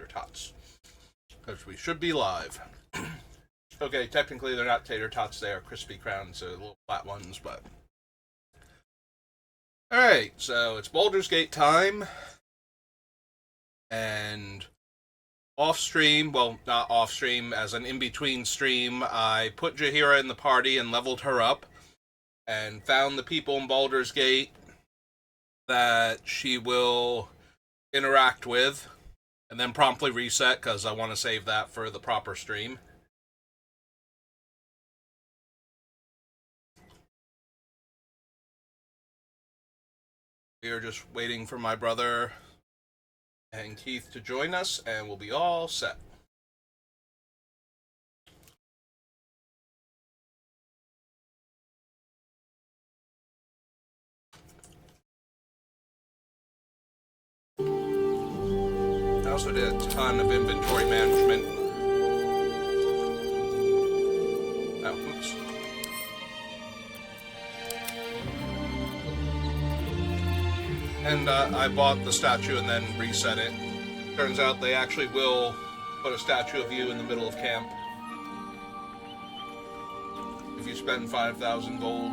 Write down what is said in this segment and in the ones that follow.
tater tots. Because we should be live. Okay, technically they're not tater tots, they are crispy crowns, they're little flat ones, but... Alright, so it's Baldur's Gate time. And off stream, well, not off stream, as an in-between stream, I put Jaheira in the party and leveled her up. And found the people in Baldur's Gate that she will interact with. And then promptly reset, because I want to save that for the proper stream. We are just waiting for my brother and Keith to join us, and we'll be all set. I also did a ton of inventory management. Oh, oops. And I bought the statue and then reset it. Turns out they actually will put a statue of you in the middle of camp if you spend 5,000 gold.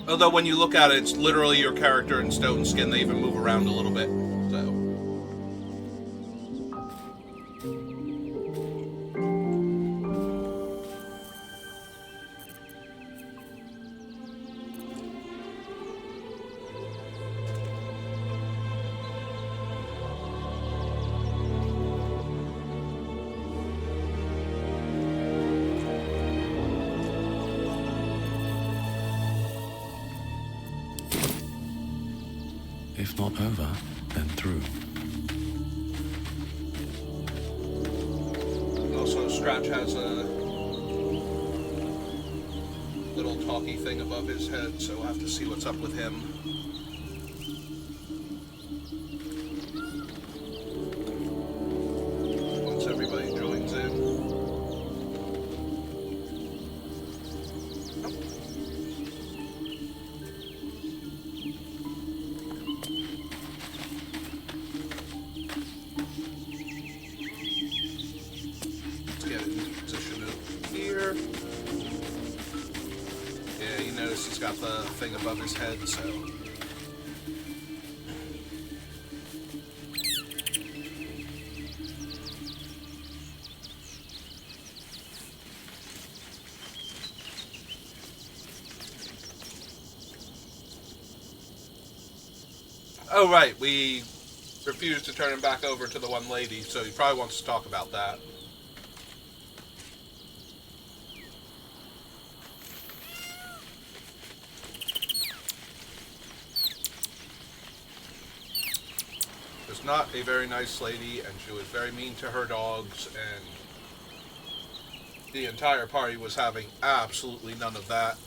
Although when you look at it, it's literally your character in stone skin. They even move around a little bit. So. If not over, then through. Also, Scratch has a little talky thing above his head, so we'll have to see what's up with him. Once everybody joins in. He's got the thing above his head, so... Oh, right, we refused to turn him back over to the one lady, so he probably wants to talk about that. Not a very nice lady, and she was very mean to her dogs, and the entire party was having absolutely none of that.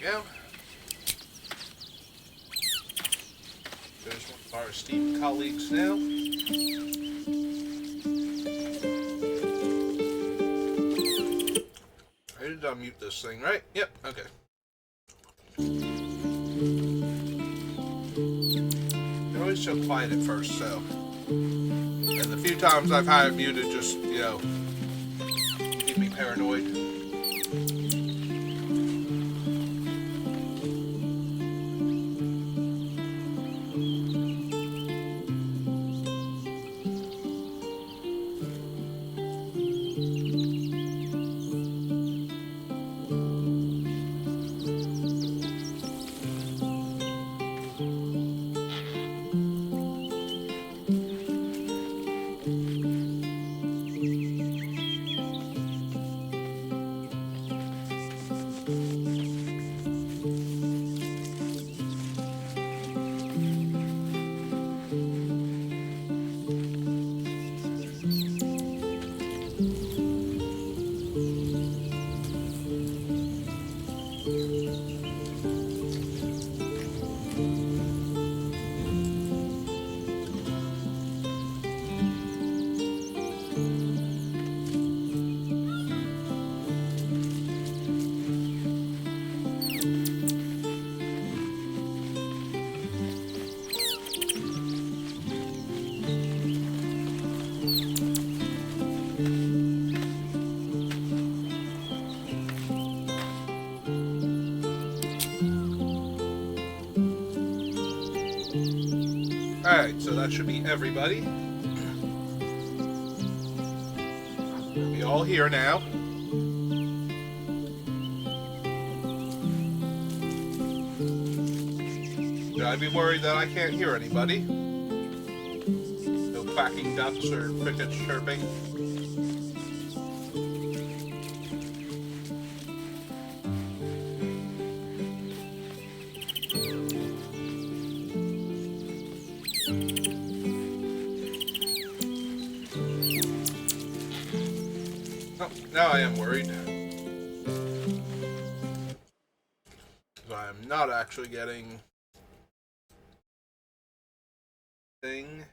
Go. There's one of our esteemed colleagues now. I did unmute this thing, right? Yep, okay. They're always so quiet at first, so. And the few times I've had it muted, just, you know, keep me paranoid. Alright, so that should be everybody. We all here now. Should I be worried that I can't hear anybody? No quacking ducks or crickets chirping? Oh, now I am worried. I'm not actually getting thing.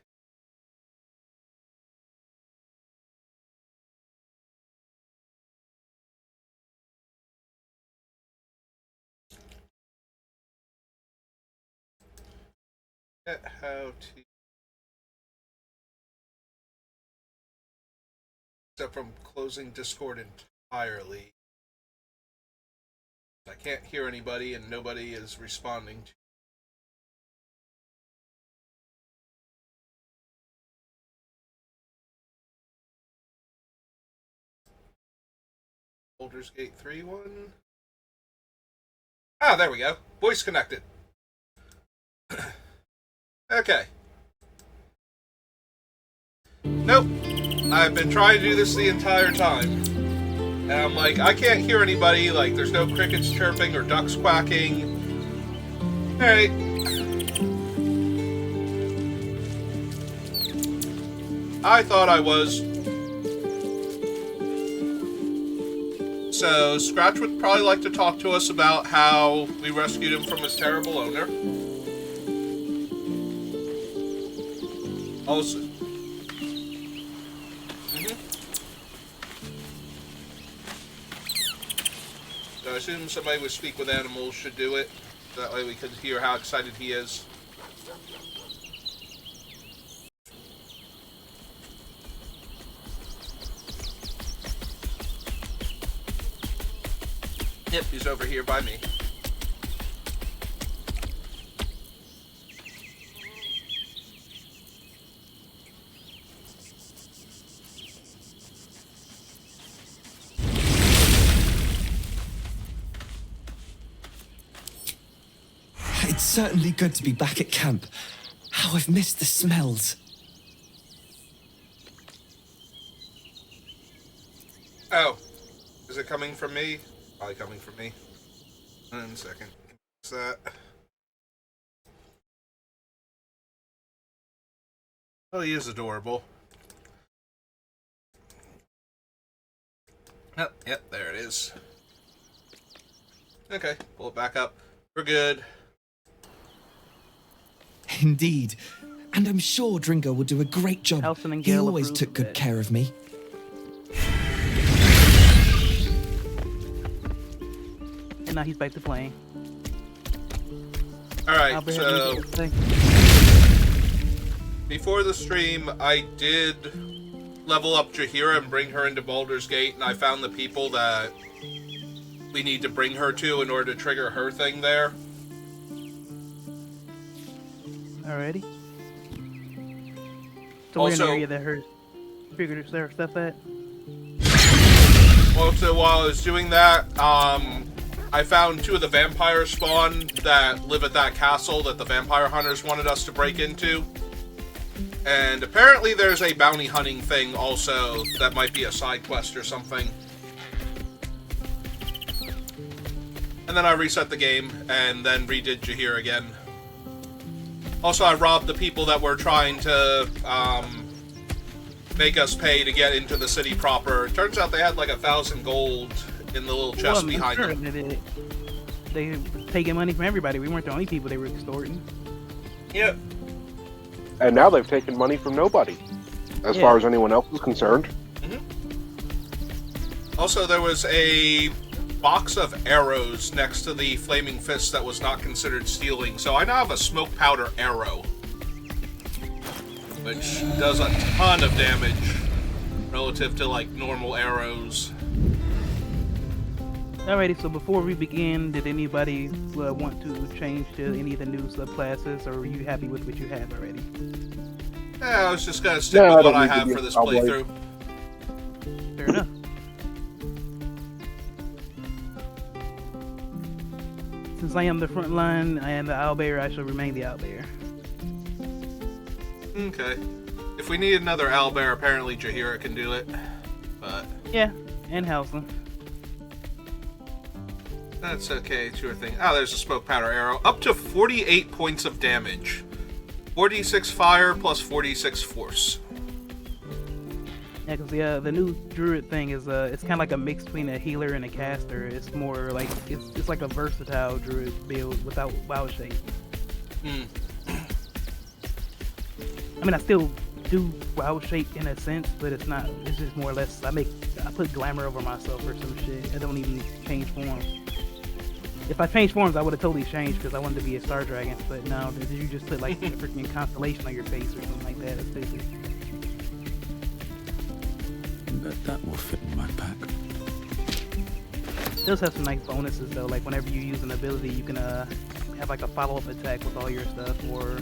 How to, except from closing Discord entirely. I can't hear anybody and nobody is responding to. Baldur's Gate 3 one. Ah, there we go. Voice connected. Okay. Nope. I've been trying to do this the entire time. And I'm like, I can't hear anybody. Like, there's no crickets chirping or ducks quacking. Alright. I thought I was. So, Scratch would probably like to talk to us about how we rescued him from his terrible owner. Also, so I assume somebody with Speak with Animals should do it. That way we can hear how excited he is. Yep, he's over here by me. It's certainly good to be back at camp. How I've missed the smells. Oh. Is it coming from me? Probably coming from me. In a second. What's that? Oh, he is adorable. Oh, yep, there it is. Okay, pull it back up. We're good. Indeed. And I'm sure Dringo will do a great job. Elson and He Gale always approved took good it. care of me. And now he's back to playing. Alright, so before the stream, I did level up Jaheira and bring her into Baldur's Gate, and I found the people that we need to bring her to in order to trigger her thing there. Alrighty. So we're in Also- the area that her figured her stuff at. Also, while I was doing that, I found 2 of the vampire spawn that live at that castle that the vampire hunters wanted us to break into. And apparently there's a bounty hunting thing also that might be a side quest or something. And then I reset the game and then redid Jaheira again. Also, I robbed the people that were trying to make us pay to get into the city proper. It turns out they had like 1,000 gold in the little chest behind them. They were taking money from everybody. We weren't the only people they were extorting. Yep. And now they've taken money from nobody, as Yeah. far as anyone else is concerned. Also, there was a box of arrows next to the flaming fist that was not considered stealing, so I now have a smoke powder arrow, which does a ton of damage relative to like normal arrows. Alrighty, so before we begin, did anybody want to change to any of the new subclasses, or are you happy with what you have already? Yeah, I was just gonna stick No, I with don't what I need to have be a for this cowboy. playthrough. Fair enough. Since I am the front line and the owlbear, I shall remain the owlbear. Okay. If we need another owlbear, apparently Jaheira can do it. But Yeah, and Halson. that's okay, it's your thing. Oh, there's a smoke powder arrow. Up to 48 points of damage. 46 fire plus 46 force. Yeah, because the new druid thing is it's kind of like a mix between a healer and a caster. It's more like it's like a versatile druid build without wild shape. Hmm. I mean, I still do wild shape in a sense, but it's not. It's just more or less. I put glamour over myself or some shit. I don't even change forms. If I changed forms, I would have totally changed because I wanted to be a star dragon. But no, you just put like a freaking constellation on your face or something like that. It's stupid. Bet that will fit in my pack. It does have some nice bonuses though. Like whenever you use an ability, you can have like a follow-up attack with all your stuff, or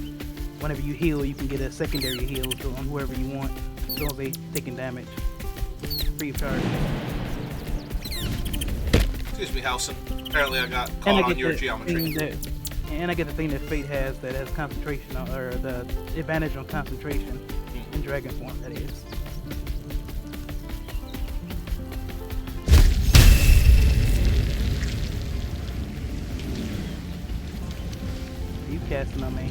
whenever you heal, you can get a secondary heal on whoever you want, as long as they taking damage. Free of charge. Excuse me, Halson. Apparently I got caught on your geometry. And I get the thing that Fate has that has concentration, or the advantage on concentration in dragon form, that is. You casting on me.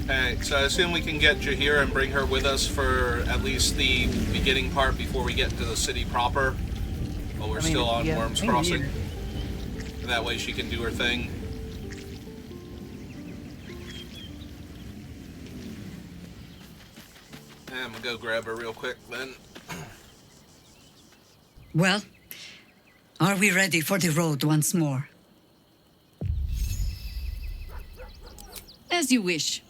Alright, so I assume we can get Jaheira and bring her with us for at least the beginning part before we get to the city proper. While we're still on yeah, Worms same Crossing. here. And that way she can do her thing. And I'm gonna go grab her real quick then. Well, are we ready for the road once more? As you wish.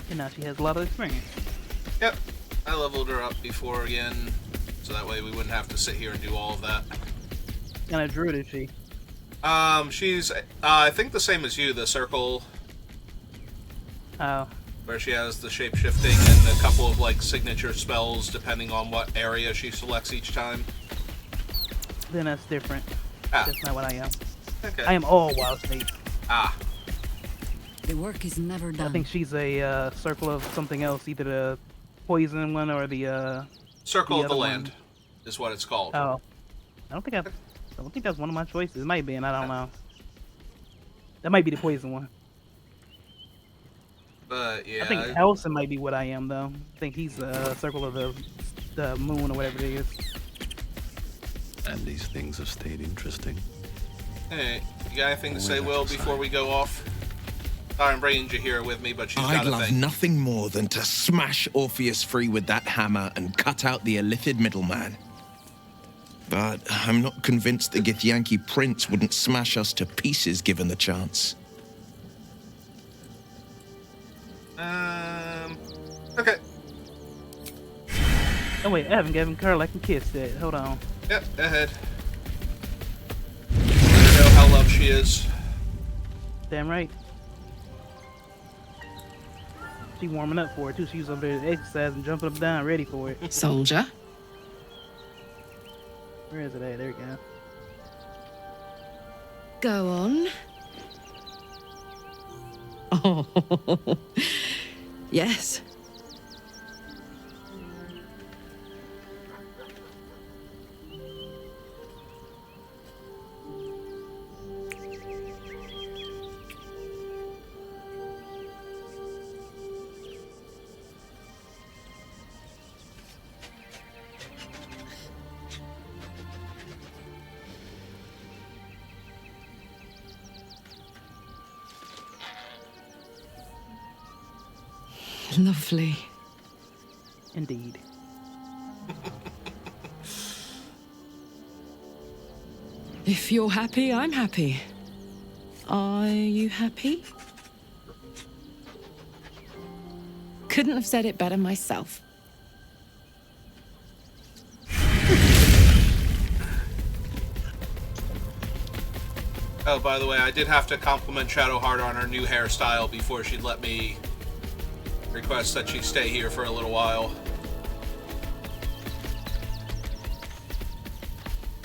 And now she has a lot of experience. Yep, I leveled her up before again, so that way we wouldn't have to sit here and do all of that. What kind of druid is she? She's, I think the same as you, the circle, Oh, where she has the shape-shifting and a couple of, like, signature spells depending on what area she selects each time. then that's different. Ah. That's not what I am. Okay. I am all wild shape. Ah, The work is never I done. think she's a circle of something else, either the poison one or the Circle The of the other Land one. is what it's called. oh. I don't think that's one of my choices. It might be, and I don't know. That might be the poison one. But, yeah. I think Halson might be what I am though. I think he's a circle of the moon or whatever it is. And these things have stayed interesting. Hey, you got anything to say, Well, Will, that's before we go off? Sorry, I'm bringing Jaheira with me, but she's I'd got a love thing. nothing more than to smash Orpheus free with that hammer and cut out the illithid middleman. But I'm not convinced the Githyanki prince wouldn't smash us to pieces given the chance. Okay. Oh wait, I haven't given Carl like a kiss yet. Hold on. Yep, go ahead. Let her know how loved she is. Damn right. She warming up for it too. She's over there exercising, jumping up and down, ready for it. Soldier. Where is it at? There we go. Go on. Oh, yes. Lovely. Indeed. If you're happy, I'm happy. Are you happy? couldn't have said it better myself. Oh, by the way, I did have to compliment Shadowheart on her new hairstyle before she'd let me request that she stay here for a little while.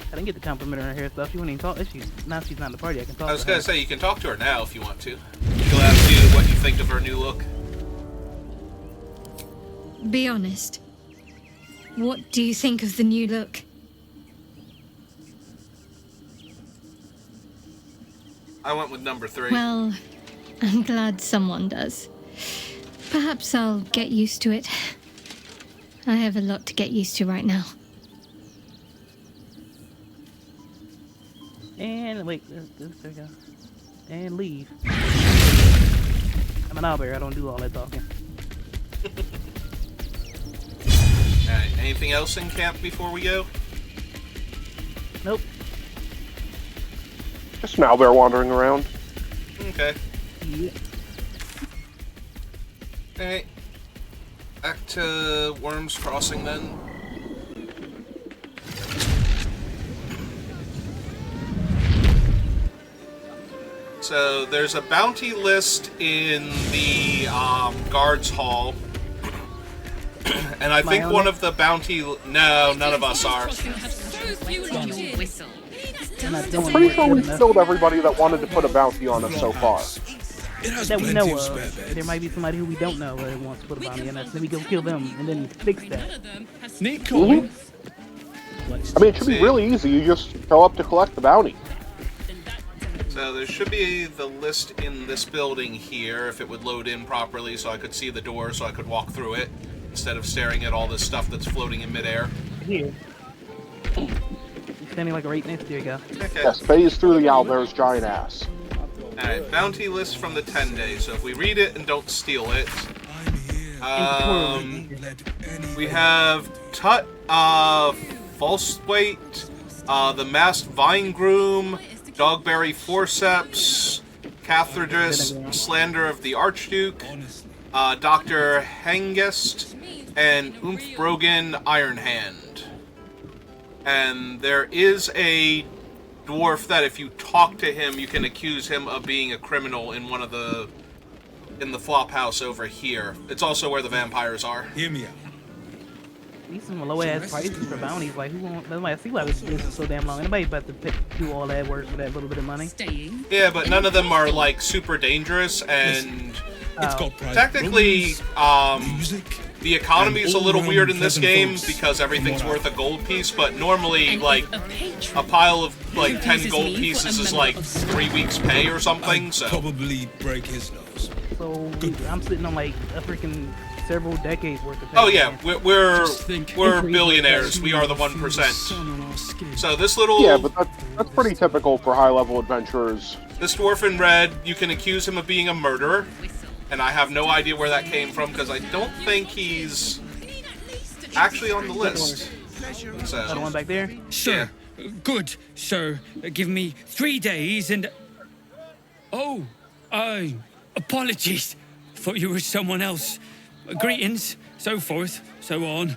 I didn't get the compliment on her hair stuff. She wouldn't even talk. Now she's not in the party. I can talk. I was to her. gonna say, you can talk to her now if you want to. She'll ask you what you think of her new look. Be honest. What do you think of the new look? I went with number 3. Well, I'm glad someone does. Perhaps I'll get used to it. I have a lot to get used to right now. And wait, there we go. And leave. I'm an owlbear. I don't do all that talking. Alright, anything else in camp before we go? Nope. Just an owlbear wandering around. Okay. Yeah. Alright. Back to Worm's Crossing then. So there's a bounty list in the guards hall. And I think one of the bounty... No, none of us are. I'm pretty sure we've killed everybody that wanted to put a bounty on us so far. That we know of. There might be somebody who we don't know that wants to put a bounty on us. Then we go kill them and then fix that. Mhm. I mean, it should be really easy. You just show up to collect the bounty. So there should be the list in this building here, if it would load in properly so I could see the door so I could walk through it, instead of staring at all this stuff that's floating in midair. Here. Standing like a right next. There you go. Okay. Yes, phase through the owlbear's giant ass. Alright, bounty list from the 10 days. So if we read it and don't steal it, we have Tut, Falseweight, the Masked Vine Groom, Dogberry Forceps, Cathredis, Slander of the Archduke, Dr. Hengest, and Brogan Ironhand. And there is a dwarf that if you talk to him, you can accuse him of being a criminal in in the flop house over here. It's also where the vampires are. Hear me out. These some low ass prices for bounties. Like, who won't? That's why I see why this is so damn long. Anybody about to do all that work for that little bit of money? Yeah, but none of them are like super dangerous, and It's got private technically, rooms, music, the economy is a and little all weird in round this pleasant game folks, because everything's from what worth a gold piece, but normally, like, a pile of, like, 10 gold pieces is, like, 3 weeks' pay or something, I'd so... probably break his nose. So I'm sitting on like a freaking several decades worth of. Oh yeah, man. we're billionaires. We are the 1%. So this little... Yeah, but that's pretty typical for high-level adventurers. This dwarf in red, you can accuse him of being a murderer, and I have no idea where that came from, because I don't think he's actually on the list. So... The one back there? Sure. Good, sir. Give me 3 days and... Oh, apologies. Thought you were someone else. Greetings, so forth, so on.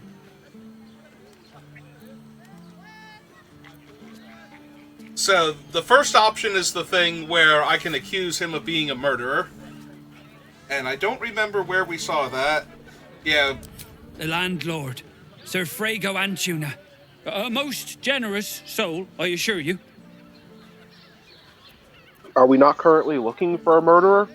So, the first option is the thing where I can accuse him of being a murderer. And I don't remember where we saw that. Yeah. The landlord, Sir Frago Antuna. A most generous soul, I assure you. Are we not currently looking for a murderer?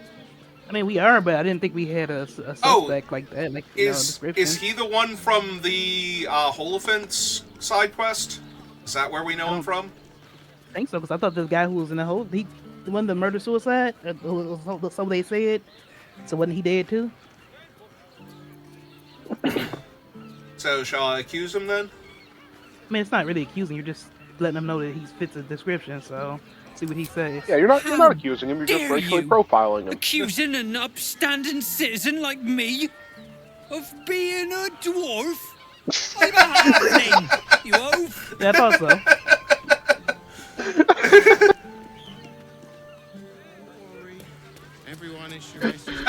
I mean, we are, but I didn't think we had a suspect like that. Like, description. Is he the one from the Holophants side quest? Is that where we know him from? I think so, because I thought this guy who was in the hole, the one that murdered suicide, so they said. So wasn't he dead too? So shall I accuse him then? I mean, it's not really accusing. You're just letting him know that he fits the description. So see what he says. Yeah, you're not accusing him. You're just dare racially you? profiling him. Accusing an upstanding citizen like me of being a dwarf? I'm a halfling, you oaf. Yeah, I thought so.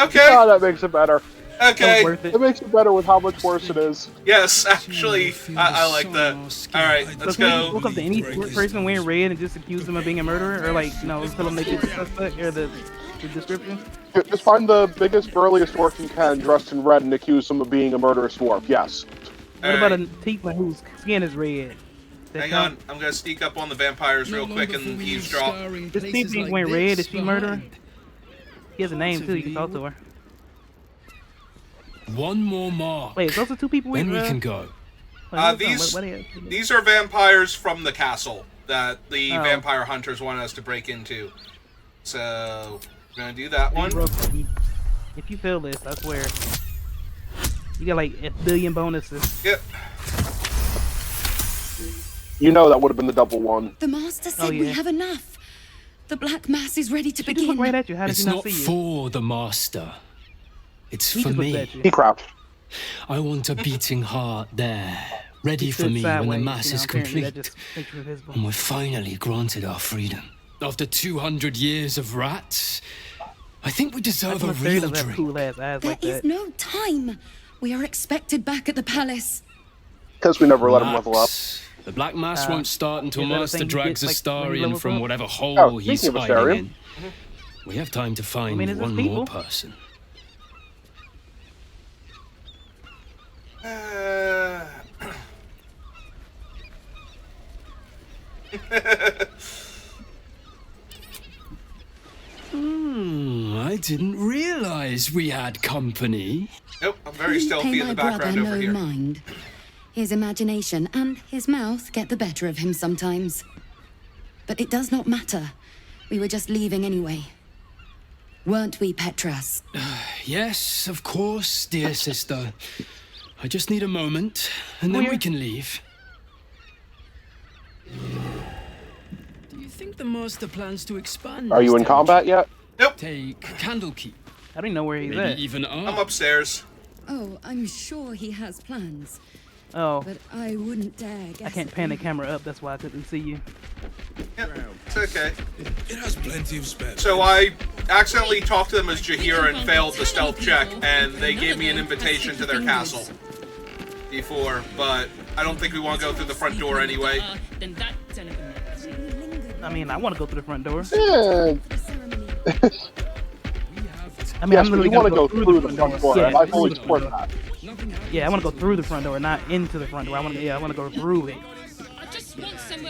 Okay. Oh, that makes it better. Okay. worth it. It makes it better with how much worse it is. Yes, actually, I like that. All right, let's So can we just go. walk up to any person wearing red and just accuse them of being a murderer, or like, tell them they fit the suspect or the description? Just find the biggest, burliest dwarf you can, dressed in red, and accuse them of being a murderous dwarf. Yes. What about a tiefling whose skin is red? Hang on, I'm gonna sneak up on the vampires real quick and eavesdrop. This tiefling wearing red, is she murderer? He has a name too, you can talk to her. One more mark. Wait, those are two people Then we can go. These are vampires from the castle that the vampire hunters want us to break into. So, we're gonna do that one. If you fail this, I swear, you get like a billion bonuses. Yep. You know that would have been the double one. The master said we have enough. The Black Mass is ready to begin. Right at you. How did It's he not not see you? for the master. It's He for just looked me. at you. He crouched. I want a beating heart there, ready He for stood me when the sideways, mass is apparently that complete. just makes you invisible. And we're finally granted our freedom. After 200 years of rats, I think we deserve a That's real that drink. cool ass eyes There like is that. no time. We are expected back at the palace. Because we never let him level up. The Black Mass won't start until is that a Master thing you drags get, like, when you Astarion level from up? whatever hole Oh, he's speaking of hiding Astarion. in. We have time to find is this one people? more person. I didn't realize we had company. Nope, I'm very Pay stealthy in my the background brother over no here. mind. His imagination and his mouth get the better of him sometimes. But it does not matter. We were just leaving anyway. Weren't we, Petras? Yes, of course, dear sister. I just need a moment, and then we can leave. Do you think the master plans to expand? Are you his in combat yet? Nope. Take Candlekeep. I don't even know where he's Maybe at. even I'm upstairs. Oh, I'm sure he has plans. Oh, But I wouldn't dare guess. I can't pan the camera up. That's why I couldn't see you. Yep, it's okay. It has plenty of space. So I accidentally talked to them as Jahira and failed the stealth check, and they gave me an invitation to their castle before, but I don't think we want to go through the front door anyway. I mean, I want to go through the front door. Yeah. I mean, Yes, I'm but literally you want to gonna go through the front door, and I fully support that. Yeah, I want to go through the front door, not into the front door. I want to go through it.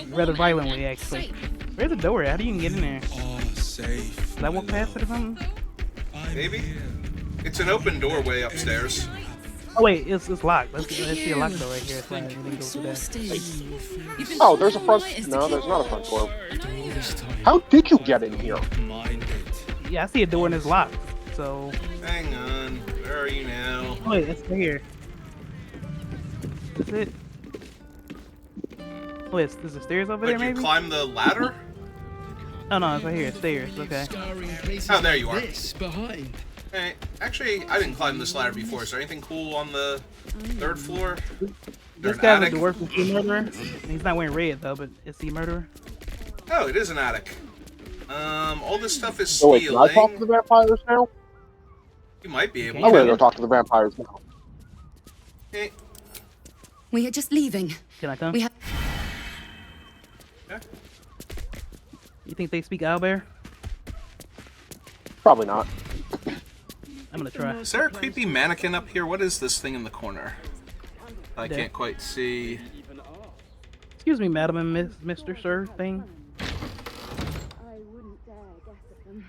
Rather violently, actually. Where's the door at? How do you even get in there? Oh, safe. Did I walk past it or something? Maybe? It's an open doorway upstairs. Oh wait, it's locked. Let's see a locked door right here. So I can go through that. Oh, there's a front. No, there's not a front door. How did you get in here? Yeah, I see a door and it's locked. So. Hang on. Where are you now? Oh, wait, it's right here. That's it. Oh, wait, is the stairs over there, Did you maybe? climb the ladder? Oh no, it's right here. Stairs. Okay. Oh, there you are. Behind. Hey, actually, I didn't climb this ladder before. Is there anything cool on the third floor? This an guy's a attic? dwarf. Is he a murderer? He's not wearing red though, but is he a murderer? Oh, it is an attic. All this stuff is Oh wait, can I stealing. talk to the vampires now? You might be able I'm gonna to. go talk to the vampires now. Hey, We are just leaving. Can I come? We have. You think they speak owlbear? Probably not. I'm gonna try. is there a creepy mannequin up here? What is this thing in the corner? I There. can't quite see. Excuse me, madam and Mr. Sir thing. I wouldn't dare guess at them.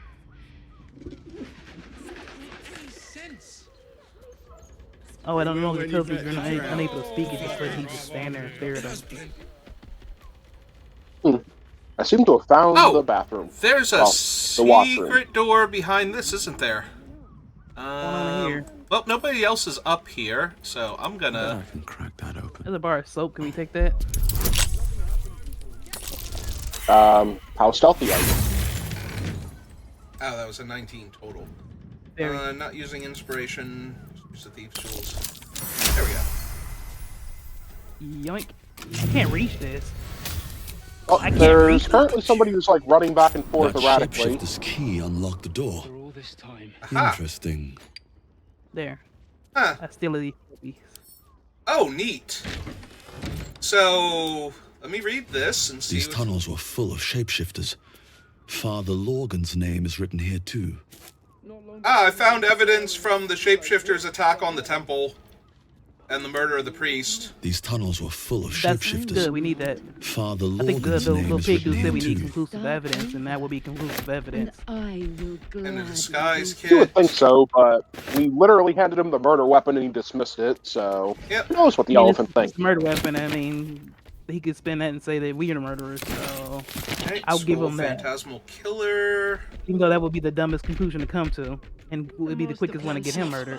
Oh, I don't know the tells me you're not unable to speak. It just says he just stand there and stare at us. I seem to have found Oh, the bathroom. There's a Well, the washroom. secret door behind this, isn't there? on here? Well, nobody else is up here, so I'm I gonna. can crack that open. There's a bar of soap. Can we take that? How stealthy are you? Oh, that was a 19 total. Very. Not using inspiration. Use the thief's tools. There we go. Yoink. I can't reach this. Oh, I can't there's reach currently somebody who's like running back and forth That erratically. shapeshifter's key unlocked the door. All this time. Aha. Interesting. There. Huh. Hostility. Oh, neat. So, let me read this and see. These tunnels were full of shapeshifters. Father Lorgan's name is written here too. I found evidence from the shapeshifters' attack on the temple and the murder of the priest. These tunnels were full of That's shapeshifters. good. We need that. Father I think the Lorgan's little name is pig written dude said here we need too. conclusive evidence, and that will be conclusive evidence. And the disguise You would kit. think so, but we literally handed him the murder weapon and he dismissed it, so Yep. who knows what the I mean, elephant it's thinks. a murder weapon. I mean, he could spin that and say that we are the murderers. So I'll give him that. Phantasmal killer. Even though that would be the dumbest conclusion to come to, and would be the quickest one to get him murdered.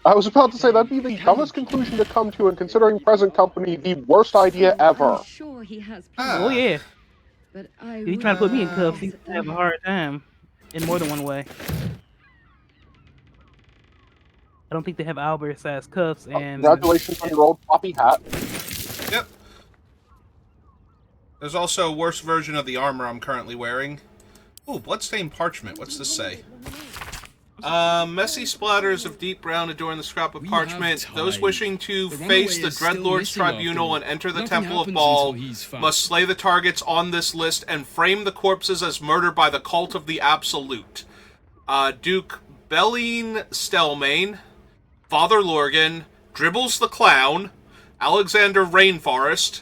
I was about to say that'd be the dumbest conclusion to come to, and considering present company, the worst idea ever. Sure he has. Oh yeah. But I If he's trying to put me in cuffs, he's gonna have a hard time in more than one way. I don't think they have Albert-sized cuffs, and Congratulations on your old floppy hat. Yep. There's also a worse version of the armor I'm currently wearing. Ooh, bloodstained parchment. What's this say? Messy splatters of deep brown adorn the scrap of parchment. Those wishing to face the Dreadlord's tribunal and enter the Temple of Baal must slay the targets on this list and frame the corpses as murder by the cult of the Absolute. Duke Belline Stelmane, Father Lorgan, Dribbles the Clown, Alexander Rainforest,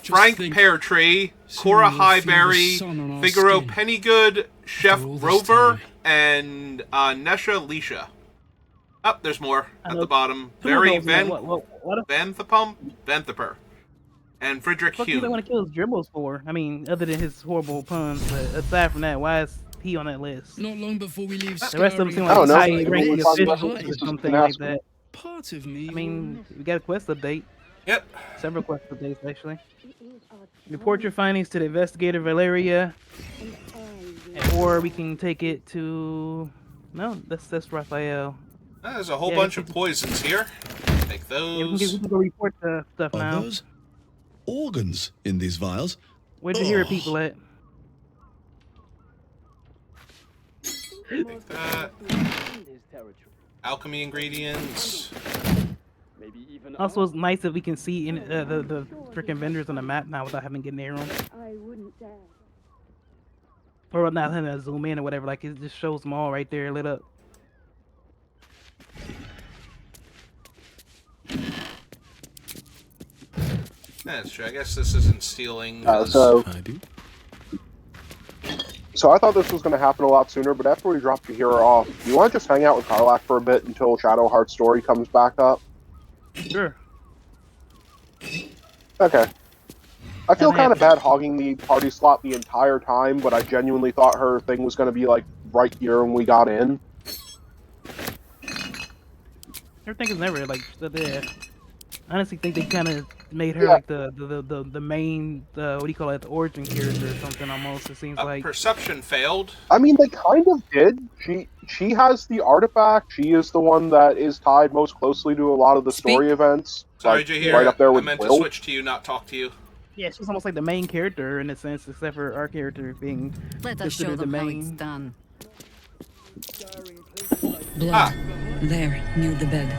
Frank Peartree, Cora Highberry, Figaro Pennygood, Chef Rover, and Nesha Leisha. Oh, there's more at the bottom. Barry Vanthaper, and Friedrich what do they Hume. want to kill his dribbles for? I mean, other than his horrible puns, but aside from that, why is he on that list? Not long before we leave The rest of them seem I don't like know. high-ranking Everyone's officials talking or about something this. like that. Part of me. I mean, we got a quest update. Yep. Several quest updates, actually. Report your findings to the investigator Valeria, or we can take it to... No, that's Raphael. There's a whole bunch of poisons here. Take Yeah, those. we can go report the stuff Are now. those organs in these vials? Where'd you hear people at? Take that. Alchemy ingredients. Also, it's nice that we can see in the freaking vendors on the map now without having to get near them. Or not having to zoom in or whatever. Like, it just shows them all right there lit up. That's true. I guess this isn't stealing. So I do. I thought this was going to happen a lot sooner, but after we dropped your hero off, you want to just hang out with Karlach for a bit until Shadowheart's story comes back up? Sure. Okay. I feel kind of bad hogging the party slot the entire time, but I genuinely thought her thing was going to be, like, right here when we got in. Everything is never, like, still there. I honestly think they kind of made her, like, the main, what do you call it, the origin character or something, almost, it seems like. Perception failed. I mean, they kind of did. She has the artifact. She is the one that is tied most closely to a lot of the story events. Sorry, like, did you hear? right up there with I meant Will. to switch to you, not talk to you. Yeah, she's almost like the main character in a sense, except for our character being Let us show considered the them how main. it's done. Blood. There, near the bed.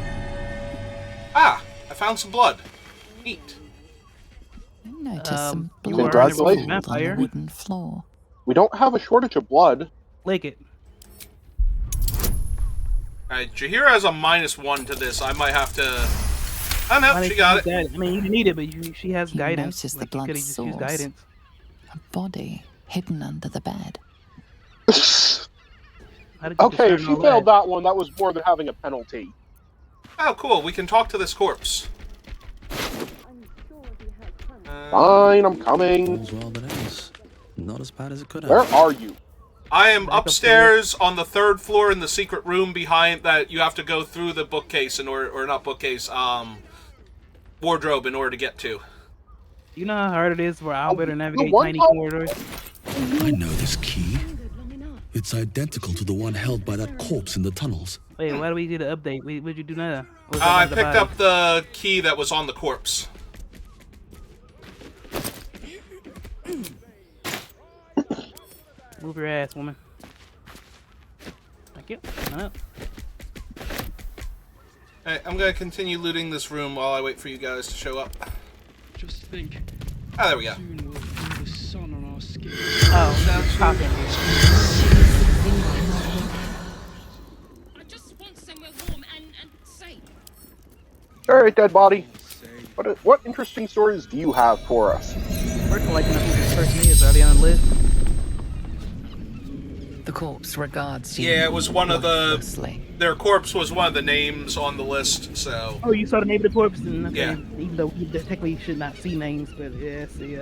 I found some blood. Neat. You notice some you blood are spilled a on vampire. the wooden floor. We don't have a shortage of blood. Lick it. Alright, Jahira has a -1 to this. I might have to... Oh no, Why she didn't got you it. use I mean, you didn't need it, but she has You guidance. noticed the Like, you blood could have just used source. guidance. A body hidden under the bed. How did you Okay, if discern she all failed that? that one, that was more than having a penalty. Oh, cool. We can talk to this corpse. Fine, I'm coming. All's well that ends. Not as bad as it could have. Where are you? I am upstairs on the 3rd floor in the secret room behind that you have to go through the bookcase in order, or not bookcase, wardrobe in order to get to. You know how hard it is for Albert to navigate one tiny time- corridors? I know this key. It's identical to the one held by that corpse in the tunnels. Wait, why do we do the update? What'd you do now? Or was that I not the picked body? up the key that was on the corpse. Move your ass, woman. Thank you. Line up. Alright, I'm gonna continue looting this room while I wait for you guys to show up. Just think. Ah, there we go. Soon we'll feel the sun on our skin. Oh, that's popping. I just want somewhere warm and safe. All right, dead body. What interesting stories do you have for us? First, like, who this person is, are they on the list? The corpse regards you. Yeah, it was one of the... lifelessly. Their corpse was one of the names on the list, so... Oh, you saw the name of the corpse? And, okay, Yeah. even though you technically should not see names, but yeah, see,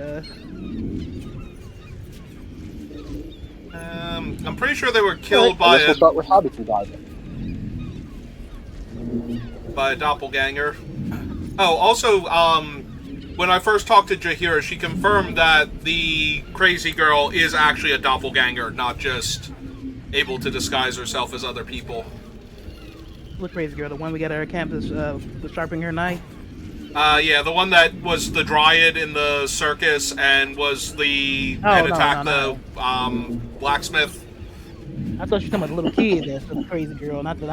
I'm pretty sure they were killed All right, I by guess we'll start with how did you die then? by a doppelganger. Oh, also, when I first talked to Jaheira, she confirmed that the crazy girl is actually a doppelganger, not just able to disguise herself as other people. what crazy girl? The one we got at our campus, was sharpening her knife? Yeah, the one that was the dryad in the circus and was the... Oh, and no, attacked no, the, blacksmith. I thought you were talking about the little kid that's the crazy girl, not the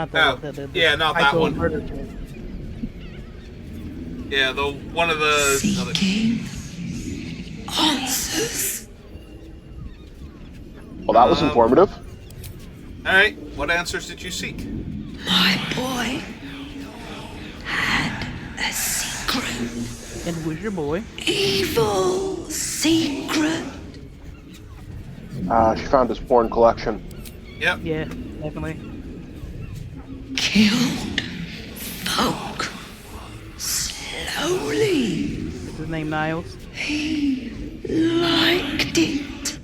yeah, not that psycho one. murder chick. Yeah, the one of the... Answers. Well, that was informative. Alright, what answers did you seek? My boy had a secret. And who's your boy? Evil secret. She found his porn collection. Yep. Yeah, definitely. Killed folk slowly. Is his name Niles? He liked it.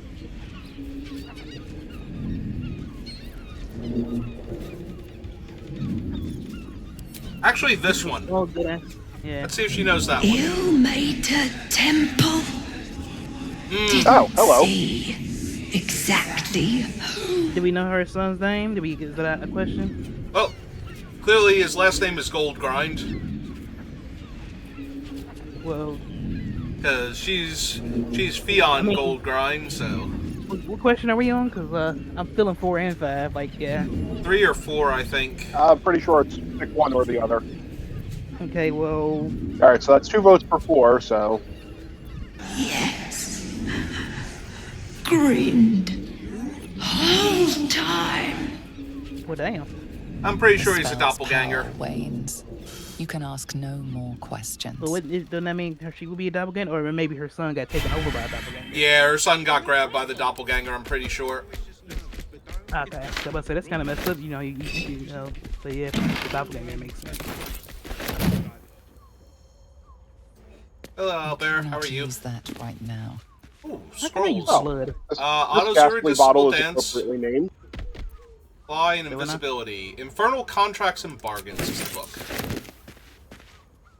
Actually, this one. Oh, did I? Yeah. Let's see if she knows that one. You made a temple. Oh, hello. See exactly who. Did we know her son's name? Is that a question? Well, clearly his last name is Goldgrind, Well, because she's Fionn Goldgrind, so... what question are we on? Because I'm feeling 4 and 5. Like, yeah. 3 or 4, I think. I'm pretty sure it's pick one or the other. Okay, well. All right, so that's 2 votes for 4. So. Yes. Grinned. Whole time. Well, damn. I'm pretty The sure he's a spell's doppelganger. power wanes. You can ask no more questions. But doesn't that mean she will be a doppelganger? Or maybe her son got taken over by a doppelganger? Yeah, her son got grabbed by the doppelganger, I'm pretty sure. Okay, so I was about to say, that's kind of messed up, you know, but yeah, the doppelganger makes sense. Hello, Albert, how are you? Use that right now. Ooh, How can I use scrolls. blood? This Auto's ghastly irresistible bottle is dance, appropriately named. fly, and Fair enough. invisibility. Infernal Contracts and Bargains is the book.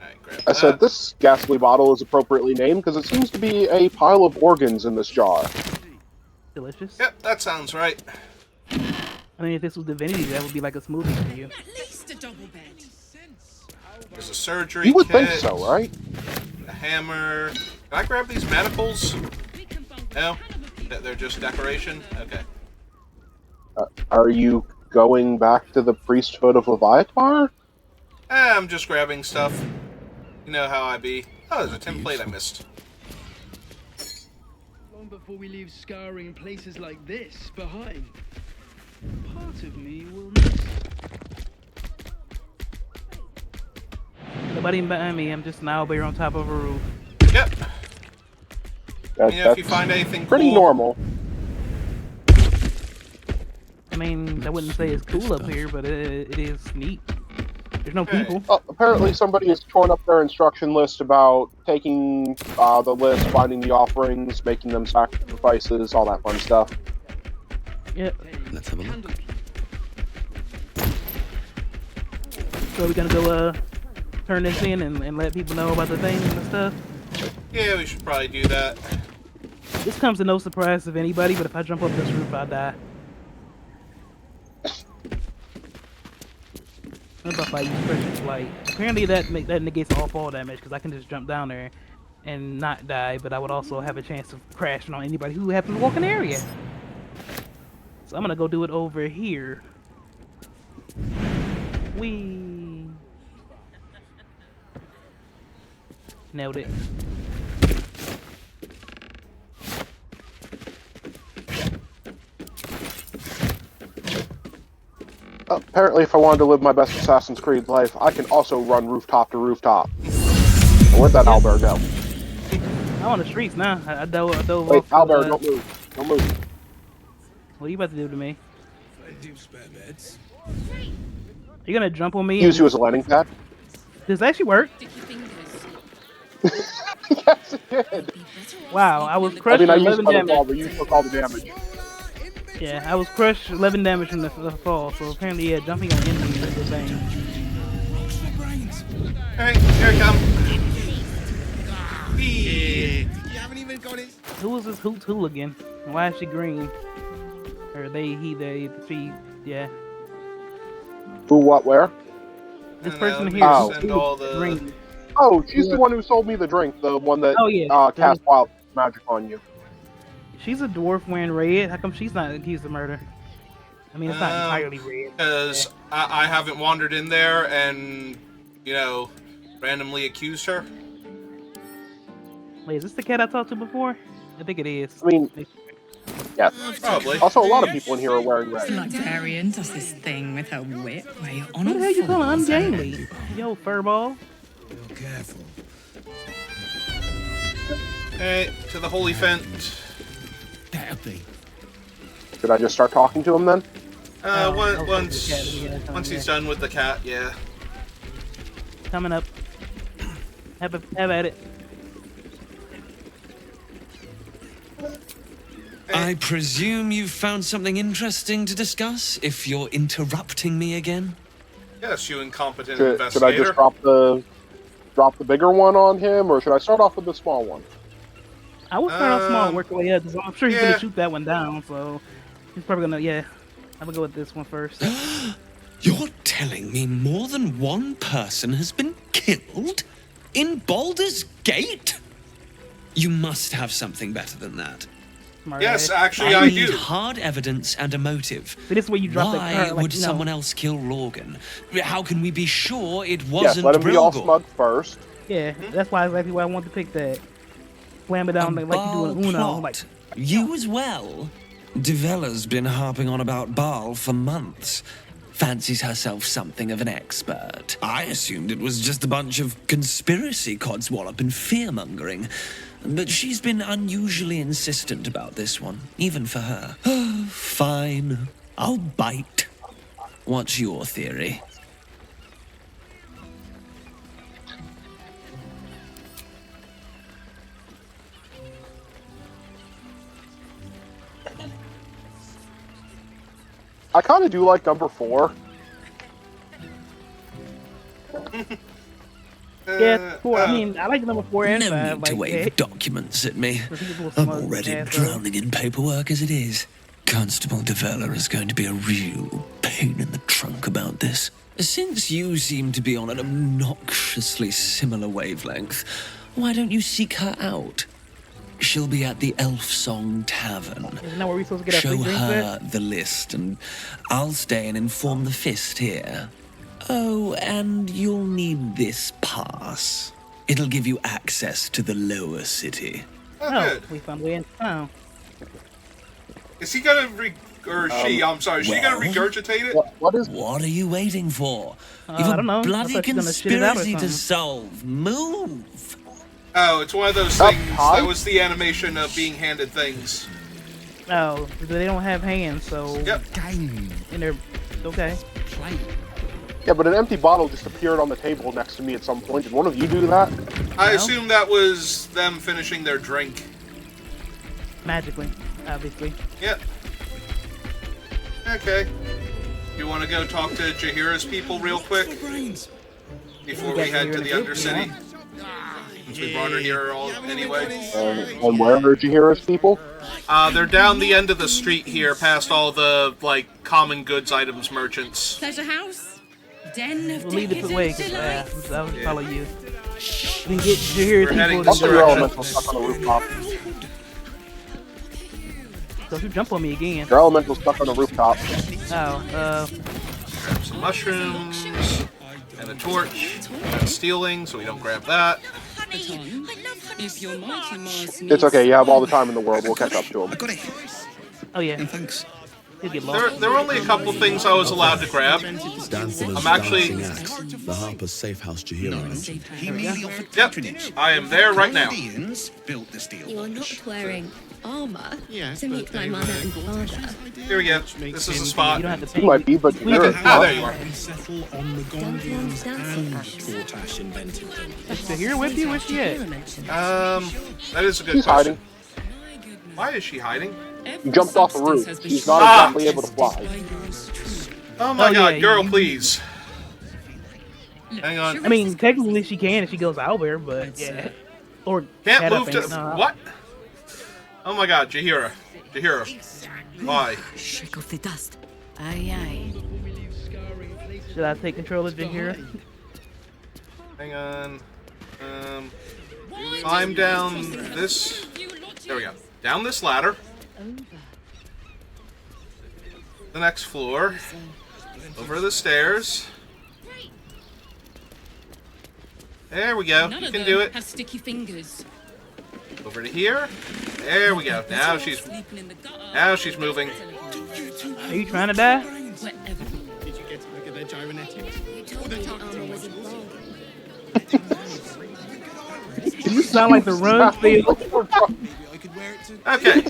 Alright, grab I that. said this ghastly bottle is appropriately named because it seems to be a pile of organs in this jar. Delicious. Yep, that sounds right. I mean, if this was Divinity, that would be like a smoothie for you. At least a double bed. There's a surgery You would kit, think so, right? a hammer. Can I grab these manacles? No? They're just decoration? Okay. Are you going back to the priesthood of Leviatar? I'm just grabbing stuff. You know how I be. Oh, there's a template I missed. Long before we leave scouring places like this behind, part of me will miss. Nobody behind me, I'm just an owlbear on top of a roof. Yep. That, You know, if you find anything pretty cool, normal. I mean, I wouldn't say it's cool up here, but it is neat. There's no people. Apparently somebody has torn up their instruction list about taking the list, finding the offerings, making them sacrifices, all that fun stuff. Yep. Let's have a look. So we're gonna go turn this in and let people know about the things and stuff. yeah, we should probably do that. This comes to no surprise of anybody, but if I jump up this roof, I'll die. What about if I use pressure flight? Apparently that negates all fall damage, because I can just jump down there and not die, but I would also have a chance of crashing on anybody who happens to walk in the area. So I'm gonna go do it over here. Whee! Nailed it. Apparently, if I wanted to live my best Assassin's Creed life, I can also run rooftop to rooftop. Where'd that Albert go? I'm on the streets now. I dove Wait, off. Albert, don't move. Don't move. What are you about to do to me? You gonna jump on me? Use you as a landing pad? Does that actually work? Yes, it did. Wow, I was I crushed mean, I for used 11 my damage. revolver. You took all the damage. Yeah, I was crushed 11 damage from the fall, so apparently, yeah, jumping on enemies is a thing. Alright, here it comes. You haven't even got it. Who is this hooligan? And why is she green? Or they, he, they, she, yeah. Who, what, where? This I person know, here Oh. send all the- green. Oh, she's the one who sold me the drink. The one that cast wild magic on you. She's a dwarf wearing red. How come she's not accused of murder? I mean, it's not entirely red. Because I haven't wandered in there and, you know, randomly accused her. Wait, is this the cat I talked to before? I think it is. I mean, yeah. Probably. Also, a lot of people in here are wearing red. Librarian does this thing with her whip where you're on Who the hell you calling ungainly? Yo, furball. Careful. Hey, to the holy fent. Should I just start talking to him then? Once he's done with the cat, yeah. Coming up. Have at it. I presume you've found something interesting to discuss, if you're interrupting me again? Yes, you incompetent Should I investigator. just drop the bigger one on him, or should I start off with the small one? I would start off small and work the way up, because I'm sure he's yeah. gonna shoot that one down, so he's probably gonna, yeah. I'm gonna go with this one first. You're telling me more than one person has been killed? In Baldur's Gate? You must have something better than that. Yes, actually, I I need do. hard evidence and a motive. But this is where you drop Why that card, like, would you know. someone else kill Lorgan? How can we be sure it Yes, wasn't let him be all Brilgor? smug first. Yeah, that's why exactly why I wanted to pick that. Slam it down like you do in Uno. plot. Like, You as well? Devella's been harping on about Baal for months. Fancies herself something of an expert. I assumed it was just a bunch of conspiracy codswallop and fear-mongering. But she's been unusually insistent about this one, even for her. Fine, I'll bite. What's your theory? I kind of do like number 4. yeah, 4. I mean, I like number 4 and No 5. need to Like, wave documents at me. He's a little I'm smug, already yeah, so- drowning in paperwork as it is. Constable Devella is going to be a real pain in the trunk about this. Since you seem to be on an obnoxiously similar wavelength, why don't you seek her out? She'll be at the Elf Song Tavern. Isn't that where we're supposed to get our Show free drinks her at? the list, and I'll stay and inform the Fist here. Oh, and you'll need this pass. It'll give you access to the lower city. Oh, Oh, good. we found a way in town. Is he gonna or she? I'm sorry. Is she gonna well, regurgitate it? What are you waiting for? You've I a don't know. I bloody thought she was gonna shit it out or conspiracy to something. solve. Move! Oh, it's one of those things. That was the animation of being handed things. Oh, they don't have hands, so. Yep. And they're okay. Yeah, but an empty bottle just appeared on the table next to me at some point. Did one of you do that? I assume that was them finishing their drink. Magically, obviously. Yep. Okay. You want to go talk to Jahira's people real quick before we head to the Undercity? Since we brought her here all anyway. And where are Jahira's people? They're down the end of the street here, past all the like common goods items merchants. Pleasure house. Den of We'll leave it away, because delights. I'll follow you. We can get Jahira's We're heading people. this Also, your direction. elemental stuck on the rooftop. So if you jump on me again. Your elemental stuck on the rooftop. Oh, Grab some mushrooms and a torch. That's stealing, so we don't grab that. If your mighty Mars It's okay. You have all the time in the world. We'll catch up to him. Oh yeah. Thanks. He'll get lost. There were only a couple things I was allowed to grab. Danthil's I'm actually- dancing axe, the Harper's safe house Jahira mentioned. He merely offered Yep, patronage. I am there right now. Chaldeans built the steel. You're not wearing armor Yes, to but meet my they mother were and father. Here we go. This is the spot. You don't have to You might be, but Ah, Jahira. there you are. Settle on the Gondians and Tortash invented them. So here with you? Where's she at? That is a good She's question. hiding. Why is she hiding? He jumped off the roof. He's not exactly able to fly. Oh my Oh, god, yeah, girl, you- please. Hang on. I mean, technically she can if she goes out there, but yeah. Or Can't head up move to. and- no. What? Oh my god, Jahira. Jahira. Why? Shake off the dust. Aye, aye. Should I take control of Jahira? Hang on. Climb down this. There we go. Down this ladder. The next floor. Over the stairs. There we go. None You of can them do it. have sticky fingers. Over to here. There we go. Now she's moving. Are you trying to die? Whatever. Did you get to look at their gyrometics? You told me the armor was a bargain. You sound like the run field. Okay.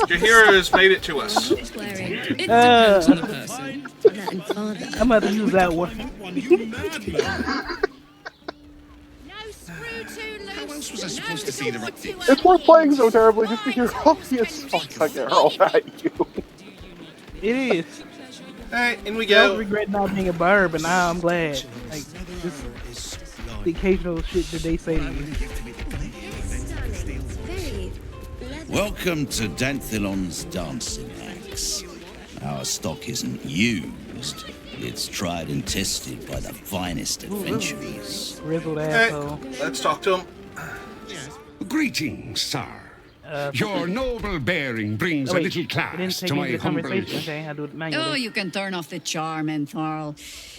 Jahira has made it to us. Not wearing It depends on the person. mother and father. I'm about to use that one. How else was I supposed to see the right thing? It's worth playing so terribly just to hear obvious songs I get hurled at you. It is. Alright, in we I go. regret not being a bird, but now I'm glad. Like, just the occasional shit that they say to you. Very Welcome to Danthilon's dancing axe. Our stock isn't used. It's tried and tested by the finest adventurers. Grizzled Alright, asshole. let's talk to him. Greetings, sir. Your noble bearing brings Oh, a wait, little it didn't class take to me my to the humble... conversation. Okay, I'll do it manually. Oh, you can turn off the charm, Entharl.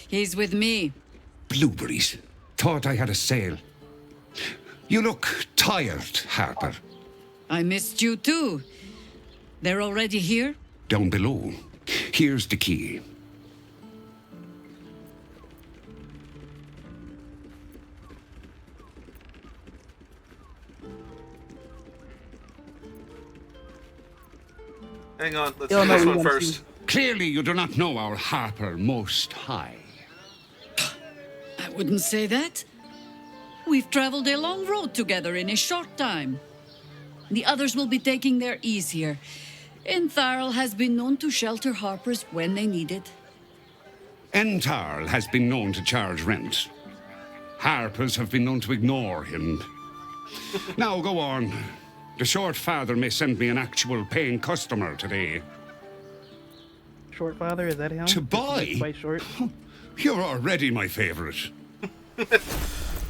He's with me. Blueberries. Thought I had a sale. You look tired, Harper. I missed you too. They're already here? Down below. Here's the key. Hang on, let's Yo, do no, this we one wanna first. see- Clearly you do not know our Harper Most High. I wouldn't say that. We've traveled a long road together in a short time. The others will be taking their ease here. Entharl has been known to shelter Harpers when they need it. Entarl has been known to charge rent. Harpers have been known to ignore him. Now go on. The short father may send me an actual paying customer today. Short father, is that him? To buy? He's quite short. You're already my favorite.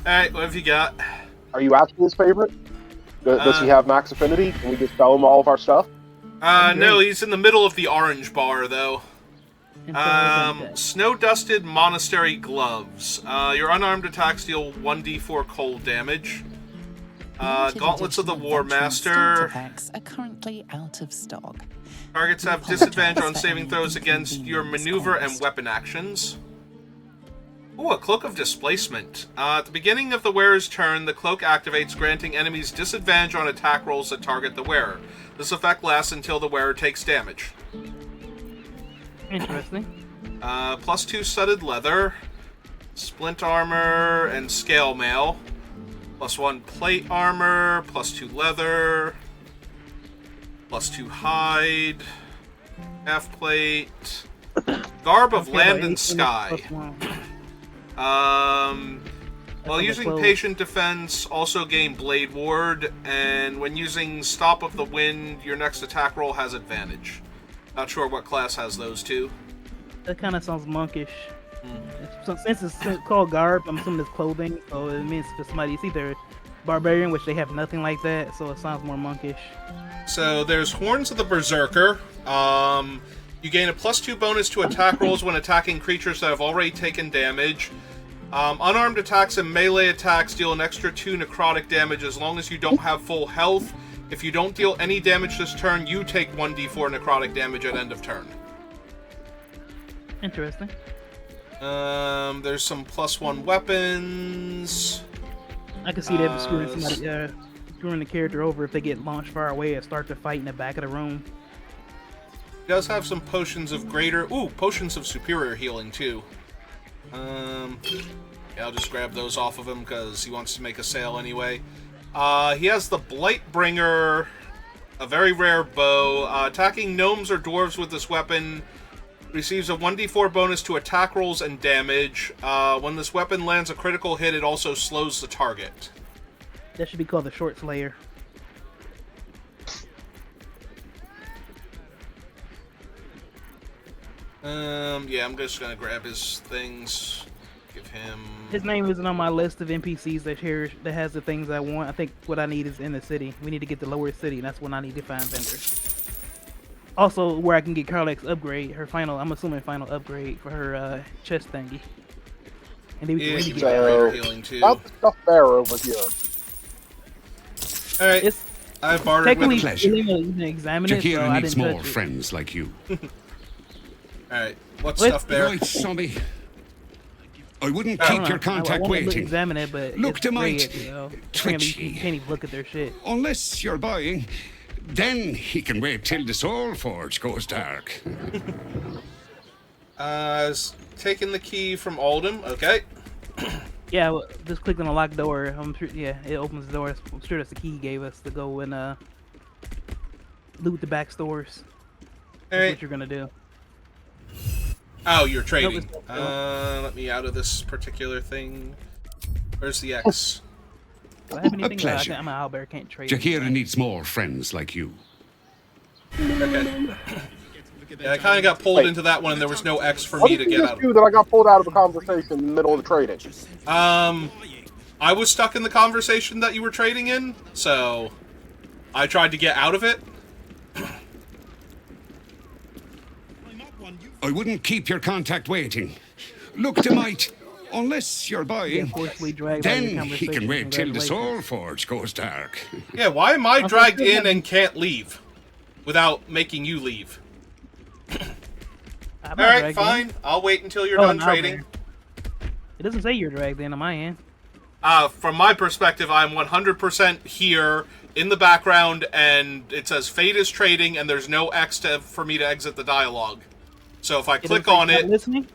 Alright, what have you got? Are you actually his favorite? Does he have max affinity? Can we just sell him all of our stuff? No, he's in the middle of the orange bar, though. Snow-dusted monastery gloves. Your unarmed attacks deal 1d4 cold damage. Gauntlets of the War Master. Packs are currently out of stock. Targets have disadvantage on saving throws against your maneuver and weapon actions. Ooh, a Cloak of Displacement. At the beginning of the wearer's turn, the cloak activates, granting enemies disadvantage on attack rolls that target the wearer. This effect lasts until the wearer takes damage. Interesting. +2 studded leather, splint armor, and scale mail. +1 plate armor, +2 leather, +2 hide, half plate, garb of land and sky. While using patient defense, also gain blade ward, and when using stop of the wind, your next attack roll has advantage. Not sure what class has those two. That kind of sounds monkish. So, since it's called garb, I'm assuming it's clothing, so it means for somebody, it's either barbarian, which they have nothing like that, so it sounds more monkish. So there's Horns of the Berserker. You gain a +2 bonus to attack rolls when attacking creatures that have already taken damage. Unarmed attacks and melee attacks deal an extra 2 necrotic damage as long as you don't have full health. If you don't deal any damage this turn, you take 1d4 necrotic damage at end of turn. Interesting. There's some +1 weapons. I can see that screwing somebody, screwing the character over if they get launched far away and start to fight in the back of the room. He does have some potions of greater... Ooh, potions of superior healing, too. Yeah, I'll just grab those off of him, because he wants to make a sale anyway. He has the Blightbringer, a very rare bow. Attacking gnomes or dwarves with this weapon receives a 1d4 bonus to attack rolls and damage. When this weapon lands a critical hit, it also slows the target. That should be called the Short Slayer. Yeah, I'm just gonna grab his things. Give him... His name isn't on my list of NPCs that has the things I want. I think what I need is in the city. We need to get the lower city, and that's when I need to find vendors. Also, where I can get Carlex upgrade, her final, I'm assuming final upgrade for her chest thingy. And then we can really get greater healing too. About the stuff bear over here. Alright, I bartered with pleasure. Examine it, so Jahira I needs didn't more touch it. friends like you. Alright, what's stuff bear? Right, Sommy. I wouldn't I don't keep know. your contact I won't waiting. Examine it, but Look it's to red, might. you know. Twitchy. You can't even look at their shit. Unless you're buying, then he can wait till the Soul Forge goes dark. Taking the key from Alden, okay. Yeah, well, just click on the locked door. I'm sure. Yeah, it opens the door. I'm sure that's the key he gave us to go and loot the back stores. That's what you're gonna do. Oh, you're trading. Nope, Let me out of this particular thing. Where's the X? Do I have anything? pleasure. I'm an owlbear. Can't trade. Jahira needs more friends like you. Okay. Yeah, I kind of got pulled into that one, and there was no X for What me did to you get just out of. do that I got pulled out of a conversation in the middle of the trading? I was stuck in the conversation that you were trading in, so I tried to get out of it. I wouldn't keep your contact waiting. Look to might. Unless you're buying, then he can wait till the Soul Forge goes dark. Yeah, why am I dragged in and can't leave without making you leave? Alright, fine. I'll wait until you're done trading. It doesn't say you're dragged in on my end. From my perspective, I'm 100% here in the background, and it says Fate is trading, and there's no X for me to exit the dialogue. So if I click on it, listening?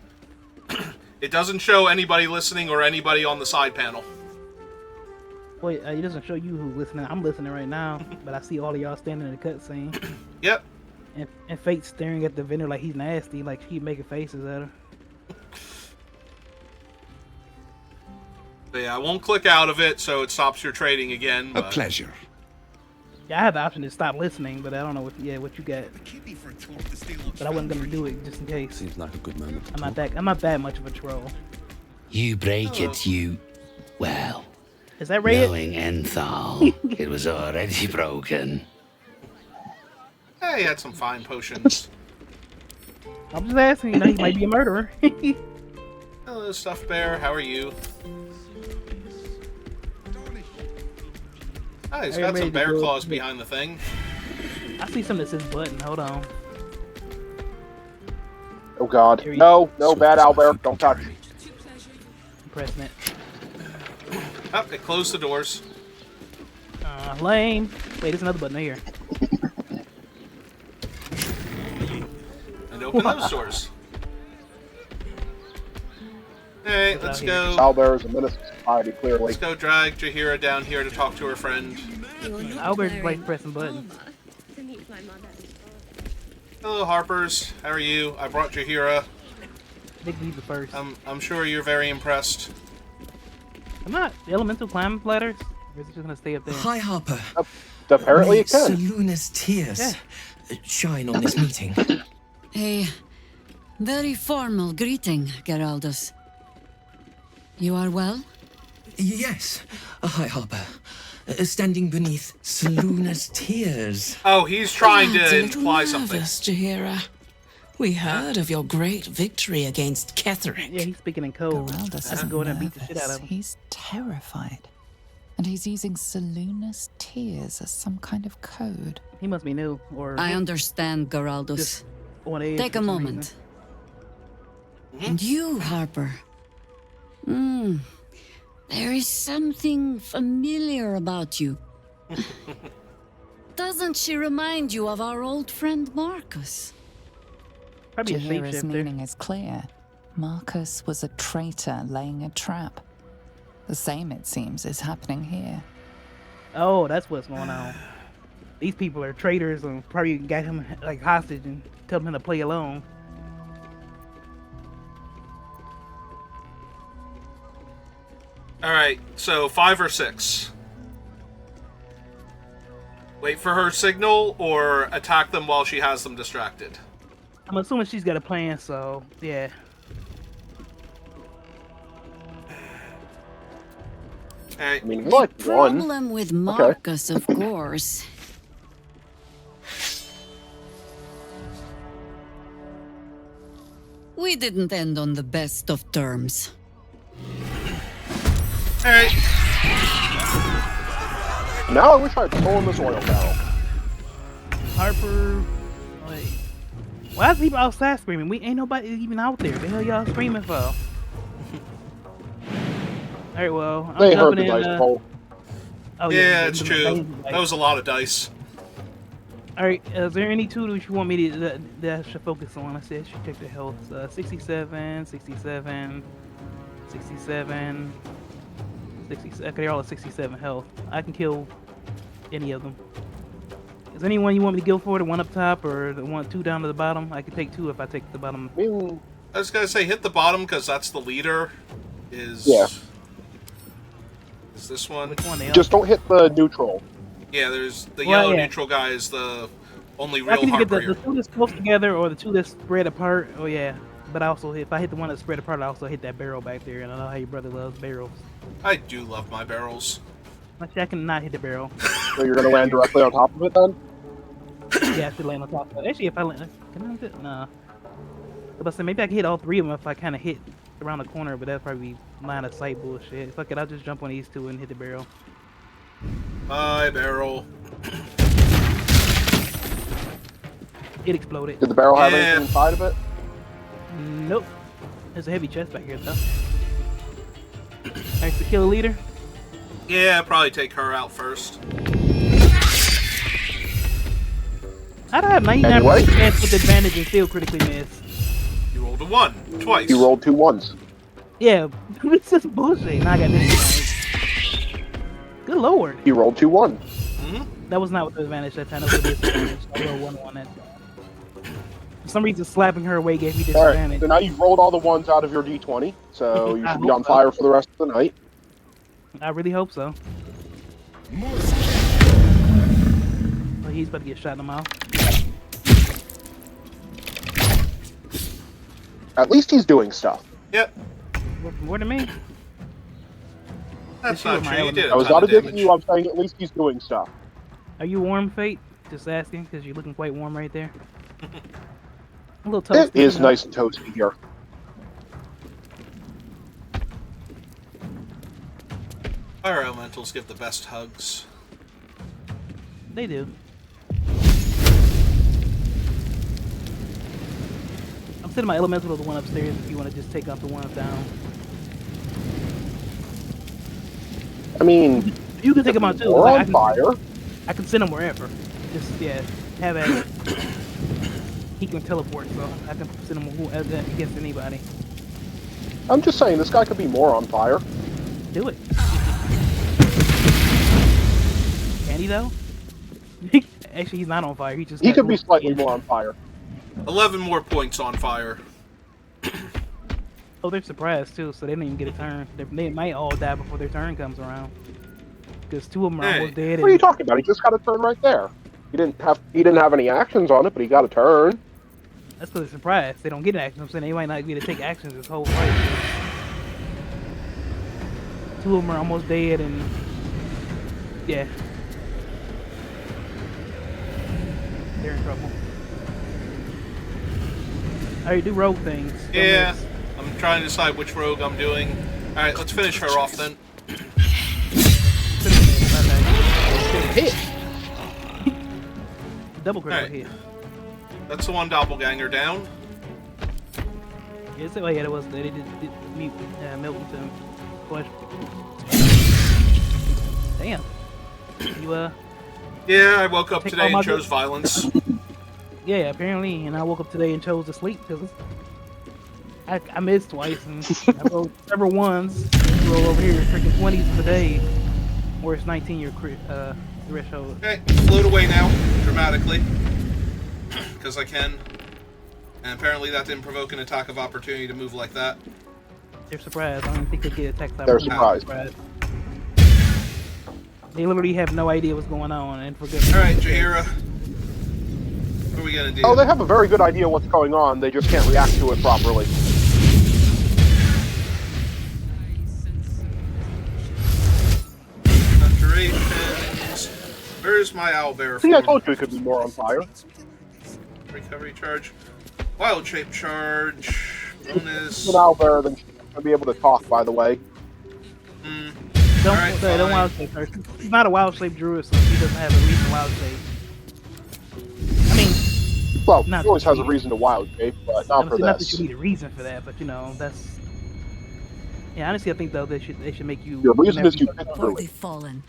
it doesn't show anybody listening or anybody on the side panel. Wait, it doesn't show you who's listening. I'm listening right now, but I see all of y'all standing in the cutscene. Yep. And Fate's staring at the vendor like he's nasty, like he's making faces at her. But yeah, I won't click out of it, so it stops your trading again. A pleasure. Yeah, I have the option to stop listening, but I don't know what you got. But I wasn't gonna do it just in case. Seems like a good moment. I'm not that much of a troll. You break it, you... Well... Is that red? Knowing Enthal, it was already broken. Hey, he had some fine potions. I'm just asking, he might be a murderer. Hello, Stuffed Bear. How are you? Oh, he's got some bear claws behind the thing. I see something that says button. Hold on. Oh god. No, bad Albert. Don't touch. I'm pressing it. Oh, it closed the doors. Lame. Wait, there's another button right here. And open those doors. Hey, let's go. Albert is a menace to society, clearly. Let's go drag Jahira down here to talk to her friend. Albert's like pressing buttons. Hello, Harpers. How are you? I brought Jahira. I think he's the first. I'm sure you're very impressed. I'm not. The elemental climb ladders? Or is it just gonna stay up there? Hi, Harper. Apparently May it can. Soluna's tears shine on this meeting. A very formal greeting, Geraldus. You are well? Yes. Hi, Harper. Standing beneath Soluna's tears. Oh, he's trying That's to a little imply something. nervous, Jahira. We heard of your great victory against Ketherick. Yeah, he's speaking in code. Geraldus I is can go in and beat the shit out nervous. of him. He's terrified. And he's using Saloon's tears as some kind of code. He must be new, or I understand, Geraldus. just on edge Take for a some moment. reason. And you, Harper. There is something familiar about you. Doesn't she remind you of our old friend Marcus? Probably a Jahira's shapeshifter. meaning is clear. Marcus was a traitor laying a trap. The same, it seems, is happening here. Oh, that's what's going on. These people are traitors and probably got him like hostage and tell him to play along. All right, so 5 or 6. Wait for her signal or attack them while she has them distracted. I'm assuming she's got a plan, so yeah. Hey. I mean, like one. Problem with Marcus, of course. We didn't end on the best of terms. Hey. Now I wish I'd stolen this oil barrel. Harper, wait. Why is people outside screaming? We ain't nobody even out there. The hell y'all screaming for? All right, well, I'm They heard jumping the in. dice roll. Oh Yeah, yeah, it's the true. dice. That was a lot of dice. All right, is there any two that you want me to that I should focus on? Let's see. I should check the health. 67, 67, 67, 67. Okay, they're all at 67 health. I can kill any of them. Is anyone you want me to go for? The one up top or the one 2 down to the bottom? I can take 2 if I take the bottom. I was gonna say hit the bottom because that's the leader. Is this one? Which one? They Just don't hit the neutral. Yeah, there's the Well, yellow yeah. neutral guy is the only I real can get Harper the here. 2 that's close together or the 2 that's spread apart. Oh yeah. But I also, if I hit the one that's spread apart, I also hit that barrel back there. And I know how your brother loves barrels. I do love my barrels. Actually, I can not hit the barrel. So you're gonna land directly on top of it then? Yeah, I should land on top of it. Actually, if I land, can I hit it? Nah. But say maybe I can hit all 3 of them if I kind of hit around the corner, but that'd probably be line of sight bullshit. Fuck it, I'll just jump on these 2 and hit the barrel. My barrel. It exploded. Did the barrel have anything inside of it? Nope. There's a heavy chest back here though. Alright, so kill a leader. Yeah, probably take her out first. I'd have 99% chance with advantage and still critically miss. You rolled a 1 twice. You rolled 2 1s. Yeah, it's just bullshit. Now I got this guy. Good lord. You rolled 2 1s. That was not with the advantage that time. That was with disadvantage. I rolled 1 that time. For some reason, slapping her away gave me Alright, disadvantage. so now you've rolled all the 1s out of your d20, so you I should be hope on so. fire for the rest of the night. I really hope so. Oh, he's about to get shot in the mouth. At least he's doing stuff. Yep. More than me. That's Just not my true. You did I a was ton not of digging damage. you, I'm saying at least he's doing stuff. Are you warm, Fate? Just asking, because you're looking quite warm right there. A little toasty. It is you know? nice and toasty here. Fire elementals give the best hugs. They do. I'm sending my elemental to the one upstairs if you want to just take out the ones down. I mean, You can take them out too. Or Like, on fire. I can send him wherever. Just, yeah, have at it. He can teleport, so I can send him against anybody. I'm just saying, this guy could be more on fire. Do it. Can he though? Actually, he's not on fire. He just He got could be moved. slightly more on fire. 11 more points on fire. Oh, they're surprised too, so they didn't even get a turn. They might all die before their turn comes around. Because 2 of them are almost dead. What are you talking about? He just got a turn right there. He didn't have any actions on it, but he got a turn. That's because they're surprised. They don't get actions. I'm saying they might not be able to take actions this whole fight. 2 of them are almost dead, and yeah, they're in trouble. Alright, do rogue things. Yeah, I'm trying to decide which rogue I'm doing. Alright, let's finish her off then. Hit. Double critical hit. That's the one doppelganger down. Yes, oh yeah, it was. They did mute Milton to question. Damn. You Yeah, I woke up take today all my and chose good- violence. Yeah, apparently, and I woke up today and chose to sleep because I missed twice and I rolled several ones. Roll over here, freaking 20s for the day, or it's 19 your threshold. Okay, float away now, dramatically, because I can. And apparently that didn't provoke an attack of opportunity to move like that. They're surprised. I don't think they get attacked. They're surprised. They literally have no idea what's going on, and for good. All right, Jaheira, what are we gonna do? Oh, they have a very good idea what's going on. They just can't react to it properly. Conjurations. Where's my owlbear? See, I told you it could be more on fire. Recovery charge. Wild shape charge. Bonus. An owlbear, then she's gonna be able to talk. By the way. Don't Alright, say don't fine. wild shape her. She's not a wild shape druid, so she doesn't have a reason to wild shape. I mean, Well, not she always that has a reason to wild shape, but not for not that this. you need a reason for that, but you know that's. Yeah, honestly, I think though they should make you. Your reason is you whenever pick start- through it. Fallen.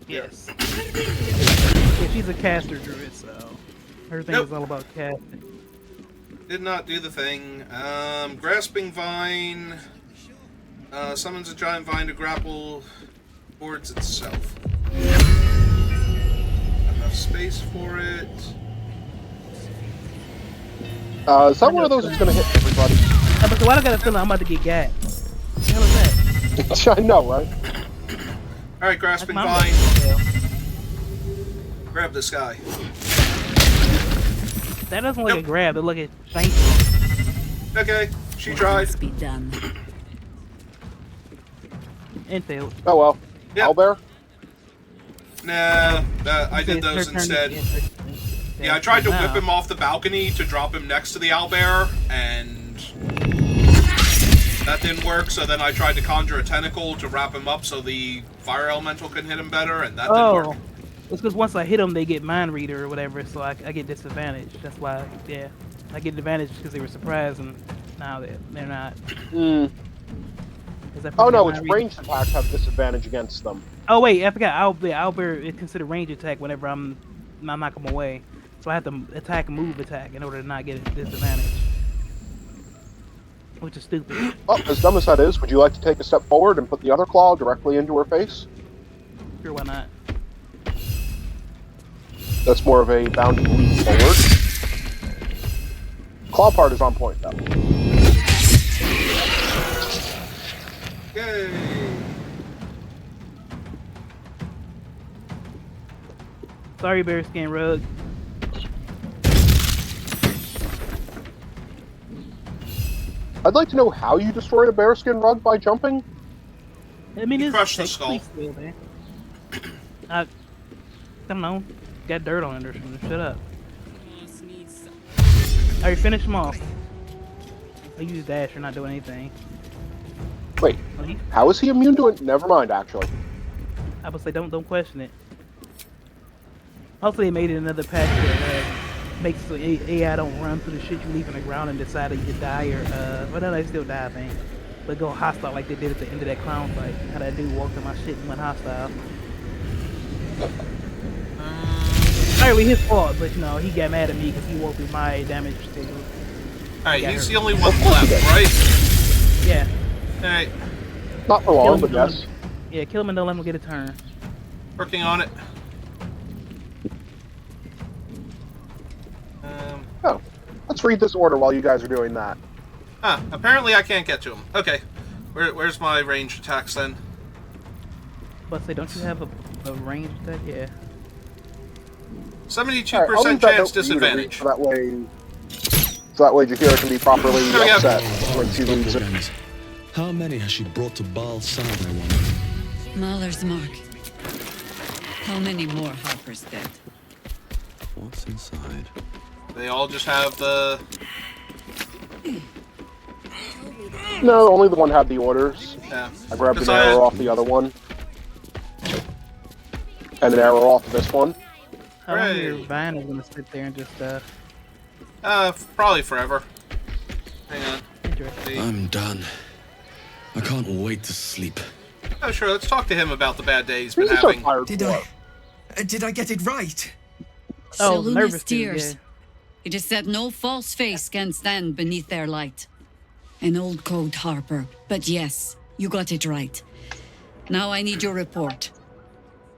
Yes. Yeah, she's a caster druid, so her thing Nope. is all about casting. Did not do the thing. Grasping vine. Summons a giant vine to grapple towards itself. Enough space for it. Is that one of those that's gonna hit everybody? But why do I got a feeling I'm about to get gapped? What the hell is that? I know, right? Alright, grasping That's my vine. Grab this guy. That doesn't look like a grab. It look like a shank. Okay, she tried. Must be done. And failed. Oh well. Yep. Owlbear? Nah, I did It's her those turn instead. to- Yeah, I tried to Now. whip him off the balcony to drop him next to the owlbear, and that didn't work, so then I tried to conjure a tentacle to wrap him up so the fire elemental can hit him better, and that didn't work. It's because once I hit them, they get mind reader or whatever, so I get disadvantage. That's why, yeah, I get advantage because they were surprised, and now they're not. Hmm. Is that Oh from no, mind it's reader? ranged attacks have disadvantage against them. Oh wait, I forgot. Owlbear is considered range attack whenever I knock them away, so I have to attack and move attack in order to not get a disadvantage, which is stupid. Well, as dumb as that is, would you like to take a step forward and put the other claw directly into her face? Sure, why not? That's more of a bounding leap forward. Claw part is on point, though. Yay! Sorry, bearskin rug. I'd like to know how you destroyed a bearskin rug by jumping. I mean, it's crushed the technically skull. still there. I don't know. Got dirt on it or something. Shut up. Alright, finish them off. I use dash. You're not doing anything. Wait, how is he immune to it? Never mind, actually. I would say don't question it. Also, they made it another patch that makes so AI don't run through the shit you leave on the ground and decide that you die or well, no, they still die, I think. But go hostile like they did at the end of that clown fight. How that dude walked in my shit and went hostile. Entirely his fault, but you know he got mad at me because he walked through my damage too. Alright, Got he's hurt. the only one left, right? Yeah. Alright, Not for Kill long, him but and don't yes. let- Yeah, kill him and don't let him get a turn. working on it. Oh, let's read this order while you guys are doing that. Apparently I can't get to him. Okay, where's my range attacks then? But say, don't you have a range attack? Yeah. 72% Alright, I'll leave that chance note for you to read, disadvantage. so that way Jaheira can be properly There we go. upset when she reads it. Guns. How many has she brought to Baal's side, I wonder? Mahler's mark. How many more Harper's dead? What's inside? They all just have the No, only the one had the orders. Yeah. I grabbed an arrow off the other one. And an arrow off this one. How long your vine is gonna sit there and just Probably forever. Hang on. I'm done. I can't wait to sleep. Oh, sure. Let's talk to him about the bad day he's been having. Did I get it right? Seluna's tears. It is said no false face can stand beneath their light. An old code, Harper. But yes, you got it right. Now I need your report.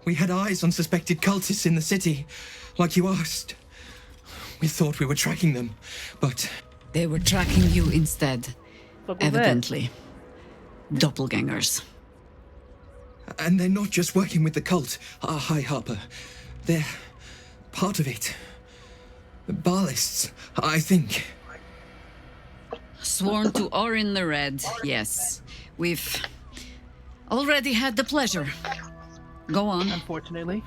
We had eyes on suspected cultists in the city, like you asked. We thought we were tracking them, but... They were tracking you instead. What was Evidently. Doppelgangers. And they're not just working with the cult, High Harper. They're part of it. The Baalists, I think. Sworn to Orin the Red, yes. We've already had the pleasure. Go on. Unfortunately.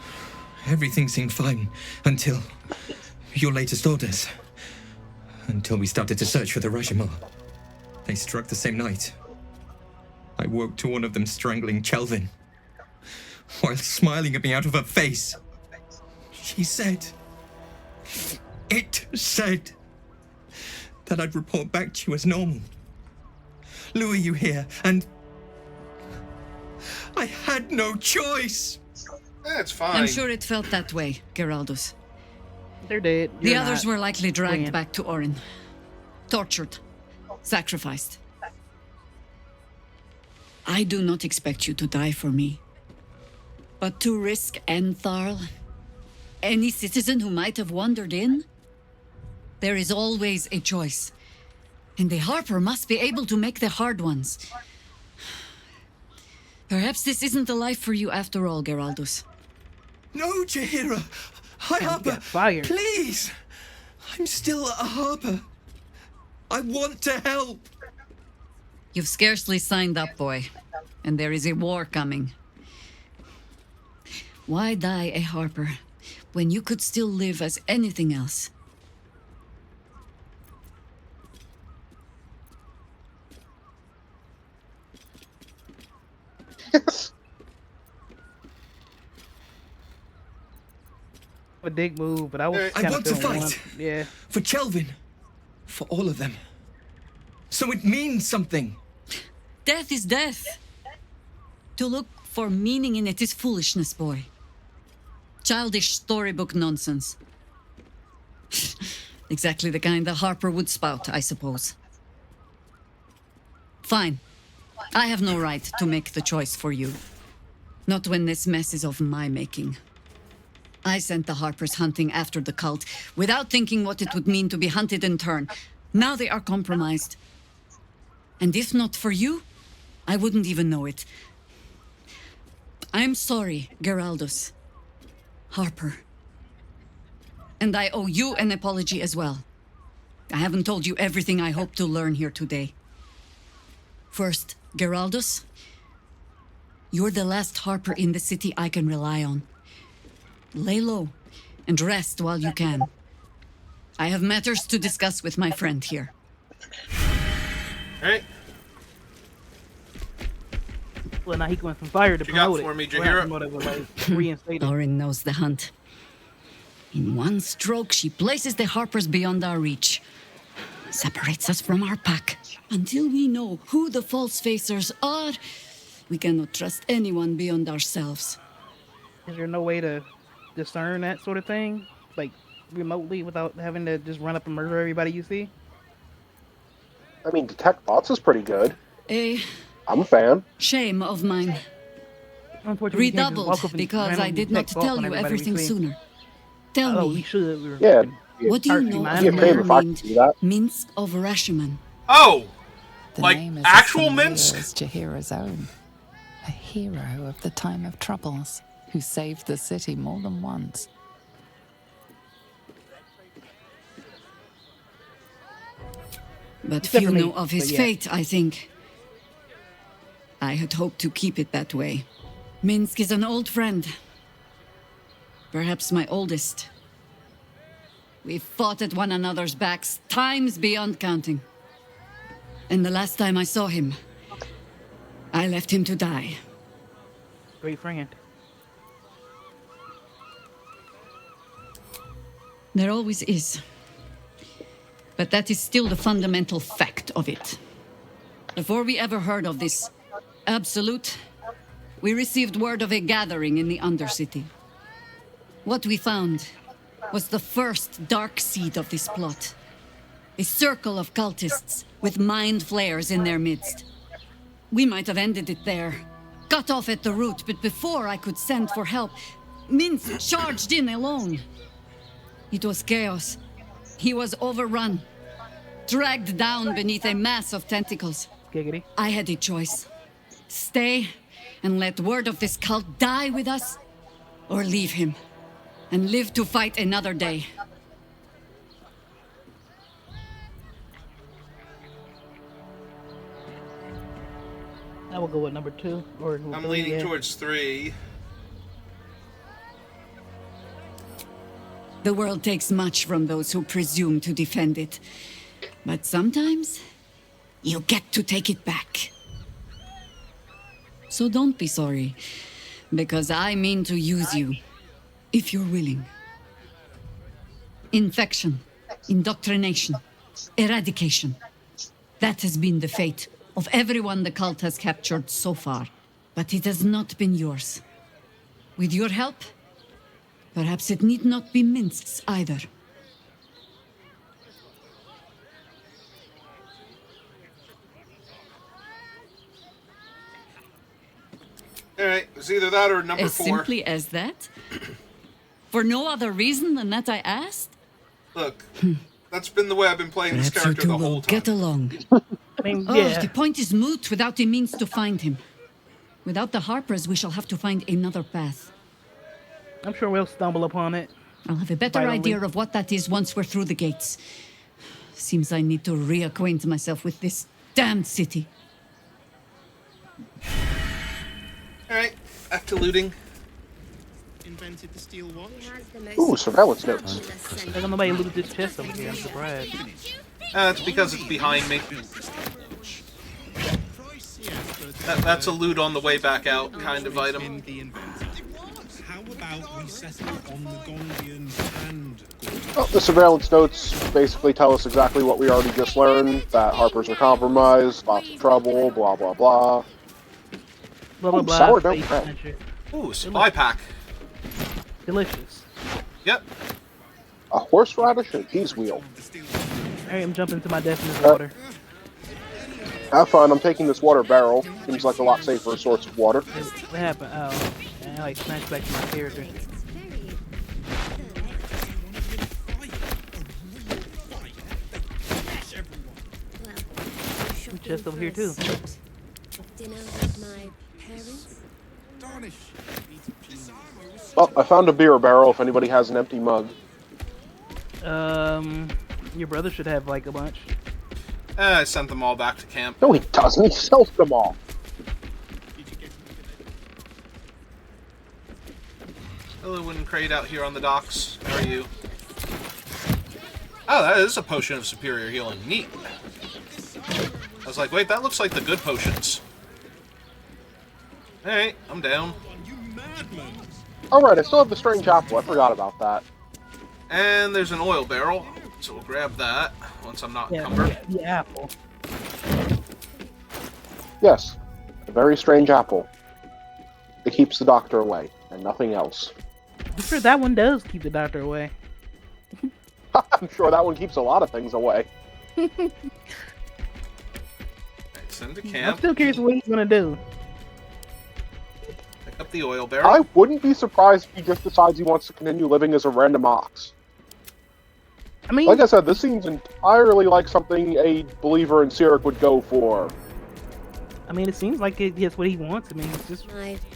Everything seemed fine until your latest orders. Until we started to search for the Rashomon. They struck the same night. I woke to one of them strangling Chelvin, while smiling at me out of her face. She said... It said... that I'd report back to you as normal. Lure you here, and... I had no choice! That's fine. I'm sure it felt that way, Geraldus. They're dead. The You're others not. were likely dragged Win. back to Orin. Tortured. Sacrificed. I do not expect you to die for me. But to risk Entharl, any citizen who might have wandered in, there is always a choice. And the Harper must be able to make the hard ones. Perhaps this isn't the life for you after all, Geraldus. No, Jaheira! High Harper! Fired. Please! I'm still a Harper. I want to help! You've scarcely signed up, boy. And there is a war coming. Why die a Harper when you could still live as anything else? A dick move, but I was. I want to fight. Yeah. For Chelvin. For all of them. So it means something. Death is death. To look for meaning in it is foolishness, boy. Childish storybook nonsense. Exactly the kind the Harper would spout, I suppose. Fine. I have no right to make the choice for you. Not when this mess is of my making. I sent the Harpers hunting after the cult, without thinking what it would mean to be hunted in turn. Now they are compromised. And if not for you, I wouldn't even know it. I'm sorry, Geraldus. Harper. And I owe you an apology as well. I haven't told you everything I hope to learn here today. First, Geraldus, you're the last Harper in the city I can rely on. Lay low and rest while you can. I have matters to discuss with my friend here. Right. Well, now he went from fire to What you got promoted. for me, Well, Jaheira? promoted was, like, reinstated. Orin knows the hunt. In one stroke, she places the Harpers beyond our reach. Separates us from our pack. Until we know who the false facers are, we cannot trust anyone beyond ourselves. Is there no way to discern that sort of thing, like remotely, without having to just run up and murder everybody you see? I mean, detect bots is pretty good. A I'm a fan. shame of mine. Unfortunately, we can't just walk Redoubled up and because I randomly did not detect bots tell on you everybody we everything see. sooner. Tell Oh, me, we should. We were Yeah. what do you know of Be a a favor man if I could named do that. Minsk of Rashomon? Oh! The Like name is actual as familiar Minsk? as Jaheira's own. A hero of the time of troubles who saved the city more than once. But Except few for me, know of his but yeah. fate, I think. I had hoped to keep it that way. Minsk is an old friend. Perhaps my oldest. We've fought at one another's backs times beyond counting. And the last time I saw him, I left him to die. Great friend. There always is. But that is still the fundamental fact of it. Before we ever heard of this absolute, we received word of a gathering in the Undercity. What we found was the first dark seed of this plot. A circle of cultists with mind flayers in their midst. We might have ended it there, cut off at the root, but before I could send for help, Mince charged in alone. It was chaos. He was overrun, dragged down beneath a mass of tentacles. Giggity. I had a choice. Stay and let word of this cult die with us, or leave him and live to fight another day. I will go with number 2. Or I'm leaning towards 3. The world takes much from those who presume to defend it. But sometimes, you get to take it back. So don't be sorry, because I mean to use you, if you're willing. Infection, indoctrination, eradication. That has been the fate of everyone the cult has captured so far. But it has not been yours. With your help, perhaps it need not be Minsk's either. Alright, it's either that or number as 4. Simply as that? For no other reason than that I asked? Look, that's been the way I've been playing this Perhaps you character two the whole will time. get along. I mean, Oh, yeah. the point is moot without the means to find him. Without the Harpers, we shall have to find another path. I'm sure we'll stumble upon it. I'll have a better Finally. idea of what that is once we're through the gates. Seems I need to reacquaint myself with this damned city. Alright, back to looting. Invented the steel watch. Ooh, surveillance notes. There's nobody looted this chest over here. I'm surprised. It's because it's behind me. That's a loot on the way back out kind of item. How about we settle on the Gondians and Well, the surveillance notes basically tell us exactly what we already just learned, that Harpers are compromised, lots of trouble, blah blah blah. Blah blah Ooh, blah. sourdough Space bread. adventure. Ooh, supply pack. Delicious. Yep. A horseradish and a peas wheel. Alright, I'm jumping to my death in this water. Have fun, I'm taking this water barrel. Seems like a lot safer source of water. What happened? Oh, I like snatched back to my character. Chest over here too. Dinner with my parents? Oh, I found a beer barrel if anybody has an empty mug. Your brother should have like a bunch. I sent them all back to camp. No, he doesn't. He sells them all. Hello, wooden crate out here on the docks. How are you? Oh, that is a potion of superior healing. Neat. I was like, wait, that looks like the good potions. Alright, I'm down. Alright, I still have the strange apple. I forgot about that. And there's an oil barrel, so we'll grab that once I'm not encumbered. The apple. Yes, a very strange apple. It keeps the doctor away, and nothing else. I'm sure that one does keep the doctor away. I'm sure that one keeps a lot of things away. Send to I'm camp. still curious what he's gonna do. Pick up the oil barrel. I wouldn't be surprised if he just decides he wants to continue living as a random ox. I mean, like I said, this seems entirely like something a believer in Cyric would go for. I mean, it seems like it's what he wants. I mean, it's just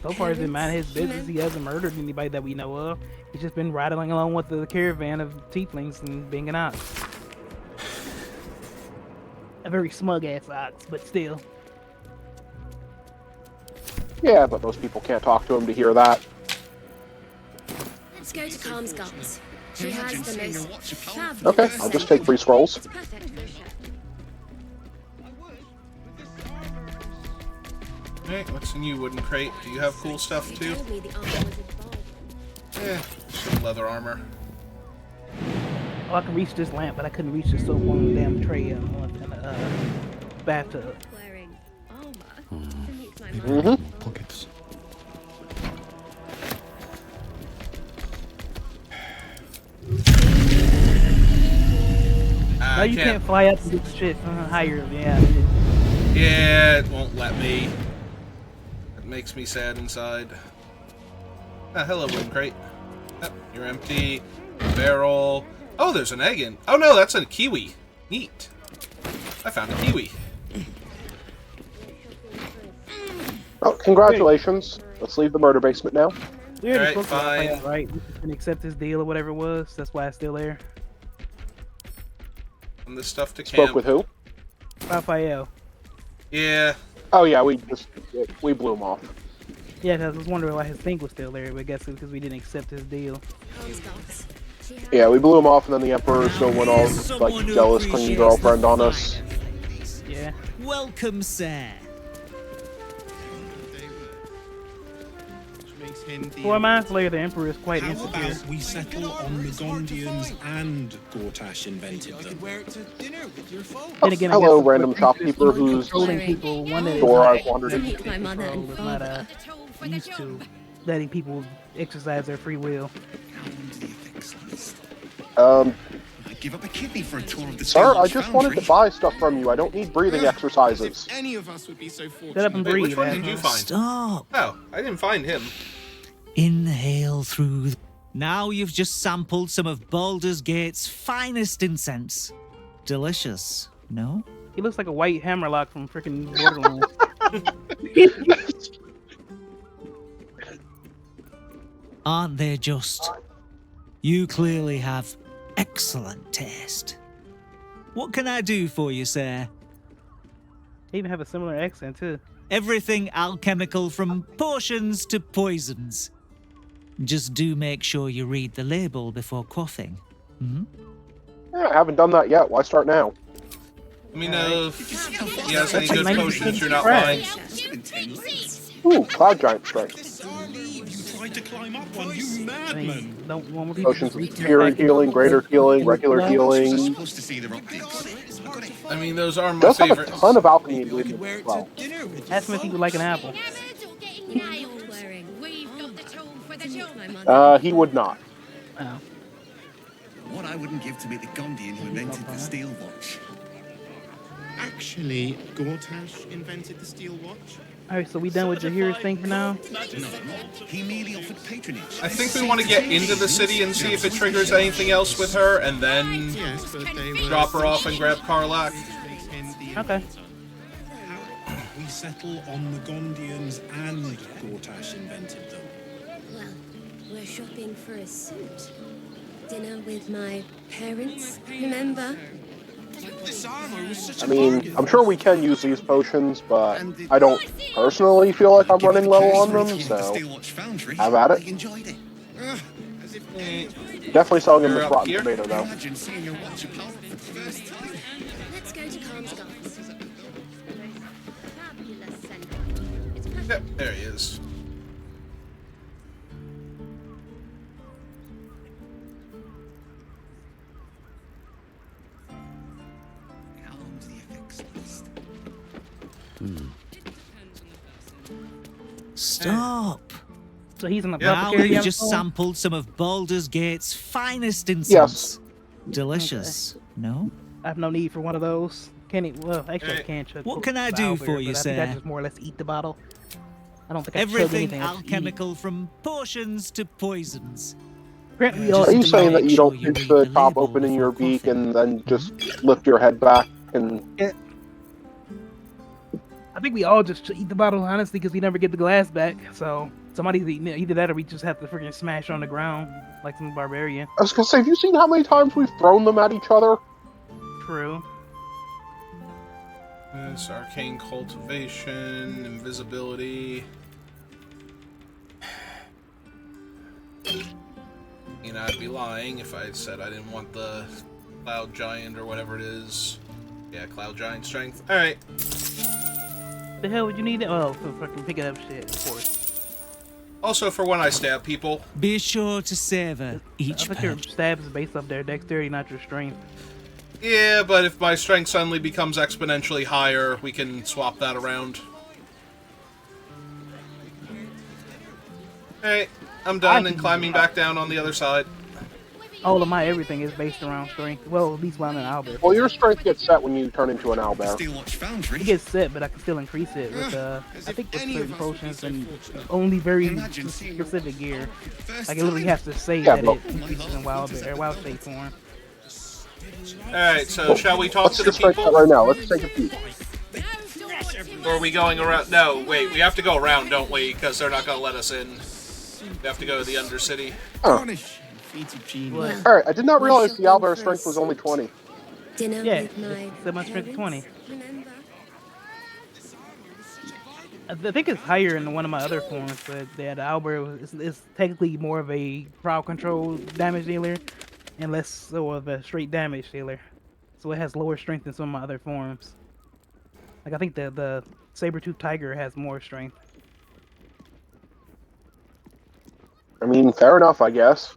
so far as it mind his business. He hasn't murdered anybody that we know of. He's just been riding along with the caravan of tieflings and being an ox. A very smug ass ox, but still. Yeah, but most people can't talk to him to hear that. Let's go to Calm's Gulls. She has the most fabulous Okay, I'll just take 3 scrolls. It's perfect for a show. Alright, what's in you, wooden crate? Do you have cool stuff too? Yeah, some leather armor. Oh, I can reach this lamp, but I couldn't reach the soap on the damn tray in the bathtub. Wearing armor to meet my Mm-hmm. Pockets. No, you can't fly up and get the shit higher. Yeah. Yeah, it won't let me. It makes me sad inside. Ah, hello, wooden crate. Oh, you're empty. Barrel. Oh, there's an egg in. Oh no, that's a kiwi. Neat. I found a kiwi. Oh, congratulations. Let's leave the murder basement now. We already Alright, spoke about fine. that, right? We can accept his deal or whatever it was. That's why it's still there. And this stuff to Spoke camp. with who? Raphael. Yeah. Oh yeah, we blew him off. Yeah, 'cause I was wondering why his thing was still there, but I guess it's because we didn't accept his deal. Yeah, we blew him off, and then the Emperor still went all like jealous, clingy girlfriend on us. Yeah. Welcome, sir. For Mind Flayer, the Emperor is quite How insecure. about we settle on the Gondians and Gortash invented them? Then again, I Hello, guess random shopkeeper who's controlling people. One that is door not I've wandered into. Meet my mother and is not father. used to letting people exercise their free will. Give up a kidney for a tour of the Sir, I just wanted to buy stuff from you. I don't need breathing exercises. Any of us would be so fortunate. Shut up and Wait, breathe. which one asshole. did you find? Stop. Oh, I didn't find him. Inhale through. Now you've just sampled some of Baldur's Gate's finest incense. Delicious, no? He looks like a white hammerlock from freaking Borderlands. Aren't they just? You clearly have excellent taste. What can I do for you, sir? They even have a similar accent too. Everything alchemical from potions to poisons. Just do make sure you read the label before quaffing. Hmm? Yeah, I haven't done that yet. Why start now? Let me know if he has any That's good like potions you're not crap. buying. Ooh, Cloud Giant Strength. You tried to climb up one, you I madman! mean, don't want more people Potions of reaching spirit back and- healing, greater healing, regular healing. Supposed to see the optics. I mean, those are my Does have a favorites. ton of alchemy ingredients as well. Ask him if he would like an apple. He would not. Oh. What I wouldn't give to meet the Gondian who invented the steel watch. Actually, Gortash invented the steel watch? Alright, so we done with Jahir's thing for now? No, he merely offered patronage. I think we want to get into the city and see if it triggers anything else with her, and then Yes, but they were... drop her off and grab Karlak. Okay. We settle on the Gondians and Gortash invented them. Well, we're shopping for a suit. Dinner with my parents, remember? This armor was such I mean, I'm sure we can use these potions, but I don't personally feel like I'm running low on them, so have at it. enjoyed it. As if Definitely selling them You're this up rotten here? tomato, though. imagine seeing your watch apart for the first time. Let's go to Khan's Gardens. Fabulous center. It's Yep, there he is. Calms the effects list. Stop. So he's in the Now apothecary you've just outfit? sampled some of Baldur's Gate's finest incense. Yes. Delicious, no? I have no need for one of those. Can he? Well, actually, I can chug. What can I do Baldur, for you, but I think I sir? just more or less eat the bottle. I don't think I chug Everything anything. I just eat. alchemical from potions to poisons. Apparently, we all Are you eat saying that make you sure don't you pinch read the the top label open in your before beak coughing. and then just lift your head back and... I think we all just eat the bottle, honestly, because we never get the glass back. So somebody's eating it. Either that or we just have to freaking smash on the ground like some barbarian. I was gonna say, have you seen how many times we've thrown them at each other? True. This arcane cultivation, invisibility. You know, I'd be lying if I said I didn't want the Cloud Giant or whatever it is. Yeah, Cloud Giant strength. Alright. The hell would you need it? Oh, for fucking picking up shit, of course. Also for when I stab people. Be sure to savor each I think your stabs is based off their dexterity, not your strength. Yeah, but if my strength suddenly becomes exponentially higher, we can swap that around. Alright, I'm done and climbing back down on the other side. All of my everything is based around strength. Well, at least when I'm an owlbear. Well, your strength gets set when you turn into an owlbear. It gets set, but I can still increase it with, I think with certain potions and only very specific gear. Like, it literally has to say that it increases in wild state form. Alright, so shall we talk to the people? Right now, let's take a peek. Or are we going around? No, wait, we have to go around, don't we? Because they're not going to let us in. We have to go to the Undercity. Oh. Alright, I did not realize the owlbear strength was only 20. Yeah, so my strength 20. I think it's higher in one of my other forms, but yeah, the owlbear is technically more of a crowd control damage dealer and less so of a straight damage dealer. So it has lower strength than some of my other forms. Like I think the saber-toothed tiger has more strength. I mean, fair enough, I guess.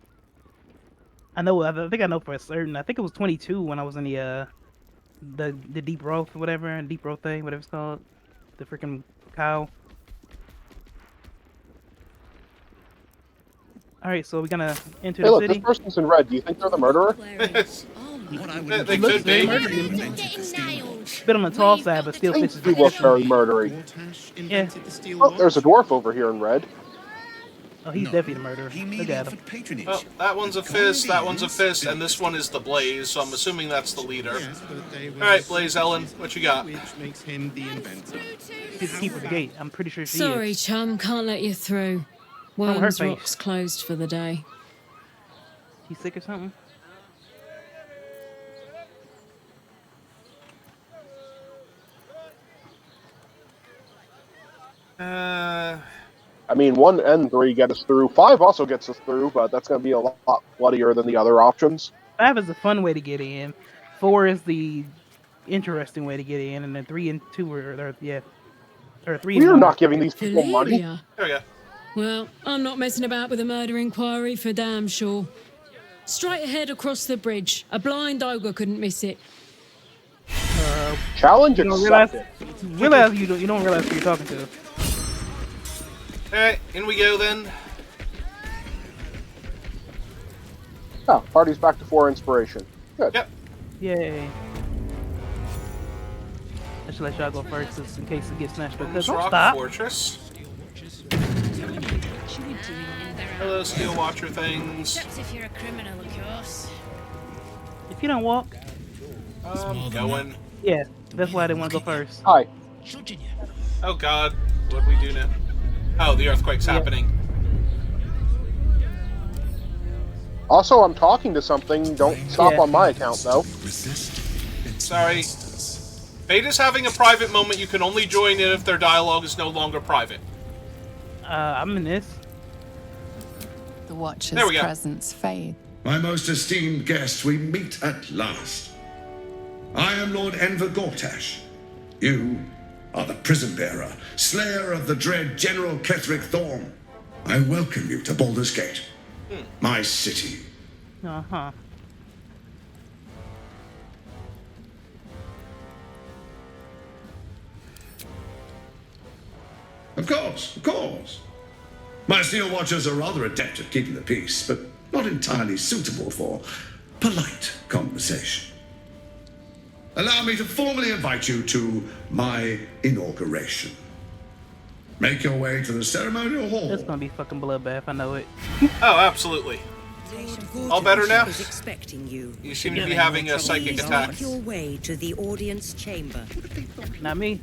I think I know for a certain. I think it was 22 when I was in the deep growth or whatever, deep growth thing, whatever it's called. The freaking cow. Alright, so we're gonna enter the city. This person's in red. Do you think they're the murderer? They could be. Bit on the tall side, but still fits He looks very murdery. Yeah. Oh, there's a dwarf over here in red. Oh, he's definitely the murderer. Look at him. Well, that one's a fist, that one's a fist, and this one is the Blaze, so I'm assuming that's the leader. Alright, Blaze Ellen, what you got? She's the keeper of the gate. I'm pretty sure she Sorry, is. chum, can't let you through. Oh, her Worms face. Rock's closed for the day. She's sick or something? I mean, 1 and 3 get us through. 5 also gets us through, but that's going to be a lot bloodier than the other options. 5 is a fun way to get in. 4 is the interesting way to get in, and then 3 and 2 are yeah. Or 3 and We're 1 not giving these people money. Valeria. There we go. Well, I'm not messing about with a murder inquiry for damn sure. Straight ahead across the bridge. A blind ogre couldn't miss it. Challenge You don't accepted. you don't realize who you're talking to. Alright, in we go then. Oh, party's back to 4 inspiration. Good. Yep. Yay. I should let y'all go first just in case it gets snatched because don't Rock stop. Fortress. Hello, Steel Watcher things. Except if you're a criminal, of course. If you don't walk. Going. Yeah, that's why I didn't want to go first. Hi. Oh god, what do we do now? Oh, the earthquake's happening. Also, I'm talking to something. Don't stop on my account, though. Sorry. Beta's having a private moment. You can only join in if their dialogue is no longer private. I'm in this. The Watcher's There we go. presence fades. My most esteemed guest, we meet at last. I am Lord Enver Gortash. You are the prison bearer, slayer of the dread General Ketheric Thorm. I welcome you to Baldur's Gate, my city. Uh-huh. Of course, of course. My Steel Watchers are rather adept at keeping the peace, but not entirely suitable for polite conversation. Allow me to formally invite you to my inauguration. Make your way to the ceremonial hall. It's gonna be fucking bloodbath, I know it. Oh, absolutely. All better now? Is expecting you. You seem to be having a psychic attack. Make your way to the audience chamber. Not me.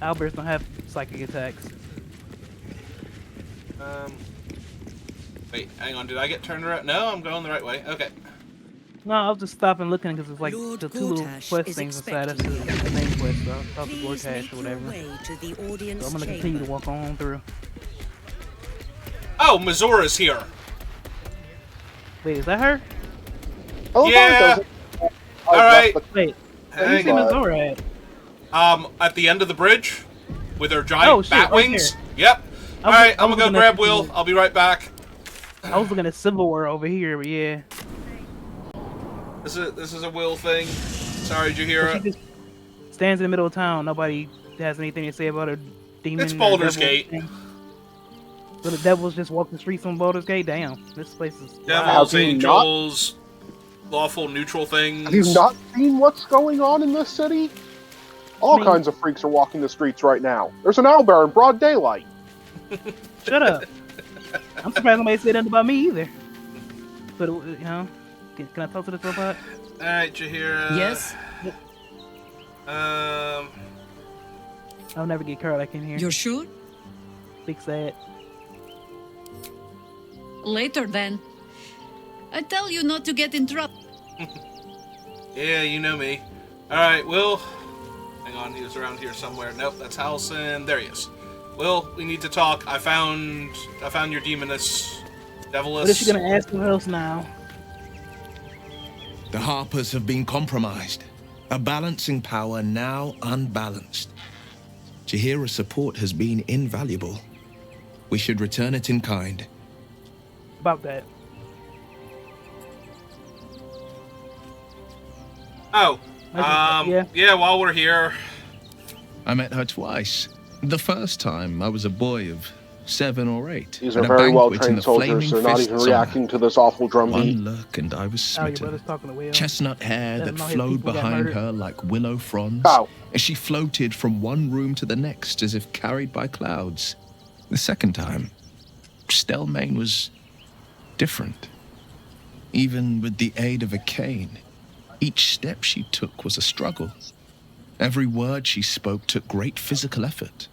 Alberts don't have psychic attacks. Wait, hang on. Did I get turned around? No, I'm going the right way. Okay. No, I was just stopping looking because it's like Lord the 2 little Gortash quest is things inside us. The expecting main quest, so I'll the Please Gortash make or your whatever. way to the audience So I'm gonna chamber. continue to walk on through. Oh, Missoura's here. Wait, is that her? Oh, Yeah. All right. Wait, where do you Hang see on. Missoura at? At the end of the bridge. with her giant bat wings. Yep. All right, I'm gonna go grab Will. I'll be right back. I was looking at Civil War over here, but yeah. This is a Will thing. Sorry, did you hear She it? just stands in the middle of town. Nobody has anything to say about her demon. It's Baldur's Gate. So the devils just walk the streets on Baldur's Gate? Damn, this place is... Devils, angels, lawful neutral things. Have you not seen what's going on in this city? All kinds of freaks are walking the streets right now. There's an owlbear in broad daylight. Shut up. I'm surprised nobody said nothing about me either. But, you know, can I talk to this robot? Alright, Jahira. Yes? I'll never get Carl back in here. You're sure? Big sad. Later, then. I tell you not to get in trouble. Yeah, you know me. Alright, Will. Hang on, he was around here somewhere. Nope, that's Halcyon. There he is. Will, we need to talk. I found your demoness, deviless. What is she gonna ask who else now? The Harpers have been compromised. A balancing power now unbalanced. Jahira's support has been invaluable. We should return it in kind. About that. Oh, yeah, while we're here. I met her twice. The first time, I was a boy of 7 or 8. These are very well-trained soldiers. They're not even reacting to this awful drumbeat. One look and I was smitten. Talking to Will. Chestnut hair Let that them know his flowed people got behind murdered. her like willow fronds. Ow. As she floated from one room to the next as if carried by clouds. The second time, Stelmane was different. Even with the aid of a cane, each step she took was a struggle. Every word she spoke took great physical effort.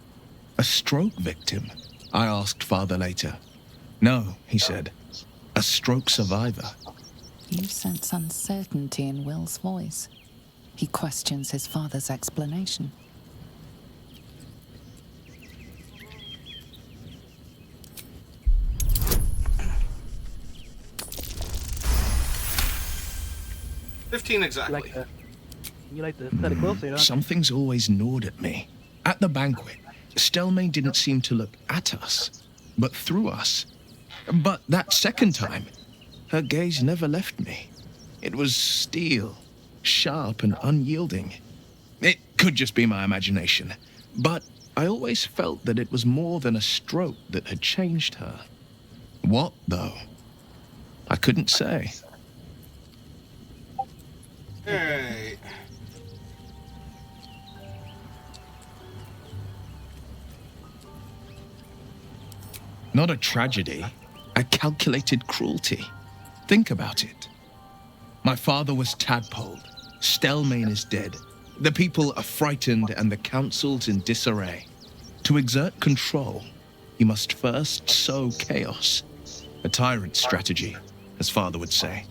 A stroke victim? I asked father later. No, he said. A stroke survivor. You sense uncertainty in Will's voice. He questions his father's explanation. Exactly. You like to cut it closer, don't you? Something's always gnawed at me. At the banquet, Stelmane didn't seem to look at us, but through us. But that second time, her gaze never left me. It was steel, sharp and unyielding. It could just be my imagination, but I always felt that it was more than a stroke that had changed her. What, though? I couldn't say. Alright. Not a tragedy, a calculated cruelty. Think about it. My father was tadpoled. Stelmane is dead. The people are frightened and the council's in disarray. To exert control, he must first sow chaos. A tyrant's strategy, as father would say.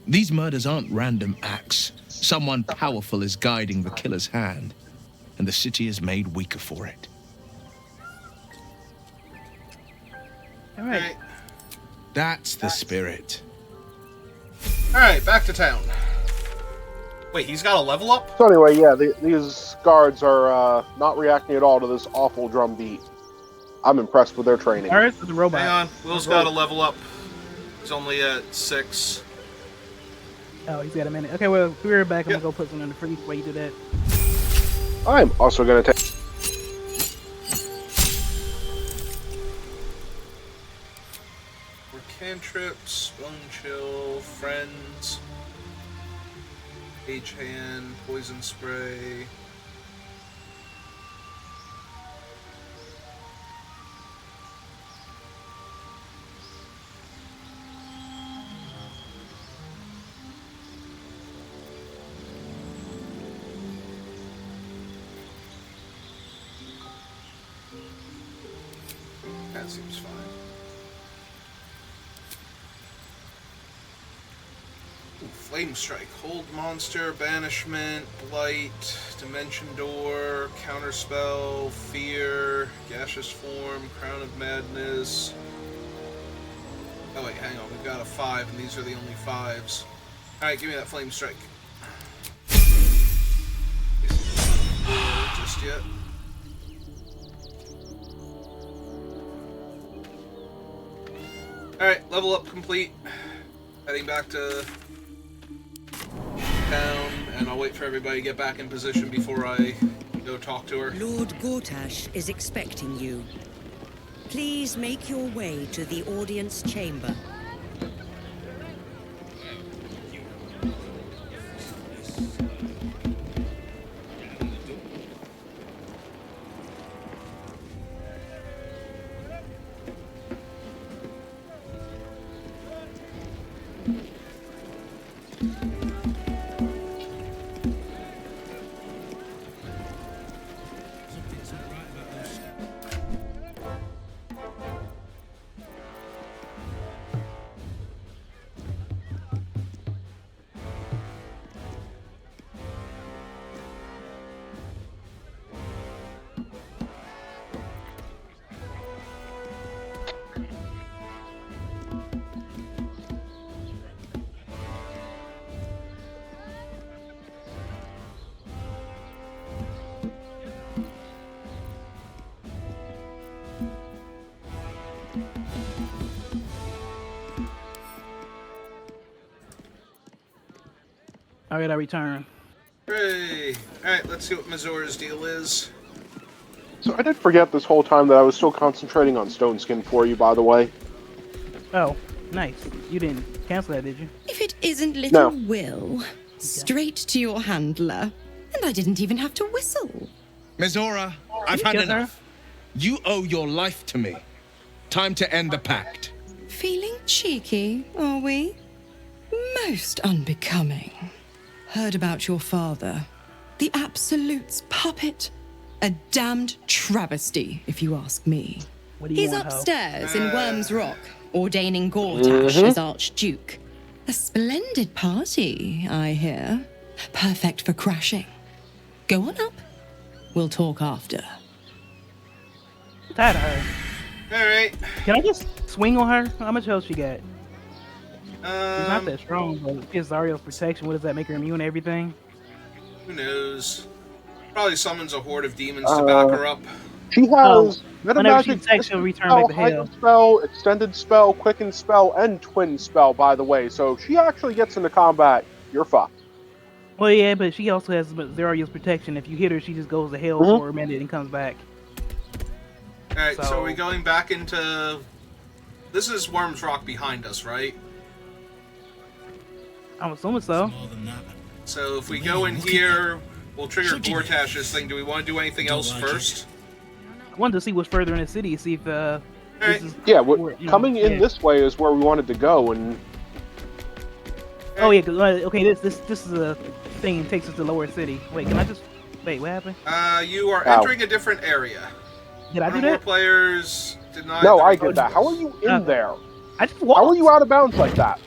These murders aren't random acts. Someone powerful is guiding the killer's hand, and the city is made weaker for it. All right. That's the spirit. Alright, back to town. Wait, he's got a level up? So anyway, yeah, these guards are not reacting at all to this awful drumbeat. I'm impressed with their training. Guards or the robot? Hang on, Will's got a level up. He's only at 6. Oh, he's got a minute. Okay, well, we're back. I'm gonna go put something in the freeze while you do that. I'm also going to take... Cantrips, Bone Chill, Friends, Page Hand, Poison Spray. That seems fine. Flame Strike, Hold Monster, Banishment, Blight, Dimension Door, Counterspell, Fear, Gaseous Form, Crown of Madness. Oh wait, hang on, we've got a 5 and these are the only 5s. Alright, give me that Flame Strike. Just yet. Alright, level up complete. Heading back to town, and I'll wait for everybody to get back in position before I go talk to her. Lord Gortash is expecting you. Please make your way to the audience chamber. All right, I return. Hooray! Alright, let's see what Mazora's deal is. So I did forget this whole time that I was still concentrating on Stone Skin for you, by the way. Oh, nice. You didn't cancel that, did you? If it isn't little No. Will, straight to your handler. And I didn't even have to whistle. Mizora, I've had killed her? enough. You owe your life to me. Time to end the pact. Feeling cheeky, are we? Most unbecoming. Heard about your father. The Absolute's puppet. A damned travesty, if you ask me. What do you He's want, ho? upstairs in Worm's Rock, ordaining Gortash as Archduke. A splendid party, I hear. Perfect for crashing. Go on up. We'll talk after. I'm tired of her. Alright. Can I just swing on her? How much health she got? She's not that strong, but it's Zario's protection. What does that make her immune to everything? Who knows? Probably summons a horde of demons to back her up. She has whenever she Metamagic, attacks, she'll return spell, back to hell. heightened spell, extended spell, quicken spell, and twin spell, by the way. So if she actually gets into combat, you're fucked. Well, yeah, but she also has Zario's protection. If you hit her, she just goes to hell for a minute and comes back. Alright, so are we going back into... This is Worm's Rock behind us, right? I'm assuming so. So if we go in here, we'll trigger Gortash's thing. Do we want to do anything else first? I wanted to see what's further in the city, see if this is Yeah, where, you know, coming in yeah. this way is where we wanted to go, and Oh yeah, 'cause, okay, this is a thing that takes us to Lower City. Wait, can I just wait? What happened? You are Ow. entering a different area. Did I do More that? players denied. no, the I request. did that. How are you in there? I just walked. How are you out of bounds like that?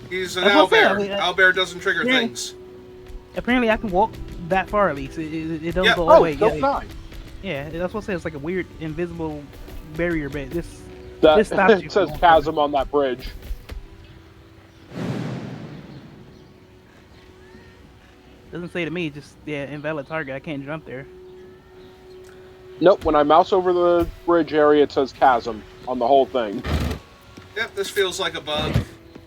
He's an That's what I'm owlbear. saying. Owlbear doesn't trigger Yeah. things. Apparently, I can walk that far at least. It doesn't Yeah. go all the Oh, way. so Yeah, nice. yeah, that's what I say. It's like a weird invisible barrier, but this That, stops you it says from chasm on that bridge. doesn't say to me. Just invalid target. I can't jump there. Nope, when I mouse over the bridge area, it says chasm on the whole thing. Yep, this feels like a bug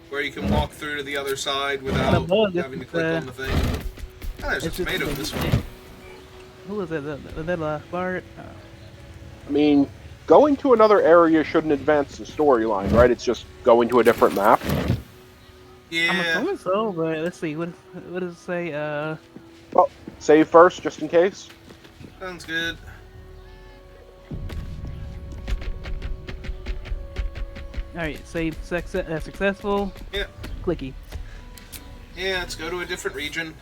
where you can walk through to the other side Not without a bug, having to it's, click on the thing. Oh, there's a it's just tomato a- in this one. Who is it? That Bard? I mean, going to another area shouldn't advance the storyline, right? It's just going to a different map. I'm Yeah. assuming so, but let's see. What does it say? Well, save first, just in case. Sounds good. All right, save successful. Yeah. Clicky. Yeah, let's go to a different region.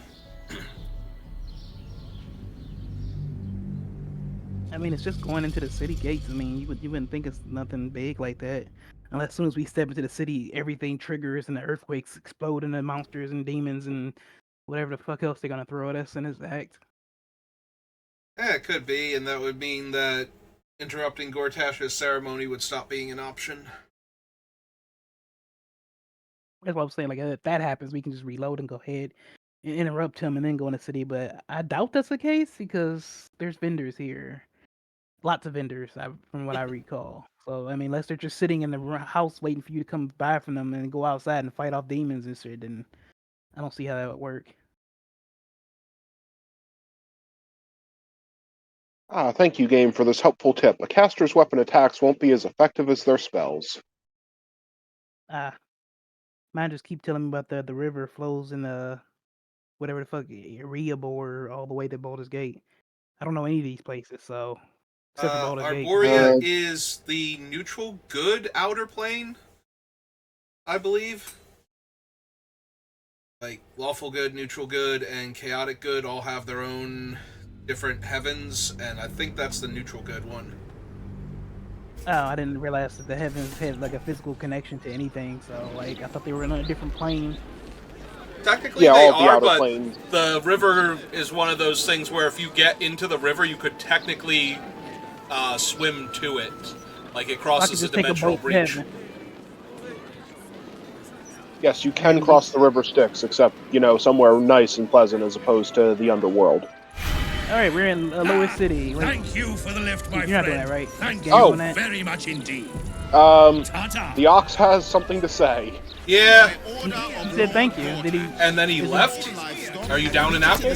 I mean, it's just going into the city gates. I mean, you wouldn't think it's nothing big like that, unless as soon as we step into the city, everything triggers and the earthquakes explode and the monsters and demons and whatever the fuck else they're gonna throw at us in this act. Yeah, it could be, and that would mean that interrupting Gortash's ceremony would stop being an option. That's what I'm saying. Like, if that happens, we can just reload and go ahead and interrupt him and then go in the city. But I doubt that's the case because there's vendors here, lots of vendors, from what I recall. So I mean, unless they're just sitting in the house waiting for you to come buy from them and go outside and fight off demons and shit, then I don't see how that would work. Thank you, game, for this helpful tip. A caster's weapon attacks won't be as effective as their spells. Mine just keep telling me about the river flows in the whatever the fuck Erebor all the way to Baldur's Gate. I don't know any of these places, so except for Baldur's Gate. Arborea is the neutral good outer plane, I believe. Like, lawful good, neutral good, and chaotic good all have their own different heavens, and I think that's the neutral good one. Oh, I didn't realize that the heavens had like a physical connection to anything, so like I thought they were on a different plane. Technically they are, but the river is one of those things where if you get into the river, you could technically swim to it. Like, it crosses a dimensional breach. Yes, you can cross the river Styx, except, somewhere nice and pleasant as opposed to the underworld. Alright, we're in Lower City. Thank you for the lift, my friend. You're not doing that, right? Thank you very much indeed. The Ox has something to say. Yeah. He said thank you. And then he left? Are you down in Apple?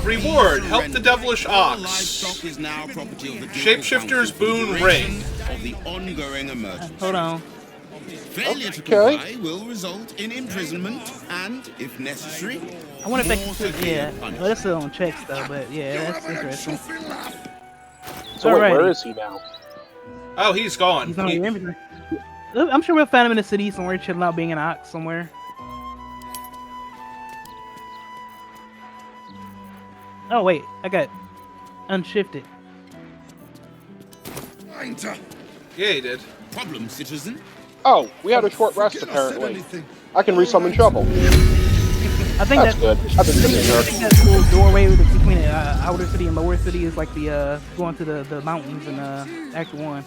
Reward. Help the devilish ox. Shapeshifter's boon ring. Of the ongoing emergency. Hold on. Failure to comply will result in imprisonment and, if necessary, I wonder if that could, yeah. Well, that's still on checks though, but yeah, that's interesting. So wait, where is he now? Oh, he's gone. He's not in your inventory. I'm sure we'll find him in the city somewhere, chilling out, being an ox somewhere. Oh wait, I got unshifted. Yeah, he did. Problem, citizen. Oh, we had a short rest apparently. I can resummon Shovel. I think that's good. I've been sitting I think that little doorway between outer city and lower city is like the going to the mountains in Act 1,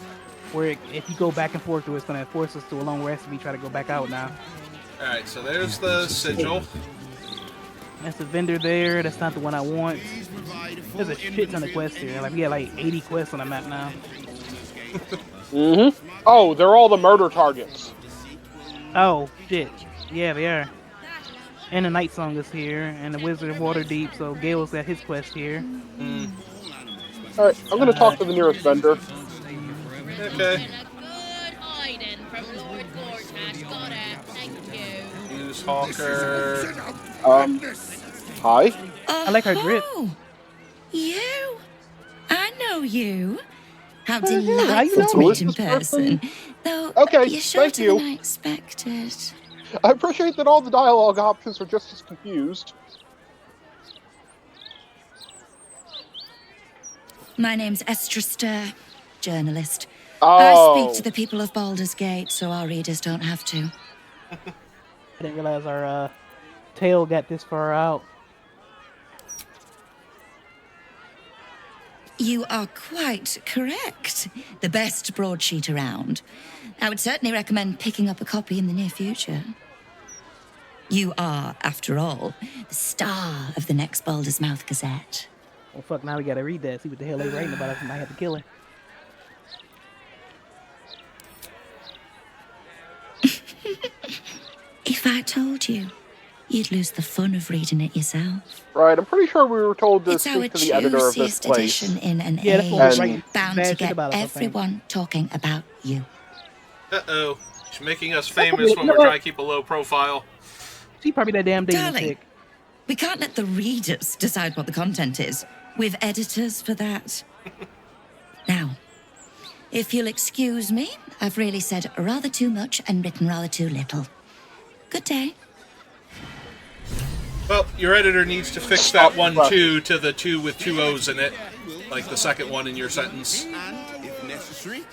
where if you go back and forth, it's going to force us to a long rest if we try to go back out now. All right, so there's the sigil. That's the vendor there. That's not the one I want. There's a shit ton of quests here. Like we got like 80 quests on the map now. Oh, they're all the murder targets. Oh shit! Yeah, they are. And the Night Song is here, and the Wizard of Waterdeep. So Gale's got his quest here. All right, I'm gonna talk to the nearest vendor. Okay. Use Hawker. Hi. I like her drip. You? I know you. How How you delightful know? to meet Who's in this person. Though Okay, you're shorter thank you. than I expected. I appreciate that all the dialogue options are just as confused. My name's Estra Stir, journalist. Oh. I speak to the people of Baldur's Gate, so our readers don't have to. I didn't realize our tail got this far out. You are quite correct. The best broadsheet around. I would certainly recommend picking up a copy in the near future. You are, after all, the star of the next Baldur's Mouth Gazette. Well, fuck, now we gotta read that, see what the hell they're writing about us, and I have to kill her. If I told you, you'd lose the fun of reading it yourself. Right, I'm pretty sure we were told to It's our speak to the editor of this juiciest place. edition in an Yeah, that's what age we're writing bound bad to shit get about us, I think. everyone talking about you. Uh-oh. She's making us famous when we're trying to keep a low profile. She probably that damn dating Darling, chick. we can't let the readers decide what the content is. We've editors for that. Now, if you'll excuse me, I've really said rather too much and written rather too little. Good day. Well, your editor needs to fix that 1-2 to the 2 with 2 O's in it, like the second one in your sentence. And, if necessary,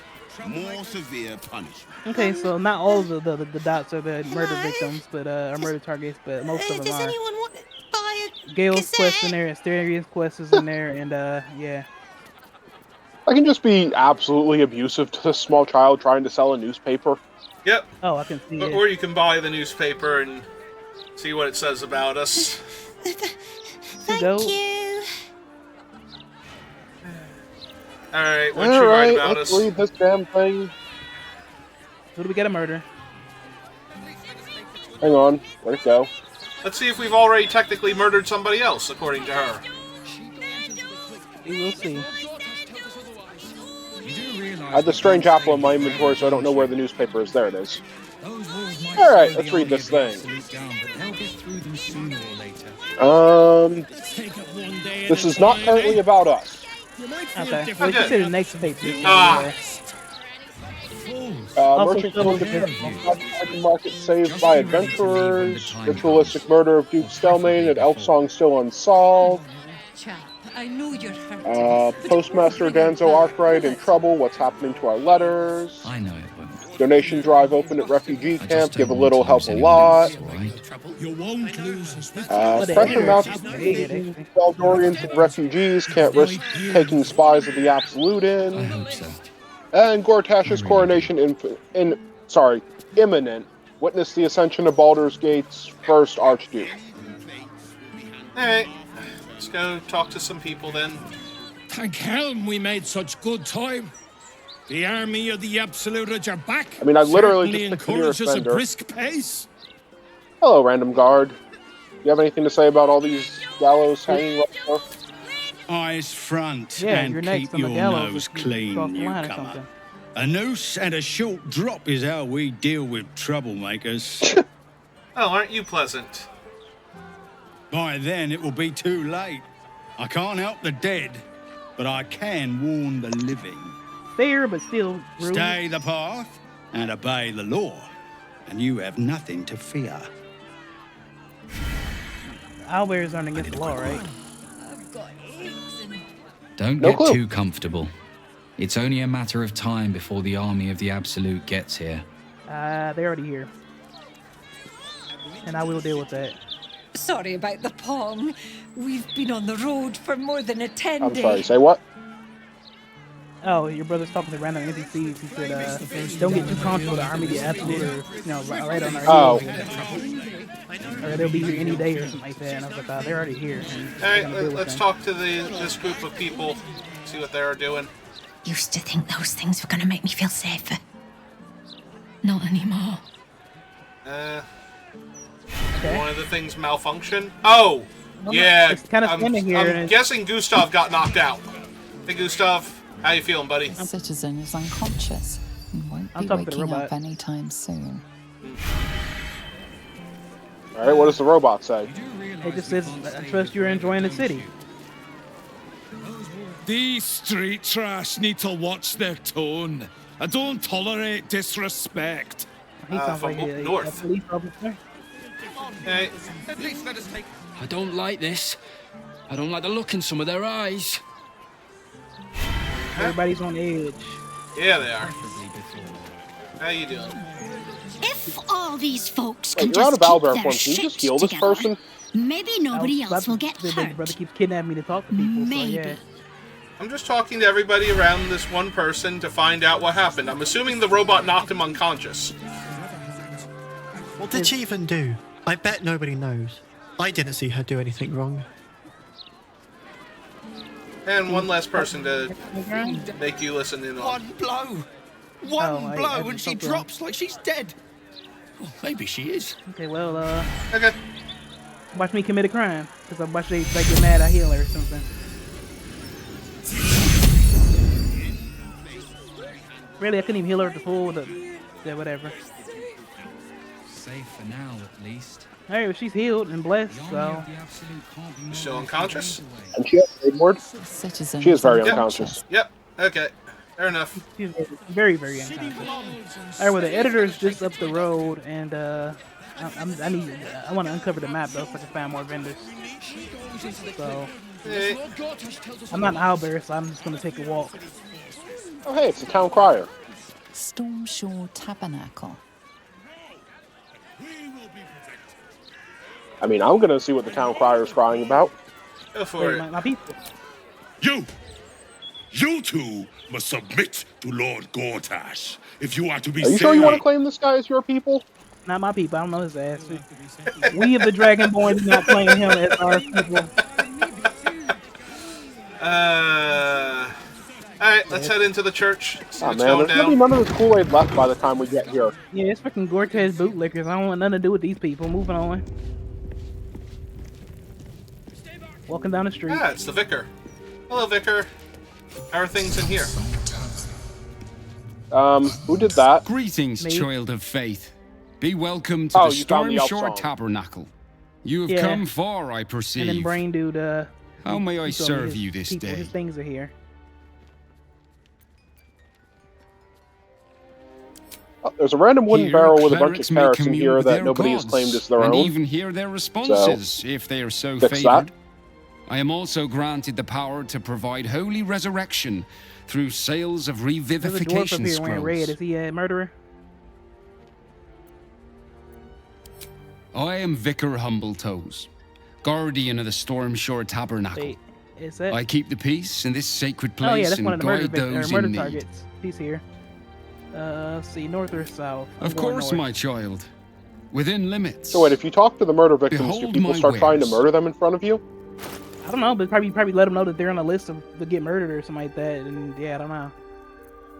more severe punishment. Okay, so not all of the dots are the murder victims, but are murder targets, but most of them Does are. anyone want to buy a Gale's quest in there, Asteria's quest is in there, and yeah. I can just be absolutely abusive to this small child trying to sell a newspaper. Yep. Oh, I can see it. Or you can buy the newspaper and see what it says about us. Thank you. Alright, what you write about let's us? read this damn thing. Who do we get a murder? Hang on, where'd it go? Let's see if we've already technically murdered somebody else, according to her. We will see. I had the strange apple in my inventory, so I don't know where the newspaper is. There it is. Alright, let's read this thing. This is not currently about us. Okay, well, you can say the next paper. Merchant market saved by adventurers. Ritualistic murder of Duke Stelmane at Elfsong still unsolved. I know you're hurt. Postmaster Danzo Arkwright in trouble. What's happening to our letters? I know it won't. Donation drive open at refugee camp. Give a little, help a lot. Pressure mounted Baldurians and refugees. Can't risk taking spies of the Absolute in. I hope so. And Gortash's coronation imminent. Witness the ascension of Baldur's Gate's first Archduke. Alright, let's go talk to some people then. Thank helm we made such good time. The army of the Absolute at your back. I mean, I literally certainly just picked the nearest encourages a vendor. brisk pace. Hello, random guard. You have anything to say about all these gallows hanging right now? Eyes front Yeah, and you're keep next on the your gallows nose if you clean, cross the line or newcomer. something. A noose and a short drop is how we deal with troublemakers. Oh, aren't you pleasant? By then, it will be too late. I can't help the dead, but I can warn the living. Fair, but still rude. Stay the path and obey the law, and you have nothing to fear. Owlbears aren't against the law, right? Don't No get clue. too comfortable. It's only a matter of time before the army of the Absolute gets here. They're already here. And I will deal with that. Sorry about the pong. We've been on the road for more than a 10 I'm day. sorry, say what? Oh, your brother's talking to random NPCs. He said, don't get too comfortable. The army get absolute right on our heels. Or they'll be here any day or something like that. And I was like, they're already here. Alright, let's talk to this group of people, see what they're doing. Used to think those things were gonna make me feel safer. Not anymore. One of the things malfunction. Oh, yeah. It's kind of standing here. I'm guessing Gustav got knocked out. Hey, Gustav, how you feeling, buddy? The citizen is unconscious and won't I'm be talking to the waking robot. up anytime soon. Alright, what does the robot say? It just says, I trust you're enjoying the city. These street trash need to watch their tone. I don't tolerate disrespect. He sounds from like a north. police officer. Hey, At least let us take. I don't like this. I don't like the look in some of their eyes. Everybody's on edge. yeah, they are. How you doing? If all these folks Wait, can you're out just of keep Baldur their form. Can you just shit heal this together, person? maybe nobody else will get My hurt. brother keeps kidnapping me to talk to people. So yeah. I'm just talking to everybody around this one person to find out what happened. I'm assuming the robot knocked him unconscious. What did she even do? I bet nobody knows. I didn't see her do anything wrong. And one less person to make you listen in on. One blow. One blow and she drops like she's dead. Well, maybe she is. Okay, well, okay. Watch me commit a crime. Because I watch they get mad, I heal her or something. Really, I couldn't even heal her at the full. Yeah, whatever. Safe for now, at least. Alright, well, she's healed and blessed, so. You still unconscious? And she has a word? Citizen She is very Yep. unconscious. Yep. Okay. Fair enough. She's very, very unconscious. Alright, well, the editor's just up the road, and I want to uncover the map though, so I can find more vendors. So, I'm not an owlbear, so I'm just gonna take a walk. Oh, hey, it's the town crier. Stormshore Tabernacle. I mean, I'm gonna see what the town crier's crying about. Go for it. My people. You two must submit to Lord Gortash if you are to be Are you saved. sure you want to claim this guy as your people? Not my people. I don't know his ass. We of the Dragonborn do not claim him as our people. Alright, let's head into the church. See Oh what's man, going there's gonna be down. none of this Kool-Aid left by the time we get here. Yeah, it's freaking Gortez bootlickers. I don't want nothing to do with these people. Moving on. Walking down the street. Ah, it's the vicar. Hello, vicar. How are things in here? Who did that? Greetings, Me. child of faith. Be welcome to Oh, the you found the elf Stormshore song. Tabernacle. You have Yeah. come far, I And then perceive. Brain Dude, How may I he told me serve his you this people, day? His things are here. There's a random wooden Here, barrel with a bunch clerics of may carrots in commune here with that their nobody has gods, claimed as their and own. even hear their responses, if they are so fix favored. that. I am also granted the power to provide holy resurrection through sales of There's a dwarf up revivification here wearing red. scrolls. Is he a murderer? I am Vicar Humbletoes, guardian of the Stormshore Tabernacle. Wait, is that? I keep the peace in this sacred place Oh yeah, that's and one of the guide those murder in need. targets. He's here. Let's see, north or south? I'm Of going course, north. my child. Within limits. So wait, if you talk to the murder victims, do Behold people my start trying to wares. murder them in front of you? I don't know, but probably let them know that they're on a list of to get murdered or something like that. And yeah, I don't know.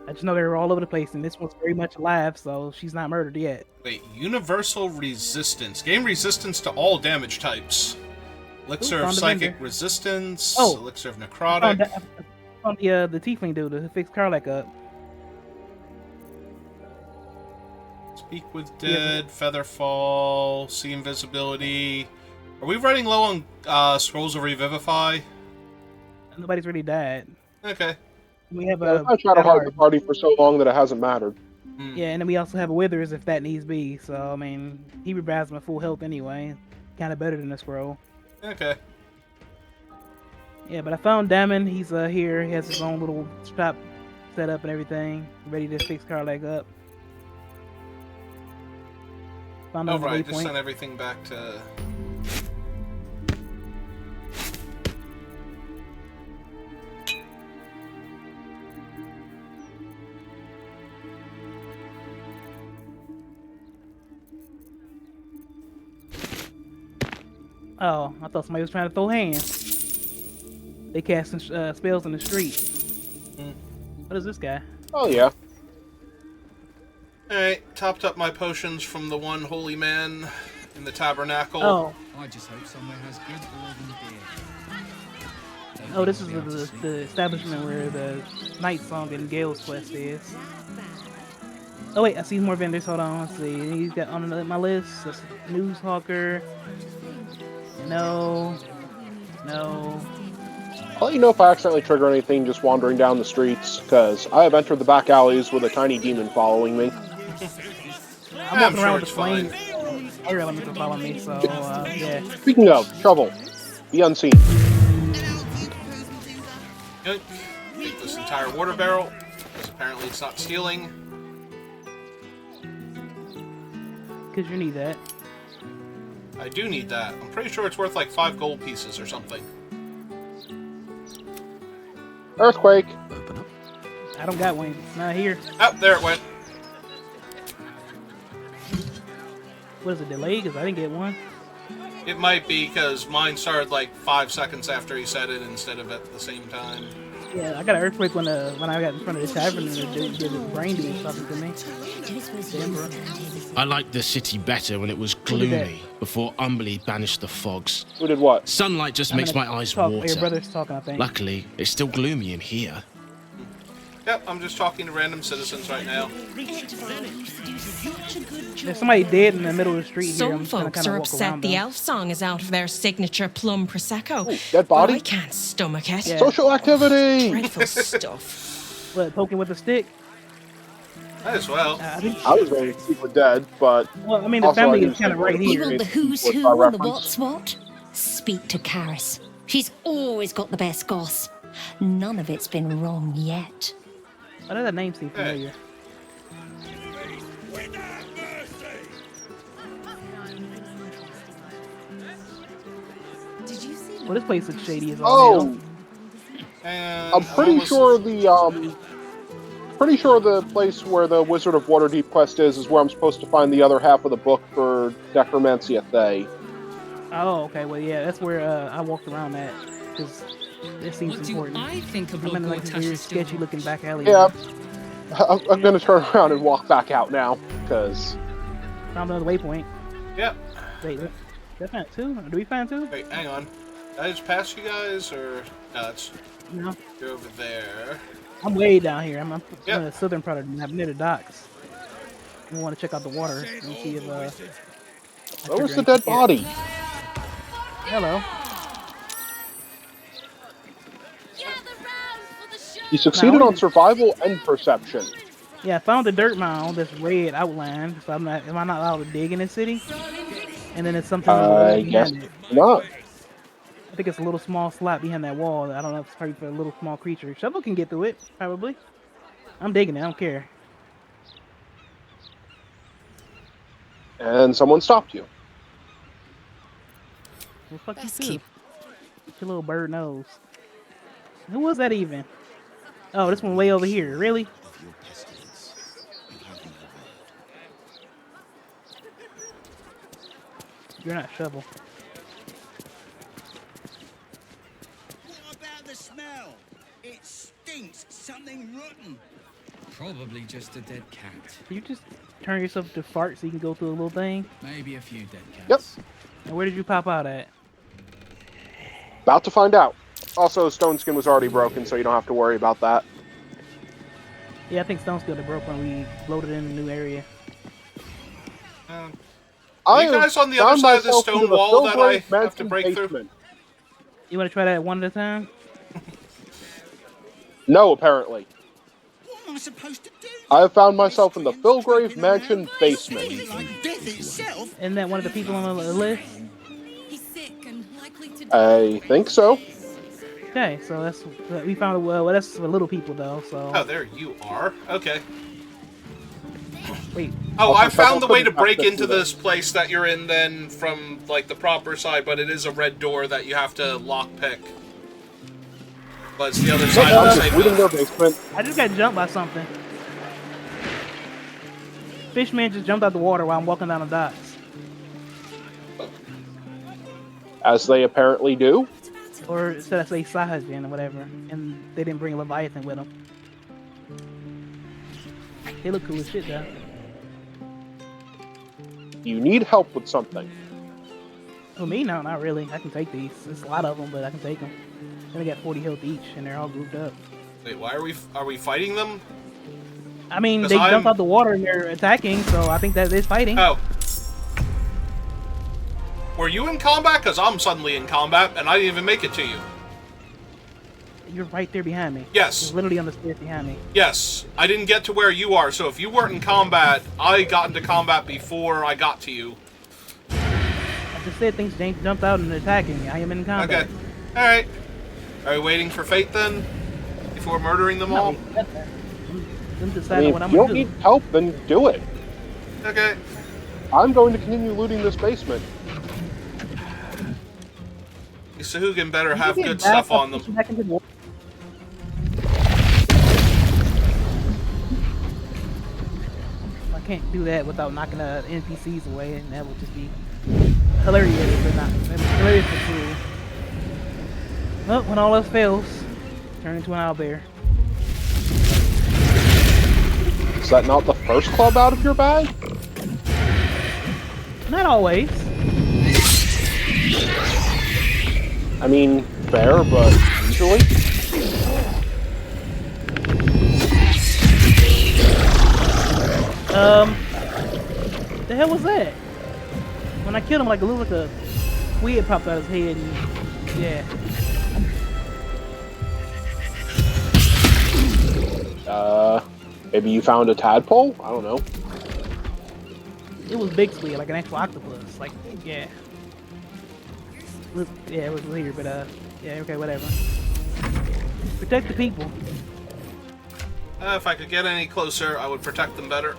I just know they're all over the place, and this one's very much alive, so she's not murdered yet. Wait, universal resistance. Gain resistance to all damage types. Elixir of found a psychic vendor. resistance. Oh. Elixir of I necrotic. found the tiefling dude to fix Karlak up. Speak with dead. Featherfall. See invisibility. Are we running low on scrolls of revivify? Nobody's really died. Okay. We have Yeah, a I tried to hide the party for so long that it hasn't mattered. yeah, and then we also have a Withers if that needs be. So I mean, he revives him at full health anyway. Kind of better than the scroll. Okay. Yeah, but I found Damon. He's here. He has his own little shop set up and everything, ready to fix Karlak up. Found out the Alright, just waypoint. send everything back to... Oh, I thought somebody was trying to throw hands. They casting spells in the street. What is this guy? Oh yeah. Alright, topped up my potions from the one holy man in the tabernacle. Oh. I just hope somewhere has good dwarven beer. Oh, this is the establishment where the Night Song and Gale's Quest is. Oh wait, I see more vendors. Hold on, let's see. He's got on my list. That's News Hawker. No. No. I'll let you know if I accidentally trigger anything just wandering down the streets, because I have entered the back alleys with a tiny demon following me. I'm walking around with the flames. Air elements are following me, so yeah. Speaking of, trouble. Be unseen. Good. Take this entire water barrel, because apparently it's not stealing. Because you need that. I do need that. I'm pretty sure it's worth like 5 gold pieces or something. Earthquake. I don't got one. It's not here. Oh, there it went. What is it, delayed? Because I didn't get one. It might be because mine started like 5 seconds after he said it instead of at the same time. Yeah, I got an earthquake when I got in front of the tavern and the dude did a brain dude something to me. The Emperor. I liked the city better when it was Who did that? gloomy, before Umberly banished the fogs. Who did what? Sunlight just I'm makes my gonna eyes talk. water. Your brother's talking, I think. Luckily, it's still gloomy in here. Yep, I'm just talking to random citizens right now. There's somebody dead in the middle of the street here. Some I'm just gonna folks kinda are walk upset around the them. elf song is out of their signature plum prosecco. Dead But body? I can't stomach it. Yeah. Social activity! Dreadful stuff. What, poking with a stick? Might as well. I was ready to speak with dead, but Well, I mean, the also family didn't is kind of think right it was You here. want the who's with who our and the reference. what's what? Speak to Karis. She's always got the best goss. None of it's been wrong yet. Why does that name seem familiar? Well, this place looks shady as all hell. And I'm pretty sure the place where the Wizard of Waterdeep quest is where I'm supposed to find the other half of the book for Necromancia Thay. Oh, okay. Well, yeah, that's where I walked around at. Because This seems What do important. I think of I'm in Lord like this weird, Gortash's sketchy looking back alley. Yeah, I'm gonna turn around and walk back out now, because... Found another waypoint. Yep. Wait, did I find two? Do we find two? Wait, hang on. Did I just pass you guys, or... No, it's... No. You're over there. I'm way down here. I'm in Yep. the southern part of near the docks. We want to check out the water and see if Where was the dead body? Hello. You succeeded on survival and perception. Yeah, I found the dirt mound that's red outlined, so am I not allowed to dig in this city? And then it's something I guess behind it. not. I think it's a little small slot behind that wall. I don't know if it's probably for a little small creature. Shovel can get through it, probably. I'm digging it, I don't care. And someone stopped you. Well, fuck you too. Your little bird nose. Who was that even? Oh, this one way over here. Really? You're not Shovel. What about the smell? It stinks. Something rotten. Probably just a dead cat. Can you just turn yourself to fart so you can go through a little thing? Maybe a few dead Yep. cats. And where did you pop out at? About to find out. Also, Stone Skin was already broken, so you don't have to worry about that. Yeah, I think Stone Skill broke when we loaded in a new area. Are you guys on the other side of the stone wall that I have to break through? You want to try that one at a time? No, apparently. What am I supposed to do? I have found myself in the Philgrave Mansion basement. Like death itself? Isn't that one of the people on the list? I think so. Okay, so that's we found. Well, that's for little people though. So. Oh, there you are. Okay. Wait. Oh, I found the way to break into this place that you're in then from, like, the proper side, but it is a red door that you have to lockpick. But it's the other side of the same building. I just got jumped by something. Fishman just jumped out the water while I'm walking down the docks. As they apparently do. Or should I say Sahajan or whatever. And they didn't bring Leviathan with them. They look cool as shit though. You need help with something. Oh, me? No, not really. I can take these. There's a lot of them, but I can take them. And they got 40 health each, and they're all grouped up. Wait, why are we fighting them? I mean, they jump out the water and they're attacking, so I think that is fighting. Oh. Were you in combat? Because I'm suddenly in combat, and I didn't even make it to you. You're right there behind me. Yes. You're literally on the stairs behind me. Yes, I didn't get to where you are, so if you weren't in combat, I got into combat before I got to you. I just said things jumped out and attacking me. I am in combat. Okay. Alright. Are we waiting for fate then? Before murdering them all? I'm I deciding mean, what if I'm you going don't to do. need help, then do it. Okay. I'm going to continue looting this basement. Sahugan better have get good back stuff on them. back into the- I can't do that without knocking the NPCs away, and that would just be hilarious, but not hilarious but cool. Well, when all else fails, turn into an owlbear. Is that not the first club out of your bag? Not always. I mean, fair, but usually. The hell was that? When I killed him, like it looked like a squid popped out of his head, and yeah. Maybe you found a tadpole? I don't know. It was big squid, like an actual octopus. Like, yeah. Yeah, it was weird, but yeah, okay, whatever. Protect the people. If I could get any closer, I would protect them better.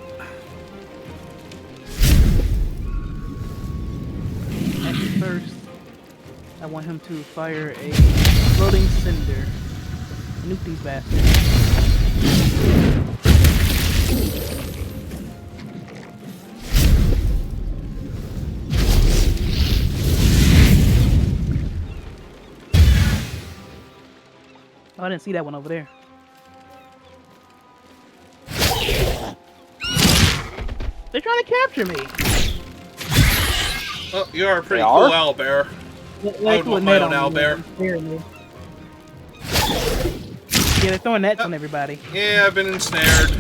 Actually, first, I want him to fire a floating cinder. Nuke these bastards. Oh, I didn't see that one over there. They're trying to capture me. Well, you are a pretty They cool are? owlbear. Yeah, I would want my own owlbear. Yeah, they're throwing nets on everybody. Yeah, I've been ensnared.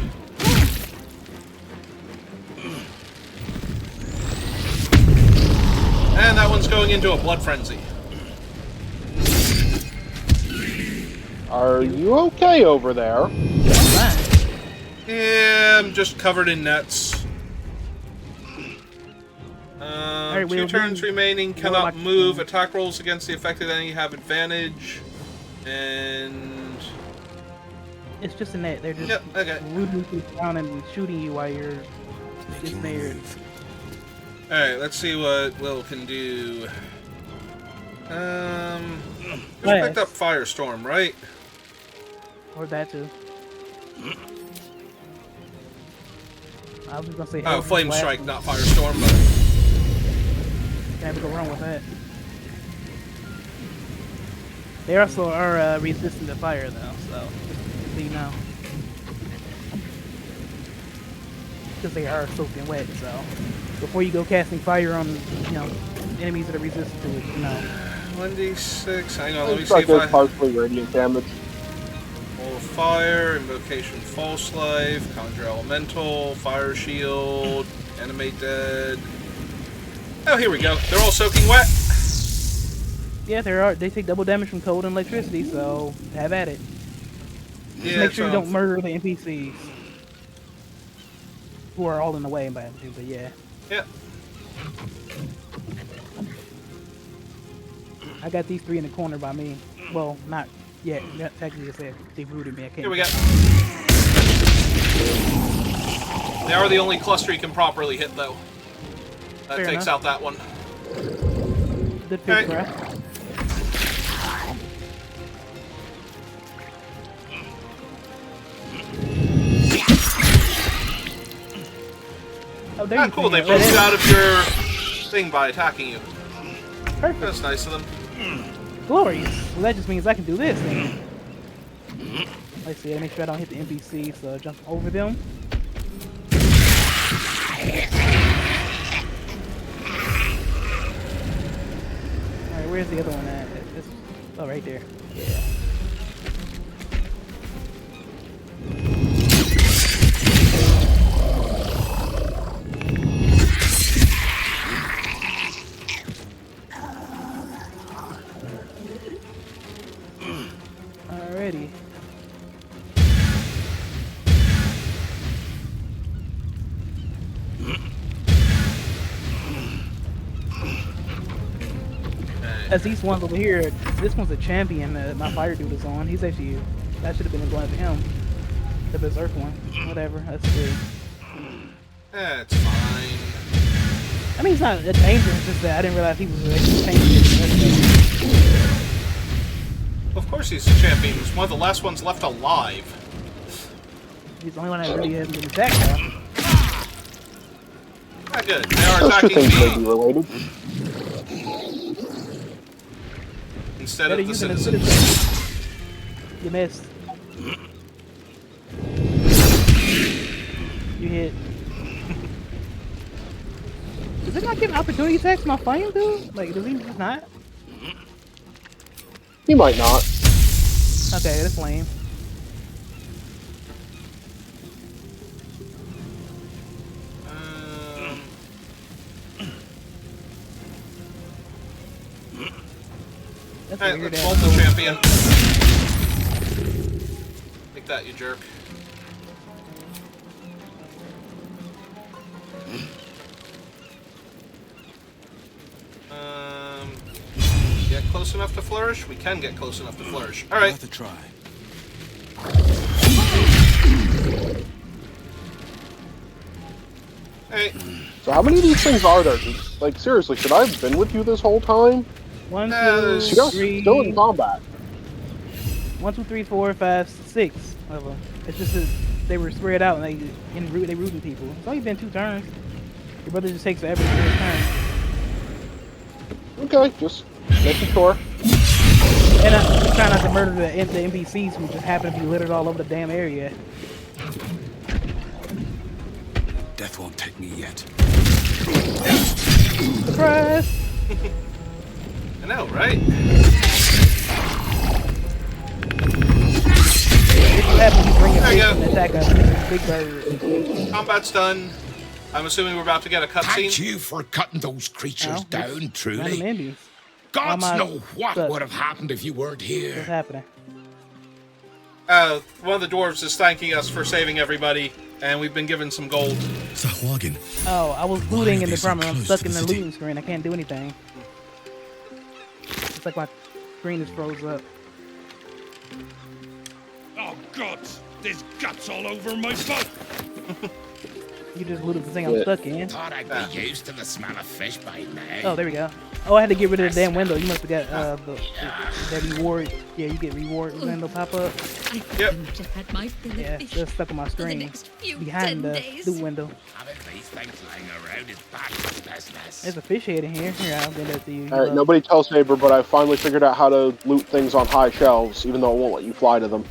And that one's going into a blood frenzy. Are you okay over there? Yeah, I'm just covered in nets. Alright, Two we'll turns do- remaining, we'll cannot like- move. Attack rolls against the affected enemy have advantage. And... It's just a net. They're just Yep, okay. rooting you down and shooting you while you're ensnared. Alright, let's see what Will can do. Just Yes. picked up Firestorm, right? Or that too. I was just gonna say. Oh, Eldritch Flame Blast. Strike, not Firestorm, but... Can't go wrong with that. They also are resistant to fire, though, so just so you know. Because they are soaking wet, so before you go casting fire on, enemies that are resistant to it, 1d6, hang on, let me It's see like if I... there's partially radiant damage. Wall of Fire, Invocation False Life, Conjure Elemental, Fire Shield, Animate Dead. Oh, here we go. They're all soaking wet. Yeah, they take double damage from cold and electricity, so have at it. Just Yeah, make sure you so- don't murder the NPCs. Who are all in the way, but yeah. Yep. I got these three in the corner by me. Well, not yet. Technically, I said they rooted me. I can't. Here we go. They are the only cluster you can properly hit, though. That Fair takes enough. out that one. Good pick, bruh. Oh, there you Cool, they go. broke you out of your thing by attacking you. Perfect. That's nice of them. Glorious. Well, that just means I can do this then. Let's see, make sure I don't hit the NPC, so jump over them. Alright, where's the other one at? Oh, right there. Yeah. Alrighty. As these ones over here, this one's a champion that my fire dude is on. He's actually, that should have been going to him. The berserk one. Whatever, that's good. It's fine. I mean, it's not a danger, it's just that I didn't realize he was actually champion. Of course he's the champion. He's one of the last ones left alive. He's the only one that really hasn't been attacked now. Not good. They are Those two attacking things may me be related. instead Better of the use it as citizens. citizens. You missed. You hit. Does it not give opportunity attacks to my flame dude? Like, does he just not? He might not. Okay, that's lame. That's Alright, weird. let's vault the champion. Take that, you jerk. Get close enough to flourish? We can get close enough to flourish. Alright. Worth a try. Hey. So how many of these things are there? Like, seriously, should I have been with you this whole time? 1, You 2, guys 3. still in combat. 1, 2, 3, 4, 5, 6 of them. It's just that they were spread out and they rooting people. It's only been 2 turns. Your brother just takes forever to do his turn. Okay, just making sure. And I'm just trying not to murder the NPCs who just happen to be littered all over the damn area. Death won't take me yet. Surprise! I know, right? What happens? You bring a There fish you and go. attack a big bird. Combat's done. I'm assuming we're about to get a Thank cutscene. you for cutting those creatures down, truly. Random Indies. Gods Why am I know what stuck? would have happened if you weren't here. What's happening? One of the dwarves is thanking us for saving everybody, and we've been given some gold. Zahwagin. Oh, I was looting in the front. I'm stuck in the looting screen. I can't do anything. It's like my screen is froze up. Oh, God! There's guts all over my boat! You just looted the thing I'm stuck in. Thought I'd be used to the smell of fish by now. Oh, there we go. Oh, I had to get rid of the damn window. You must have got that reward. Yeah, you get reward window pop up. Yep. Had my fill Yeah, of fish just stuck on my for the screen next few behind 10 the days. loot window. Having these things lying around is bad for business. There's a fish head in here. Here, I'll get that to you. Alright, nobody tell Saber, but I finally figured out how to loot things on high shelves, even though it won't let you fly to them.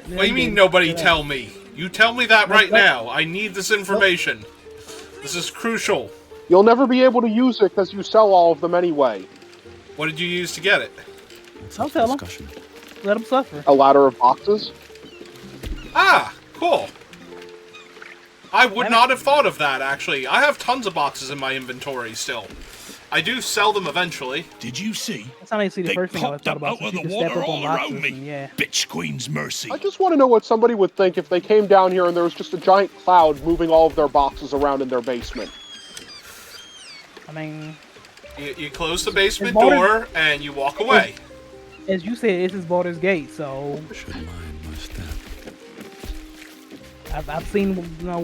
What do you mean nobody tell me? You tell me that right now. I need this information. This is crucial. You'll never be able to use it because you sell all of them anyway. What did you use to get it? Don't tell them. Let them suffer. A ladder of boxes. Ah, cool. I would not have thought of that, actually. I have tons of boxes in my inventory still. I do sell them eventually. Did you see? That's not actually the They first thing I popped thought up about. out since of you the can step water up on all around boxes me. and yeah. Bitch Queen's mercy. I just want to know what somebody would think if they came down here and there was just a giant cloud moving all of their boxes around in their basement. I mean, You close the basement Baldur- door and you walk away. as you said, this is Baldur's Gate, so Should mind my step. I've seen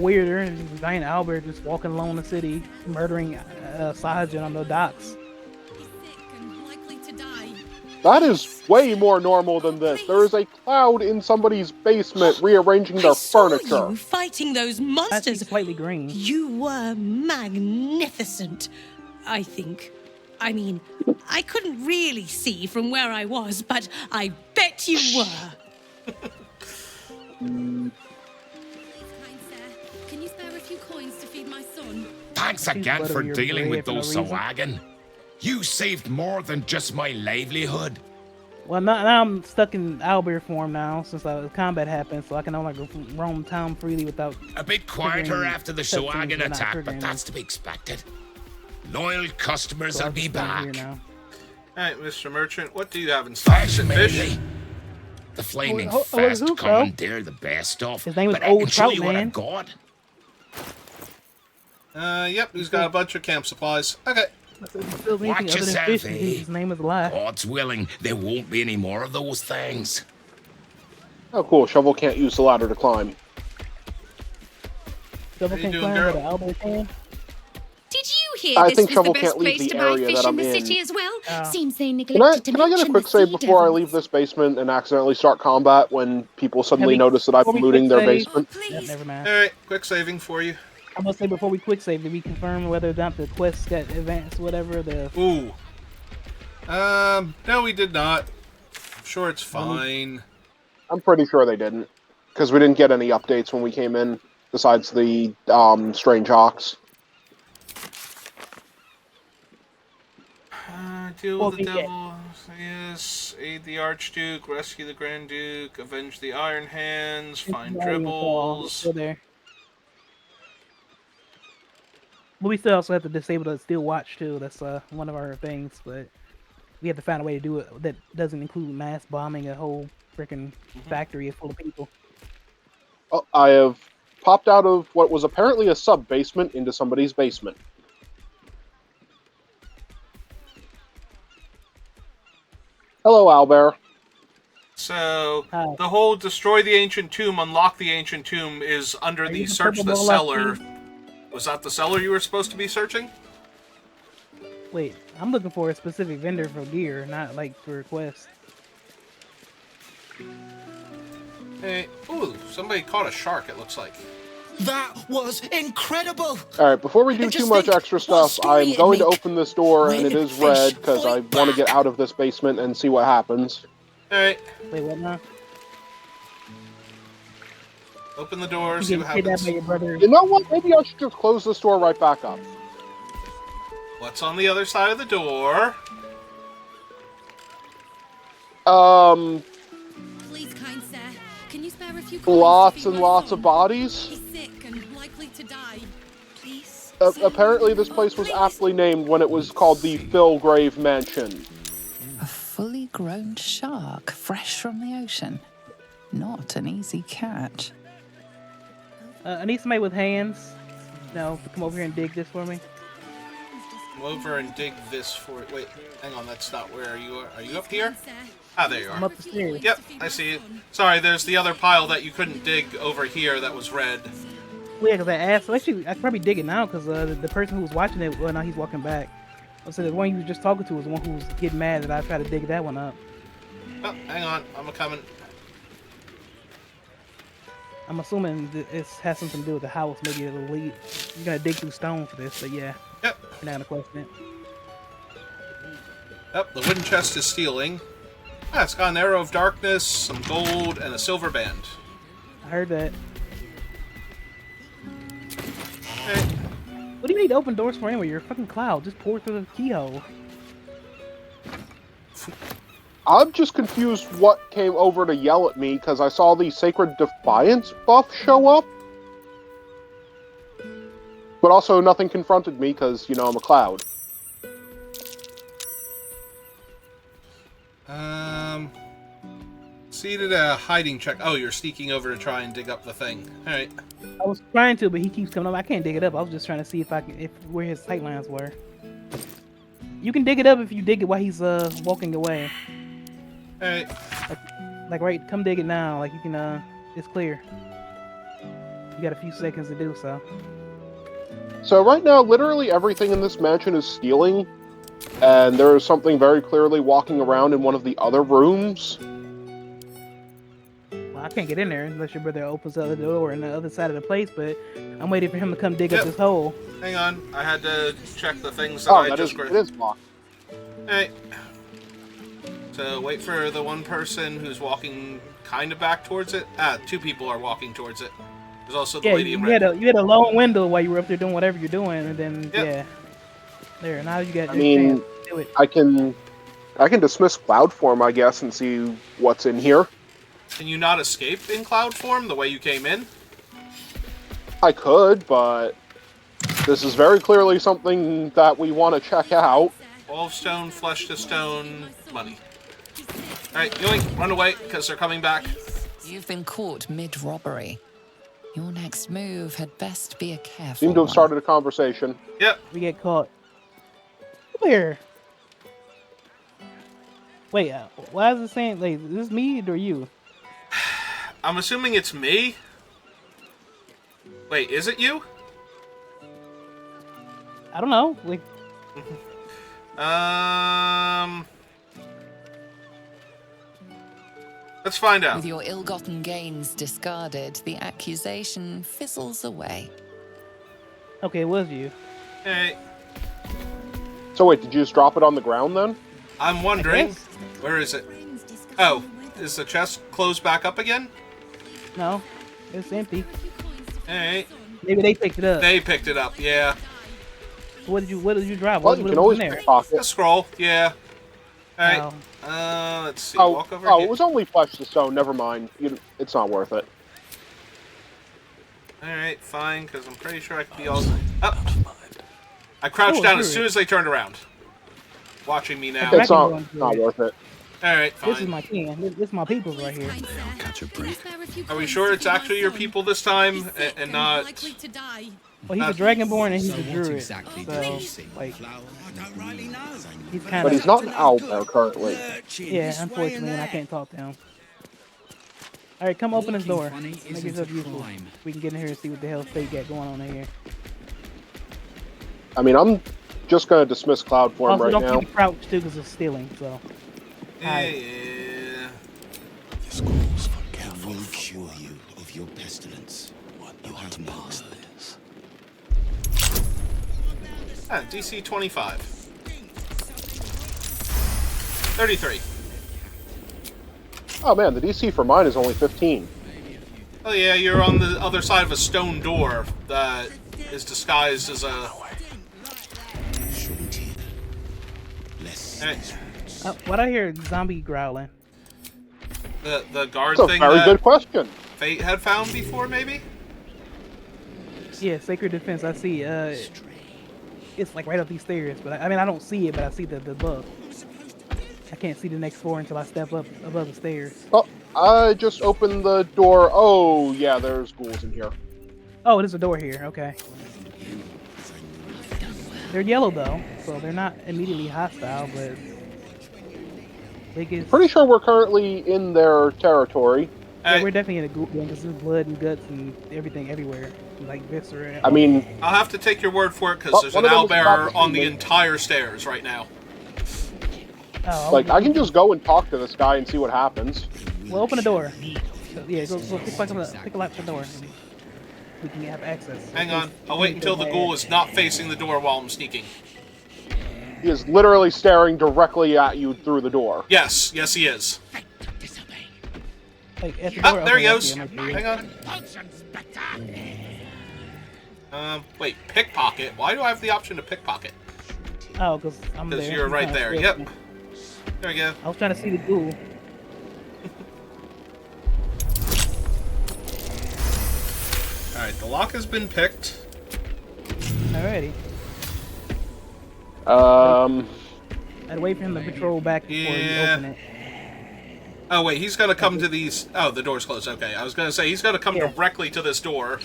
weirder. Giant Albert just walking along the city, murdering Sahajin on the docks. That is way more normal than this. There is a cloud in somebody's basement rearranging their furniture. You fighting those That's monsters. slightly green. You were magnificent, I think. I mean, I couldn't really see from where I was, but I bet you were. Kind sir, can you spare a few coins to feed my son? Thanks again for dealing with those Sawagan. You saved more than just my livelihood. Well, now I'm stuck in Albert form now since combat happened, so I can no longer roam town freely without. A bit quieter triggering after the cutscenes Sawagan that are not attack, but triggering that's to be expected. Loyal customers So will I'm be just down back. here now. Alright, Mr. Merchant, what do you have in stock? Is it fish? Mainly. The flaming Oh, fast who, commandeer the best stuff. His name is but I Old can show Trout you what Man. I've got. Yep, he's got a bunch of camp supplies. Okay. Still anything Watch other than yourself, fish, eh? his name is alive. God's willing, there won't be any more of those things. Oh, cool. Shovel can't use the ladder to climb. Double you can't doing, climb, girl? but an Albert can. Did you hear I this think was Shovel the best can't leave place the to buy area fish that in I'm the in. city as well? Oh. Seems they Can I neglected to get a mention quick the save sea before I devils. leave this basement and accidentally start combat when people suddenly we- notice that I'm before we looting quick their save- basement? Yeah, never mind. Alright, quick saving for you. I'm gonna say before we quick save, did we confirm whether or not the quest got advanced, whatever the? Ooh. No, we did not. I'm sure it's fine. I'm pretty sure they didn't, because we didn't get any updates when we came in, besides the strange ox. Deal Well, with the yeah. devil. Yes. Aid the Archduke. Rescue the Grand Duke. Avenge the Iron Hands. Find It's dribbles. still there. But we still also have to disable the steel watch too. That's one of our things, but we have to find a way to do it that doesn't include mass bombing a whole freaking factory full of people. Oh, I have popped out of what was apparently a sub-basement into somebody's basement. Hello, Owlbear. So, the whole destroy the ancient tomb, unlock the ancient tomb is under the you the search purple the ball cellar. left Was that the cellar you were supposed to be searching? Wait, I'm looking for a specific vendor for gear, not like for quests. Hey, ooh, somebody caught a shark, it looks like. That was incredible. All right, before we do too much extra stuff, I'm going to open this door, and it is red because I want to get out of this basement and see what happens. All right. Wait, what now? Open the door, You see what happens. by your brother. You know what? Maybe I should just close this door right back up. What's on the other side of the door? Please, kind sir, can you spare a few Lots and lots of bodies. He's sick and likely to die. Please. Apparently, this place was aptly named when it was called the Philgrave Mansion. A fully grown shark, fresh from the ocean. Not an easy catch. I need somebody with hands. No, to come over here and dig this for me. Come over and dig this for. Wait, hang on. That's not where you are. Are you up here? Ah, there you are. I'm up the stairs. Yep, I see you. Sorry, there's the other pile that you couldn't dig over here that was red. Well, yeah, because I asked. So actually, I could probably dig it now because the person who was watching it, well, now he's walking back. So the one you were just talking to was the one who was getting mad that I tried to dig that one up. Oh, hang on. I'm coming. I'm assuming it has something to do with the house. Maybe it'll lead. You're gonna dig through stone for this, but yeah. Yep. You're not gonna question it. Yep, the wooden chest is stealing. Ah, it's got an arrow of darkness, some gold, and a silver band. I heard that. Okay. What do you need to open doors for anyway? You're a fucking cloud. Just pour through the keyhole. I'm just confused what came over to yell at me because I saw the Sacred Defiance buff show up. But also nothing confronted me because, you know, I'm a cloud. Seated a hiding check. Oh, you're sneaking over to try and dig up the thing. Alright. I was trying to, but he keeps coming up. I can't dig it up. I was just trying to see where his sight lines were. You can dig it up if you dig it while he's walking away. Alright. Like right, come dig it now. Like you can it's clear. You got a few seconds to do so. So right now, literally everything in this mansion is stealing, and there is something very clearly walking around in one of the other rooms. Well, I can't get in there unless your brother opens the other door on the other side of the place, but I'm waiting for him to come dig up this hole. Hang on. I had to check the things that I just grabbed. It is blocked. Alright. So wait for the one person who's walking kind of back towards it. Ah, two people are walking towards it. There's also the lady in red. You had a long window while you were up there doing whatever you're doing, and then yeah. There, now you got I your mean, chance to do it. I can dismiss cloud form, I guess, and see what's in here. Can you not escape in cloud form the way you came in? I could, but this is very clearly something that we want to check out. 12 stone, flesh to stone, money. Alright, yoink, run away, because they're coming back. You've been caught mid-robbery. Your next move had best be a careful Seem to have one. started a conversation. Yep. We get caught. Where? Wait, why is it saying, like, is this me or you? I'm assuming it's me. Wait, is it you? I don't know. Like, let's find out. With your ill-gotten gains discarded, the accusation fizzles away. okay, it was you. Hey, So wait, did you just drop it on the ground then? I'm wondering, where is it? Oh, is the chest closed back up again? No, it's empty. Hey. Maybe they picked it up. They picked it up, yeah. What did you drop? Well, What you was can always in there? pick pocket. A scroll, yeah. Alright. Oh. Let's see. Oh, Walk over oh, here. it was only flesh to stone. Never mind. It's not worth it. Alright, fine, because I'm pretty sure I could be all... Up! I crouched down as soon as they turned around. Watching me now. It's not worth it. Alright, fine. This is my king. This is my people right here. Catch a break. Are we sure it's actually your people this time, and not... Well, he's a dragonborn and he's a druid. exactly so, like, he's kind But he's not an owlbear currently. Yeah, unfortunately, and I can't talk to him. Alright, come open his door. Make yourself useful. We can get in here and see what the hell fate got going on in here. I mean, I'm just going to dismiss cloud form Also, right don't now. keep crouched too because it's stealing, so. Yeah. The scrolls will cure you of your pestilence. You have to pass this. DC 25. 33. Oh man, the DC for mine is only 15. Oh yeah, you're on the other side of a stone door that is disguised as a... What I hear zombie growling. The guard That's a thing very that good question. Fate had found before, maybe? Yeah, Sacred Defense. I see. It's like right up these stairs, but I mean I don't see it, but I see the above. I can't see the next floor until I step up above the stairs. Oh, I just opened the door. Oh yeah, there's ghouls in here. Oh, there's a door here. Okay. They're yellow though, so they're not immediately hostile, but Pretty sure we're currently in their territory. Yeah, we're definitely in a ghoul den because there's blood and guts and everything everywhere, like viscera. I mean, I'll have to take your word for it because there's an owlbear on the entire stairs right now. Like, I can just go and talk to this guy and see what happens. Well, open the door. So, yeah, go pick a lock the door. And we can have access. Hang on, I'll wait until the ghoul is not facing the door while I'm sneaking. He is literally staring directly at you through the door. Yes, he is. Like, at the door, there he okay, goes. Hang on. Wait, pickpocket? Why do I have the option to pickpocket? Oh, because I'm there. Because you're right there. Yep. There we go. I was trying to see the ghoul. Alright, the lock has been picked. Alrighty. I'd wait for him to patrol back before you open it. Oh wait, he's gonna come to these... Oh, the door's closed. Okay, I was gonna say, he's gonna come directly to this door.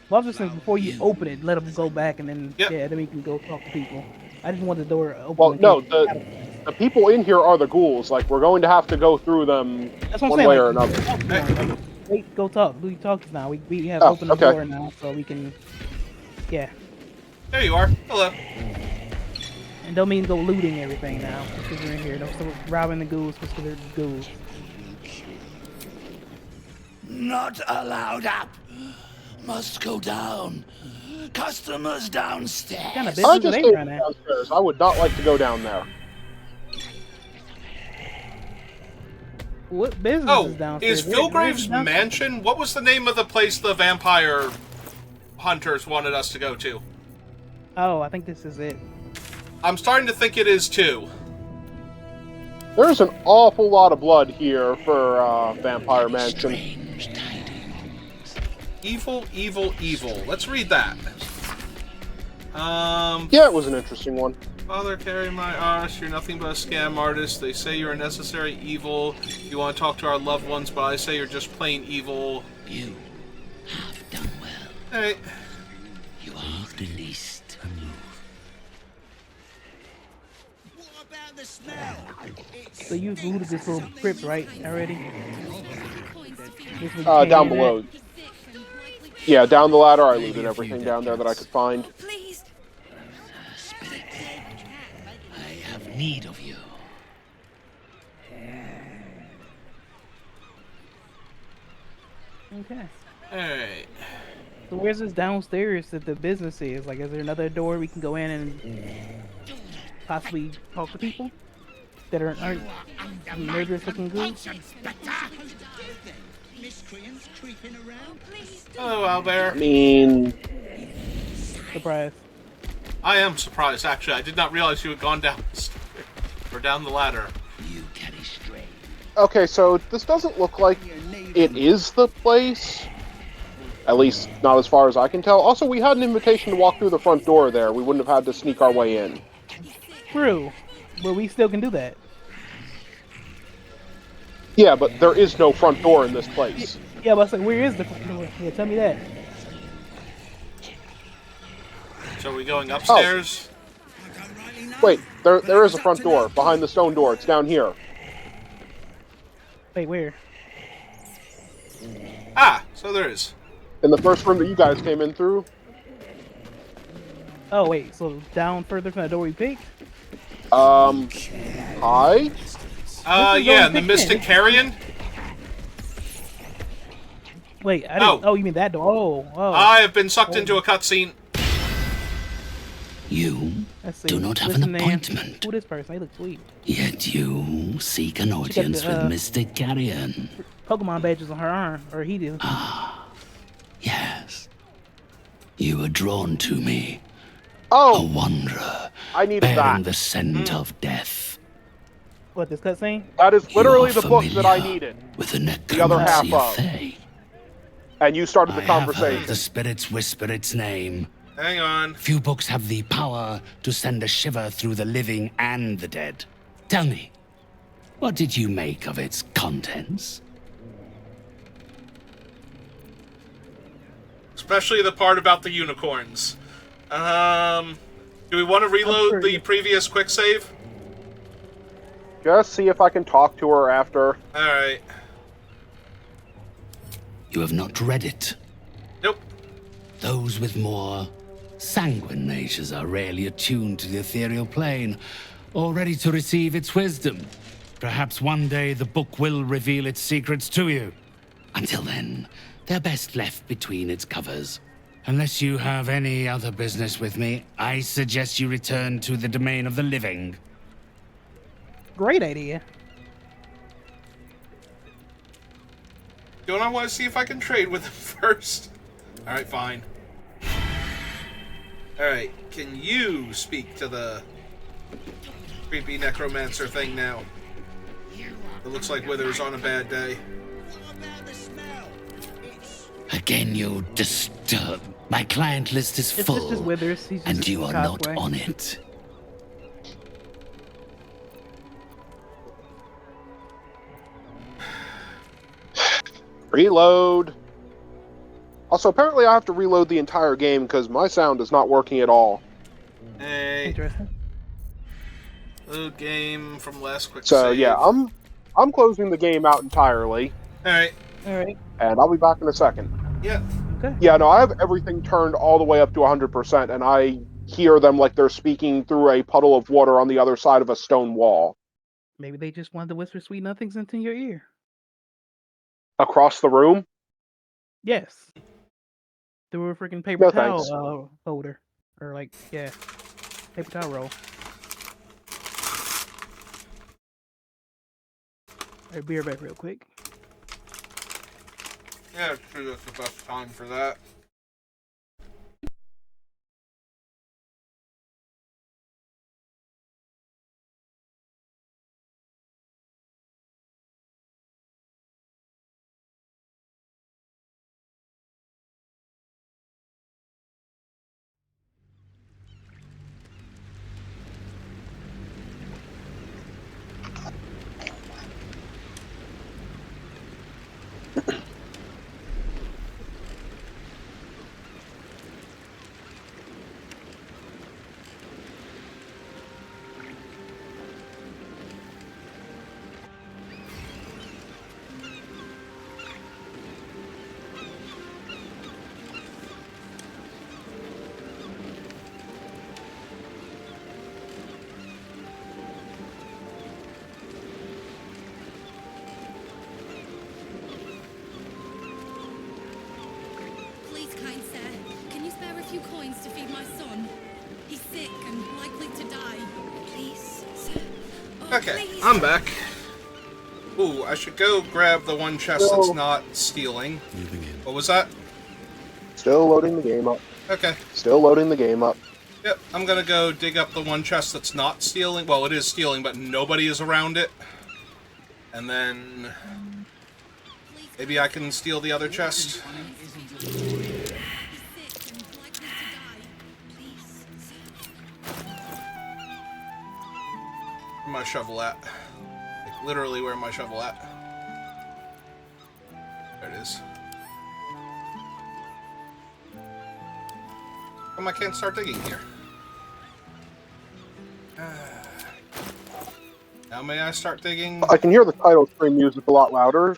Well, I was just saying, before you open it, let him go back, and then then we can go talk to people. I just want the door open. Well, no, the people in here are the ghouls. Like, we're going to have to go through them one way or another. Wait, go talk. We talk now. We have opened the door now, so we can... Yeah. There you are. Hello. And don't mean go looting everything now, because you're in here. Don't start robbing the ghouls because they're ghouls. Not allowed up. Must go down. Customers downstairs. What kind of I business just are they came running? downstairs. I would not like to go down there. What business Oh, is downstairs? is Vilgrave's mansion? What was the name of the place the vampire hunters wanted us to go to? Oh, I think this is it. I'm starting to think it is too. There's an awful lot of blood here for Vampire Mansion. Evil, evil, evil. Let's read that. Yeah, it was an interesting one. Father, carry my arse. You're nothing but a scam artist. They say you're a necessary evil. You want to talk to our loved ones, but I say you're just plain evil. You have done well. Hey. You are the least to move. So you looted this little crypt, right, already? Down below. Yeah, down the ladder, I looted everything down there that I could find. Please. I have need of you. Okay. Alright. So where's this downstairs that the business is? Like, is there another door we can go in and possibly talk to people that aren't murderous looking ghouls? Hello, Owlbear. I mean... Surprise. I am surprised, actually. I did not realize you had gone down the stairs. Or down the ladder. Okay, so this doesn't look like it is the place. At least, not as far as I can tell. Also, we had an invitation to walk through the front door there. We wouldn't have had to sneak our way in. True. But we still can do that. Yeah, but there is no front door in this place. Yeah, but I was like, where is the front door? Yeah, tell me that. So are we going upstairs? Wait, there is a front door behind the stone door. It's down here. Wait, where? Ah, so there is. In the first room that you guys came in through. Oh, wait, so down further from the door we picked? Hi? Yeah, the Mystic Carrion? Wait, I didn't. Oh, you mean that door? Oh. I have been sucked into a cutscene. You Let's see. do not have an appointment, Who this person? They look sweet. yet you seek an audience with Mr. Carrion. Pokemon badges on her arm, or he did. Yes. You were drawn to me. Oh! A wanderer, I needed bearing that. the scent of death. What, this cutscene? That is literally You are the book that I familiar needed. with the The other half necromancy of of. Fae. And you started the I have conversation. heard the spirits whisper its name. Hang on. Few books have the power to send a shiver through the living and the dead. Tell me, what did you make of its contents? Especially the part about the unicorns. Do we want to reload the previous quick save? Just see if I can talk to her after. Alright. You have not read it. Nope. Those with more sanguine natures are rarely attuned to the ethereal plane, or ready to receive its wisdom. Perhaps one day the book will reveal its secrets to you. Until then, they're best left between its covers. Unless you have any other business with me, I suggest you return to the domain of the living. Great idea. Don't I want to see if I can trade with him first? Alright, fine. Alright, can you speak to the creepy necromancer thing now? It looks like Wither's on a bad day. Again, you disturb. My client list is It's full, just Withers. He's just and you are cosplay. not on it. Reload. Also, apparently I have to reload the entire game because my sound is not working at all. Hey. Interesting. Load game from last quick So save. yeah, I'm closing the game out entirely. Alright. Alright. And I'll be back in a second. Yeah. Okay. Yeah, no, I have everything turned all the way up to 100%, and I hear them like they're speaking through a puddle of water on the other side of a stone wall. Maybe they just wanted to whisper sweet nothings into your ear. Across the room? Yes. Through a freaking paper No, towel thanks. holder. Or like, yeah. Paper towel roll. Alright, be right back real quick. Yeah, sure that's the best time for that. Please, kind sir, can you spare a few coins to feed my son? He's sick and likely to die. Please, sir. Oh, Okay, please. I'm back. Ooh, I should go grab the one chest that's not stealing. What was that? Still loading the game up. Okay. Still loading the game up. Yep, I'm gonna go dig up the one chest that's not stealing. Well, it is stealing, but nobody is around it. And then maybe I can steal the other chest. Where's my shovel at? Like, literally, where my shovel at? There it is. I can't start digging here. Now may I start digging? I can hear the title screen music a lot louder.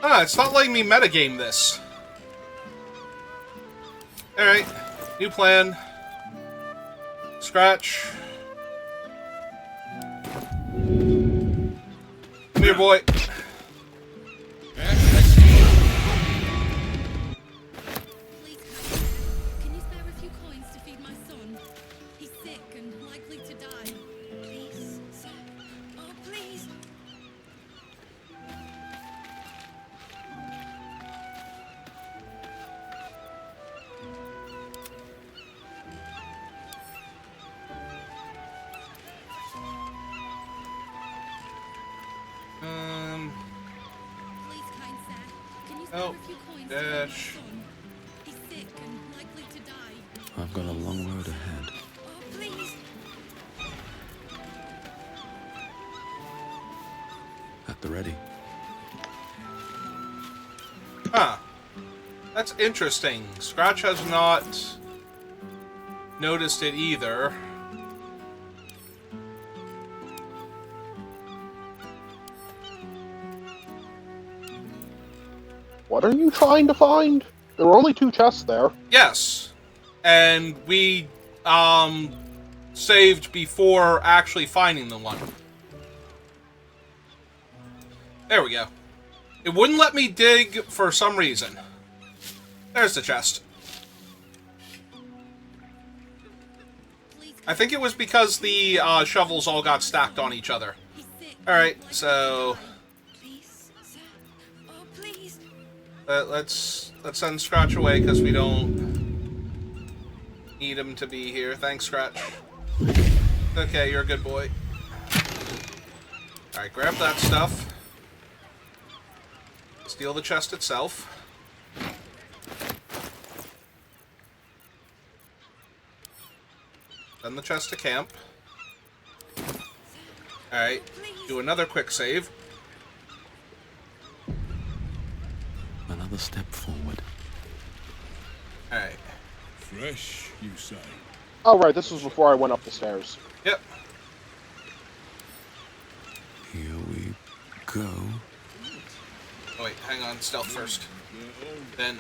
Ah, it's not letting me metagame this. Alright, new plan. Scratch. Come here, boy. Oh, dash. I've got a long road ahead. At the ready. Huh. That's interesting. Scratch has not noticed it either. What are you trying to find? There were only 2 chests there. Yes. And we, saved before actually finding the one. There we go. It wouldn't let me dig for some reason. There's the chest. I think it was because the shovels all got stacked on each other. Alright, so... let's send Scratch away because we don't need him to be here. Thanks, Scratch. Okay, you're a good boy. Alright, grab that stuff. Steal the chest itself. Send the chest to camp. Alright, do another quick save. Another step forward. Alright. Fresh, you say? Oh, right, this was before I went up the stairs. Yep. Here we go. Oh wait, hang on, stealth first. Then...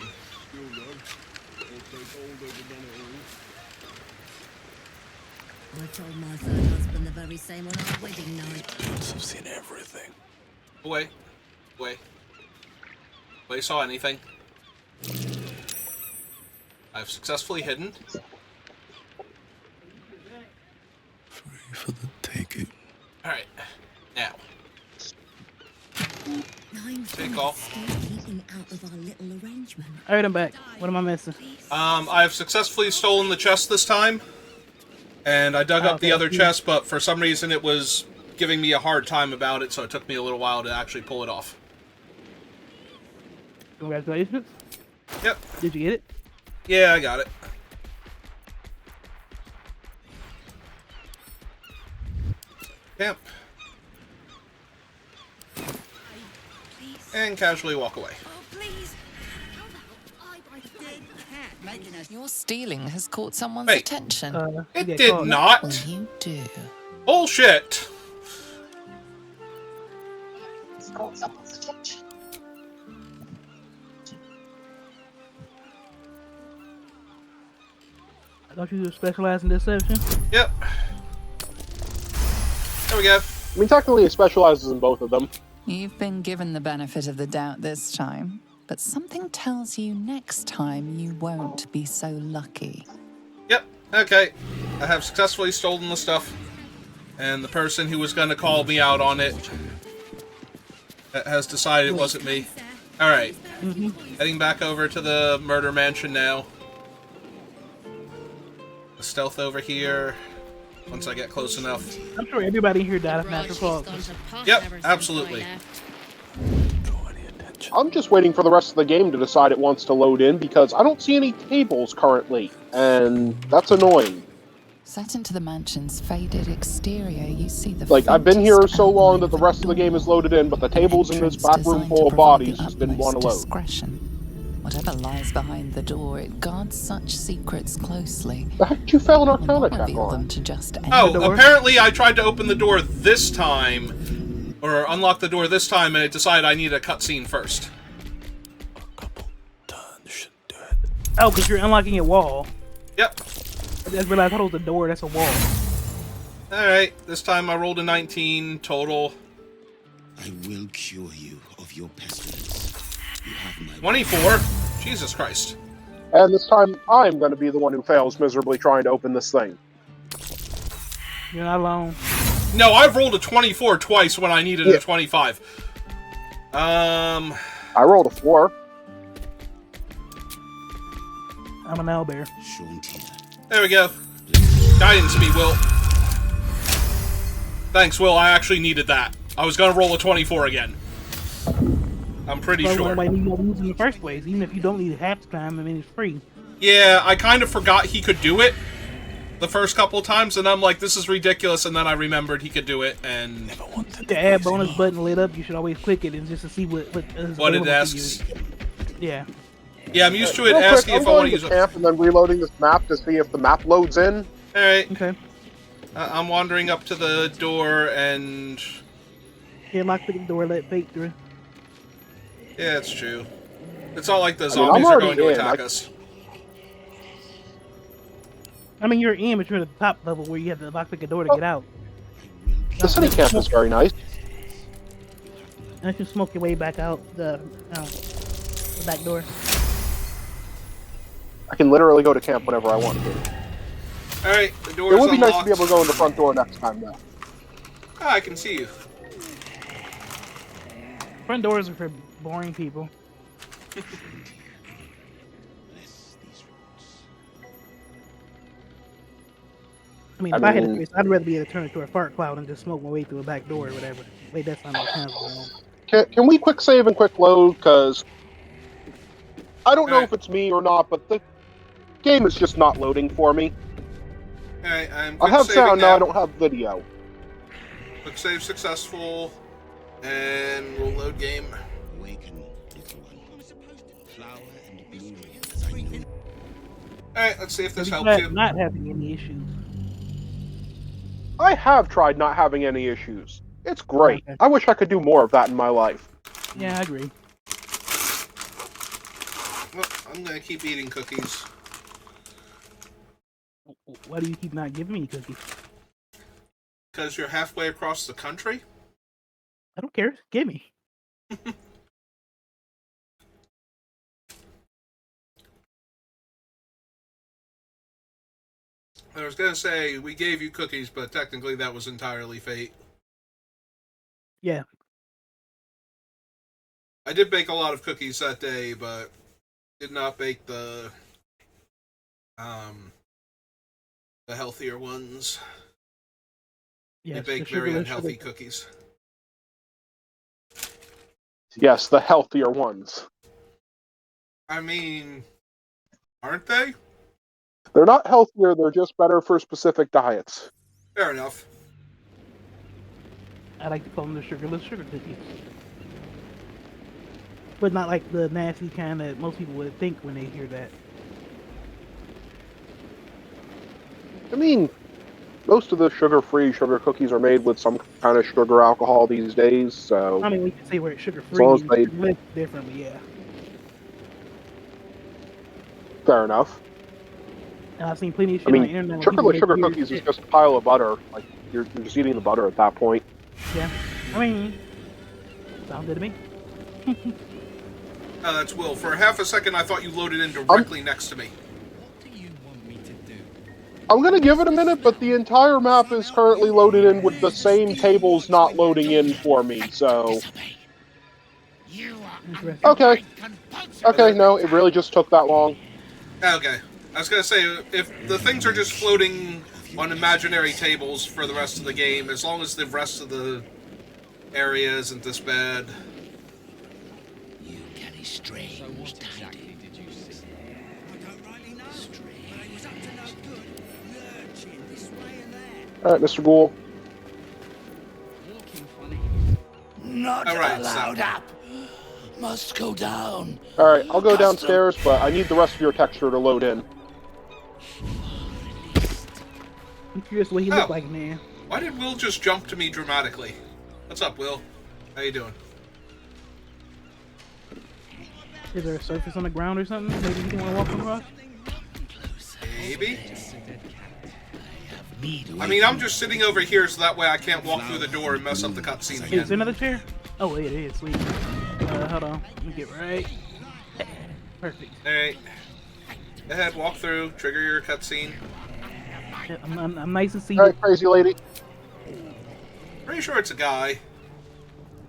I told my third husband the very same on our wedding night. I've seen everything. Wait. Nobody saw anything. I've successfully hidden. Free for the taking. Alright. Now. Take off. Keeping out of our little arrangement. Alright, I'm back. What am I missing? I've successfully stolen the chest this time. And I dug up the other chest, but for some reason it was giving me a hard time about it, so it took me a little while to actually pull it off. Congratulations. Yep. Did you get it? Yeah, I got it. Camp. And casually walk away. Your stealing has caught someone's Wait. attention. It did not. Well, you do. Bullshit. Don't you specialize in deception? Yep. There we go. I mean, technically, it specializes in both of them. You've been given the benefit of the doubt this time, but something tells you next time you won't be so lucky. Yep. Okay. I have successfully stolen the stuff. And the person who was going to call me out on it has decided it wasn't me. Alright. Heading back over to the murder mansion now. Stealth over here once I get close enough. I'm sure everybody here died of natural causes. Yep, absolutely. I'm just waiting for the rest of the game to decide it wants to load in because I don't see any tables currently, and that's annoying. Set into the mansion's faded exterior, you see the Like, I've been here so long that the rest of the game is loaded in, but the tables in this back room full of bodies just didn't want to load. Discretion. Whatever lies behind the door, it guards such secrets closely. The heck did you fail an Arcana check Reveal on? them to just Oh, apparently I tried to open the door this time, or unlock the door this time, and it decided I needed a cutscene first. Oh, because you're unlocking a wall. Yep. I just realized I thought it was a door, that's a wall. Alright, this time I rolled a 19 total. I will cure you of your pestilence. You have my 24? Jesus Christ. And this time, I'm going to be the one who fails miserably trying to open this thing. You're not alone. No, I've rolled a 24 twice when I needed a 25. I rolled a 4. I'm an owlbear. There we go. Guidance me, Will. Thanks, Will. I actually needed that. I was going to roll a 24 again. I'm pretty Well, sure. why you not use in the first place? Even if you don't need half the time, I mean, it's free. Yeah, I kind of forgot he could do it the first couple times, and I'm like, this is ridiculous, and then I remembered he could do it, and... The add bonus button lit up, you should always click it and just to see what is What it available asks. to you. Yeah. Yeah, I'm used to it Real quick, asking I'm if I want going to use to it. camp and then reloading this map to see if the map loads in. Alright. Okay. I'm wandering up to the door, and... Yeah, lock the door, let fate through. Yeah, it's true. It's not like the I mean, zombies I'm are already going to in. attack us. I mean, you're in, but you're at the top level where you have to lockpick a door to get out. The city camp is very nice. And you smoke your way back out the back door. I can literally go to camp whenever I want to. Alright, the door's It would be nice to unlocked. be able to go in the front door next time, though. Ah, I can see you. Front doors are for boring people. I mean, if I had a choice, I'd rather be able to turn it to a fart cloud and just smoke my way through a back door or whatever. Wait, that's not my time going on. Can we quick save and quick load? Because I don't know if it's me or not, but the game is just not loading for me. Alright, I'm I quick have saving sound now, now. I don't have video. Quick save successful. And we'll load game. Alright, let's see if this helps you. Not having any issues. I have tried not having any issues. It's great. Okay. I wish I could do more of that in my life. Yeah, I agree. Well, I'm gonna keep eating cookies. Why do you keep not giving me cookies? Because you're halfway across the country? I don't care. Give me. I was gonna say, we gave you cookies, but technically that was entirely fate. Yeah. I did bake a lot of cookies that day, but did not bake the healthier ones. Yes, we baked the very sugarless unhealthy sugar. cookies. Yes, the healthier ones. I mean, aren't they? They're not healthier, they're just better for specific diets. Fair enough. I like to call them the sugarless sugar cookies. But not like the nasty kind that most people would think when they hear that. I mean, most of the sugar-free sugar cookies are made with some kind of sugar alcohol these days, so... I mean, we can say where it's As sugar-free long as and they- sugar-less differently, yeah. Fair enough. And I've seen plenty of shit I on the mean, internet. where people sugarless make sugar weird cookies is shit. just a pile of butter. Like, you're just eating the butter at that point. Yeah. I mean, sounds good to me. Oh, that's Will. For half a second, I thought you loaded in directly next to me. I'm gonna give it a minute, but the entire map is currently loaded in with the same tables not loading in for me, so... Okay. Okay, no, it really just took that long. Okay. I was gonna say, if the things are just floating on imaginary tables for the rest of the game, as long as the rest of the area isn't this bad. You carry strange tidings. Did you see? I don't rightly know. But it was up to no good. Lurching this way and that. Alright, Mr. Ghoul. Not Alright, allowed so- up. Must go down. Alright, I'll go downstairs, but I need the rest of your texture to load in. I'm curious what he looked like, man. Why did Will just jump to me dramatically? What's up, Will? How you doing? Is there a surface on the ground or something? Maybe you want to walk across? Maybe? I mean, I'm just sitting over here so that way I can't walk through the door and mess up the cutscene Is there again. another chair? Oh, wait, it is. Sweet. Hold on. Let me get right. Perfect. Alright. Go ahead, walk through, trigger your cutscene. Yeah, I'm nice and seated. Alright, crazy lady. Pretty sure it's a guy.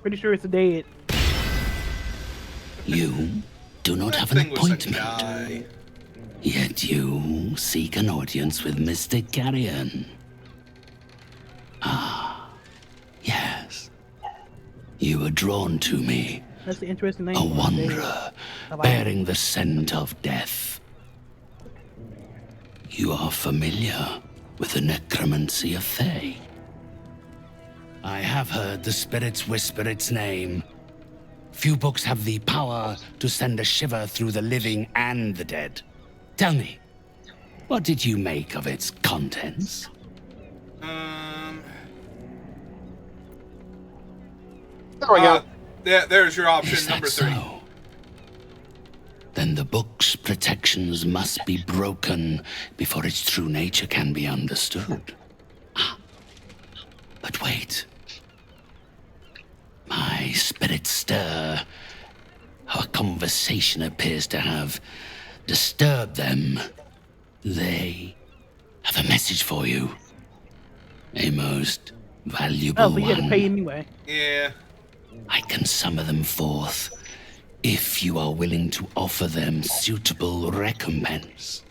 Pretty sure it's a dead. You do not have an appointment. Yet you seek an audience with Mr. Carrion. Ah, yes. You were drawn to me That's the interesting name. A wanderer bearing the scent of death. You are familiar with the necromancy of Fae. I have heard the spirits whisper its name. Few books have the power to send a shiver through the living and the dead. Tell me, what did you make of its contents? There we go. There's your option number 3. So? Then the book's protections must be broken before its true nature can be understood. But wait. My spirits stir. Our conversation appears to have disturbed them. They have a message for you. A most valuable but you had to one. pay anyway. Yeah. I can summon them forth if you are willing to offer them suitable recompense.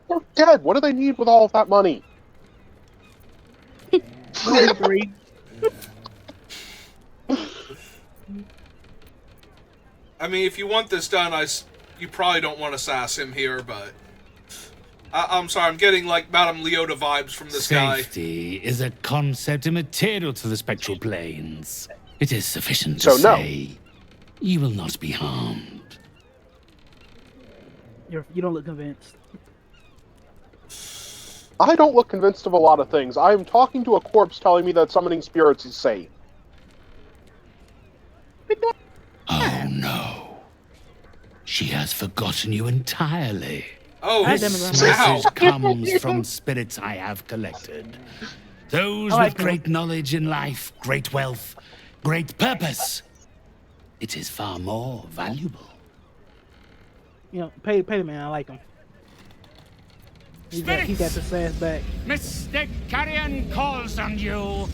They're dead. What do they need with all of that money? I mean, if you want this done, you probably don't want to sass him here, but I'm sorry, I'm getting like Madame Leota vibes from this guy. Safety is a concept immaterial to the spectral planes. It is sufficient to So, no. say you will not be harmed. You don't look convinced. I don't look convinced of a lot of things. I am talking to a corpse telling me that summoning spirits is safe. Oh no. She has forgotten you entirely. Oh, this message comes from spirits I have collected. Those with great knowledge in life, great wealth, great purpose. It is far more valuable. You know, pay the man. I like him. He got the sass back. Mr. Carrion calls on you.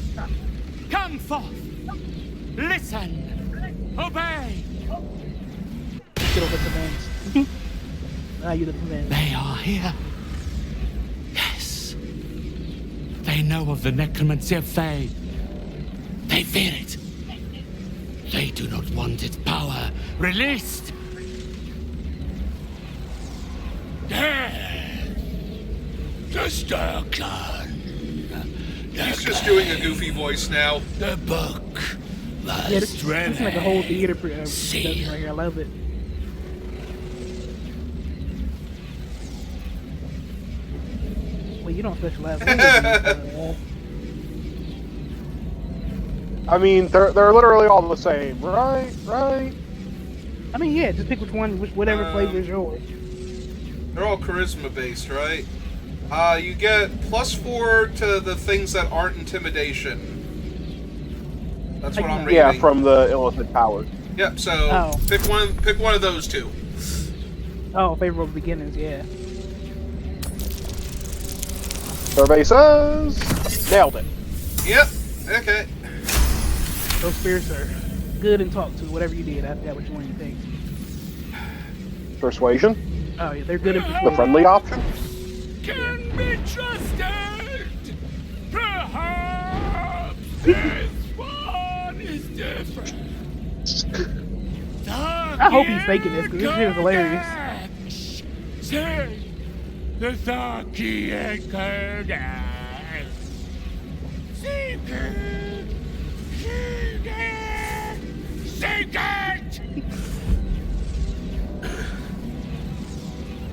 Come forth. Listen. Obey. Get over convinced. Now you the convinced. They are here. Yes. They know of the necromancy of Fae. They fear it. They do not want its power released. Just a clan. He's just doing a goofy voice now. The book. Yeah, this is like a whole theater production right here. I love it. Well, you don't specialize. I mean, they're literally all the same, right? Right? I mean, yeah, just pick whatever flavor is yours. They're all charisma based, right? You get +4 to the things that aren't intimidation. That's what I'm reading. Yeah, from the illicit powers. Yep. So pick one of those two. Oh, favorable beginnings. Yeah. Survey says nailed it. Yep. Okay. Those spirits are good and talk to. Whatever you did, I forgot which one you picked. Persuasion. Oh yeah, they're good at The friendly option. Can be trusted. Perhaps this one is different. I hope he's faking this because this shit is hilarious. Say the Tharkian Codex. Seek it. Seek it.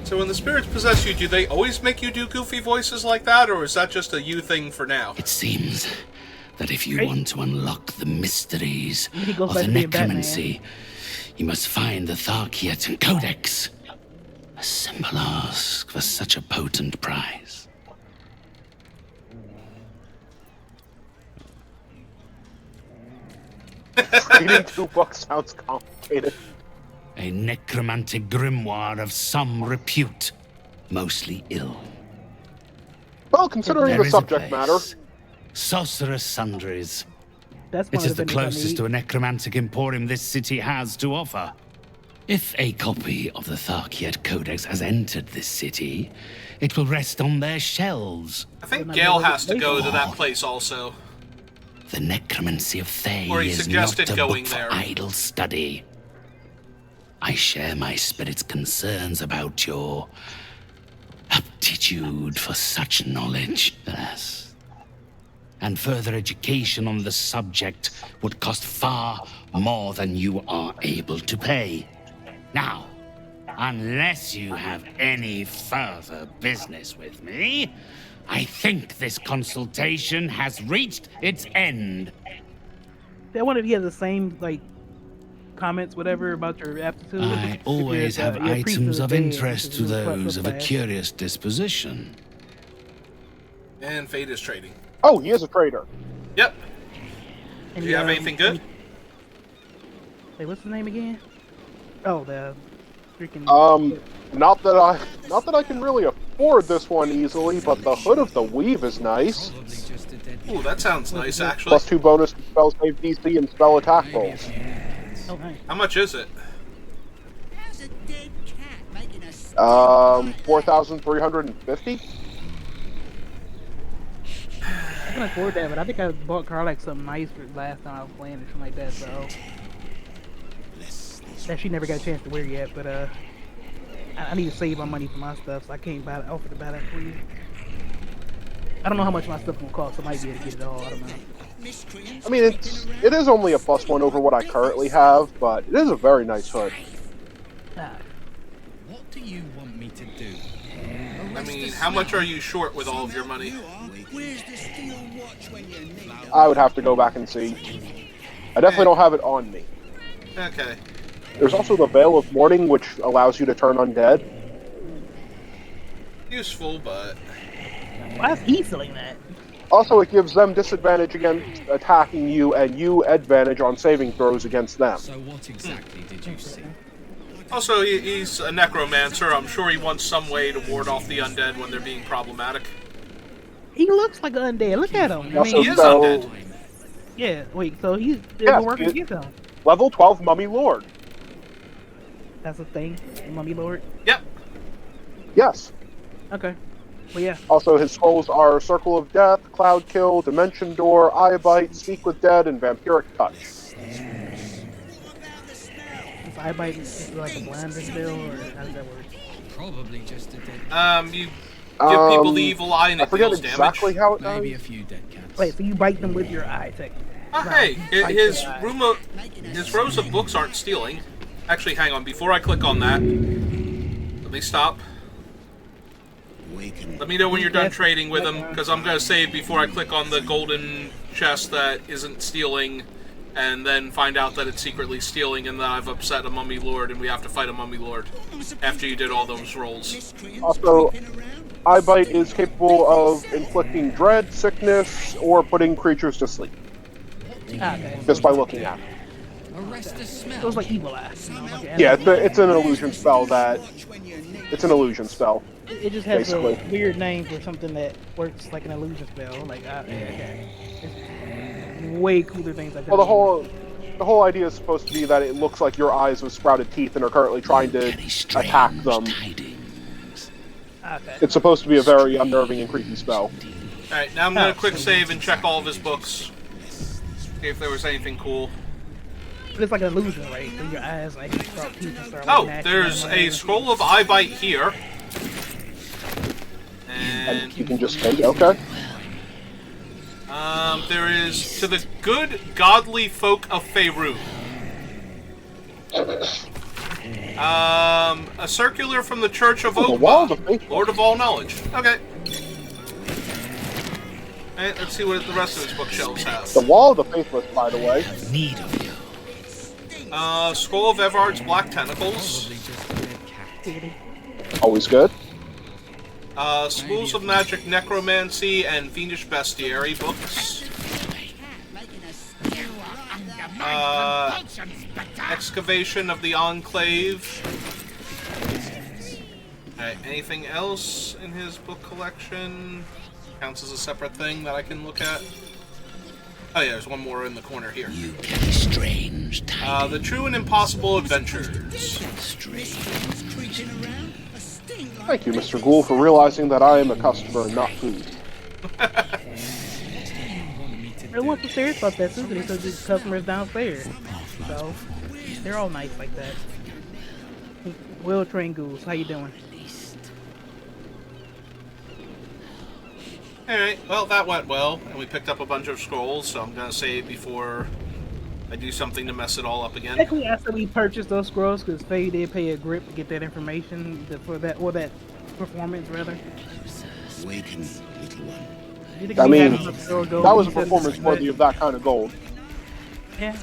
So when the spirits possess you, do they always make you do goofy voices like that, or is that just a you thing for now? It seems that if you want to unlock the mysteries goes of back the to being necromancy, you must find the Tharkian Codex. A simple ask for such a potent prize. Reading 2 books sounds complicated. A necromantic grimoire of some repute, mostly ill. Well, considering There the is a subject place. matter. Sorcerous Sundries. That's It one is of the things I closest need. to a necromantic emporium this city has to offer. If a copy of the Tharkian Codex has entered this city, it will rest on their shelves. I think Gale has to go to that place also. The necromancy of Thay Or he is not suggested a going book for there. idle study. I share my spirit's concerns about your aptitude for such knowledge. Yes. And further education on the subject would cost far more than you are able to pay. Now, unless you have any further business with me, I think this consultation has reached its end. I wonder if he has the same like comments, whatever, about your aptitude. I always have your priest items is of dead, interest which to is those of a class. curious disposition. And Fate is trading. Oh, he is a trader. Yep. And Do you have anything good? Wait, what's the name again? Oh, the freaking. Not that I can really afford this one easily, but the Hood of the Weave is nice. Ooh, that sounds nice, actually. Plus 2 bonus to spell save DC and spell attack rolls. Oh, nice. How much is it? 4,350. I can afford that, but I think I bought Carl like something nice for last time I was playing or something like that. So that she never got a chance to wear yet. But I need to save my money for my stuff, so I can't offer to buy that for you. I don't know how much my stuff will cost. I might be able to get it all. I don't know. I mean, it is only a +1 over what I currently have, but it is a very nice hood. What do you want me to do? I mean, how much are you short with all of your money? I would have to go back and see. I definitely don't have it on me. Okay. There's also the Veil of Mourning, which allows you to turn undead. Useful, but... Why is he selling that? Also, it gives them disadvantage against attacking you, and you advantage on saving throws against them. So what exactly did you see? Also, he's a necromancer. I'm sure he wants some way to ward off the undead when they're being problematic. He looks like an undead. Look at him. Also, he is undead. Yeah, wait, so he's Yes, working against him. Level 12 Mummy Lord. That's a thing, Mummy Lord? Yep. Yes. Okay. Well, yeah. Also, his scrolls are Circle of Death, Cloud Kill, Dimension Door, Eye Bite, Speak with Dead, and Vampiric Touch. Is Eye Bite like a blinder spell, or how does that work? Probably just a dead. You give people the evil eye and I it forget deals exactly damage. how it does. Maybe a few dead cats. Wait, so you bite them with your eye, technically? Hey, his rows of books aren't stealing. Actually, hang on. Before I click on that, let me stop. Let me know when you're done trading with him, because I'm going to save before I click on the golden chest that isn't stealing, and then find out that it's secretly stealing, and that I've upset a Mummy Lord, and we have to fight a Mummy Lord after you did all those rolls. Also, Eye Bite is capable of inflicting dread, sickness, or putting creatures to sleep. Okay. Just by looking at them. Arrest the smell. So it's like Evil Eye. Yeah, it's an illusion spell that... It's an illusion spell. It just has basically a weird name for something that works like an illusion spell. Like, okay. It's way cooler things like that. Well, the whole idea is supposed to be that it looks like your eyes with sprouted teeth and are currently trying to attack them. Okay. It's supposed to be a very unnerving and creepy spell. Alright, now I'm going to quick save and check all of his books. See if there was anything cool. But it's like an illusion, right? So your eyes like sprout teeth and start. Oh, like, there's a scroll of Eye Bite here. And you can just take it, okay? There is to the good, godly folk of Faerun. A circular from the Church of Ogba, Lord of All Knowledge. Okay. Alright, let's see what the rest of his bookshelves have. The Wall of the Faithless, by the way. Need of you. Scroll of Evard's Black Tentacles. Always good. Schools of Magic, Necromancy, and Fiendish Bestiary books. Excavation of the Enclave. Alright, anything else in his book collection? Counts as a separate thing that I can look at. Oh yeah, there's one more in the corner here. Strange. The True and Impossible Adventures. Thank you, Mr. Ghoul, for realizing that I am a customer and not food. Everyone's upstairs about that too, because the customers downstairs. So they're all nice like that. Well trained ghouls, how you doing? Alright, well, that went well, and we picked up a bunch of scrolls, so I'm gonna save before I do something to mess it all up again. Actually, after we purchased those scrolls, because Faye did pay a grip to get that information for that, or that performance rather. Awaken, little one. I mean, that was a performance worthy of that kind of gold. Yeah.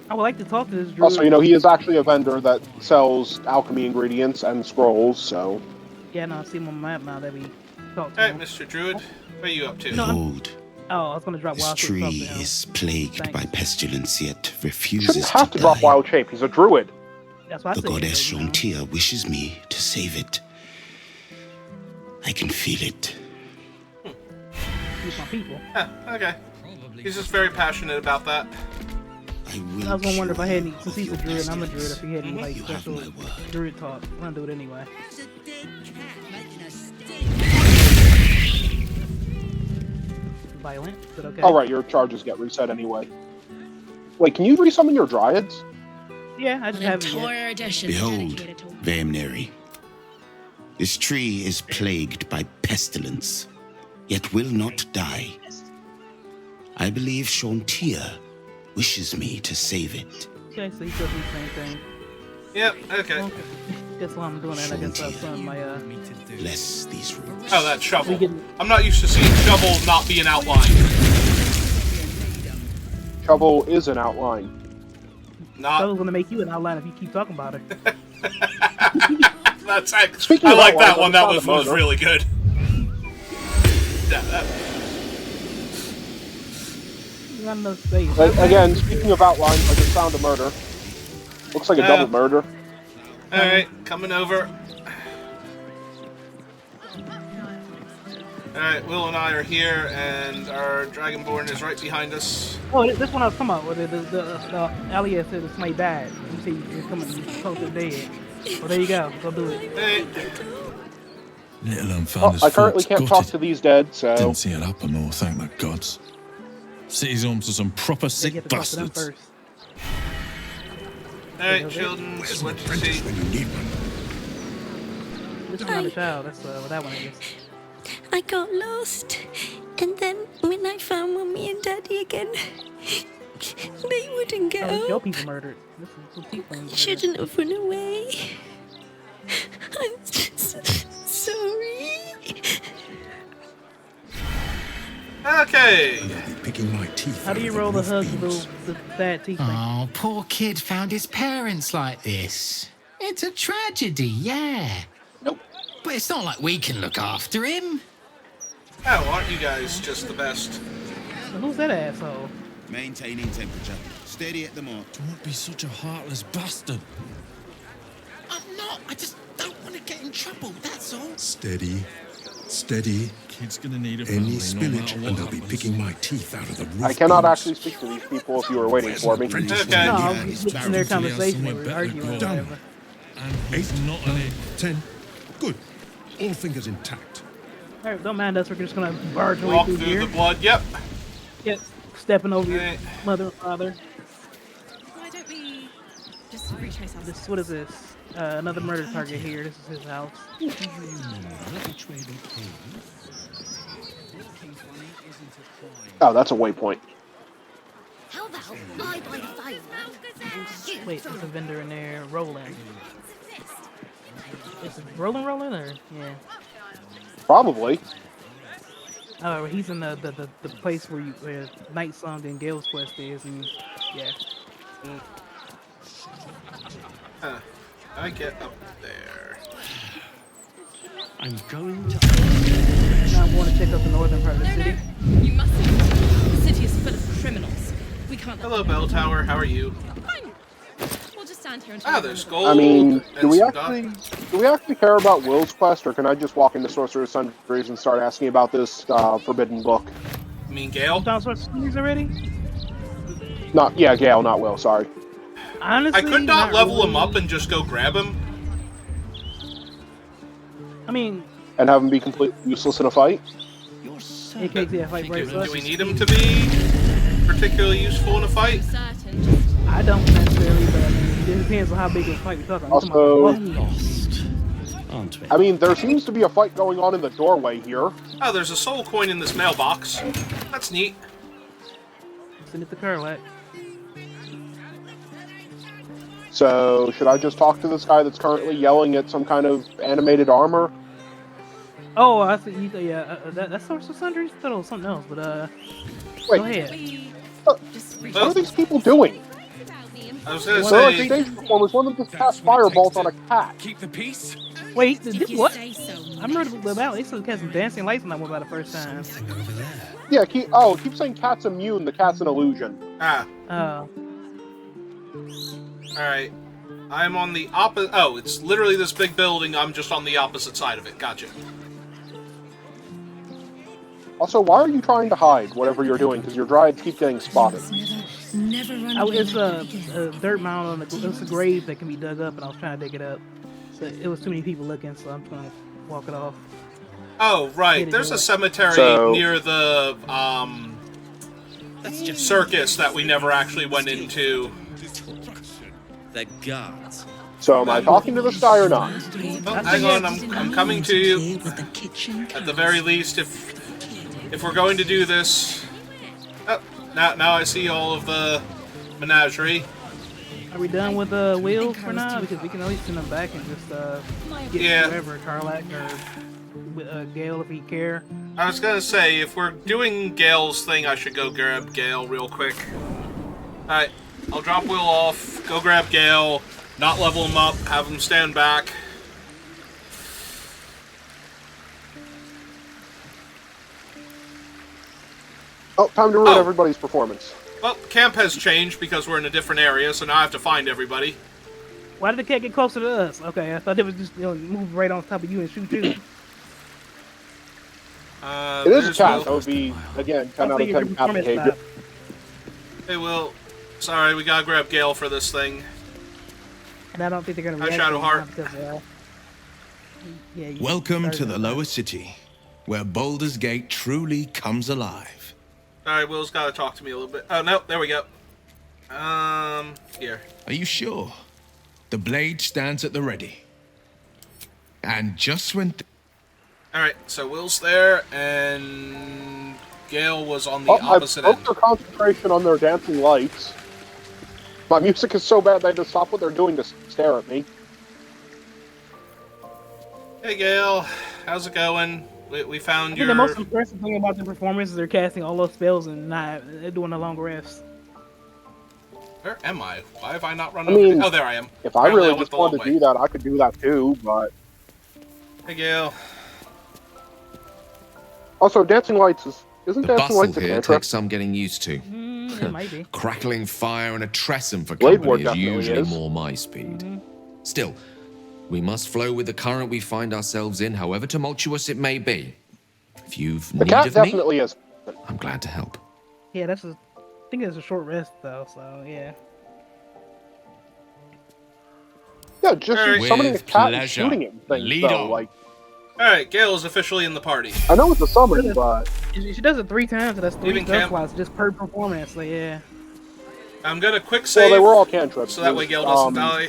I would like to talk to this druid. Also, you know, he is actually a vendor that sells alchemy ingredients and scrolls, so... Yeah, no, I see him on the map now that we talked to Alright, him. Mr. Druid, what are you up to? Behold, Oh, I was gonna drop this wild shape tree stuff down. is plagued by pestilence, yet He refuses shouldn't have to die. drop wild shape, he's a druid. That's what I The said. goddess you know. Shontia wishes me to save it. I can feel it. Use my people. Okay. He's just very passionate about that. I I was gonna wonder if I had any, since he's a druid and I'm a druid, if he had any like special druid talk. I'm gonna do it anyway. Violent, but okay. Alright, your charges get reset anyway. Wait, can you resummon your dryads? Yeah, I just haven't yet. Behold, Vaemneri. This tree is plagued by pestilence, yet will not die. I believe Shontia wishes me to save it. Okay, so he said the same thing. Yep, okay. Guess why I'm doing that. I guess I've done my Bless these roots. Oh, that shovel. I'm not used to seeing shovel not be an outline. Shovel is an outline. Not. I was gonna make you an outline if you keep talking about it. That's Speaking I of like that outlines, one. I That found was a murder. really good. Yeah, that. You got enough space. Again, speaking of outlines, I just found a murder. Looks like a double murder. Alright, coming over. Alright, Will and I are here, and our Dragonborn is right behind us. Oh, this one I was talking about. Where the Alias said the snake died. You see, you're coming close to dead. Well, there you go. Go do it. Hey. Little Oh, unfounded I currently can't talk gutted. to these dead, so... Didn't see it happen, though, thank the gods. City's home to some proper You sick get to talk to them bastards. first. Alright, children, what you see? This one's not a child. That's what that one is. I got lost. And then when I found Mummy and Daddy again, they wouldn't get Oh, this your up. people murdered. This is what people murdered. Shouldn't have run away. I'm sorry. Okay. Picking my teeth. How do you roll the hug the bad teeth thing? Oh, poor kid found his parents like this. It's a tragedy, yeah. Nope. But it's not like we can look after him. Oh, aren't you guys just the best? Who's that asshole? Maintaining temperature. Steady at the mark. Don't be such a heartless bastard. I'm not. I just don't want to get in trouble, that's all. Steady. Steady. Kid's gonna need a Any family, no spillage, matter what and I'll be happens. picking my teeth out of the roof I cannot beams. actually speak to these people if you were waiting for me. Okay. No, I was listening to their conversation. They were arguing or Done. whatever. And he's not an it. 10. Good. All fingers intact. Alright, don't mind us. We're just gonna barge our way Walk through through here. the blood, yep. Yep, stepping over your Alright. mother and father. Why don't we just retrace ourselves? What is this? Another murder target here. This is his house. Oh, that's a waypoint. How about I buy the fire? Wait, there's a vendor in there rolling. Is it rolling or? Yeah. Probably. Oh, he's in the place where Night Song and Gale's Quest is, and yeah. Huh. I get up there. I'm going to. Now I want to check out the northern part of the city. You mustn't. The city is full of criminals. We can't. Hello, Bell Tower. How are you? Fine. We'll just stand here and. Ah, there's gold. I mean, do and we some actually care about Will's quest, or can I just walk into Sorcerer's Sundries and start asking about this forbidden book? You mean Gale? Down Sorcerer's Sundries already? Yeah, Gale, not Will. Sorry. Honestly, I could not level really. him up and just go grab him. I mean, and have him be completely useless in a fight? AKT, fight break. Do we need him to be particularly useful in a fight? I don't necessarily, but I mean, it depends on how big of a fight we're talking about. Also, I mean, there seems to be a fight going on in the doorway here. Oh, there's a soul coin in this mailbox. That's neat. Send it to Carlac. So, should I just talk to this guy that's currently yelling at some kind of animated armor? Oh, I see. Yeah, that's Source of Sundry. I thought it was something else, but wait, go ahead. What are these people doing? I was gonna They're say. like stage performers. One of them just cast fireballs on a cat. Keep the peace. Wait, what? I remember about they still had some dancing lights on that one by the first time. Yeah, keep saying cat's immune. The cat's an illusion. Ah. Oh. Alright. I'm on the opposite. Oh, it's literally this big building. I'm just on the opposite side of it. Gotcha. Also, why are you trying to hide whatever you're doing? Because your dryads keep getting spotted. Never run Oh, away it's like a dirt mound on it's a grave that can be dug up, and I was trying to dig it up. But it was too many people looking, so I'm trying to walk it off. Oh, right. There's a cemetery near the circus that we never actually went into. The gods. So am I talking to this guy or not? Oh, hang on, I'm coming to you. At the very least, if we're going to do this. Oh, now I see all of the menagerie. Are we done with the wheels for now? Because we can at least send them back and just get whoever, Carlac or Gale if he care. I was gonna say, if we're doing Gale's thing, I should go grab Gale real quick. Alright, I'll drop Will off, go grab Gale, not level him up, have him stand back. Oh, time to ruin everybody's performance. Well, camp has changed because we're in a different area, so now I have to find everybody. Why did the cat get closer to us? Okay, I thought it was just move right on top of you and shoot you. It is a cat. That would be, again, 10 out of 10 cat behavior. Hey, Will. Sorry, we gotta grab Gale for this thing. And I don't think they're gonna Hi, react Shadowheart. Because, Welcome to the lower city, where Baldur's Gate truly comes alive. Alright, Will's gotta talk to me a little bit. Oh, no, there we go. Here. Are you sure? The blade stands at the ready. And just when... Alright, so Will's there, and Gale was on the I opposite broke end. their concentration on their dancing lights. My music is so bad they just stop what they're doing to stare at me. Hey, Gale. How's it going? We found I think your... the most impressive thing about the performance is they're casting all those spells and not doing the long rests. Where am I? Why have I not run I mean, over? Oh, there I am. If I Apparently really went just the long wanted to way. do that, I could do that too, but... Hey, Gale. Also, dancing lights isn't The dancing bustle lights a here cantrip? takes some getting used to. It might be. Crackling fire and a tresson for Blade Ward company is definitely usually is. more my speed. Still, we must flow with the current we find ourselves in, however tumultuous it may be. If you've The need cat of me, definitely is. I'm glad to help. Yeah, I think it's a short rest though, so yeah. Yeah, just Alright. summoning a With cat and pleasure. shooting it and things, Lead though, on. like... Alright, Gale is officially in the party. I know it's a summon, but... She does it 3 times, and that's 3 Leaving spell camp. slots just per performance, so yeah. I'm gonna quick Well, save. they were all cantrips. So that way Gale doesn't die.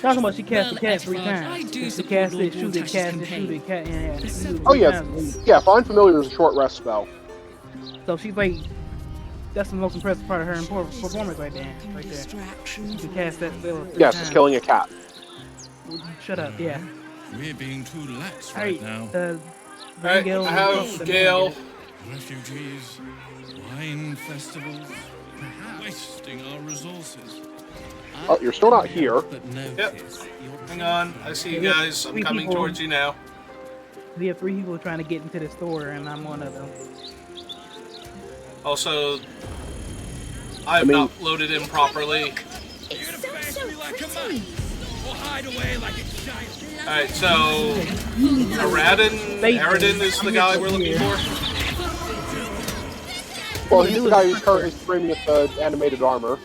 Talking about she cast the cat 3 I times. do She support cast Lord it, shoot it, Wartash's cast it, campaign. shoot it, cat, yeah. She do it Oh, 3 yeah. times. Yeah, Find Familiar is a short rest spell. So she's like, that's the most impressive part of her performance right there. Right there. She can cast that spell 3 Yes, times. it's killing a cat. Shut up, yeah. We're being too lax right Alright, now. Alright, Gale I and have the Gale. Refugees, wine festivals, wasting our resources. Oh, you're still not here. Yep. Hang on, I see you guys. I'm coming towards you now. We have 3 people trying to get into the store, and I'm one of them. Also, I have not loaded in properly. Alright, so Aradin is the guy we're looking for? Well, he's the guy who's currently screaming at the animated armor.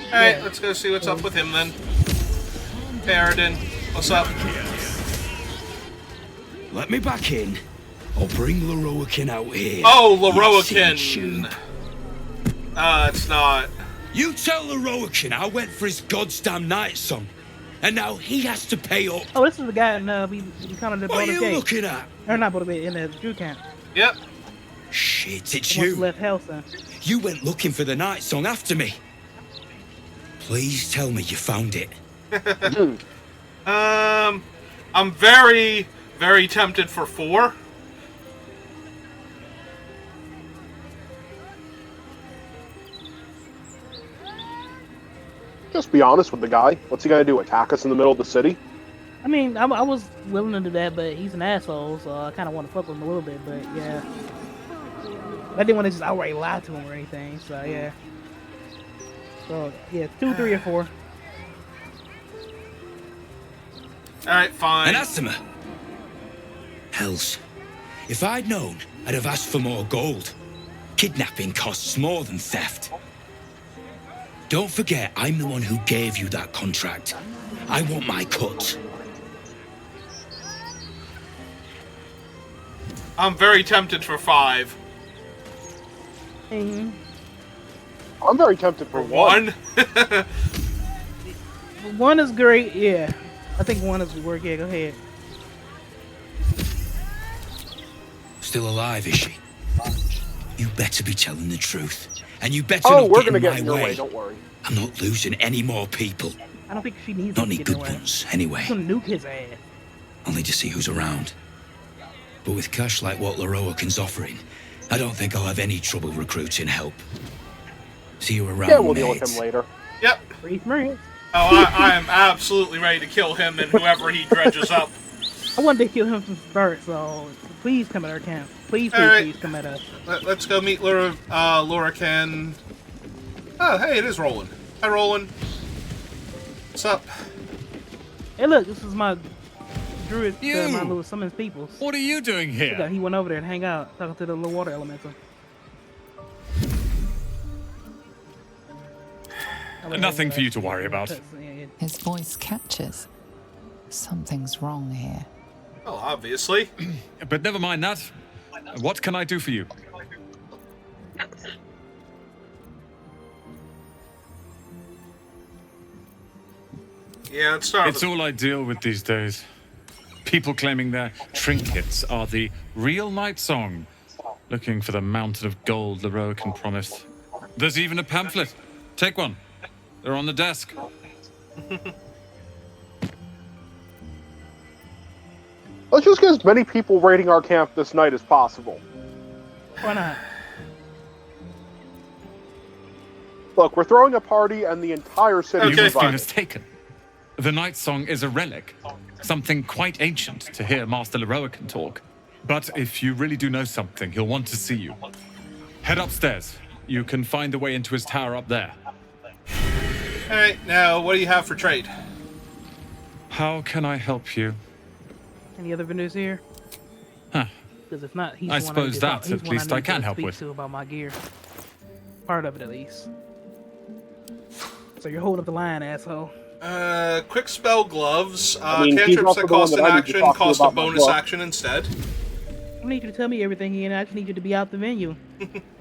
Alright, let's go see what's up with him then. Hey Aradin, what's up? Let me back in. I'll bring Leroican out here. Oh, You tin Leroican! tube. It's not. You tell Leroican I went for his goddamn night song, and now he has to pay up. Oh, this is the guy in we kind of the What are Baldur you Gate. looking at? Or not Baldur Gate, in the Drew camp. Yep. Shit, it's Once you. left Hellson. You went looking for the night song after me. Please tell me you found it. I'm very, very tempted for 4. Just be honest with the guy. What's he gonna do? Attack us in the middle of the city? I mean, I was willing to do that, but he's an asshole, so I kind of want to fuck with him a little bit, but yeah. I didn't want to just outright lie to him or anything, so yeah. So, yeah, 2, 3, or 4. Alright, fine. Anathema. Hells. If I'd known, I'd have asked for more gold. Kidnapping costs more than theft. Don't forget, I'm the one who gave you that contract. I want my cut. I'm very tempted for 5. Mm-hmm. I'm very tempted for 1. 1 is great, yeah. I think 1 is work. Yeah, go ahead. Still alive, is she? You better be telling the truth. And you better Oh, not we're get gonna in get my in your way. way, don't worry. I'm not losing any more people. I don't think she needs Not to any get good in the way. ones, anyway. She's gonna nuke his ass. Only to see who's around. But with cash like what Leroican's offering, I don't think I'll have any trouble recruiting help. See you around, Yeah, we'll deal with mates. him later. Yep. Free Smurfs. Oh, I am absolutely ready to kill him and whoever he dredges up. I wanted to kill him from the start, so please come at our camp. Please, please, Alright. please come at us. Let's go meet Lorican. Oh, hey, it is Roland. Hi, Roland. What's up? Hey, look, this is my druid, You! my little summons peoples. What are you doing here? Look, he went over there and hang out, talking to the little water elemental. Nothing for you to worry about. His voice catches. Something's wrong here. Well, obviously. But never mind that. What can I do for you? Yeah, let's start. It's all I deal with these days. People claiming their trinkets are the real night song, looking for the mountain of gold Leroican promised. There's even a pamphlet. Take one. They're on the desk. Let's just get as many people raiding our camp this night as possible. Why not? Look, we're throwing a party and the entire city You must be invited. mistaken. The night song is a relic, something quite ancient to hear Master Leroican talk. But if you really do know something, he'll want to see you. Head upstairs. You can find the way into his tower up there. Alright, now, what do you have for trade? How can I help you? Any other vendors here? Huh. Because if not, he's I the one suppose need to that, talk- he's at the one least, I need can to help speak with. to about my gear. Part of it, at least. So you're holding up the line, asshole. Quick spell gloves. I mean, he's Cantrips also that the one cost that an I need to action talk to cost a about my bonus book. action instead. I don't need you to tell me everything, Ian. I just need you to be out the venue.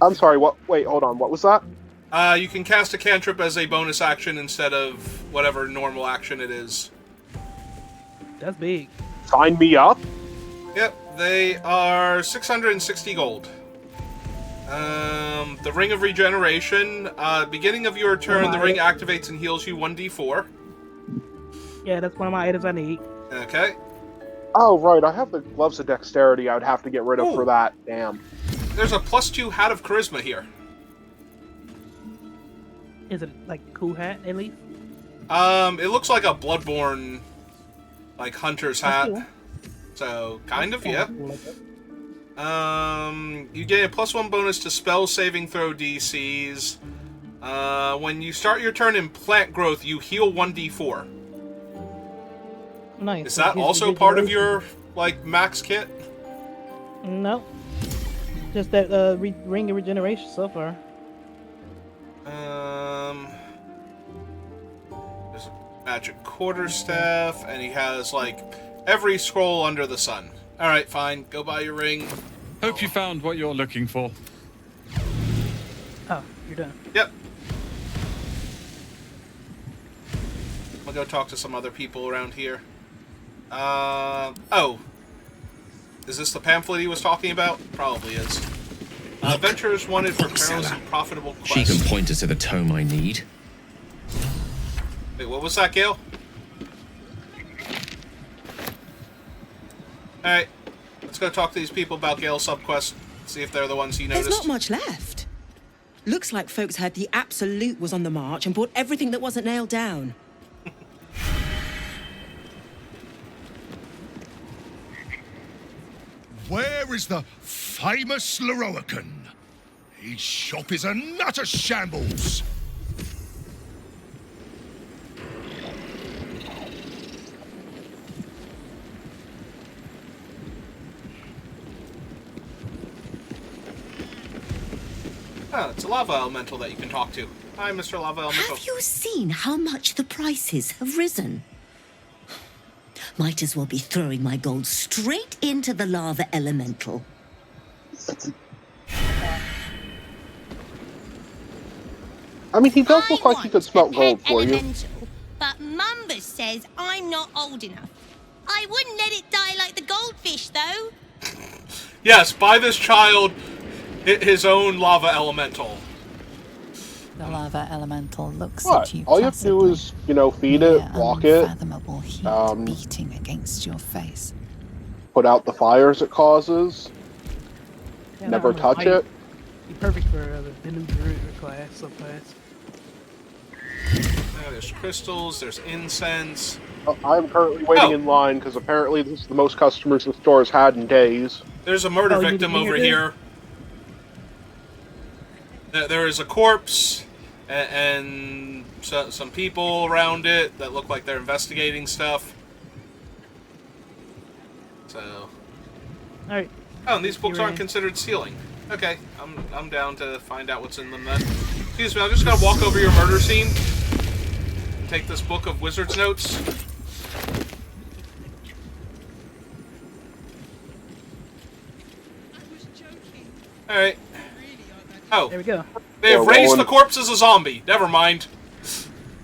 I'm sorry, what? Wait, hold on. What was that? You can cast a cantrip as a bonus action instead of whatever normal action it is. That's big. Sign me up? Yep, they are 660 gold. The Ring of Regeneration. Beginning of your turn, the ring activates and heals you 1d4. Yeah, that's one of my items I need. Okay. Oh, right. I have the gloves of dexterity I would have to get rid of Ooh. for that. Damn. There's a +2 hat of charisma here. Is it like a cool hat, at least? It looks like a Bloodborne, like, hunter's hat. That's cool. So, kind of, yeah. Cool. You gain a +1 bonus to spell saving throw DCs. When you start your turn in plant growth, you heal 1d4. Nice. Is So it that gives you also part of regeneration. your, like, max kit? No. Just that ring of regeneration so far. There's a magic quarterstaff, and he has, like, every scroll under the sun. All right, fine. Go buy your ring. Hope you found what you're looking for. Oh, you're done. Yep. I'll go talk to some other people around here. Oh. Is this the pamphlet he was talking about? Probably is. Adventurers wanted for perilous and profitable quests. She can point us to the tome I need. Wait, what was that, Gale? Alright. Let's go talk to these people about Gale's subquest. See if they're the ones you noticed. There's not much left. Looks like folks heard the Absolute was on the march and bought everything that wasn't nailed down. Where is the famous Leroican? His shop is a nutter shambles. Oh, it's a lava elemental that you can talk to. Hi, Mr. Lava Elemental. Have you seen how much the prices have risen? Might as well be throwing my gold straight into the lava elemental. I mean, he does look like he could smelt gold for you. But Mumbus says I'm not old enough. I wouldn't let it die like the goldfish, though. Yes, buy this child his own lava elemental. The lava elemental looks What? at you. All you have to do is, you know, feed it, walk it, Unfathomable heat beating against your face. put out the fires it causes, Yeah, never no, touch it. Be perfect for the new druid class, subclass. There's crystals, there's incense. I'm currently waiting in line because apparently this is the most customers the store has had in days. There's a murder victim over here. There is a corpse and some people around it that look like they're investigating stuff. So. Alright. Oh, and these books aren't considered sealing. Okay, I'm down to find out what's in them then. Excuse me, I'm just gonna walk over your murder scene. Take this book of wizard's notes. Alright. Oh. There we go. They have raised the corpse as a zombie. Never mind.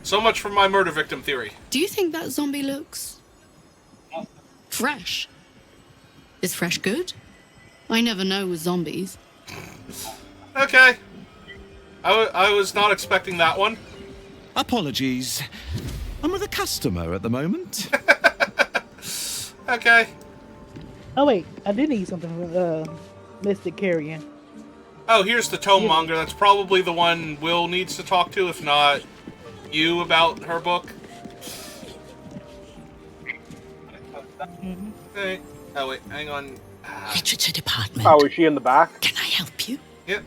So much for my murder victim theory. Do you think that zombie looks fresh? Is fresh good? I never know with zombies. Okay. I was not expecting that one. Apologies. I'm with a customer at the moment. Okay. Oh wait, I did need something from Mystic Carrion. Oh, here's the tome monger. That's probably the one Will needs to talk to, if not you, about her book. Okay. Oh wait, hang on. Literature department. Oh, is she in the back? Can I help you? Yep.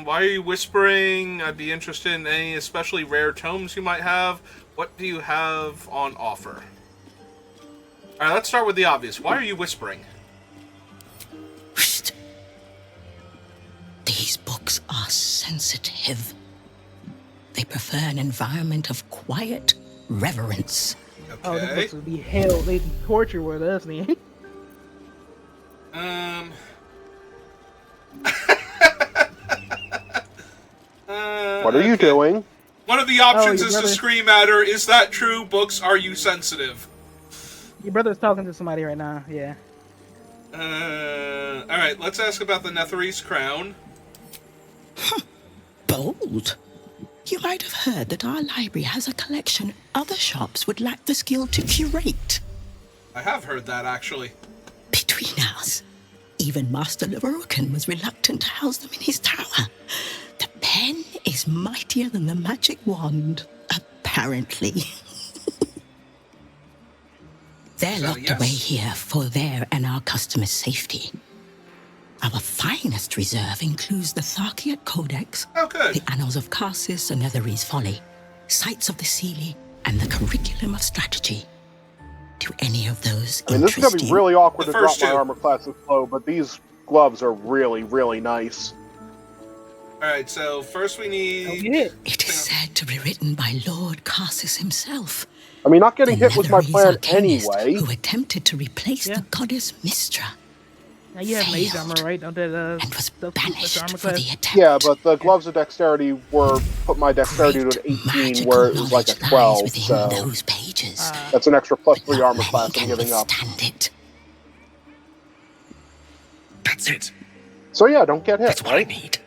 Why are you whispering? I'd be interested in any especially rare tomes you might have. What do you have on offer? Alright, let's start with the obvious. Why are you whispering? These books are sensitive. They prefer an environment of quiet reverence. Oh, these books would be hell. They'd be torture with us, man. What are you doing? One of the options your is to brother- scream at her, is that true? Books, are you sensitive? Your brother's talking to somebody right now, yeah. Alright, let's ask about the Netherese crown. Bold. You might have heard that our library has a collection other shops would lack the skill to curate. I have heard that, actually. Between us, even Master Lerocan was reluctant to house them in his tower. The pen is mightier than the magic wand, apparently. They're locked away here for their and our customers' safety. Our finest reserve includes the Tharkiat Codex, the Annals of Karsus and Netherese Folly, Sights of the Seelie, and the Curriculum of Strategy. Do any of those I mean, this is going to be really awkward to drop my two. armor class this low, but these gloves are really, really nice. Alright, so first we need... It is said to be written by Lord Carsus himself. I mean, not getting hit was my Netherese plan arcanist anyway. who attempted to replace the goddess Mistra. Now you have mage armor, right? Don't that and was banished armor for class? the attempt. Yeah, but the gloves of dexterity put my dexterity to an 18, where it was like a 12. So those pages. That's an extra +3 armor class I'm giving up. It. That's it. So yeah, don't get hit. That's what I need.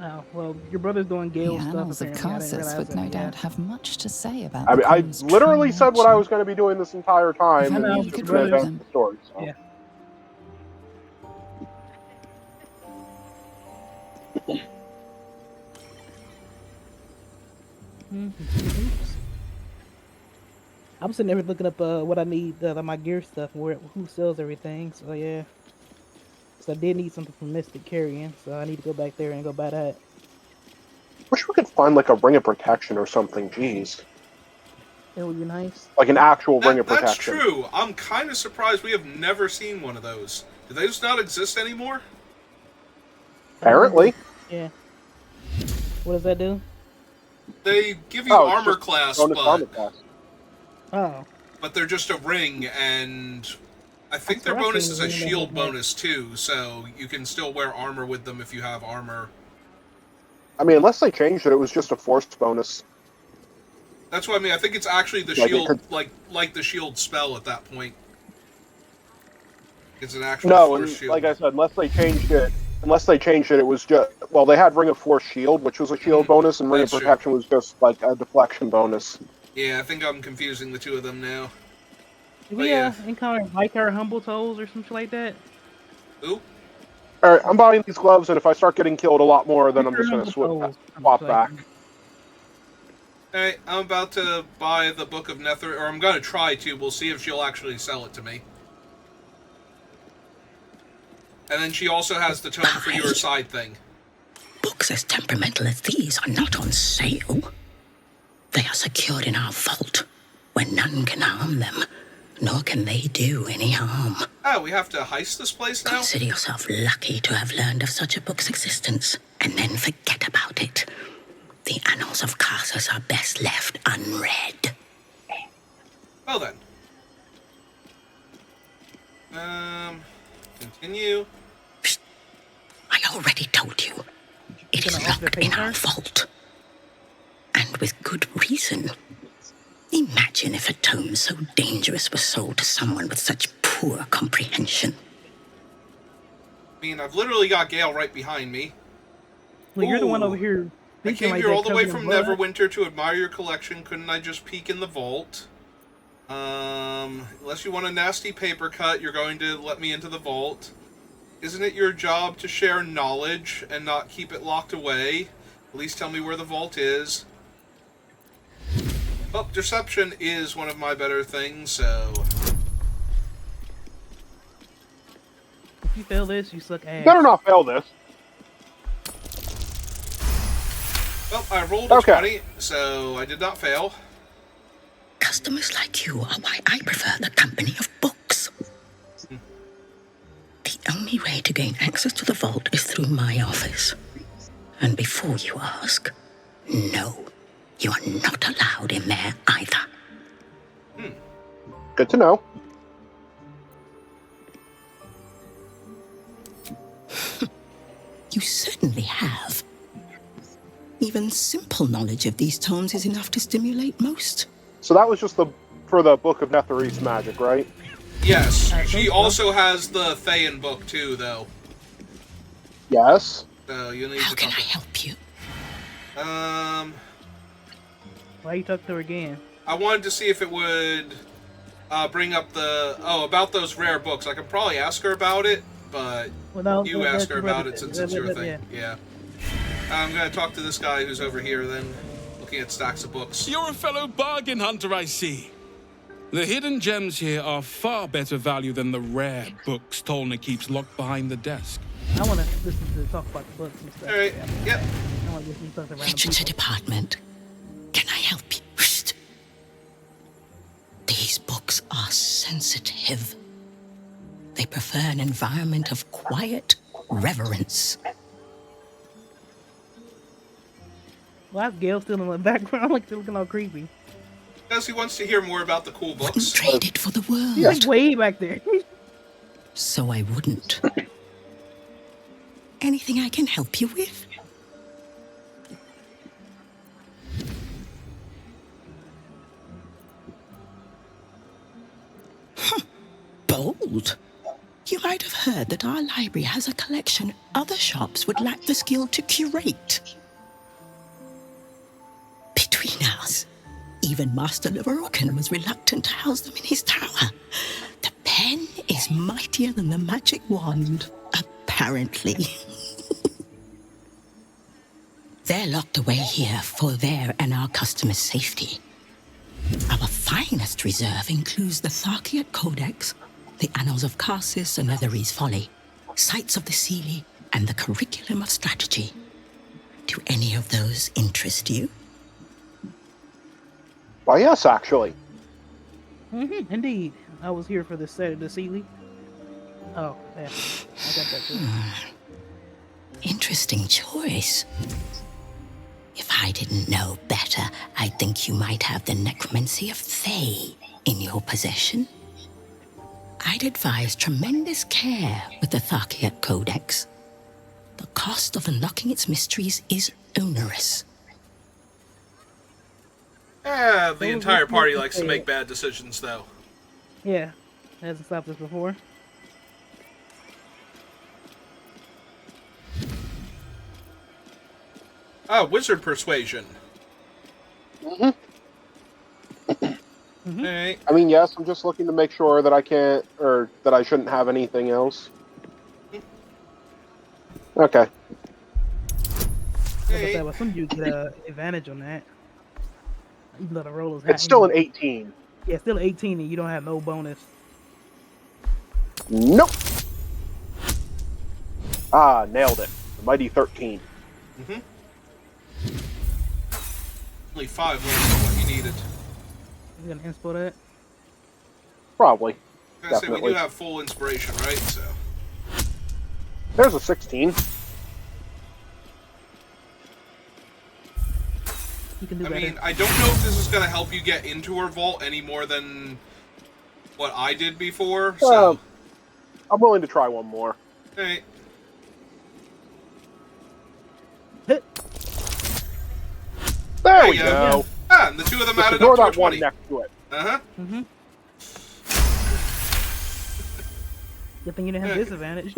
Oh well, your brother's doing Gale The stuff. annals of Apparently. I didn't Carsus realize would that, no yeah. doubt have much to say about I the mean, I Queen's literally true said what I nature. was going to be doing this entire time, I know, and you just could gonna read advance them. the story. So. Yeah. I'm sitting there looking up what I need, my gear stuff, who sells everything. So yeah. So I did need something from Mystic Carrion, so I need to go back there and go buy that. Wish we could find like a ring of protection or something. Jeez. That would be nice. Like an actual ring of protection. That's true. I'm kind of surprised we have never seen one of those. Do they just not exist anymore? Apparently. Yeah. What does that do? They give you armor class, armor class. Oh. But they're just a ring, and I think That's their what I bonus think is the a ring shield would make. bonus too, so you can still wear armor with them if you have armor. I mean, unless they changed it, it was just a forced bonus. That's what I mean. I think it's actually the Like it shield, could- like the shield spell at that point. It's an actual No, force and shield. like I said, unless they changed it, it was just they had Ring of Force Shield, which was a shield bonus, and Ring That's of true. Protection was just like a deflection bonus. Yeah, I think I'm confusing the two of them now. Did But we yeah. encounter Vicar Humble Toes or something like that? Who? All right, I'm buying these gloves, and if I start getting killed a lot more, then I'm just going to swap back. Hey, I'm about to buy the Book of Nether, or I'm going to try to. We'll see if she'll actually sell it to me. And then she also has the tome for your side thing. Books as temperamental as these are not on sale. They are secured in our vault, where none can harm them, nor can they do any harm. Oh, we have to heist this place now? Consider yourself lucky to have learned of such a book's existence, and then forget about it. The annals of Carsus are best left unread. Well then. Continue. I already told you. It is locked in our vault. And with good reason. Imagine if a tome so dangerous was sold to someone with such poor comprehension. I mean, I've literally got Gale right behind me. Well, you're the one over here. I thinking came like here that all the way covered in from blood. Neverwinter to admire your collection. Couldn't I just peek in the vault? Unless you want a nasty paper cut, you're going to let me into the vault. Isn't it your job to share knowledge and not keep it locked away? At least tell me where the vault is. Well, deception is one of my better things, so... If you fail this, you suck ass. You better not fail this. Well, I rolled a 20, so I did not fail. Customers like you are why I prefer the company of books. The only way to gain access to the vault is through my office. And before you ask, no, you are not allowed in there either. Good to know. You certainly have. Even simple knowledge of these tomes is enough to stimulate most. So that was just for the Book of Netherese magic, right? Yes, she also has the Thayan book too, though. Yes. So you need How to can talk I help you? Why you talk to her again? I wanted to see if it would bring up about those rare books. I could probably ask her about it, but you ask her about it since it's your thing. Yeah. I'm going to talk to this guy who's over here then, looking at stacks of books. You're a fellow bargain hunter, I see. The hidden gems here are far better value than the rare books Tolna keeps locked behind the desk. I want to listen to talk about the books and stuff. All right. Yep. I want to listen to something random. Literature department. Can I help you? Psst. These books are sensitive. They prefer an environment of quiet reverence. Why is Gale still in the background? Like, still looking all creepy. Because he wants to hear more about the cool books. Trade it for the world. He's like way back there. So I wouldn't. Anything I can help you with? Bold. You might have heard that our library has a collection other shops would lack the skill to curate. Between us, even Master Leverokin was reluctant to house them in his tower. The pen is mightier than the magic wand, apparently. They're locked away here for their and our customers' safety. Our finest reserve includes the Tharkiat Codex, the Annals of Karsus and Netherese Folly, Sites of the Seelie, and the Curriculum of Strategy. Do any of those interest you? Why, yes, actually. Indeed. I was here for the set of the Seelie. Oh, yeah. I got that too. Interesting choice. If I didn't know better, I'd think you might have the necromancy of Thay in your possession. I'd advise tremendous care with the Tharkiat Codex. The cost of unlocking its mysteries is onerous. The entire party likes to make bad decisions, though. Yeah. Hasn't stopped us before. Oh, wizard persuasion. Hey. I mean, yes, I'm just looking to make sure that I can't, or that I shouldn't have anything else. Okay. Hey. Like I said, some you get an advantage on that. Even though the roll is high. It's still an 18. Yeah, still 18 and you don't have no bonus. Nope. Ah, nailed it. The mighty 13. Only 5 less than what you needed. You gonna inspo that? Probably. I was gonna say, we do have full inspiration, right? So. There's a 16. You can do better. I mean, I don't know if this is gonna help you get into her vault any more than what I did before, so... I'm willing to try one more. Hey. There we go. Ah, and the two of them Just added ignore up to a that one 20. next to it. Good thing you didn't have disadvantage.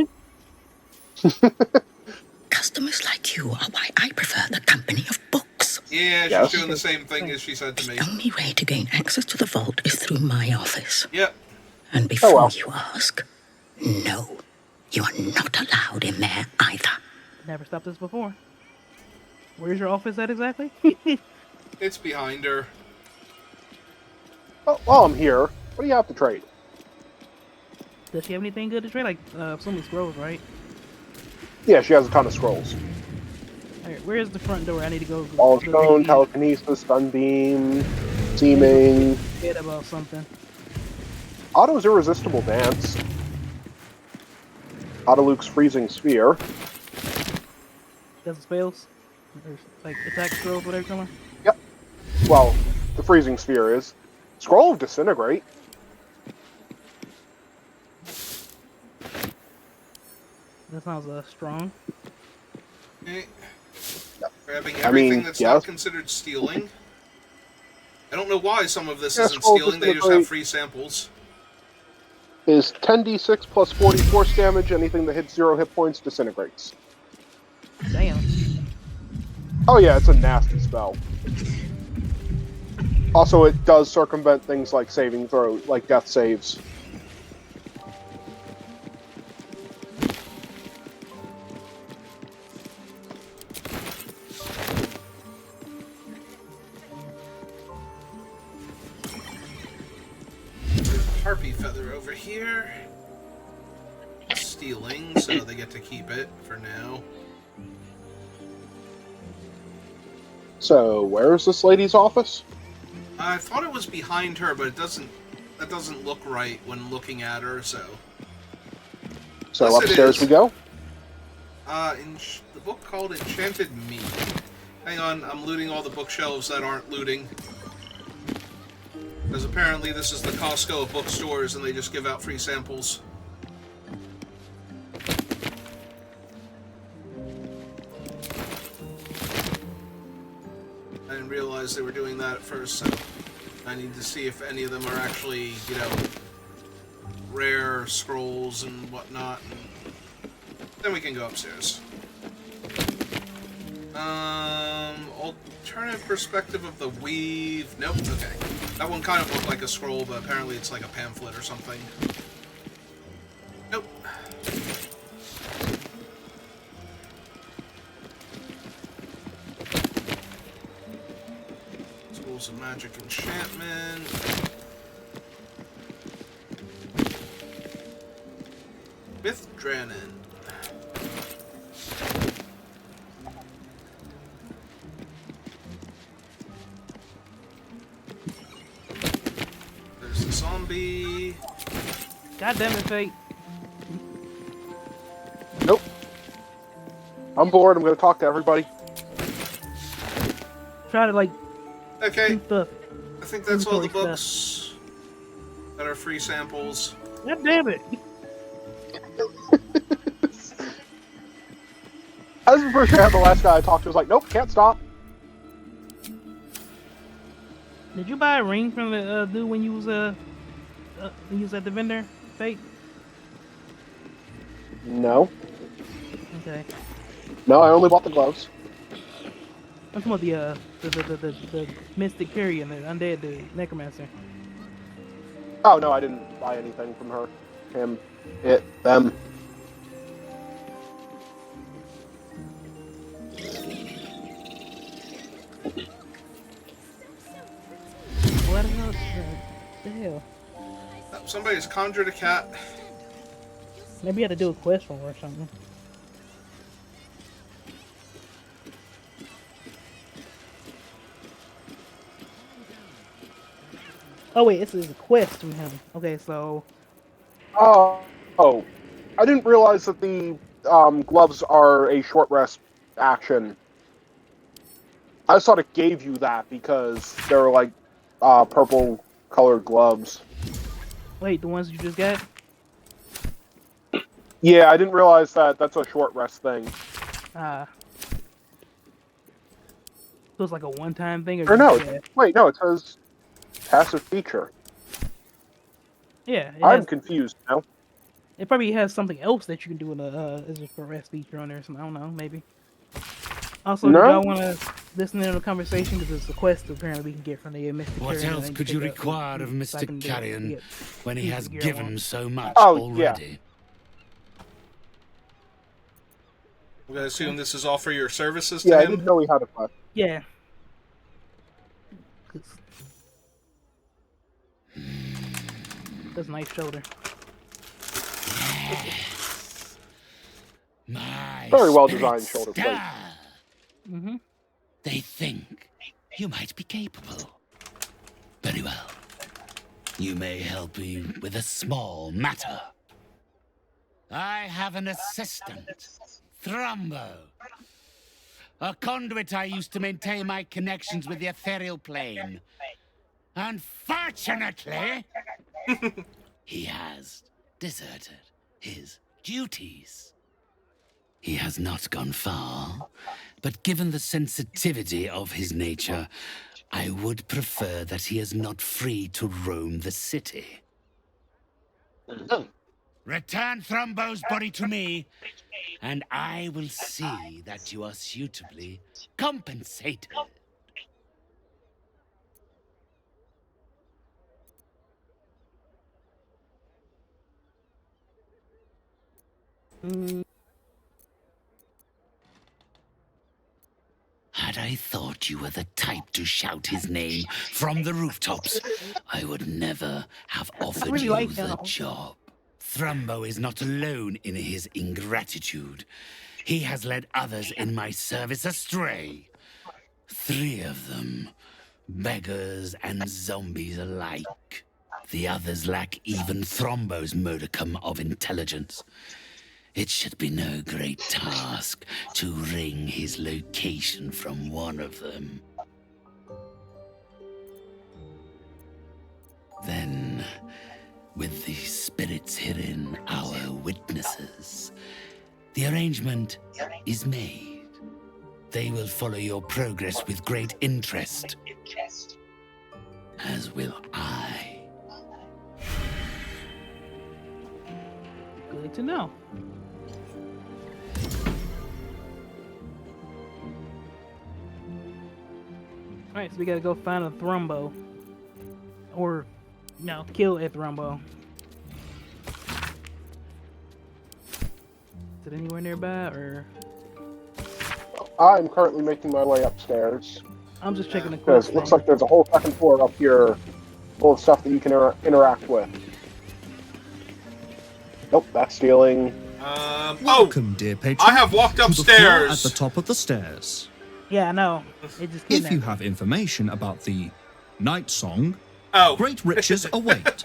Customers like you are why I prefer the company of books. Yeah, she's doing the same thing as she said to me. The only way to gain access to the vault is through my office. Yep. And before you ask, no, you are not allowed in there either. Never stopped us before. Where's your office at exactly? It's behind her. Oh, while I'm here, what do you have to trade? Does she have anything good to trade? Like, some scrolls, right? Yeah, she has a ton of scrolls. Alright, where's the front door? I need to go. All stone, telekinesis, sunbeam, seeming. Forget about something. Otto's irresistible dance. Otto Luke's freezing sphere. Does it spells? Or, like, attack scrolls, whatever you're talking Yep. Well, the freezing sphere is. Scroll of disintegrate. That sounds strong. Okay. Grabbing everything that's not considered stealing. I don't know why some of this isn't stealing, they just have free samples. Is 10d6 plus 40 force damage. Anything that hits 0 hit points disintegrates. Damn. Oh yeah, it's a nasty spell. Also, it does circumvent things like saving throw, like death saves. Harpy feather over here. Stealing, so they get to keep it for now. So, where is this lady's office? I thought it was behind her, but that doesn't look right when looking at her, so... So upstairs we go? In the book called Enchanted Mead. Hang on, I'm looting all the bookshelves that aren't looting. Because apparently this is the Costco of bookstores and they just give out free samples. I didn't realize they were doing that at first, so I need to see if any of them are actually, you know, rare scrolls and whatnot. And then we can go upstairs. Alternative perspective of the weave. Nope, okay. That one kind of looked like a scroll, but apparently it's like a pamphlet or something. Nope. Schools of Magic Enchantment. Myth Dranon. There's the zombie. God damn it, Fate. Nope. I'm bored. I'm going to talk to everybody. Try to, like... Okay. The I think that's all the books that are free samples. God damn it. I was pretty sure the last guy I talked to was like, nope, can't stop. Did you buy a ring from the dude when you was at the vendor, Fate? No. Okay. No, I only bought the gloves. I'm talking about the Mystic Fury and the Undead, the Necromancer. Oh, no, I didn't buy anything from her. Him. It. Them. What the hell? Somebody's conjured a cat. Maybe you had to do a quest for her or something. Oh wait, this is a quest from him. Okay, so... Oh. I didn't realize that the gloves are a short rest action. I just thought it gave you that because they were like purple colored gloves. Wait, the ones you just got? Yeah, I didn't realize that that's a short rest thing. So it's like a one-time thing? Or no, wait, no, it says passive feature. Yeah. I'm confused now. It probably has something else that you can do in as a rest feature on there or something. I don't know, maybe. Also, do y'all want to listen in on the conversation? Because it's a quest apparently we can get from the Mystic What Carrion. else could you require of Mr. Carrion when he has given so much Oh, already? I'm gonna assume this is all for your services to Yeah, I him? didn't know he had a quest. Yeah. That's a nice shoulder. My Very well designed shoulder plate. Mm-hmm. They think you might be capable. Very well. You may help me with a small matter. I have an assistant, Thrumbo. A conduit I used to maintain my connections with the ethereal plane. Unfortunately, he has deserted his duties. He has not gone far, but given the sensitivity of his nature, I would prefer that he is not free to roam the city. Return Thrumbo's body to me, and I will see that you are suitably compensated. Had I thought you were the type to shout his name from the rooftops, I would never have offered you the job. Thrumbo is not alone in his ingratitude. He has led others in my service astray. 3 of them, beggars and zombies alike. The others lack even Thrumbo's modicum of intelligence. It should be no great task to wring his location from one of them. Then, with the spirits herein our witnesses, the arrangement is made. They will follow your progress with great interest, as will I. Good to know. Alright, so we gotta go find a Thrumbo. Or, no, kill a Thrumbo. Is it anywhere nearby, or...? I'm currently making my way upstairs. I'm just checking the Because quest. it looks like there's a whole second floor up here full of stuff that you can interact with. Nope, that's stealing. Welcome, dear patron. I have walked to the floor upstairs. at the top of the stairs. Yeah, I know. It just If you have information about the night song, Oh. great riches await.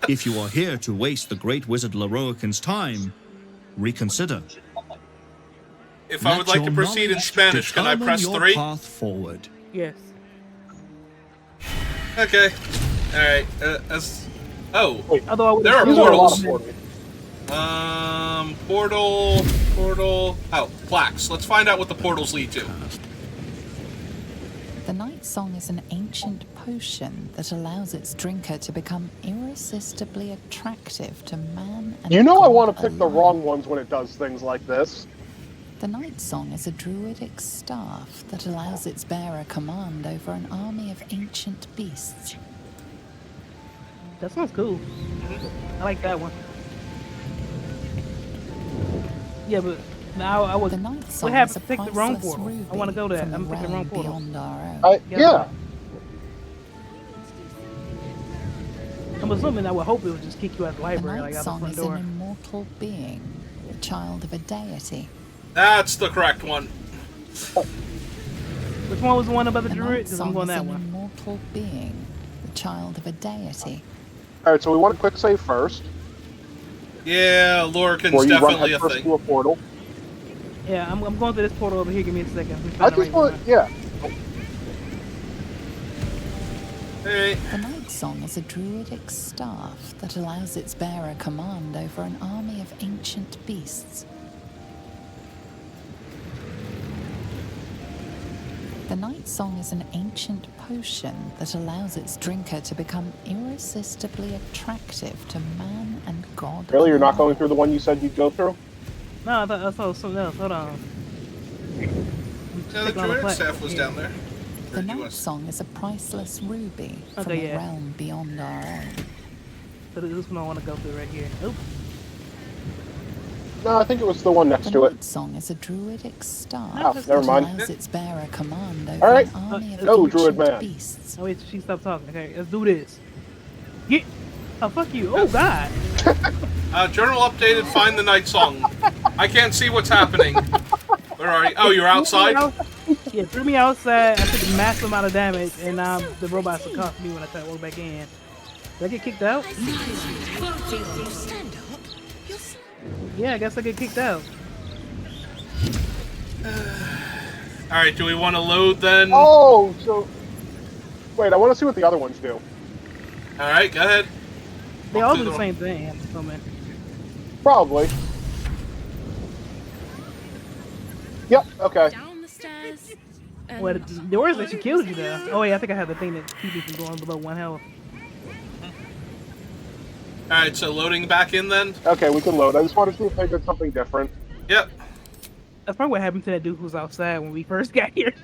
If you are here to waste the great wizard Leroican's time, reconsider. If I would like to proceed in Spanish, can I press your 3? Path forward. Yes. Okay. Alright. Although there are there's a lot of portals. Portal. Oh, plaques. Let's find out what the portals lead to. The night song is an ancient potion that allows its drinker to become irresistibly attractive to man and You know I God want to pick the alike. wrong ones when it does things like this. The night song is a druidic staff that allows its bearer command over an army of ancient beasts. That sounds cool. I like that one. Yeah, but now I was. The night song What happened is a to pick the wrong priceless portal? I ruby want to go there. from a I'm picking the wrong realm portal. beyond our own. Yeah. I'm assuming I would hope it would just kick you out of the The library, night like out the song front is an door. immortal being, the child of a deity. That's the correct one. Which one was the one about the The druid? night Because I'm song going is that an one. immortal being, the child of a deity. Alright, so we want a quick save first. Yeah, Lorcan's Before you run definitely a headfirst thing. to a portal. Yeah, I'm going to this portal over here. Give me a second. Let me I find the just right want, one. yeah. Hey. The night song is a druidic staff that allows its bearer command over an army of ancient beasts. The night song is an ancient potion that allows its drinker to become irresistibly attractive to man and God. Really, you're not alike. going through the one you said you'd go through? No, I thought I saw something else. Hold on. Yeah, the druid staff was down there. The night song is a priceless ruby from Okay, a yeah. realm beyond our own. So this one I want to go through right here. Oops. No, I think it was the one next The to it. night song is a druidic staff Oh, that never mind. allows its bearer command over Alright. an army of Go, ancient druid man. beasts. Oh wait, she stopped talking. Okay, let's do this. Get. Oh fuck you! Oh god. Journal updated. Find the night song. I can't see what's happening. Where are you? Oh, you're outside. Yeah, threw me outside. I took a massive amount of damage, and the robots would cost me when I tried to walk back in. Did I get kicked out? Yeah, I guess I get kicked out. All right. Do we want to load then? Oh, so... Wait, I want to see what the other ones do. All right. Go ahead. They all do the same thing, I'm assuming. Probably. Yep, okay. Down the stairs. Well, the words that she killed you though. Oh yeah, I think I have the thing that keeps me from going below 1 health. All right. So loading back in then. Okay, we can load. I just wanted to see if they did something different. Yep. That's probably what happened to that dude who was outside when we first got here.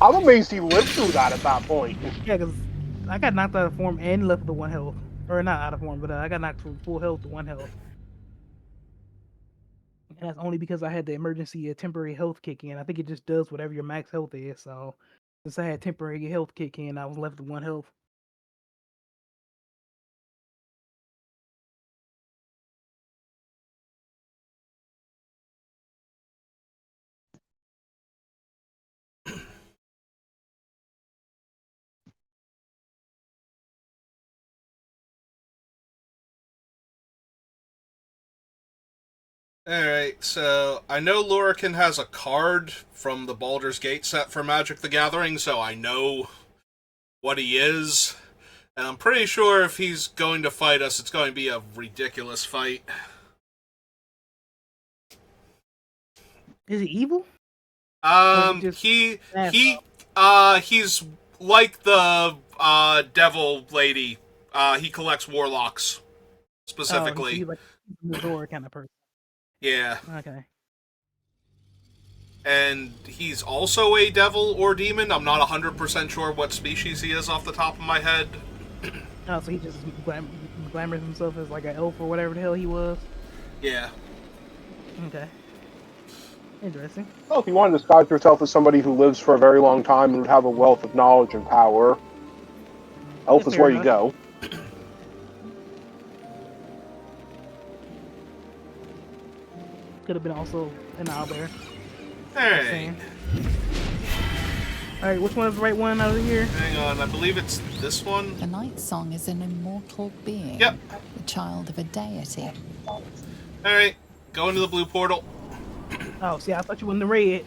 I'm amazed he lived through that at that point. Yeah, because I got knocked out of form and left with 1 health. Or not out of form, but I got knocked from full health to 1 health. And that's only because I had the emergency temporary health kick in. I think it just does whatever your max health is. So since I had temporary health kick in, I was left with 1 health. Alright, so I know Lurican has a card from the Baldur's Gate set for Magic the Gathering, so I know what he is. And I'm pretty sure if he's going to fight us, it's going to be a ridiculous fight. Is he evil? He's like the devil lady. He collects warlocks specifically. Oh, he's like the door kind of person. Yeah. Okay. And he's also a devil or demon. I'm not 100% sure what species he is off the top of my head. Oh, so he just glamours himself as like an elf or whatever the hell he was? Yeah. Okay. Interesting. Well, if you want to disguise yourself as somebody who lives for a very long time and would have a wealth of knowledge and power, elf is where you go. Could have been also an owlbear. Alright. Alright, which one is the right one out of here? Hang on, I believe it's this one. The Night Song is an immortal being. Yep. The child of a deity. Alright, go into the blue portal. Oh, see, I thought you wanted to read it.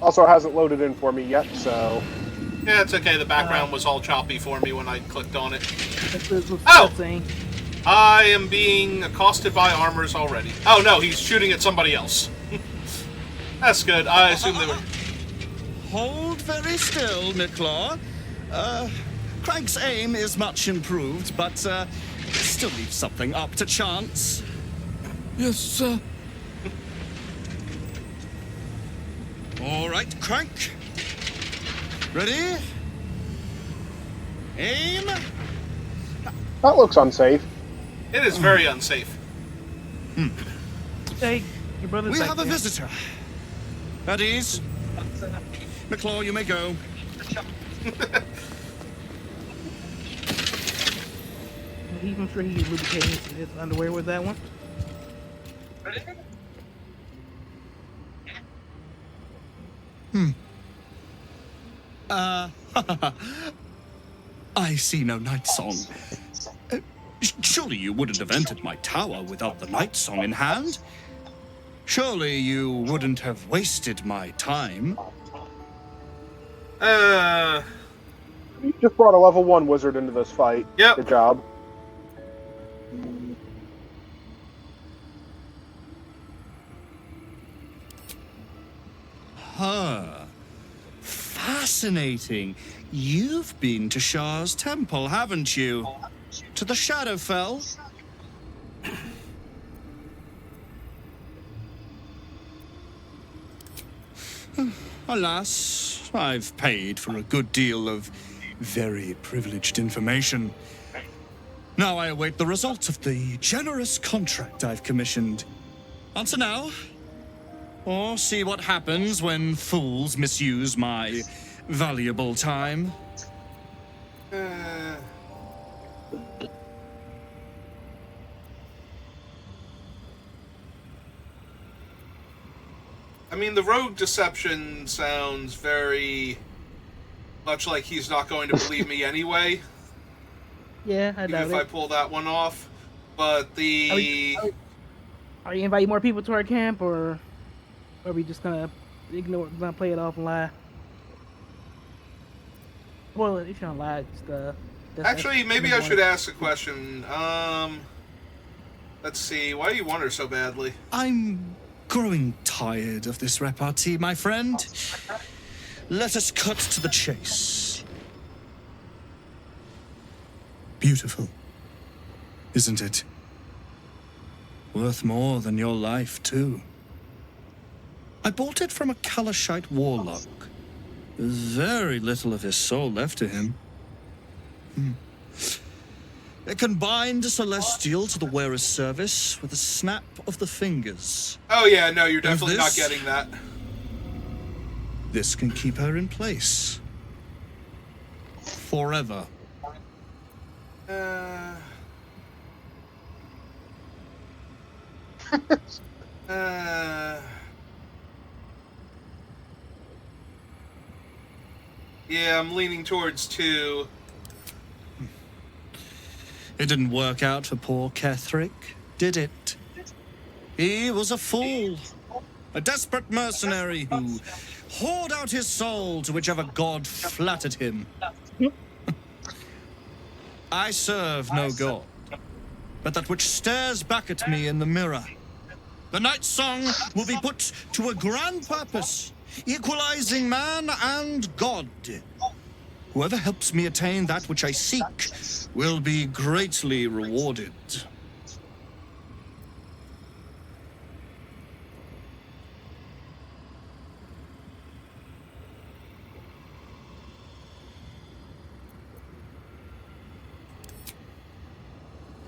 Also, it hasn't loaded in for me yet, so... Yeah, it's okay. The background was all choppy for me when I clicked on it. Oh! I am being accosted by armors already. Oh no, he's shooting at somebody else. That's good. I assume they were... Hold very still, Nicklaw. Craig's aim is much improved, but still leaves something up to chance. Yes, sir. All right, Crank. Ready? Aim. That looks unsafe. It is very unsafe. Hey, your brother's We back have a there. visitor. At ease. McClaw, you may go. I'm sure he's lubricating his underwear with that one. I see no night song. Surely you wouldn't have entered my tower without the night song in hand? Surely you wouldn't have wasted my time? You just brought a level 1 wizard into this fight. Yep. Good job. Huh. Fascinating. You've been to Shah's temple, haven't you? To the Shadowfell? Alas, I've paid for a good deal of very privileged information. Now I await the results of the generous contract I've commissioned. Answer now, or see what happens when fools misuse my valuable time. I mean, the rogue deception sounds very much like he's not going to believe me anyway. Yeah, I doubt Even if I pull that one off. But the... Are you inviting more people to our camp, or are we just gonna gonna play it off and lie? Well, if you're gonna lie, just Actually, maybe I should ask a question. Let's see. Why do you want her so badly? I'm growing tired of this repartee, my friend. Let us cut to the chase. Beautiful, isn't it? Worth more than your life, too. I bought it from a Kalashite warlock. There's very little of his soul left to him. It can bind a celestial to the wearer's service with a snap of the fingers. Oh yeah, no, you're And definitely not this? getting that. This can keep her in place. Forever. Yeah, I'm leaning towards 2. It didn't work out for poor Ketherick, did it? He was a fool. A desperate mercenary who poured out his soul to whichever god flattered him. I serve no god, but that which stares back at me in the mirror. The night song will be put to a grand purpose, equalizing man and god. Whoever helps me attain that which I seek will be greatly rewarded.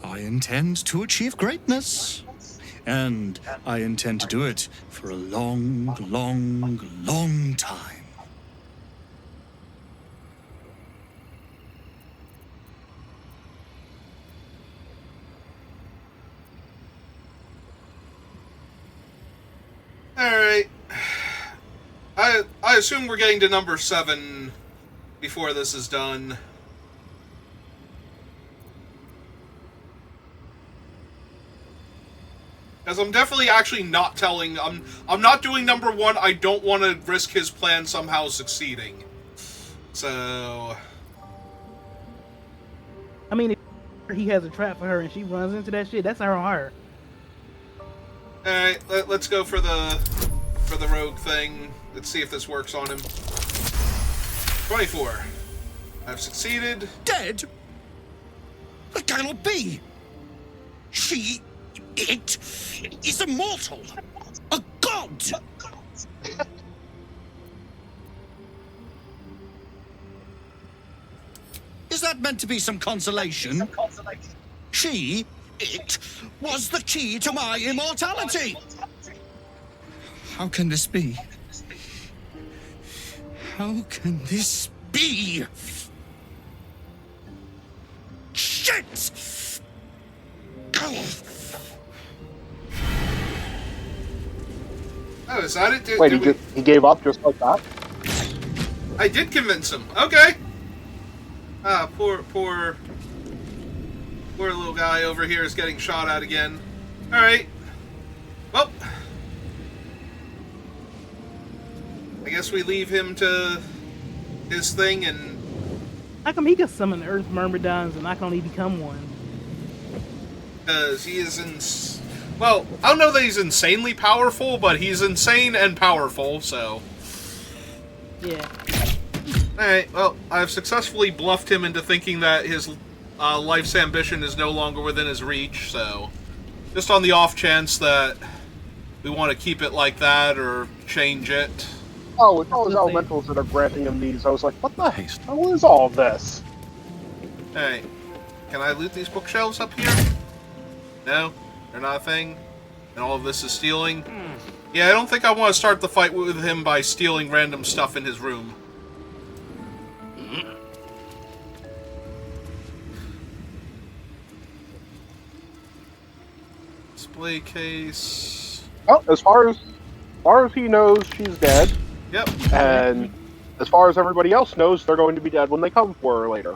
I intend to achieve greatness. And I intend to do it for a long, long, long time. Alright. I assume we're getting to number 7 before this is done. Because I'm definitely actually not telling... I'm not doing number 1. I don't want to risk his plan somehow succeeding. So... I mean, if he has a trap for her and she runs into that shit, that's her on her. Alright, let's go for the rogue thing. Let's see if this works on him. 24. I've succeeded. Dead? That cannot be. It is immortal. A god. Is that meant to be some consolation? It was the key to my immortality. How can this be? How can this be? Shit! Oh, is that it? Wait, he gave up just like that? I did convince him. Okay. Ah, poor little guy over here is getting shot at again. Alright. Well. I guess we leave him to his thing and... How come he can summon Earth Myrmidons and I can only become one? Because he is well, I don't know that he's insanely powerful, but he's insane and powerful, so... Yeah. Alright, well, I've successfully bluffed him into thinking that his life's ambition is no longer within his reach, so... Just on the off chance that we want to keep it like that or change it. Oh, it's all his elementals that are granting him these. I was like, what the hell is all this? Alright, can I loot these bookshelves up here? No? They're not a thing? And all of this is stealing? Yeah, I don't think I want to start the fight with him by stealing random stuff in his room. Display case... Well, as far as he knows, she's dead. Yep. And as far as everybody else knows, they're going to be dead when they come for her later.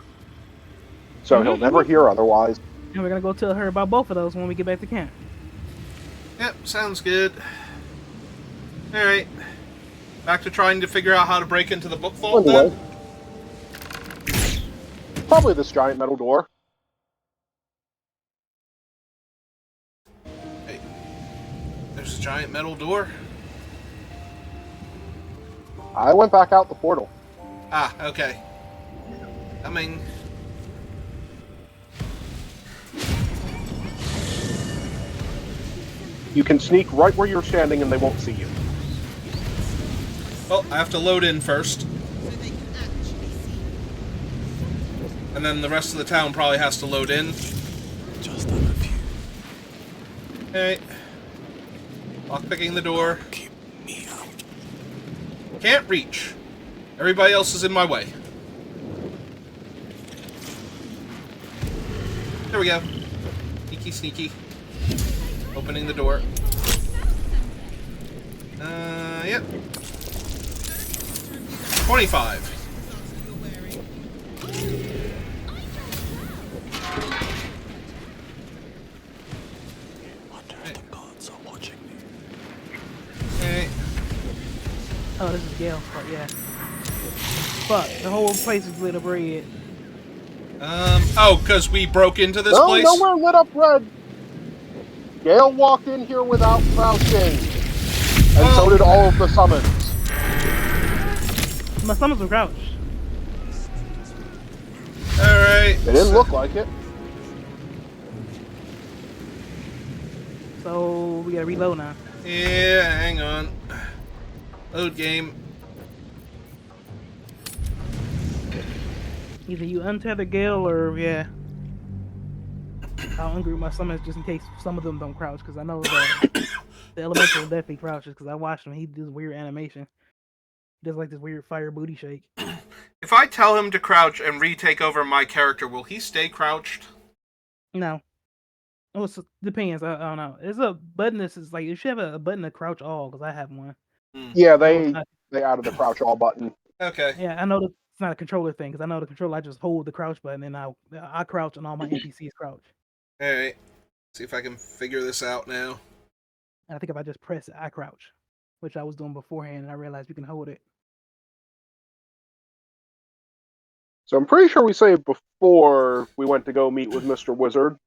So he'll never hear otherwise. And we're gonna go tell her about both of those when we get back to camp. Yep, sounds good. Alright. Back to trying to figure out how to break into the book vault then? Probably this giant metal door. Hey. There's a giant metal door? I went back out the portal. Ah, okay. Coming. You can sneak right where you're standing and they won't see you. Well, I have to load in first. And then the rest of the town probably has to load in. Just have a few. Alright. Lockpicking the door. Keep me out. Can't reach. Everybody else is in my way. There we go. Sneaky, sneaky. Opening the door. Yep. 25. Wonder if the gods are watching. this is Gale. But yeah. Fuck, the whole place is lit up red. Oh, because we broke into this No, place? nowhere lit up red. Gale walked in here without crouching. And so did all of the summons. My summons were crouched. Alright. It didn't look like it. So we gotta reload now. Yeah, hang on. Load game. Either you untether Gale or yeah. I'll ungroup my summons just in case some of them don't crouch, because I know that the elemental definitely crouches, because I watched him. He does weird animation. He does like this weird fire booty shake. If I tell him to crouch and retake over my character, will he stay crouched? No. Oh, it depends. I don't know. It's a button that is like, you should have a button to crouch all, because I have one. Yeah, they added the crouch all button. Okay. Yeah, I know that it's not a controller thing, because I know the controller, I just hold the crouch button and I crouch and all my NPCs crouch. Alright. See if I can figure this out now. And I think if I just press it, I crouch, which I was doing beforehand, and I realized we can hold it. So I'm pretty sure we saved before we went to go meet with Mr. Wizard.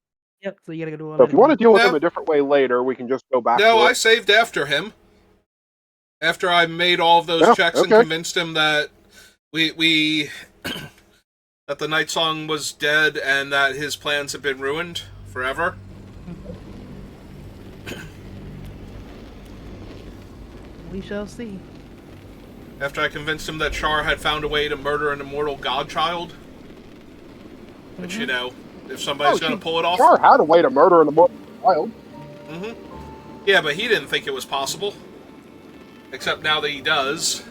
Yep, so you gotta go do all So that if you want to again. deal with him a different way later, we can just go back No, to I it. saved after him. After I made all of those checks and convinced him that we that the Night Song was dead and that his plans had been ruined forever. We shall see. After I convinced him that Char had found a way to murder an immortal godchild. Which, you know, if somebody's going to pull it off. Char had a way to murder an immortal child. Yeah, but he didn't think it was possible. Except now that he does.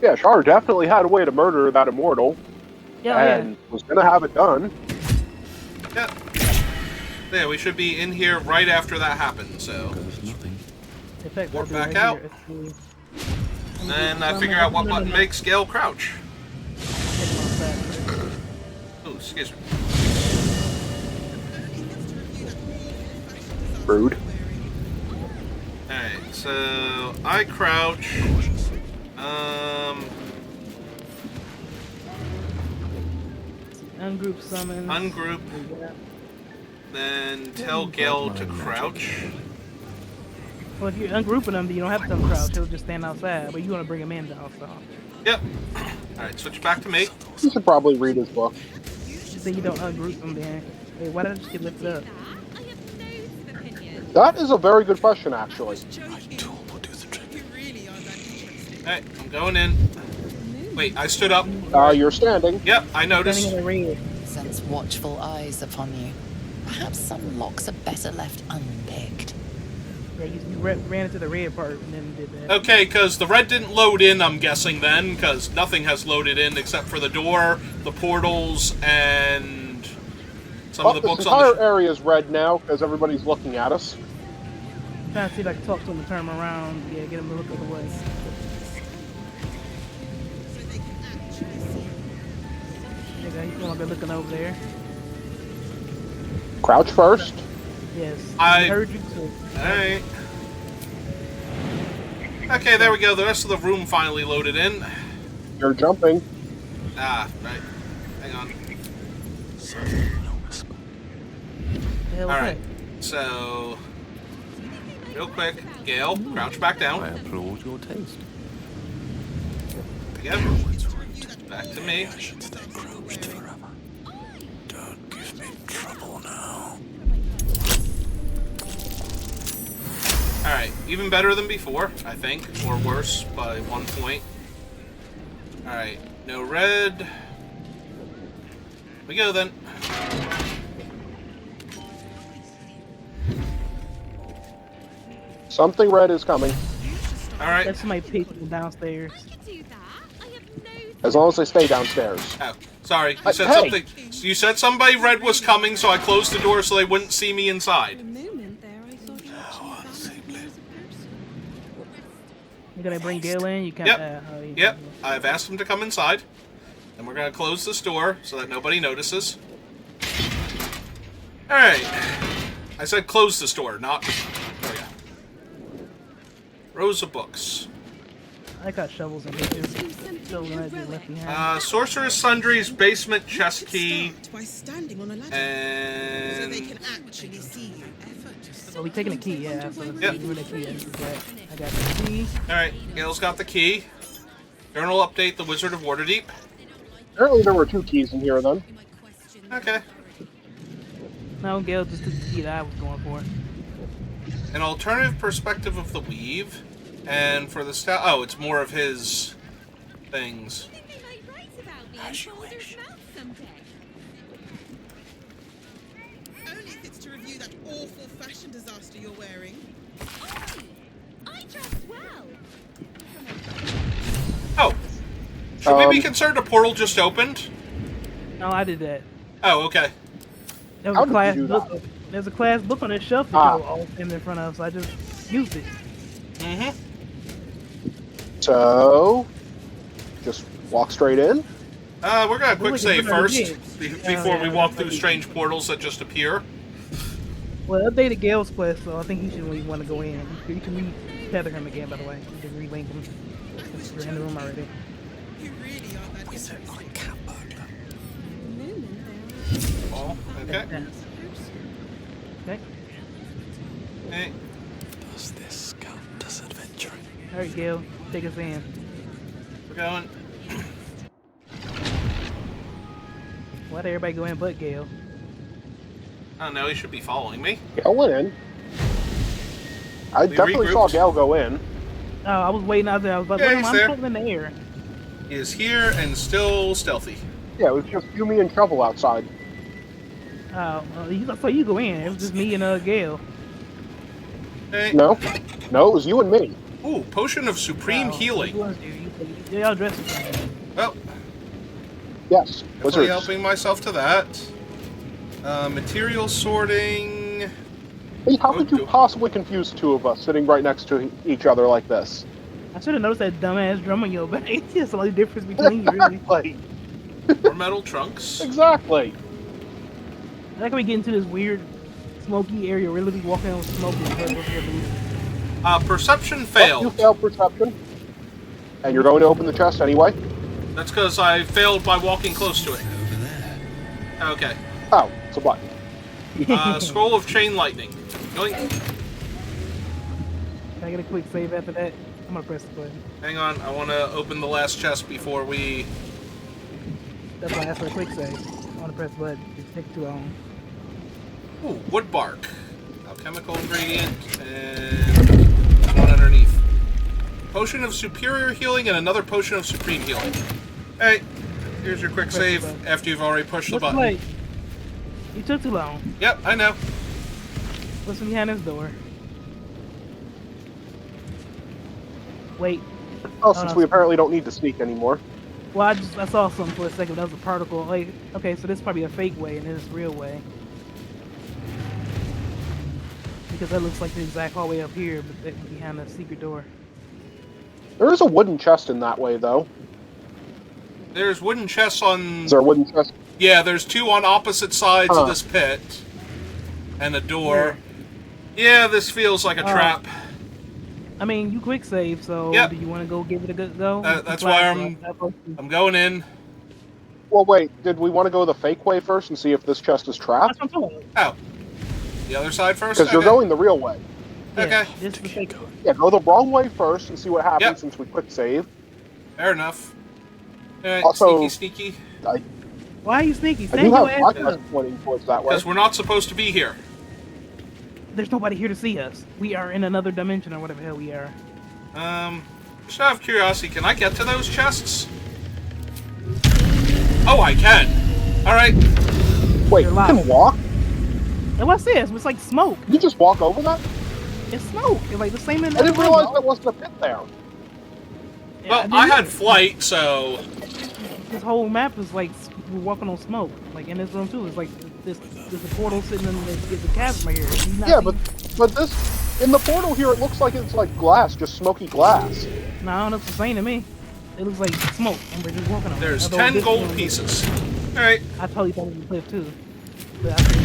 Yeah, Char definitely had a way to murder that immortal. And was going to have it done. Yeah. Yeah, we should be in here right after that happens, so. Warp back out. And then I figure out what button makes Gale crouch. Oh, excuse me. Rude. Alright, so I crouch. Ungroup summons. Ungroup. Then tell Gale to crouch. Well, if you're ungrouping them, then you don't have to tell him crouch. He'll just stand outside. But you want to bring him in now, so. Yep. Alright, switch back to me. You should probably read his book. Then you don't ungroup them then. Hey, why did I just get lifted up? That is a very good question, actually. Alright, I'm going in. Wait, I stood up. You're standing. Yep, I noticed. Sense watchful eyes upon you. Perhaps some locks are better left unpicked. Yeah, you ran into the red part and then did that. Okay, because the red didn't load in, I'm guessing then, because nothing has loaded in except for the door, the portals, and some of the books this on the entire area is red now, because everybody's looking at us. I'm trying to see if I can talk to him to turn him around. Yeah, get him to look the other way. Yeah, he's no longer looking over there. Crouch first. Yes. I heard you too. Alright. Okay, there we go. The rest of the room finally loaded in. You're jumping. Ah, right. Hang on. Alright. So, real quick, Gale, crouch back down. I applaud your taste. Again. Back to me. I should stay crouched forever. Don't give me trouble now. Alright, even better than before, I think. Or worse by 1 point. Alright, no red. We go then. Something red is coming. Alright. That's somebody peeking downstairs. As long as they stay downstairs. Oh, sorry. You said something. You said somebody red was coming, so I closed the door so they wouldn't see me inside. You're gonna bring Gale in? You can't. Yep. Yep. I've asked him to come inside. And we're gonna close this door so that nobody notices. Alright. I said close this door, not... Oh, yeah. Rows of books. I got shovels in here too. Shovels might be left behind. Sorcerer's Sundry's basement chest key. By standing on a ladder, so And they can actually see you. So we taking a key, yeah. So Yep. give me the key. I got the key. Alright, Gail's got the key. Journal update, the Wizard of Waterdeep. Apparently there were 2 keys in here then. Okay. No, Gale just took the key that I was going for. An alternative perspective of the weave. And for the staff, oh, it's more of his things. As you wish. Only if it's to review that awful fashion disaster you're wearing. I dress well. Oh. Should we be concerned a portal just opened? No, I did that. Oh, okay. There How was a did class you do book. that? There's a class book on this shelf that Ah. go all in front of, so I just used it. Mm-hmm. So, just walk straight in. We're gonna quick we can save put it on first the game. before we Yeah, walk yeah, through yeah. strange portals that just appear. Well, I updated Gale's quest, so I think he shouldn't really want to go in. You can re-tether him again, by the way. You can relink him. Since we're in the room already. You really are that interesting. Oh, okay. Okay. Hey. Does this count as adventuring? Alright, Gale. Take us in. We're going. Why'd everybody go in but Gale? I don't know, he should be following me. Gale went in. I We definitely saw regrouped. Gale go in. Oh, I was waiting out there. I was like, Yeah, wait, he's I'm there. floating in the air. He is here and still stealthy. Yeah, it was just you, me, and Shovel outside. Oh, so you go in. It was just me and Gale. Hey. No? No, it was you and me. Ooh, potion of supreme healing. Y'all dressed. Well, Yes, definitely wizards. helping myself to that. Material sorting. Hey, how could you possibly confuse the 2 of us sitting right next to each other like this? I should have noticed that dumbass drum on your back. It's just the only difference between you, really. Like, Or metal trunks. exactly. How can we get into this weird smoky area? We're literally walking on smoke. Perception You failed. failed perception. And you're going to open the chest anyway? That's because I failed by walking close to it. Okay. Oh, it's a button. Scroll of chain lightning. Yoink. Can I get a quick save after that? I'm gonna press the button. Hang on, I want to open the last chest before we... That's why I asked for a quick save. I want to press the button. It's taking too long. Ooh, wood bark. Alchemical ingredient, and one underneath. Potion of superior healing and another potion of supreme healing. Hey, here's your quick save after you've already pushed the button. Wait. You took too long. Yep, I know. What's behind this door? Wait. Oh, since we apparently don't need to sneak anymore. Well, I saw something for a second. That was a particle. Like, okay, so this is probably a fake way and this is a real way. Because that looks like the exact hallway up here, but behind the secret door. There is a wooden chest in that way, though. There's wooden chests on... Is there a wooden chest? Yeah, there's 2 on opposite sides Huh. of this pit. And a door. Yeah, this feels like a trap. I mean, you quick save, so Yep. do you want to go give it a good go? That's why I'm going in. Well, wait, did we want to go the fake way first and see if this chest is trapped? Oh. The other side first? Because you're Okay. going the real way. Okay. This is the fake one. Yeah, go the wrong way first and see what happens Yep. since we quick save. Fair enough. Alright, Also, sneaky. Why are you sneaky? I Stand do your have ass my up. pointing towards that way. Because we're not supposed to be here. There's nobody here to see us. We are in another dimension or whatever the hell we are. Just out of curiosity, can I get to those chests? Oh, I can. Alright. Wait, you can walk? And what's this? It's like smoke. You just walk over that? It's smoke. It's like the same in I didn't realize there wasn't a pit there. Well, I had flight, so... This whole map is like we're walking on smoke. Like in this room too. It's like this a portal sitting in the chasm right here. Do you not Yeah, see- but this in the portal here, it looks like it's like glass, just smoky glass. No, I don't know. It's the same to me. It looks like smoke, and we're just walking on it. There's Although 10 this gold one- pieces. Alright. I totally thought it was a cliff too. But I think,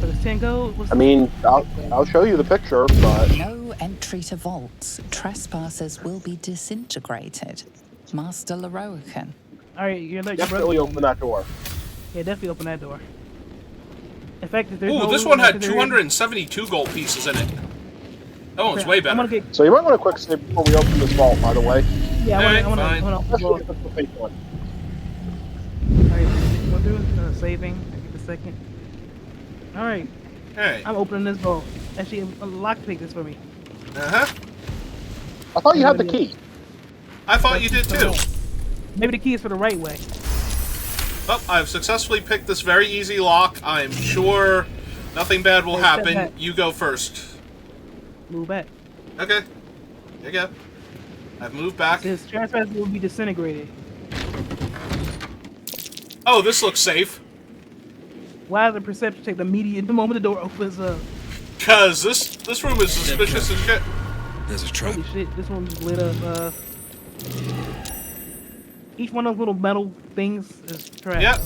for the was 10 gold? I mean, I'll show you the picture, but... No entry to vaults. Trespassers will be disintegrated. Master Leroican. Alright, you're Definitely open that door. Yeah, definitely open that door. In fact, if there's Ooh, no this one had 272 gold pieces in it. That one's way better. So you might want to quick save before we open this vault, by the way. Yeah, I want fine. to open the vault. Alright, we'll do saving. I'll give it a second. Alright. Alright. I'm opening this vault. Actually, lockpick this for me. Uh-huh. I thought you had the key. I thought you did too. Maybe the key is for the right way. Well, I've successfully picked this very easy lock. I'm sure nothing bad will happen. You go first. Move back. Okay. There you go. I've moved back. This trespass will be disintegrated. Oh, this looks safe. Why is the perception check immediate the moment the door opens up? Cause this room is suspicious as shit. There's a trap. Holy shit, this one just lit up. Each one of those little metal things is trapped. Yep.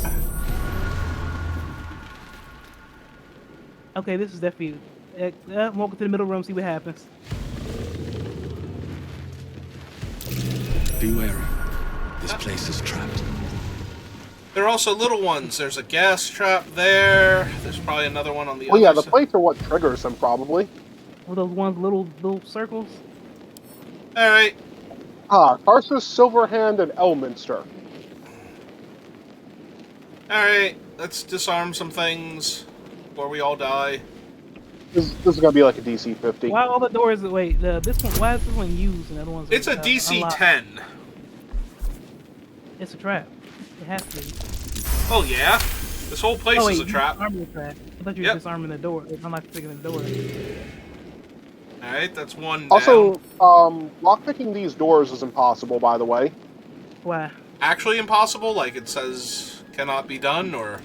Okay, this is definitely. Walk into the middle room, see what happens. Be wary. This place is trapped. There are also little ones. There's a gas trap there. There's probably another one on the other Well, yeah, the side. plates are what triggers them, probably. What those ones, little circles? Alright. Tarsus, Silverhand, and Elminster. Alright, let's disarm some things before we all die. This is gonna be like a DC 50. Why all the doors? Wait, this one. Why is this one used and the other one's? It's a DC unlocked? 10. It's a trap. It has to be. Oh yeah? This whole place Oh, wait, is a trap. Disarming the trap. I thought you were disarming the door. I'm not picking the door. Alright, that's one down. Also, lockpicking these doors is impossible, by the way. Why? Actually impossible? Like it says cannot be done, or?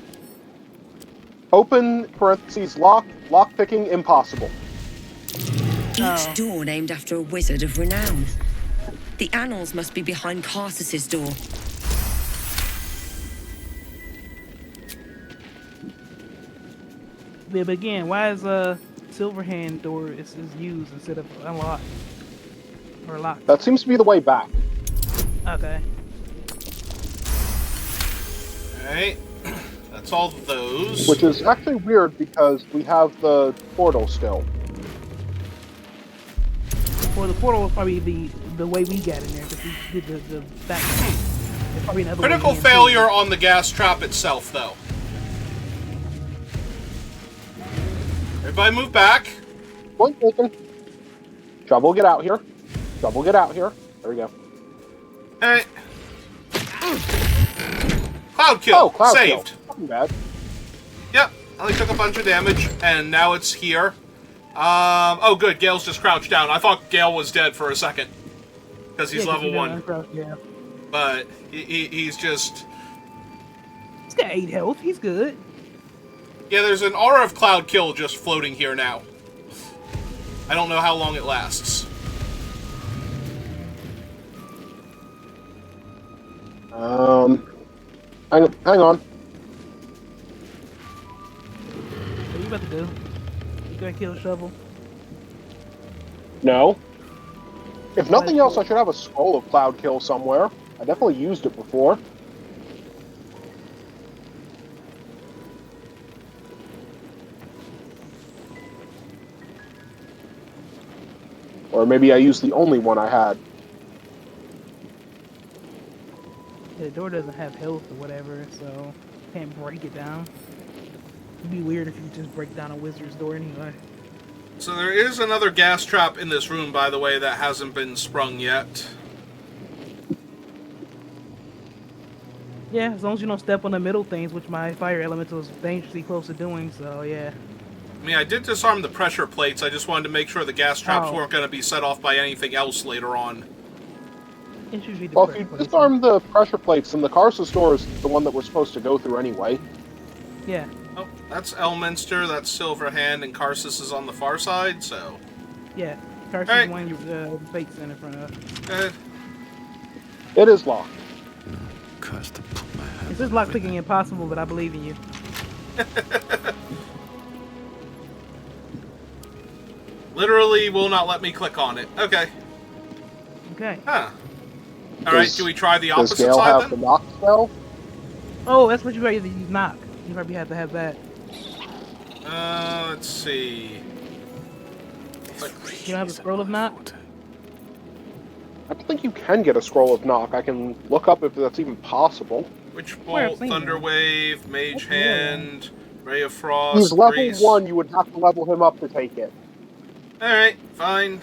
Open, parentheses, lockpicking, impossible. Each door named after a wizard of renown. The annals must be behind Carsus's door. Yeah, but again, why is Silverhand door is used instead of unlocked or locked? That seems to be the way back. Okay. Alright. That's all of those. Which is actually weird because we have the portal still. Well, the portal was probably the way we got in there because we did the back. There's probably another way Critical in, failure too. on the gas trap itself, though. Everybody move back. Point taken. Shovel, get out here. Shovel, get out here. There we go. Alright. Cloud kill. Oh, cloud saved. kill. Nothing bad. Yep. Only took a bunch of damage, and now it's here. Oh good, Gale's just crouched down. I thought Gale was dead for a second. Because he's level 1. Yeah. But he's just... He's got 8 health. He's good. Yeah, there's an aura of cloud kill just floating here now. I don't know how long it lasts. Hang on. What are you about to do? You gonna kill Shovel? No. If nothing else, I should have a scroll of cloud kill somewhere. I definitely used it before. Or maybe I used the only one I had. The door doesn't have health or whatever, so can't break it down. It'd be weird if you just break down a wizard's door anyway. So there is another gas trap in this room, by the way, that hasn't been sprung yet. Yeah, as long as you don't step on the middle things, which my fire elemental is dangerously close to doing, so yeah. I mean, I did disarm the pressure plates. I just wanted to make sure the gas traps weren't going to be set off by anything else later on. Well, if you disarm the pressure plates, then the Carsus door is the one that we're supposed to go through anyway. Yeah. Oh, that's Elminster, that's Silverhand, and Carsus is on the far side, so... Yeah, Carsus is one your fate's in front of. Good. It is locked. Curse to put my hand. This is lockpicking impossible, but I believe in you. Literally will not let me click on it. Okay. Okay. Huh. Alright, do we try the Does opposite Gale side have then? the knock spell? Oh, that's what you probably use knock. You probably have to have that. Let's see. You don't have a scroll of knock? I don't think you can get a scroll of knock. I can look up if that's even possible. Witch Where I've Bolt, seen Thunder that. Wave, Mage Hand, Ray of He's Frost, level Grace. 1, you would have to level him up to take it. Alright, fine.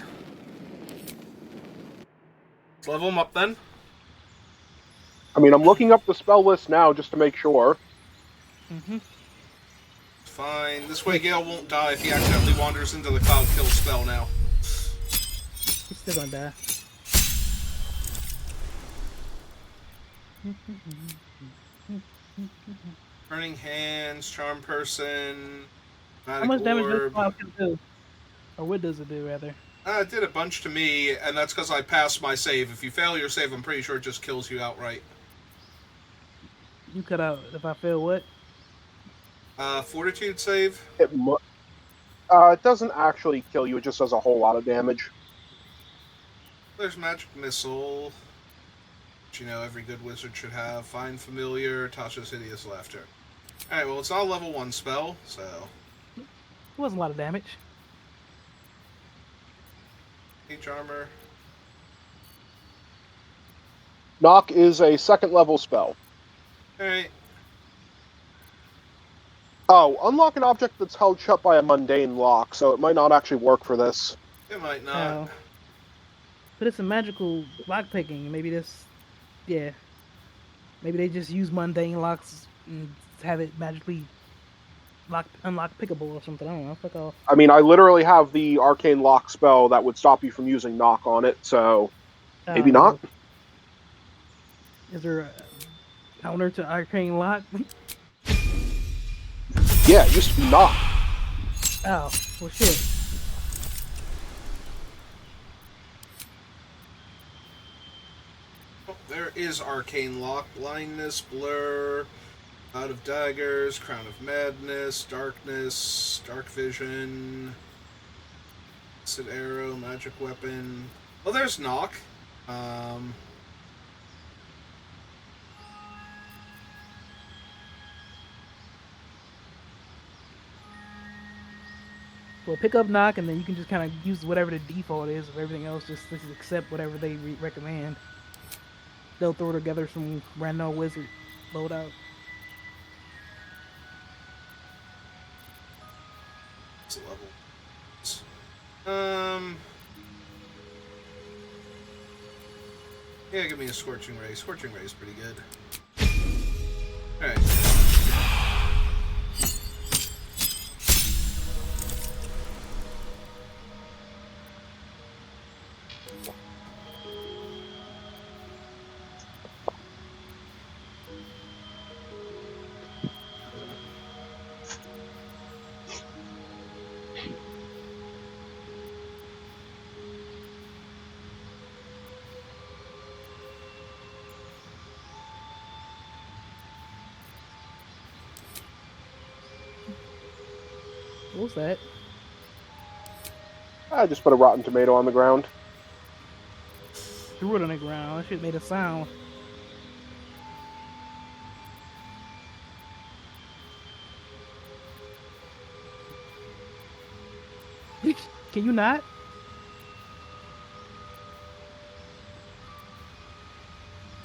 Let's level him up then. I mean, I'm looking up the spell list now just to make sure. Mm-hmm. Fine. This way Gale won't die if he accidentally wanders into the Cloud Kill spell now. He's still gonna die. Burning Hands, Charm Person, How much damage does Orb. Cloud Kill do? Or what does it do, rather? It did a bunch to me, and that's because I passed my save. If you fail your save, I'm pretty sure it just kills you outright. You cut out if I fail what? Fortitude save? It doesn't actually kill you, it just does a whole lot of damage. There's Magic Missile, which you know every good wizard should have. Find Familiar, Tasha's Hideous Laughter. Alright, well, it's not a level 1 spell, so... It wasn't a lot of damage. Mage Armor. Knock is a second level spell. Alright. Oh, unlock an object that's held shut by a mundane lock, so it might not actually work for this. It might not. Oh. But it's a magical lock picking. Maybe this, yeah. Maybe they just use mundane locks and have it magically unlock pickable or something. I don't know. Fuck off. I mean, I literally have the arcane lock spell that would stop you from using knock on it, so maybe not. Is there a counter to arcane lock? Yeah, it used to be knock. Oh, well shit. Oh, there is Arcane Lock, Blindness, Blur, Cloud of Daggers, Crown of Madness, Darkness, Dark Vision, Acid Arrow, Magic Weapon. Oh, there's Knock. Well, pick up knock, and then you can just kind of use whatever the default is of everything else. Just accept whatever they recommend. They'll throw together some random wizard loadout. It's a level. Yeah, give me a Scorching Ray. Scorching Ray is pretty good. Alright. What was that? I just put a rotten tomato on the ground. Threw it on the ground. That shit made a sound. Can you not?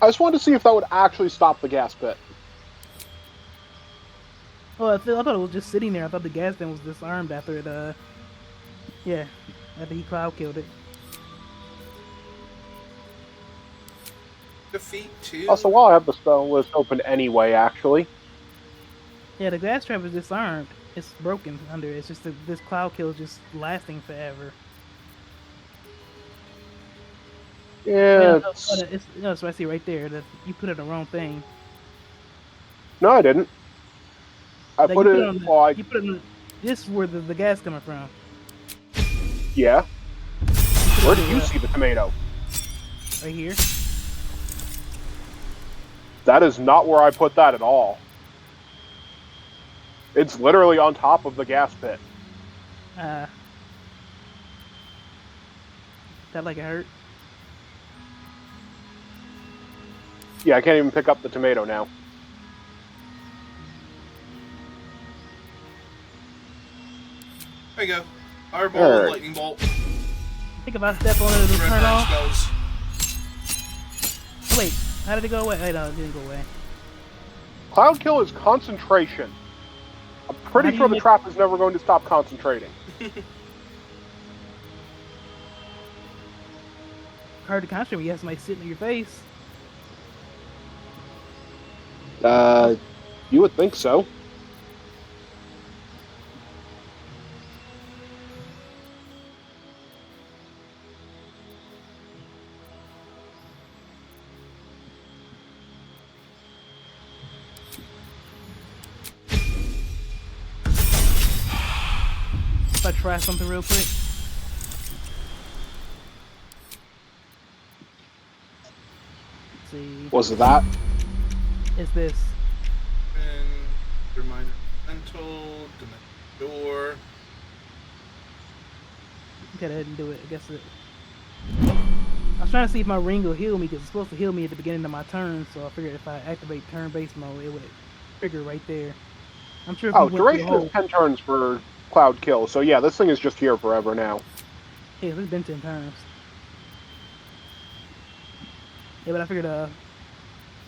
I just wanted to see if that would actually stop the gas pit. Oh, I thought it was just sitting there. I thought the gas thing was disarmed after it, yeah, after he cloud killed it. Defeat 2. Also, while I have the spell list open anyway, actually. Yeah, the gas trap is disarmed. It's broken under it. It's just that this cloud kill is just lasting forever. Yeah, no, so I see right there that you put it the wrong thing. No, I didn't. I Like, put you it. on Well, I, you put it in. This is where the gas coming from. yeah. Where did you see the tomato? Right here. That is not where I put that at all. It's literally on top of the gas pit. That like it hurt. Yeah, I can't even pick up the tomato now. There you go. Fireball, Right. lightning bolt. I think if I step on it, it'll Red turn light off. spells. Wait, how did it go away? Wait, no, it didn't go away. Cloud kill is concentration. I'm pretty sure the trap is never going to stop concentrating. Hard to concentrate when you have somebody sitting in your face. You would think so. If I try something real quick. Let's see. Was it that? Is this? And reminder, mental, door. Go ahead and do it. I guess it. I was trying to see if my ring will heal me because it's supposed to heal me at the beginning of my turn. So I figured if I activate turn-based mode, it would trigger right there. I'm sure. If Oh, you went duration is 10 turns for Cloud kill. So yeah, this thing is just here forever now. Yeah, it's been 10 turns. Yeah, but I figured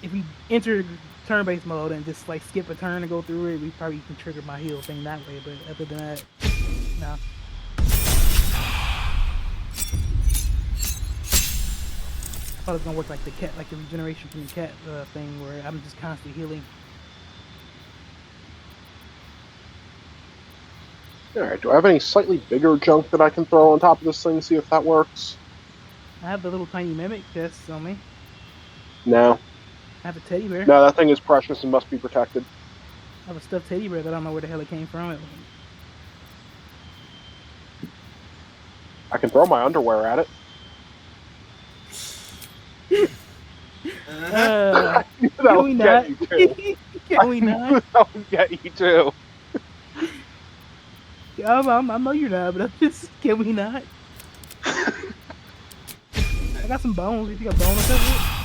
if we enter turn-based mode and just like skip a turn and go through it, we probably can trigger my heal thing that way. But other than that, no. I thought it was gonna work like the cat, like the regeneration from the cat thing, where I'm just constantly healing. Alright, do I have any slightly bigger junk that I can throw on top of this thing, see if that works? I have the little tiny mimic chest on me. No. I have a teddy bear. No, that thing is precious and must be protected. I have a stuffed teddy bear that I don't know where the hell it came from. I can throw my underwear at it. Can we get not? you too. Can we not? That would get you too. I know you're not, but I'm just, can we not? I got some bones. You got bones of it?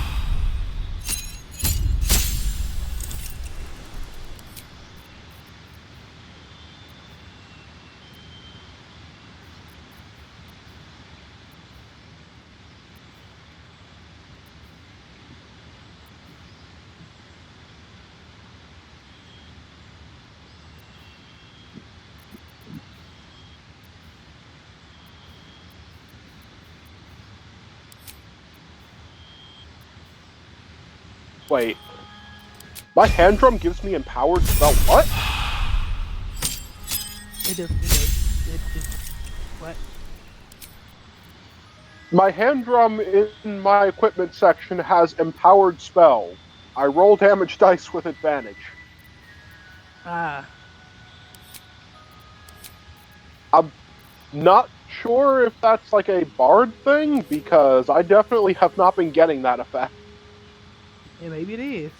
Wait. My hand drum gives me empowered spell. What? It just, what? My hand drum in my equipment section has empowered spell. I roll damage dice with advantage. Ah. I'm not sure if that's like a bard thing, because I definitely have not been getting that effect. Yeah, maybe it is.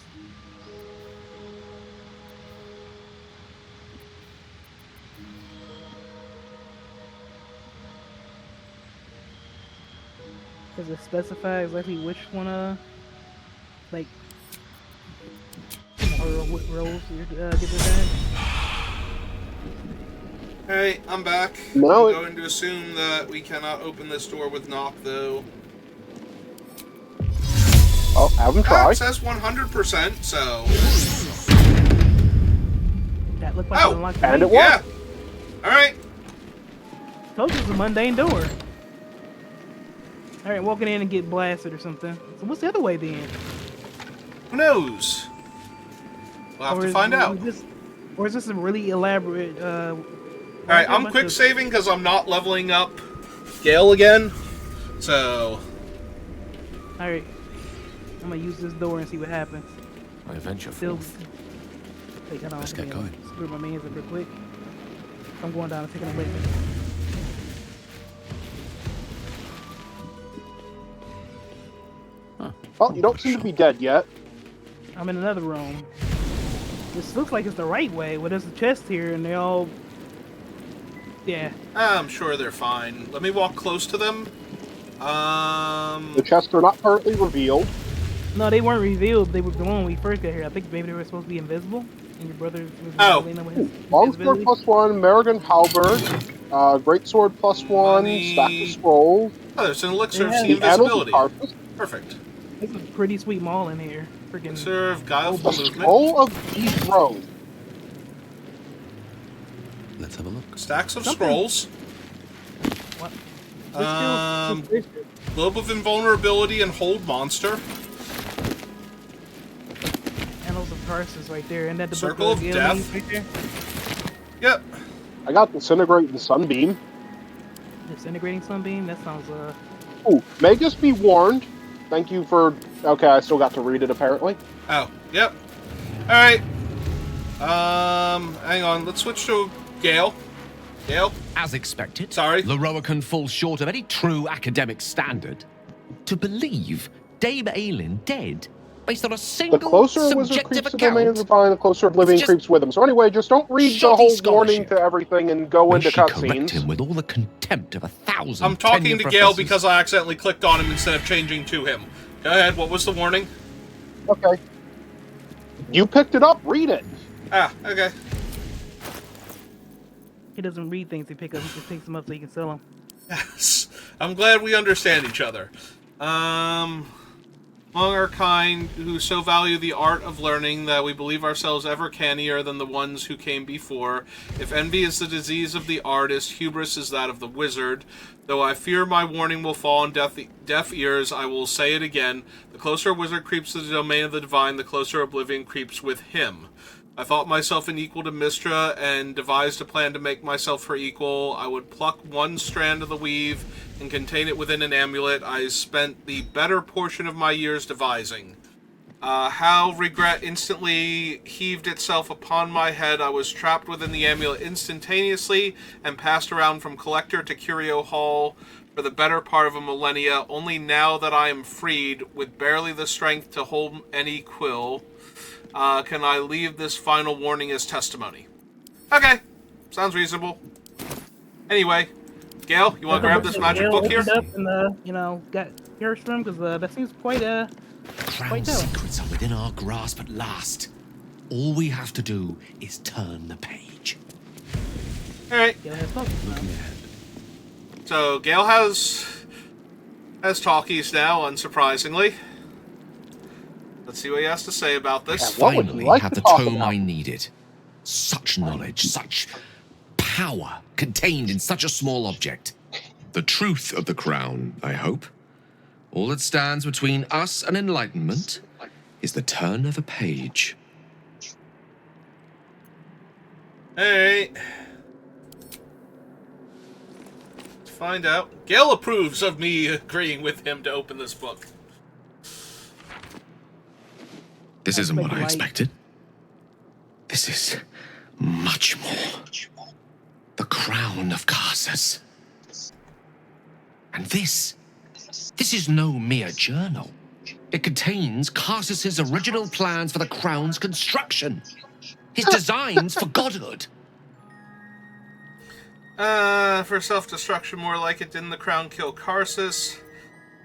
Does it specify exactly which one, like, or what rolls you get advantage? Hey, I'm back. No, I'm going to assume that we cannot open this door with knock, though. Oh, have them try. It says 100%, so... That looked like it unlocked and me. it worked. Yeah. Alright. Told you it was a mundane door. Alright, walking in and get blasted or something. So what's the other way then? Who knows? We'll have to find out. Or is this a really elaborate, Alright, I'm quick saving because I'm not leveling up Gale again. So... Alright. I'm gonna use this door and see what happens. I venture Still... forth. Wait, hold on. Let's get going. Screw my mans up real quick. I'm going down and taking a lick. Well, you don't seem to be dead yet. I'm in another room. This looks like it's the right way. Well, there's a chest here, and they all... Yeah. I'm sure they're fine. Let me walk close to them. The chests are not currently revealed. No, they weren't revealed. They were the one when we first got here. I think maybe they were supposed to be invisible, and your brother was revealing them with his Longsword invisibility. +1, Merrigan Halberd, Greatsword +1, Stack of Scrolls. Oh, there's an elixir of Yeah. sea The Annals of invisibility. Tarkus. Perfect. This is a pretty sweet mall in here. Freaking Elixir of guileful movement. Scroll of Deep Road. Let's have a look. Stacks of scrolls. What? Globe of Invulnerability and Hold Monster. Annals of Tarsus right there. And that the Circle book of aliens Death. right there? Yep. I got Disintegrate and Sunbeam. Disintegrating Sunbeam? That sounds, Ooh, may just be warned. Thank you for... Okay, I still got to read it, apparently. Oh, yep. Alright. Hang on. Let's switch to Gale. Gale? As expected, sorry, Leroican falls short of any true academic standard. To believe Dame Aelin dead based on a The single closer a wizard subjective creeps to the domain of account. the divine, the closer Oblivion creeps with him. So anyway, just don't read the Shoddy whole warning scholarship. to everything and go May into she correct cutscenes. him with all the contempt of 1,000 I'm talking tenured to Gale professors. because I accidentally clicked on him instead of changing to him. Go ahead, what was the warning? Okay. You picked it up, read it. Ah, okay. he doesn't read things he picks up. He just picks them up so he can sell them. Yes. I'm glad we understand each other. Among our kind who so value the art of learning that we believe ourselves ever cannier than the ones who came before. If envy is the disease of the artist, hubris is that of the wizard. Though I fear my warning will fall on deaf ears, I will say it again. The closer a wizard creeps to the domain of the divine, the closer oblivion creeps with him. I thought myself an equal to Mystra, and devised a plan to make myself her equal. I would pluck one strand of the weave and contain it within an amulet I spent the better portion of my years devising. How regret instantly heaved itself upon my head. I was trapped within the amulet instantaneously and passed around from collector to curio hall for the better part of a millennia. Only now that I am freed, with barely the strength to hold any quill, can I leave this final warning as testimony. Okay, sounds reasonable. Anyway, Gale, you want to grab this magic book here? Up and, got yours from because that seems quite Crown secrets are within our grasp at last. All we have to do is turn the page. Alright. So, Gale has talkies now, unsurprisingly. Let's see what he has to say about this. Finally have the tome I needed. Such knowledge, such power contained in such a small object. The truth of the crown, I hope. All that stands between us and enlightenment is the turn of a page. Alright. Let's find out. Gale approves of me agreeing with him to open this book. This isn't what I expected. This is much more. The crown of Carsus. And this is no mere journal. It contains Carsus's original plans for the crown's construction. His designs for godhood. For self-destruction, more like it. Didn't the crown kill Carsus?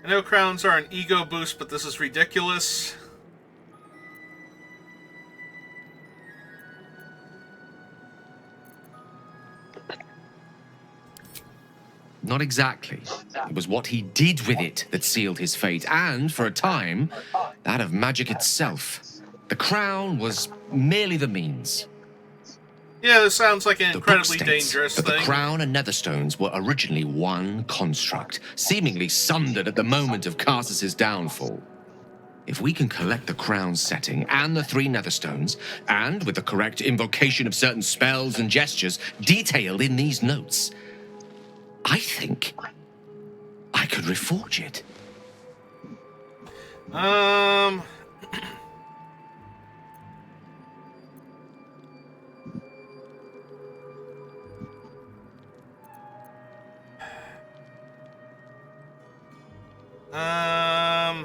I know crowns are an ego boost, but this is ridiculous. Not exactly. It was what he did with it that sealed his fate, and, for a time, that of magic itself. The crown was merely the means. Yeah, this sounds like an The incredibly book states dangerous that thing. the crown and netherstones were originally one construct, seemingly sundered at the moment of Carsus's downfall. If we can collect the crown's setting and the 3 netherstones, and with the correct invocation of certain spells and gestures detailed in these notes, I think I could reforge it.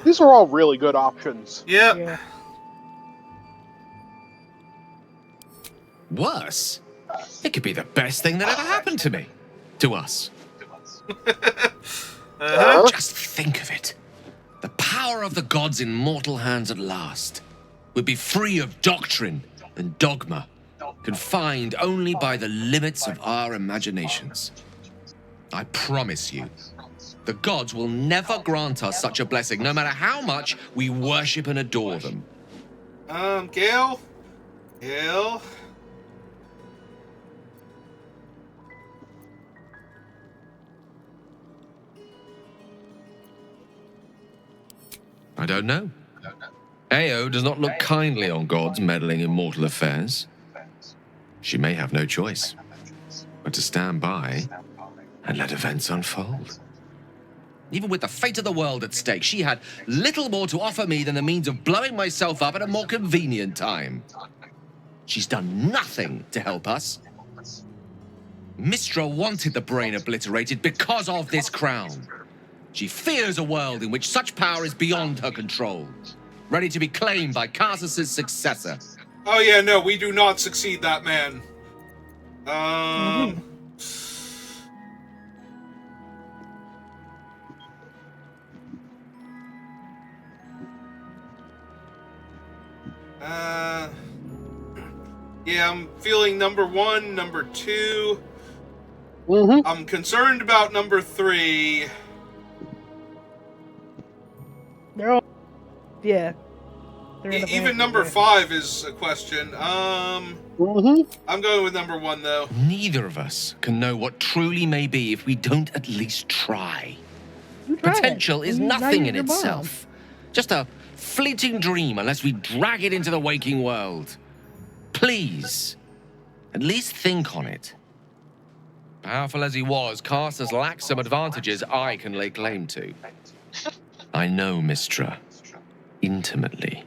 These are all really good options. Yep. Yeah. Worse? It could be the best thing that ever happened to me. To us. Just think of it. The power of the gods in mortal hands at last would be free of doctrine and dogma, confined only by the limits of our imaginations. I promise you, the gods will never grant us such a blessing, no matter how much we worship and adore them. Gale? I don't know. Ao does not look kindly on gods meddling in mortal affairs. She may have no choice but to stand by and let events unfold. Even with the fate of the world at stake, she had little more to offer me than the means of blowing myself up at a more convenient time. She's done nothing to help us. Mistra wanted the brain obliterated because of this crown. She fears a world in which such power is beyond her control, ready to be claimed by Karsus' successor. Oh yeah, no, we do not succeed that man. Yeah, I'm feeling number 1, number 2. I'm concerned about number 3. They're all, yeah. Even number 5 is a question. I'm going with number 1, though. Neither of us can know what truly may be if we don't at least try. Potential is nothing in itself. Just a fleeting dream unless we drag it into the waking world. Please, at least think on it. Powerful as he was, Karsus lacks some advantages I can lay claim to. I know Mistra intimately,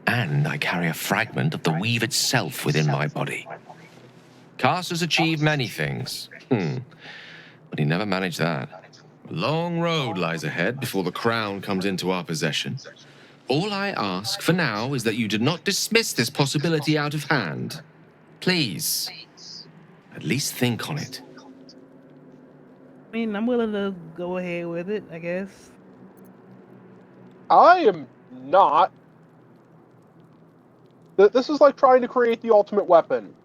and I carry a fragment of the weave itself within my body. Karsus achieved many things, but he never managed that. A long road lies ahead before the crown comes into our possession. All I ask for now is that you do not dismiss this possibility out of hand. Please, at least think on it. I mean, I'm willing to go ahead with it, I guess. I am not. This is like trying to create the ultimate weapon.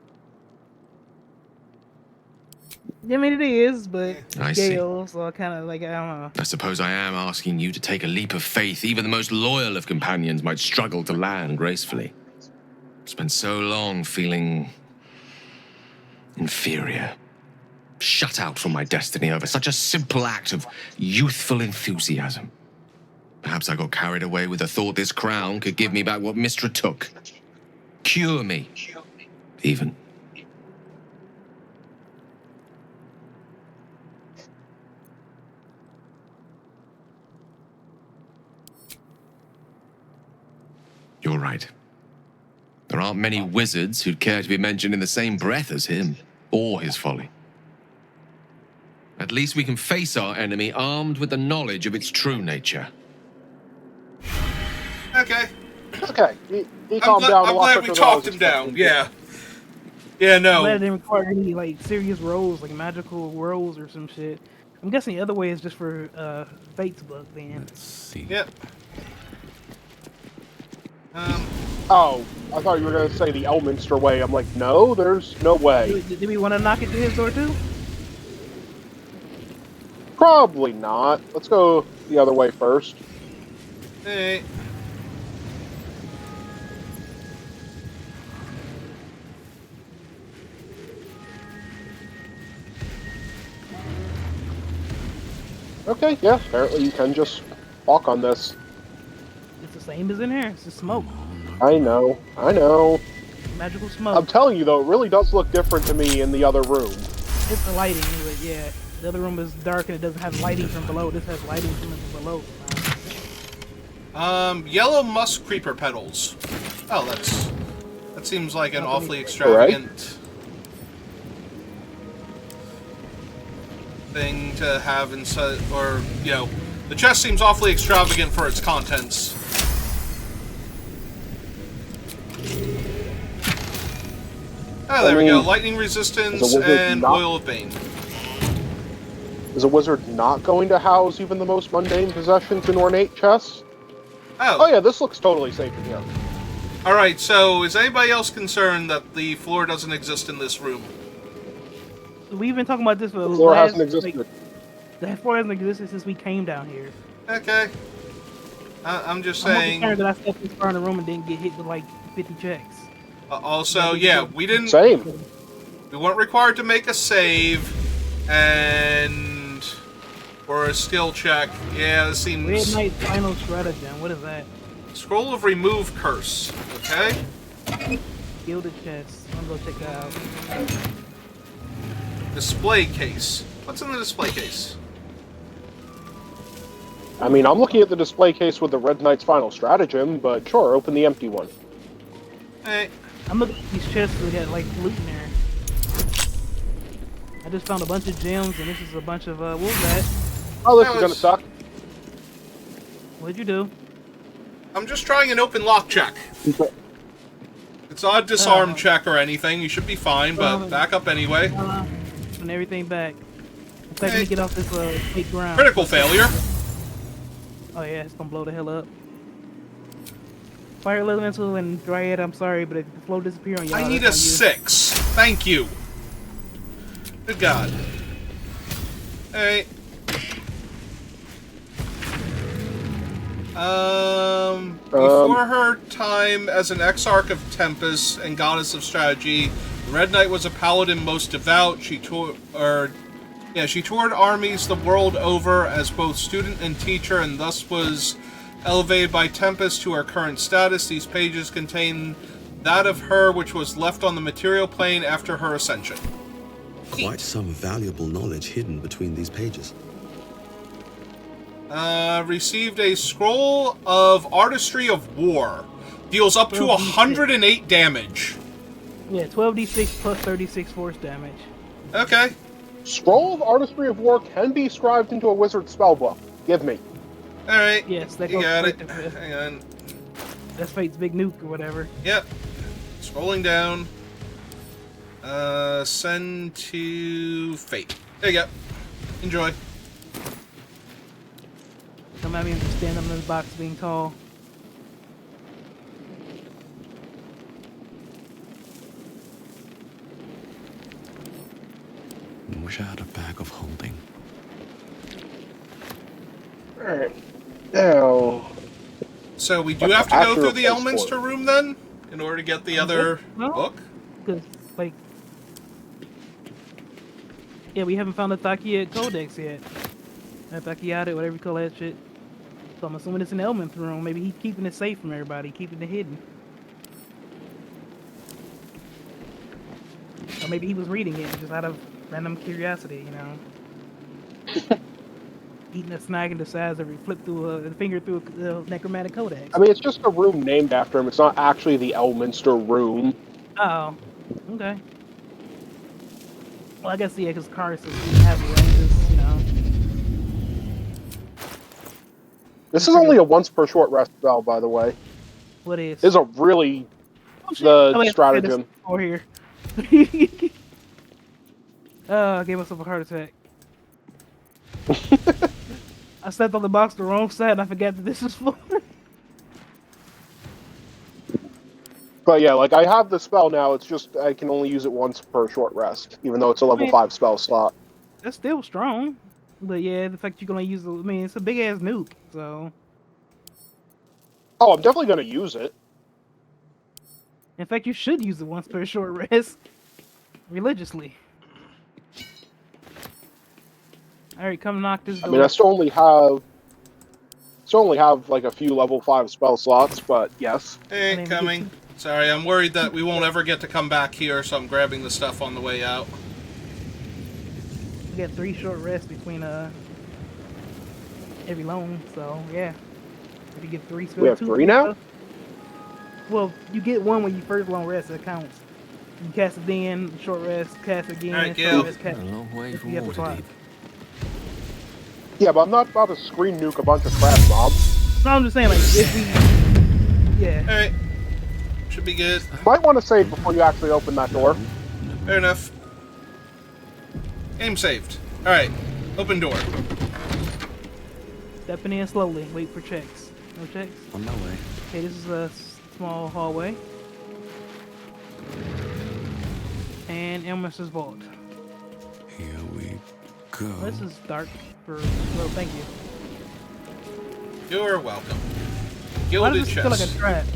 I mean, it is, but I see. Gale, so I kind of like, I don't know. I suppose I am asking you to take a leap of faith even the most loyal of companions might struggle to land gracefully. I've spent so long feeling inferior, shut out from my destiny over such a simple act of youthful enthusiasm. Perhaps I got carried away with the thought this crown could give me back what Mistra took. Cure me, even. You're right. There aren't many wizards who'd care to be mentioned in the same breath as him, or his folly. At least we can face our enemy armed with the knowledge of its true nature. Okay. Okay. He calmed down. I'm glad we talked him down. Yeah. Yeah, no. I'm glad it didn't require any like serious rolls, like magical rolls or some shit. I'm guessing the other way is just for Fate's book, then. Let's see. Yep. Oh, I thought you were going to say the Elminster way. I'm like, no, there's no way. Did we want to knock it to his door too? Probably not. Let's go the other way first. Hey. Okay, yeah, apparently you can just walk on this. It's the same as in here. It's just smoke. I know. Magical smoke. I'm telling you, though, it really does look different to me in the other room. It's the lighting, but yeah. The other room is dark and it doesn't have lighting from below. This has lighting from below. Yellow musk creeper petals. Oh, that seems like an awfully extravagant thing to have inside, or, you know, the chest seems awfully extravagant for its contents. Oh, there we go. Lightning resistance and Oil of Bane. Is a wizard not going to house even the most mundane possessions in ornate chests? Oh. Oh yeah, this looks totally safe in here. Alright, so is anybody else concerned that the floor doesn't exist in this room? We've been talking about this for the floor last, hasn't existed. The floor hasn't existed since we came down here. Okay. I'm just I'm saying... more concerned that I stepped this far in the room and didn't get hit with like 50 checks. Also, yeah, we didn't... Same. We weren't required to make a save, and... or a skill check. Yeah, this seems... Red Knight's Final Stratagem, what is that? Scroll of Remove Curse, okay? Gilded chest, I'm gonna go check that out. Display case. What's in the display case? I mean, I'm looking at the display case with the Red Knight's Final Stratagem, but sure, open the empty one. Hey. I'm looking at these chests that got like loot in there. I just found a bunch of gems, and this is a bunch of, what was that? Oh, this is gonna suck. What'd you do? I'm just trying an open lock check. It's not a disarm check or anything. You should be fine, but back up anyway. And everything back. In fact, let me get off this fake ground. Critical failure. Oh yeah, it's gonna blow the hell up. Fire elemental and dryad, I'm sorry, but if the flow disappear on y'all, I need a 6. Thank you. Good God. Hey. Before her time as an exarch of Tempest and goddess of strategy, Red Knight was a paladin most devout. She toured armies the world over as both student and teacher, and thus was elevated by Tempest to her current status. These pages contain that of her which was left on the material plane after her ascension. Quite some valuable knowledge hidden between these pages. Received a scroll of Artistry of War. Deals up to 108 damage. Yeah, 12d6 plus 36 force damage. Okay. Scroll of Artistry of War can be scribed into a wizard spellbook. Give me. Alright. Yes, that you goes got it. straight to Fate. Hang on. That's Fate's big nuke or whatever. Yep. Scrolling down. Send to Fate. There you go. Enjoy. Come at me and just stand up in this box being tall. I wish I had a bag of holding. Alright. Now... So we do have to go through the Elminster room then? In order to get the other book? Because, like... Yeah, we haven't found the Thakia Codex yet. Thakiata, whatever you call that shit. So I'm assuming it's an Elminster room. Maybe he's keeping it safe from everybody, keeping it hidden. Or maybe he was reading it just out of random curiosity, you know. Eating a snack and decides to flip through a finger through a necromantic codex. I mean, it's just a room named after him. It's not actually the Elminster room. Oh, okay. Well, I guess, yeah, because Cars doesn't have ranges, you know. This is only a once per short rest spell, by the way. What is? This is a really... stratagem. Over here. I gave myself a heart attack. I stepped on the box the wrong side and I forgot that this was for. But yeah, like I have the spell now, it's just I can only use it once per short rest, even though it's a level 5 spell slot. That's still strong. But yeah, the fact you're gonna use it, I mean, it's a big ass nuke, so. Oh, I'm definitely gonna use it. In fact, you should use it once per short rest. Religiously. Alright, come knock this door. I mean, I still only have like a few level 5 spell slots, but yes. Hey, coming. Sorry, I'm worried that we won't ever get to come back here, so I'm grabbing the stuff on the way out. We got 3 short rests between every loan, so yeah. If you get 3 spells, we have 3 now? Well, you get 1 when you first long rest, that counts. You cast it then, short rest, cast again, right, short rest, cast. A long way from you have to Waterdeep. Yeah, but I'm not about to screen nuke a bunch of crap mobs. No, I'm just saying, like, if we... Yeah. Alright. Should be good. Might want to save before you actually open that door. Fair enough. Game saved. Alright. Open door. Stepping in slowly. Wait for checks. No checks? On my way. Okay, this is a small hallway. And Elmer's vault. Here we go. This is dark for... Well, thank you. You're welcome. Why Gilded does this feel like a chest. trap?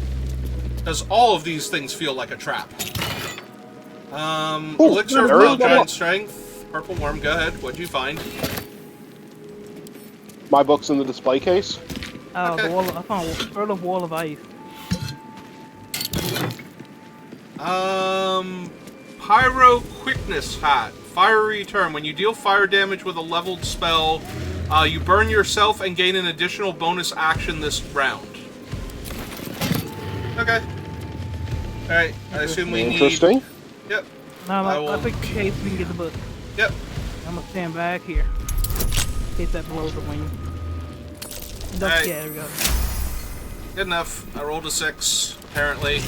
Because all of these things feel like a trap. Ooh, Elixir of there is Wild one Giant more. Strength. Purple Worm, go ahead. What'd you find? My book's in the display case. Oh, Okay. the wall. I found Earl of Wall of Ice. Pyro Quickness Hat. Fiery Turn. When you deal fire damage with a leveled spell, you burn yourself and gain an additional bonus action this round. Okay. Alright, I assume we need... Interesting. Yep. No, I I will- picked the case. We can get the book. Yep. I'm gonna stand back here. In case that blows up on you. Don't, Alright. Yeah, there we go. Good enough. I rolled a 6, apparently.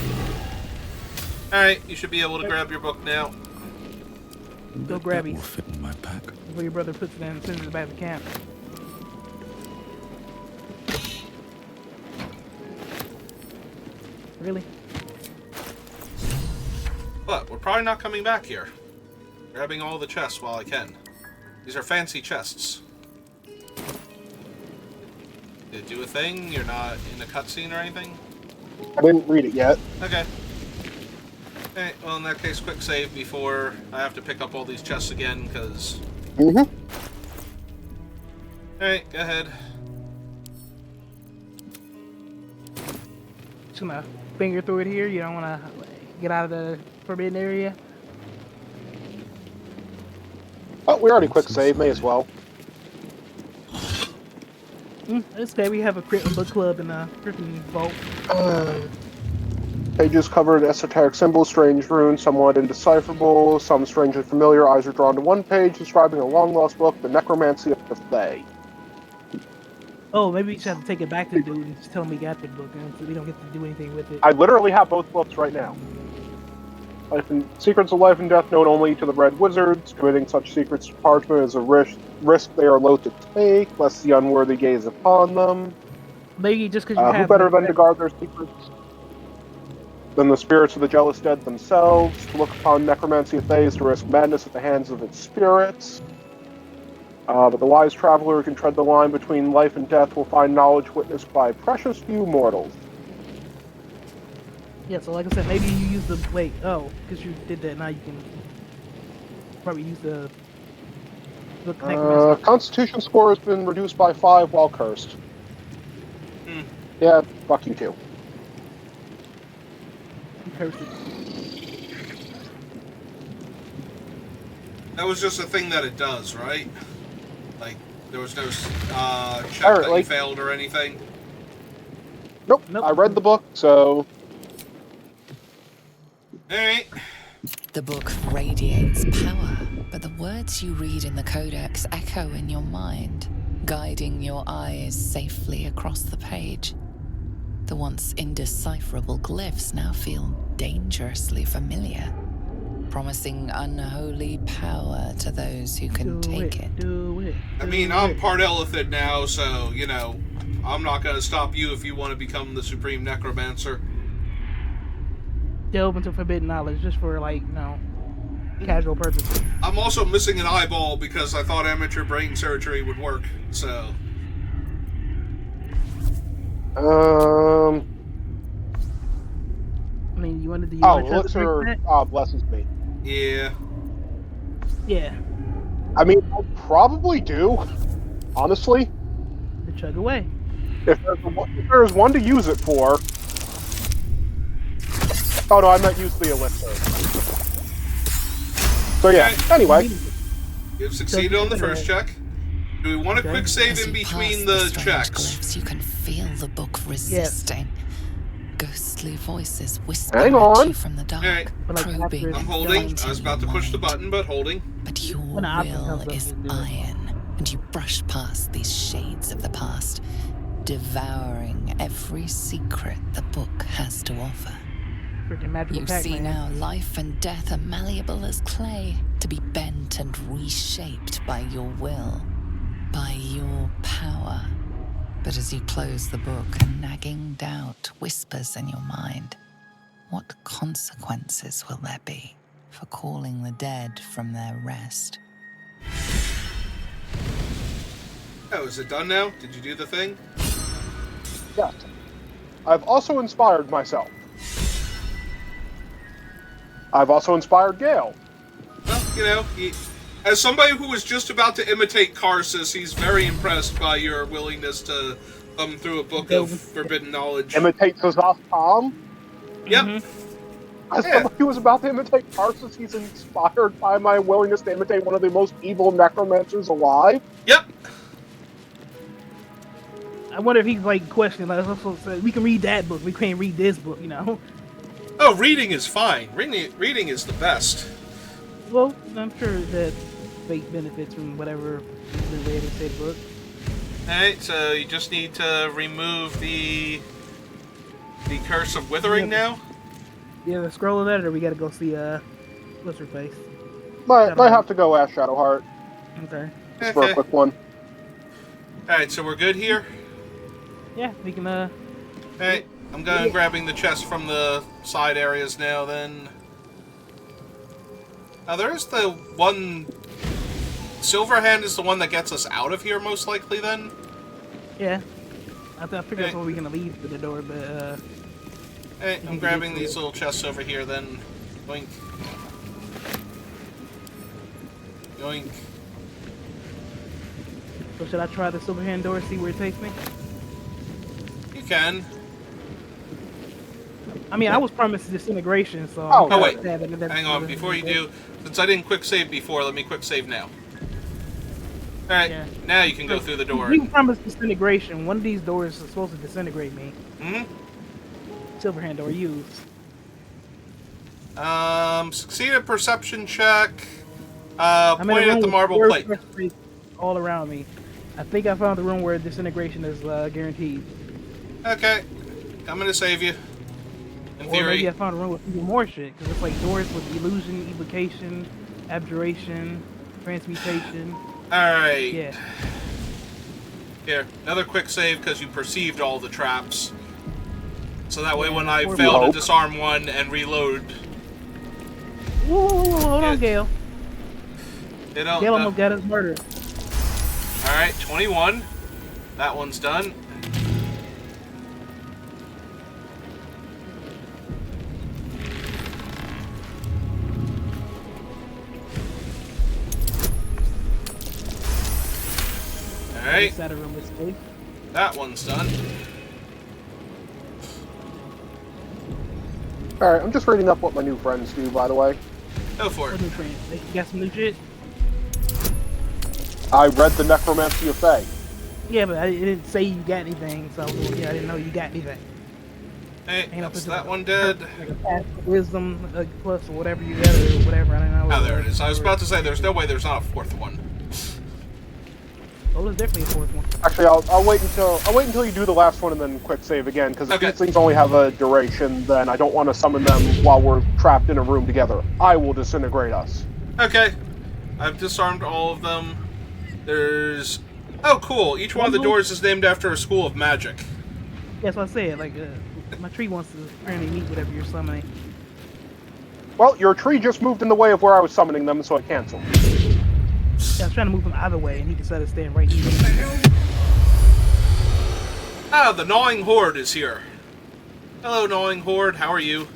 Alright, you should be able to grab your book now. Go grab it. Will fit in my pack. Before your brother puts it in and sends it back to camp. Really? But we're probably not coming back here. Grabbing all the chests while I can. These are fancy chests. Did it do a thing? You're not in a cutscene or anything? I didn't read it yet. Okay. Alright, well in that case, quick save before I have to pick up all these chests again, because... Mm-hmm. Alright, go ahead. Just gonna finger through it here. You don't wanna get out of the forbidden area. Oh, we already quick save. May as well. It's okay. We have a book club in the Griffin Vault. Pages covered in esoteric symbols, strange runes, somewhat indecipherable, some strangely familiar. Eyes are drawn to one page describing a long-lost book, The Necromancy of the Fae. Oh, maybe we just have to take it back to the dude and just tell him we got the book, and so we don't get to do anything with it. I literally have both books right now. Secrets of Life and Death known only to the Red Wizards. Committing such secrets to parchment is a risk they are loath to take, lest the unworthy gaze upon them. Maybe just because you have... Who better than to guard their secrets than the spirits of the jealous dead themselves? To look upon necromancy of Fae is to risk madness at the hands of its spirits. But the wise traveler who can tread the line between life and death will find knowledge witnessed by precious few mortals. Yeah, so like I said, maybe you use the... Wait, oh, because you did that, now you can probably use the Constitution score has been reduced by 5 while cursed. Yeah, fuck you too. Cursed. That was just a thing that it does, right? Like, there was no check that you failed or anything? Nope. I read the book, so... Alright. The book radiates power, but the words you read in the codex echo in your mind, guiding your eyes safely across the page. The once indecipherable glyphs now feel dangerously familiar, promising unholy power to those who can take it. I mean, I'm part Elithid now, so, you know, I'm not going to stop you if you want to become the Supreme Necromancer. Delve into forbidden knowledge just for, like, you know, casual purposes. I'm also missing an eyeball because I thought amateur brain surgery would work, so... I mean, you wanted to... Elixir blesses me. Yeah. Yeah. I mean, I probably do, honestly. To chug away. If there's one to use it for... Oh no, I meant use the elixir. So yeah, anyway. You've succeeded on the first check. Do we want a quick save in between the checks? Glyphs, you can feel the book resisting. Ghostly voices whisper Hang at on. you from the dark, probing. I'm holding. I was about to push the button, but holding. But your will is iron, and you brush past these shades of the past, devouring every secret the book has to offer. You see now life and death are malleable as clay, to be bent and reshaped by your will. by your power. But as you close the book, a nagging doubt whispers in your mind. What consequences will there be for calling the dead from their rest? Oh, is it done now? Did you do the thing? Yes. I've also inspired myself. I've also inspired Gale. Well, you know, as somebody who was just about to imitate Karsus, he's very impressed by your willingness to thumb through a book of forbidden knowledge. Imitate Kazaf Tom? Yep. As somebody who was about to imitate Karsus, he's inspired by my willingness to imitate one of the most evil necromancers alive? Yep. I wonder if he's like questioning, like, we can read that book, we can't read this book, you know? Oh, reading is fine. Reading is the best. Well, I'm sure that fate benefits from whatever the way they say the book. Alright, so you just need to remove the curse of withering now? Yeah, the scroll of that, or we gotta go see, what's her face? Might have to go ask Shadowheart. Okay. Just for a quick one. Alright, so we're good here? Yeah, we can, Alright, I'm going grabbing the chest from the side areas now, then. Now, there is the one... Silverhand is the one that gets us out of here, most likely, then? Yeah. I figured that's what we're gonna leave for the door, but, Hey, I'm grabbing these little chests over here, then. Yoink. Yoink. So should I try the Silverhand door, see where it takes me? You can. I mean, I was promised disintegration, so... Oh, wait. Hang on, before you do, since I didn't quick save before, let me quick save now. Alright, now you can go through the door. You can promise disintegration. One of these doors is supposed to disintegrate me. Silverhand door used. Succeed a perception check. Point at the marble plate. All around me. I think I found the room where disintegration is guaranteed. Okay, I'm gonna save you. In theory. Or maybe I found a room with even more shit, because it's like doors with illusion, evocation, abjuration, transmutation. Alright. Yeah. Here, another quick save because you perceived all the traps. So that way when I fail to disarm one and reload... Whoa, hold on, Gale. They don't, Gale almost got us murdered. Alright, 21. That one's done. Alright. That one's done. Alright, I'm just reading up what my new friends do, by the way. Go for it. What new friends? You got some new shit? I read the Necromancy of Fae. Yeah, but it didn't say you got anything, so yeah, I didn't know you got anything. Hey, that's that one dead. Like a pass wisdom plus or whatever you got or whatever, I don't know. Oh, there it is. I was about to say, there's no way there's not a fourth one. Oh, there's definitely a fourth one. Actually, I'll wait until you do the last one and then quick save again, because if these things only have a duration, then I don't want to summon them while we're trapped in a room together. I will disintegrate us. Okay. I've disarmed all of them. There's... Oh, cool. Each one of the doors is named after a school of magic. That's what I said. Like, my tree wants to apparently meet whatever you're summoning. Well, your tree just moved in the way of where I was summoning them, so I canceled. Yeah, I was trying to move him either way, and he decided to stand right here. Ah, the Gnawing Horde is here. Hello, Gnawing Horde. How are you?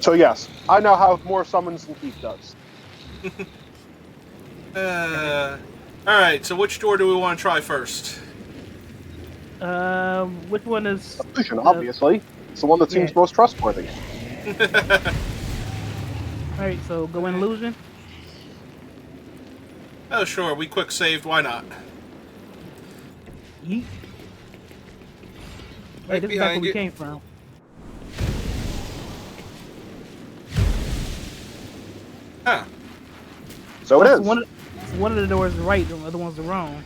So yes, I now have more summons than Keith does. Alright, so which door do we want to try first? Which one is... Illusion, obviously. It's the one that seems most trustworthy. Alright, so go in illusion. Oh, sure. We quick saved. Why not? Yeet. Hey, Right this is back where we you. came from. Huh. So it is. One of the doors is right, the other one's the wrong.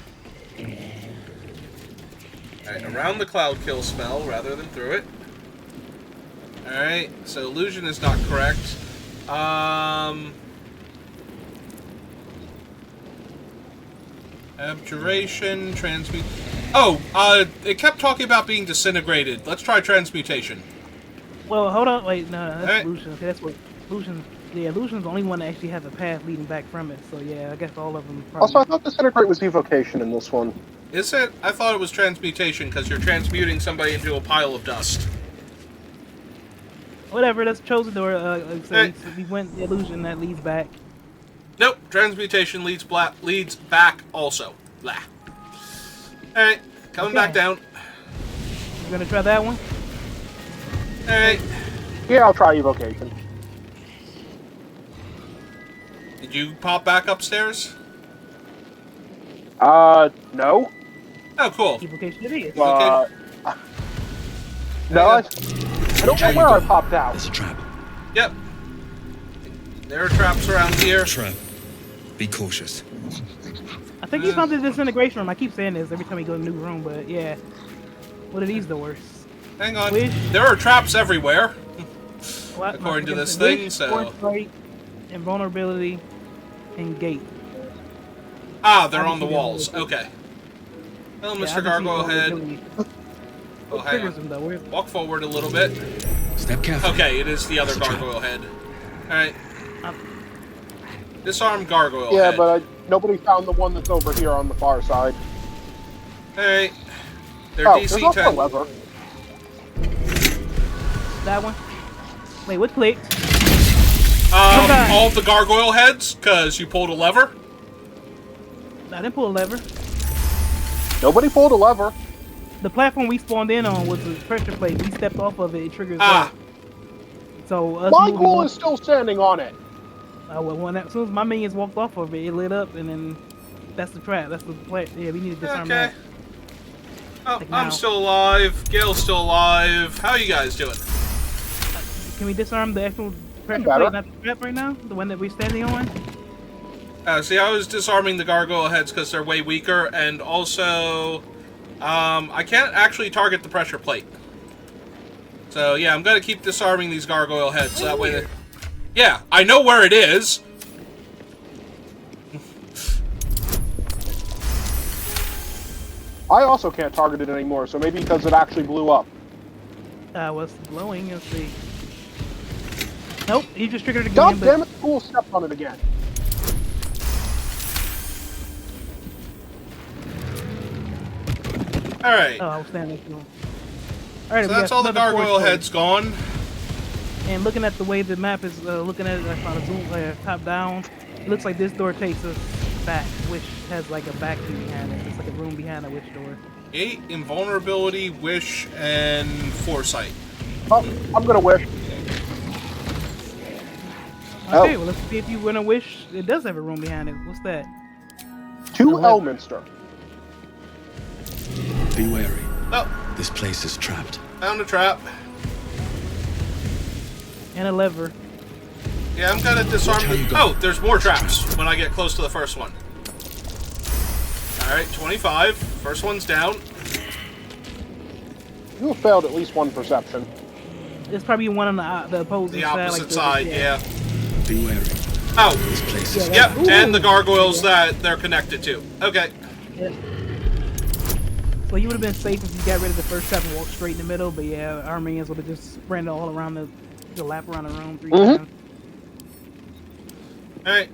Alright, around the cloud kill spell rather than through it. Alright, so illusion is not correct. Abjuration, transmute. Oh, it kept talking about being disintegrated. Let's try transmutation. Well, hold on. Wait, no, that's illusion. Okay, that's what illusion. Yeah, illusion's the only one that actually has a path leading back from it. So yeah, I guess all of them. Probably... Also, I thought disintegrate was evocation in this one. Is it? I thought it was transmutation because you're transmuting somebody into a pile of dust. Whatever. Let's close the door. So we went the illusion that leads back. Nope, transmutation leads back also. Blah. Alright, coming back down. You gonna try that one? Alright. Yeah, I'll try evocation. Did you pop back upstairs? No. Oh, cool. Evocation it is. No, I don't know where I popped out. There's a trap. Yep. There are traps around here. Trap. Be cautious. I think you found the disintegration room. I keep saying this every time we go to a new room, but yeah. What are these doors? Hang on. There are traps everywhere. What? According to this thing, so... Invulnerability and gate. Ah, they're on the walls. Okay. Well, Mr. Gargoyle Head. Oh, hang on. Walk forward a little bit. Step carefully. Okay, it is the other Gargoyle Head. Alright. Disarm Gargoyle Yeah, Head. but nobody found the one that's over here on the far side. Alright. They're there's DC also 10. a lever. That one? Wait, what clicked? All of the Gargoyle Heads, because you pulled a lever. I didn't pull a lever. Nobody pulled a lever. The platform we spawned in on was a pressure plate. We stepped off of it, it triggers that. So my ghoul is still standing on it. Well, as soon as my minions walked off of it, it lit up, and then that's the trap. That's the play. Yeah, we need to disarm that. Oh, like I'm still alive. Gail's still alive. How are you guys doing? Can we disarm the actual pressure plate, not the trap right now? The one that we're standing on? See, I was disarming the Gargoyle Heads because they're way weaker, and also, I can't actually target the pressure plate. So, yeah, I'm gonna keep disarming these Gargoyle Heads, so that way yeah, I know where it is! I also can't target it anymore, so maybe because it actually blew up. What's blowing? Let's see. Nope, he just triggered it again. God damn it, the ghoul stepped on it again. Alright. Oh, I was standing next to him. Alright, so that's all the Gargoyle Heads gone. And looking at the way the map is looking at it on a zoom, top down, it looks like this door takes us back, which has like a back key behind it. It's like a room behind a witch door. 8, Invulnerability, Wish, and Foresight. Oh, I'm gonna wish. Okay, well let's see if you win a wish. It does have a room behind it. What's that? 2 Elminster. Be wary. Oh. This place is trapped. Found a trap. And a lever. Yeah, I'm gonna disarm the... Oh, there's more traps when I get close to the first one. Alright, 25. First one's down. You have failed at least one perception. There's probably one on the opposing side. The opposite side, yeah. Be wary. Oh. This place is... Yep, and the gargoyles that they're connected to. Okay. Yep. So you would have been safe if you got rid of the first trap and walked straight in the middle, but yeah, our minions would have just sprinted all around the lap around the room 3 times. Alright.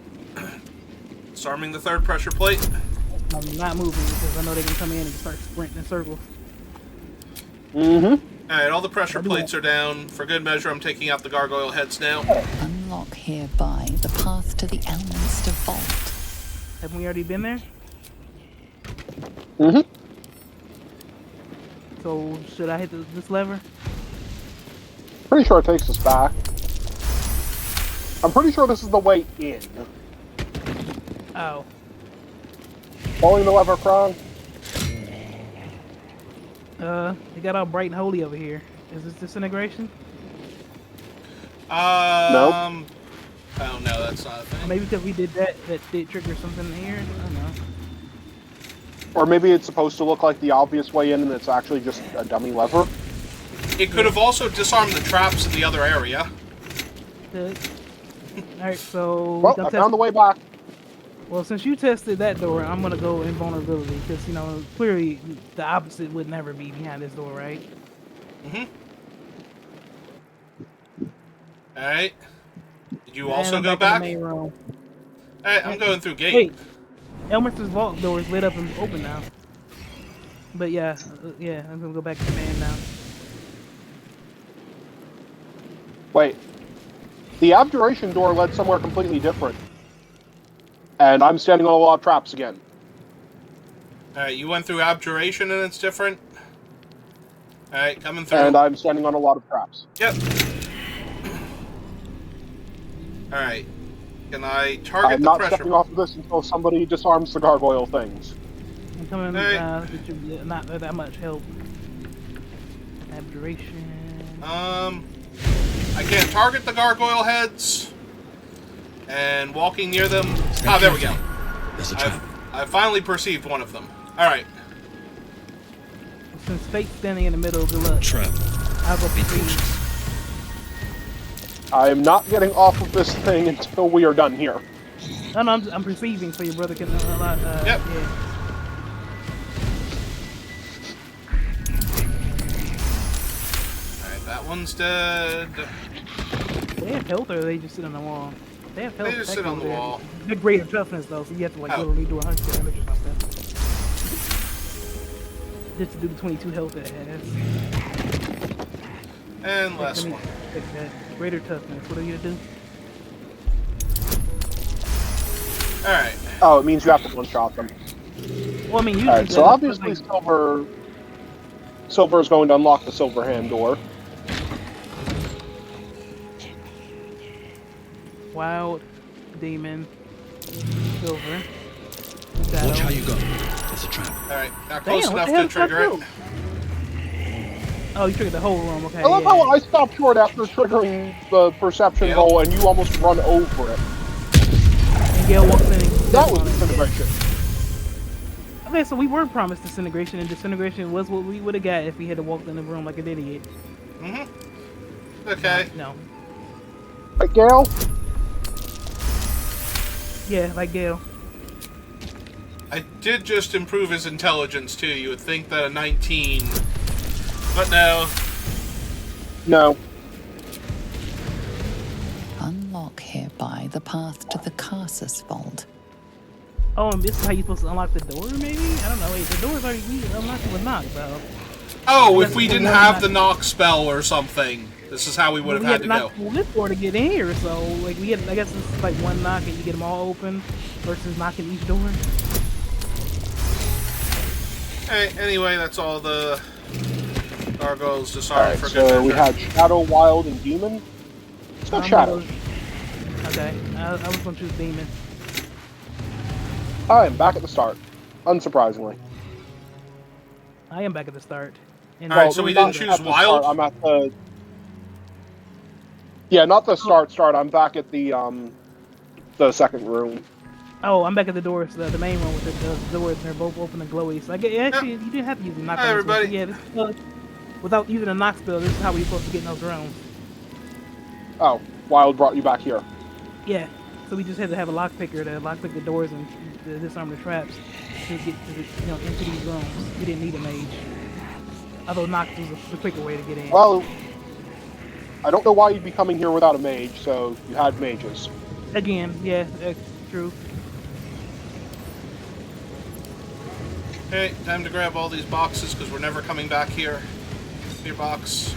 Disarming the third pressure plate. I'm not moving because I know they can come in and start sprinting in circles. Alright, all the pressure plates are down. For good measure, I'm taking out the Gargoyle Heads now. Unlock hereby the path to the Elminster Vault. Haven't we already been there? So, should I hit this lever? Pretty sure it takes us back. I'm pretty sure this is the way in. Oh. Following the lever, Kron? It got all bright and holy over here. Is this disintegration? Nope. Oh no, that's not a thing. Maybe because we did that did trigger something here. I don't know. Or maybe it's supposed to look like the obvious way in and it's actually just a dummy lever. It could have also disarmed the traps in the other area. Good. Alright, so... Well, I found the way back. Well, since you tested that door, I'm gonna go invulnerability, because, you know, clearly the opposite would never be behind this door, right? Alright. Did you And also I'm go in back? the main room. Alright, I'm going through gate. Wait, Elmer's vault door is lit up and open now. But yeah, I'm gonna go back to the man now. Wait. The abjuration door led somewhere completely different. And I'm standing on a lot of traps again. Alright, you went through abjuration and it's different? Alright, coming through. And I'm standing on a lot of traps. Yep. Alright. Can I target I'm the not pressure? stepping off of this until somebody disarms the gargoyle things. I'm coming, Hey. it should be not that much help. Abjuration. I can't target the gargoyle heads. And walking near them. Ah, there we go. There's a trap. I finally perceived one of them. Alright. Since Fate's standing in the middle, good luck. Trap. I'll go proceed. I am not getting off of this thing until we are done here. No, I'm perceiving so your brother can. Yep. Yeah. Alright, that one's dead. They have health, or they just sit on the wall. They have health. They just sit on the wall. They're greater toughness though, so you have to like literally do 100 damage or something. Just to do the 22 health it has. And last one. Take that. Greater toughness. What are you gonna do? Alright. Oh, it means you have to one-shot them. Well, I mean, usually. Alright, so obviously Silver is going to unlock the silver hand door. Wild, demon, silver. Watch how you go. There's a trap. Alright, not close Damn, enough what the to trigger hell it. Oh, you triggered the whole room, okay. I love how I stopped short after triggering the perception hole and you almost run over it. And Gale walks in. That was disintegration. Okay, so we were promised disintegration, and disintegration was what we would have got if we had to walk in the room like an idiot. Okay. No. Like Gale? Yeah, like Gale. I did just improve his intelligence too. You would think that a 19, but no. No. Unlock hereby the path to the Carsus Vault. Oh, and this is how you're supposed to unlock the door, maybe? I don't know. Wait, the door's already unlocked with knock, though. Oh, if we didn't have the knock spell or something, this is how we would have had to go. We had to knock door to get in here, so like we get. I guess it's like one knock and you get them all open, versus knocking each door. Hey, anyway, that's all the gargoyles disarmed for good So we measure. had Shadow, Wild, and Demon. Let's go Shadow. Okay, I was going to choose Demon. I am back at the start, unsurprisingly. I am back at the start. And Alright, so we didn't choose Wild? I'm at the... Yeah, not the start. I'm back at the second room. Oh, I'm back at the doors, the main one with the doors, and they're both open and glowy. So I guess actually, you didn't have to use the knock. Hi, everybody. Yeah, without using a knock spell, this is how we're supposed to get in those rooms. Oh, Wild brought you back here. Yeah, so we just had to have a lockpicker to lockpick the doors and disarm the traps to get to into these rooms. We didn't need a mage. Although knock was the quicker way to get in. Well, I don't know why you'd be coming here without a mage, so you had mages. Again, yeah, that's true. Hey, time to grab all these boxes because we're never coming back here. Your box.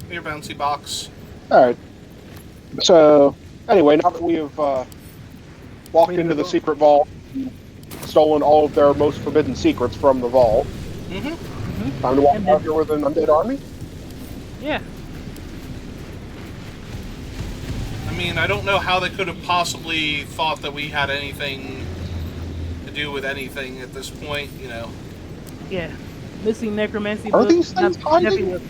Your bouncy box. Alright. So, anyway, now that we have walked into the secret vault and stolen all of their most forbidden secrets from the vault, time to walk out here with an undead army? Yeah. I mean, I don't know how they could have possibly thought that we had anything to do with anything at this point, you know. Yeah. Missing necromancy Are book. these things hiding?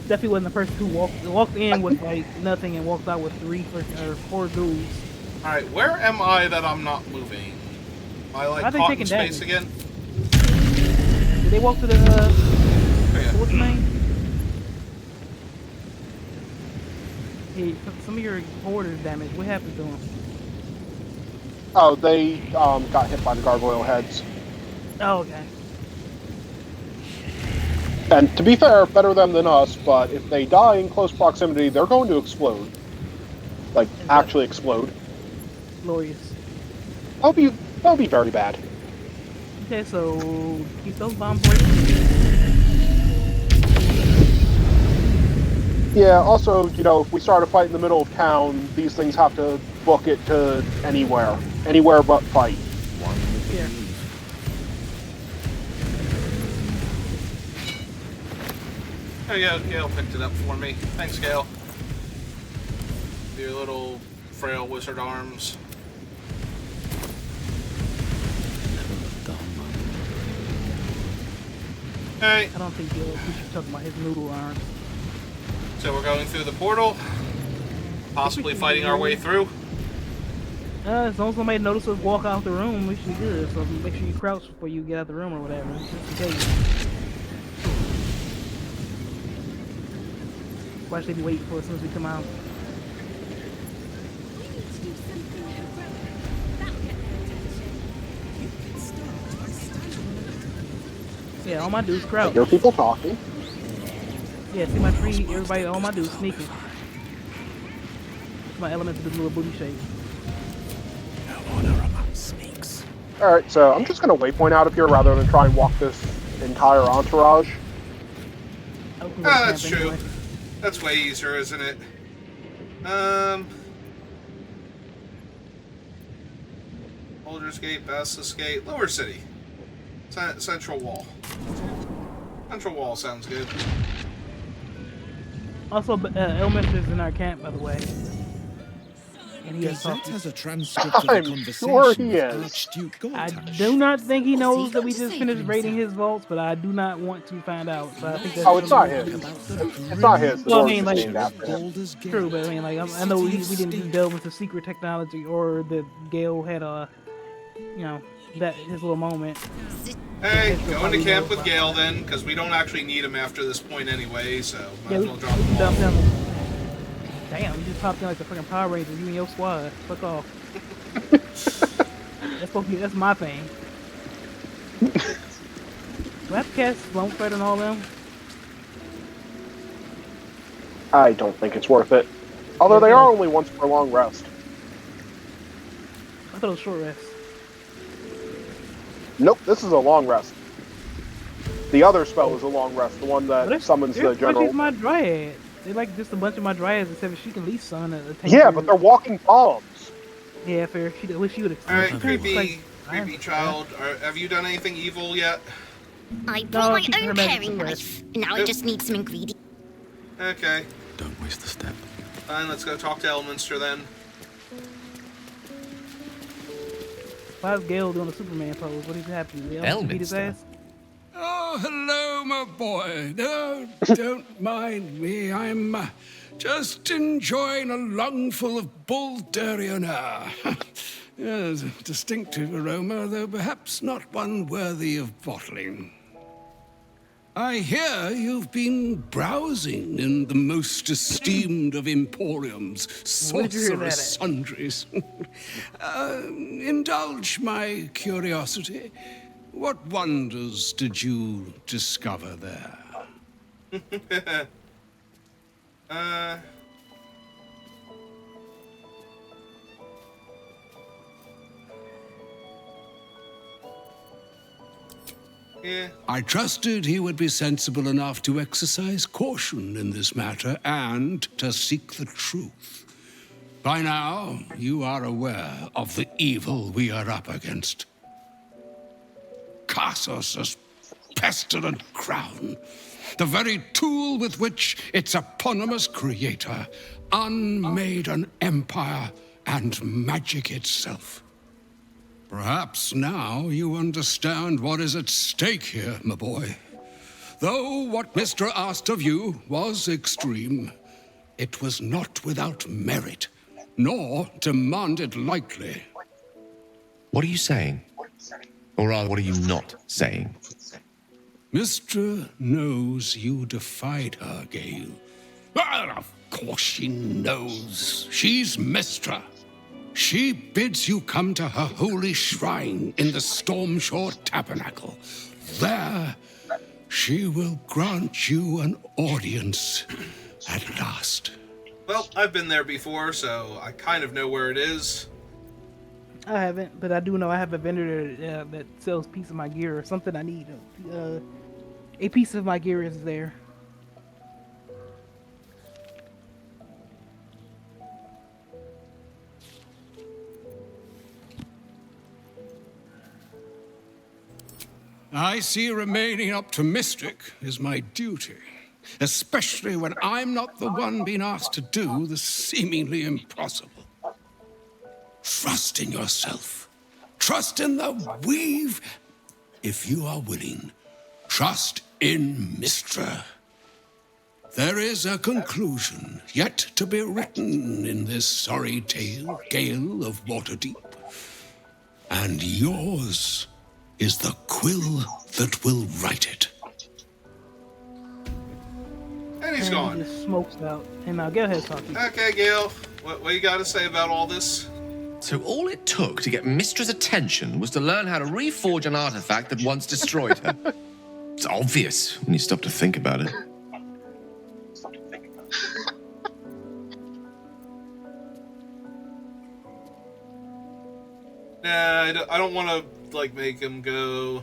Definitely wasn't the person who walked in with like nothing and walked out with 3 or 4 ghouls. Alright, where am I that I'm not moving? Am I like caught in space again? Did they walk to the what's the name? Hey, some of your orders damaged. What happened to them? Oh, they got hit by the gargoyle heads. Oh, okay. And to be fair, better them than us, but if they die in close proximity, they're going to explode. Like, actually explode. Glorious. That'll be very bad. Okay, so keep those bombs away from me. Yeah, also, you know, if we start a fight in the middle of town, these things have to book it to anywhere. Anywhere but fight. Yeah. Oh yeah, Gale picked it up for me. Thanks, Gale. Your little frail wizard arms. Hey. I don't think we should talk about his noodle arms. So we're going through the portal, possibly fighting our way through. As long as somebody notices us walk out the room, we should be good. So make sure you crouch before you get out the room or whatever. Just in case. Why should they be waiting for us as soon as we come out? Yeah, all my dudes crouch. There are people talking. Yeah, see my tree, everybody, all my dudes sneaking. That's my element to this little booty shape. Snakes. Alright, so I'm just going to waypoint out of here rather than try and walk this entire entourage. That's true. That's way easier, isn't it? Baldur's Gate, Basilisk Gate, Lower City. Central Wall. Central Wall sounds good. Also, Elminster's in our camp, by the way. And he has a transcript of the conversation sure he with is. Archduke I Gortash. do not think he knows that we just finished raiding his vaults, but I do not want to find out. So I think that's it's not his. It's not his. Well, I mean, like, named after him. true, but I mean, like, I know we didn't delve into secret technology or that Gale had you know, that his little moment. Hey, go into camp with Gale then, because we don't actually need him after this point anyway, so might as well drop him off. Damn, you just popped in like the fucking Power Rangers, you and your squad. Fuck off. That's my thing. Do I have to cast Lone Thread and all them? I don't think it's worth it. Although they are only once per long rest. I thought it was short rest. Nope, this is a long rest. The other spell is a long rest, the one that summons the general. Where's my dryad? They're like just a bunch of my dryads, except she can at least summon a tank. Yeah, but they're walking bombs. Yeah, fair. I wish she would have. Alright, creepy child. Have you done anything evil yet? I brought my own paring knife, and now I just need some ingredients. Okay. Don't waste the step. Fine, let's go talk to Elminster then. Why is Gale doing a Superman pose? What is happening? Beat his ass? Oh, hello, my boy. No, don't mind me. I'm just enjoying a lungful of Baldurian air. Yes, a distinctive aroma, though perhaps not one worthy of bottling. I hear you've been browsing in the most esteemed of emporiums, sorcerous sundries. Indulge my curiosity. What wonders did you discover there? Yeah. I trusted he would be sensible enough to exercise caution in this matter and to seek the truth. By now, you are aware of the evil we are up against. Karsus' pestilent crown, the very tool with which its eponymous creator unmade an empire and magic itself. Perhaps now you understand what is at stake here, my boy. Though what Mr. asked of you was extreme, it was not without merit, nor demand it lightly. What are you saying? Or rather, what are you not saying? Mystra knows you defied her, Gale. Well, of course she knows. She's Mystra. She bids you come to her holy shrine in the Stormshore Tabernacle. There, she will grant you an audience at last. Well, I've been there before, so I kind of know where it is. I haven't, but I do know I have a vendor that sells a piece of my gear or something I need. A piece of my gear is there. I see remaining optimistic is my duty, especially when I'm not the one being asked to do the seemingly impossible. Trust in yourself. Trust in the weave. If you are willing, trust in Mystra. There is a conclusion yet to be written in this sorry tale, Gale of Waterdeep. And yours is the quill that will write it. And he's gone. He just smokes out. And now go ahead, Saki. Okay, Gale. What you got to say about all this? So all it took to get Mystra's attention was to learn how to reforge an artifact that once destroyed her. It's obvious when you stop to think about it. Nah, I don't want to, like, make him go.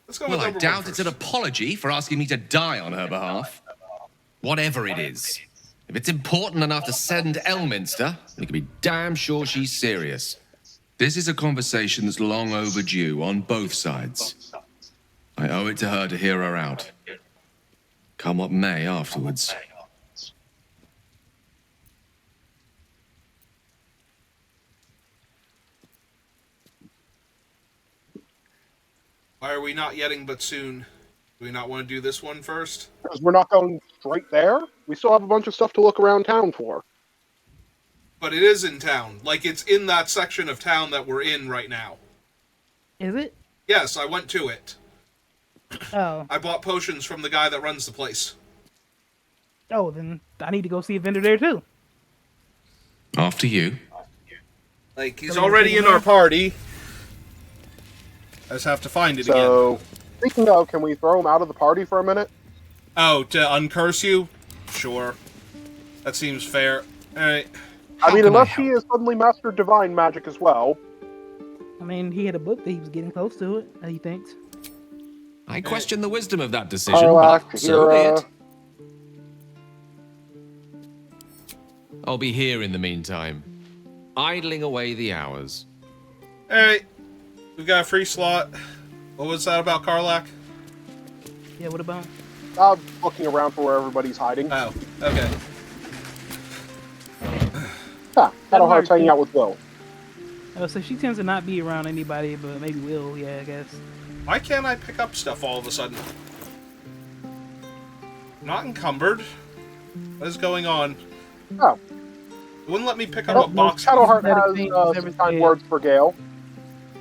Let's go with Well, I number doubt one it's first. an apology for asking me to die on her behalf. Whatever it is. If it's important enough to send Elminster, you can be damn sure she's serious. This is a conversation that's long overdue on both sides. I owe it to her to hear her out. Come what may afterwards. Why are we not yetting but soon? Do we not want to do this one first? Because we're not going straight there. We still have a bunch of stuff to look around town for. But it is in town. Like, it's in that section of town that we're in right now. Is it? Yes, I went to it. Oh. I bought potions from the guy that runs the place. Oh, then I need to go see a vendor there too. After you. Like, he's already in our party. I just have to find it again. Speaking of, can we throw him out of the party for a minute? Oh, to uncurse you? Sure. That seems fair. Alright. I mean, unless he has suddenly mastered divine magic as well. I mean, he had a book that he was getting close to it, he thinks. I question the wisdom of that decision, Karlach, but so be Hira. it. I'll be here in the meantime, idling away the hours. Alright. We've got a free slot. What was that about Karlach? Yeah, what about? Looking around for where everybody's hiding. Oh, okay. Had a hard time hanging out with Will. Oh, so she tends to not be around anybody, but maybe Will, yeah, I guess. Why can't I pick up stuff all of a sudden? Not encumbered. What is going on? Oh. It wouldn't let me pick up a box. Shadowheart has some kind words for Gale.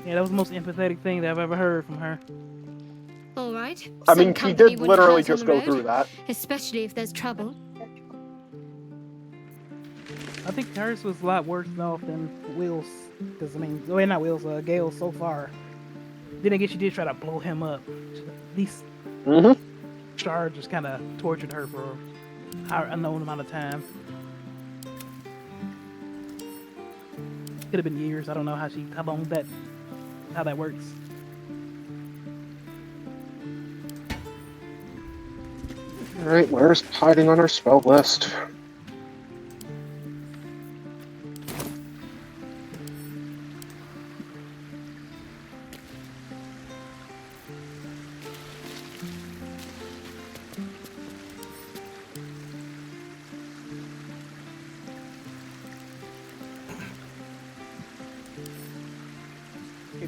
Yeah, that was the most empathetic thing that I've ever heard from her. All right. I mean, Some she company did wouldn't literally hurt on just the go road, through that. Especially if there's trouble. I think hers was a lot worse off than Will's. Because, I mean, well, not Will's, Gale's so far. Then I guess she did try to blow him up. At least Shard just kind of tortured her for an unknown amount of time. Could have been years. I don't know how that works. Alright, where's hiding on our spell list?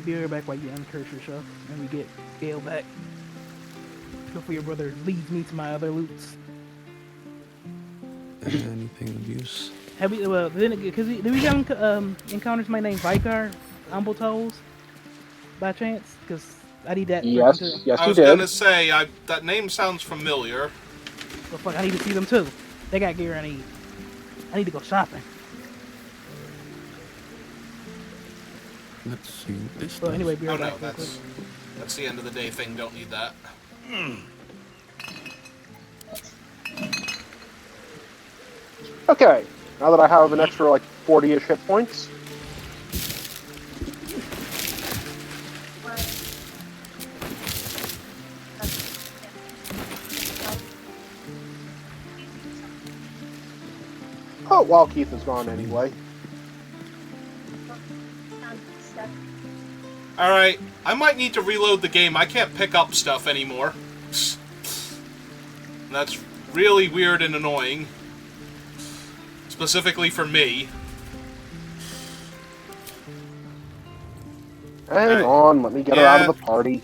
Be right back while you uncurse yourself and we get Gale back. Hopefully your brother leads me to my other loots. Anything of use? Have we, because did we encounter somebody named Vicar Umbletoes by chance? Because I need that person too. Yes, I was gonna say, that name sounds familiar. Well, fuck, I need to see them too. They got gear I need. I need to go shopping. Let's see what this Well, anyway, be Oh right no, back. that's the end of the day thing. Don't need that. Okay, now that I have an extra, like, 40-ish hit points. Oh, well, Keith is gone anyway. Alright, I might need to reload the game. I can't pick up stuff anymore. That's really weird and annoying. Specifically for me. Hang on, let me get her out of the party.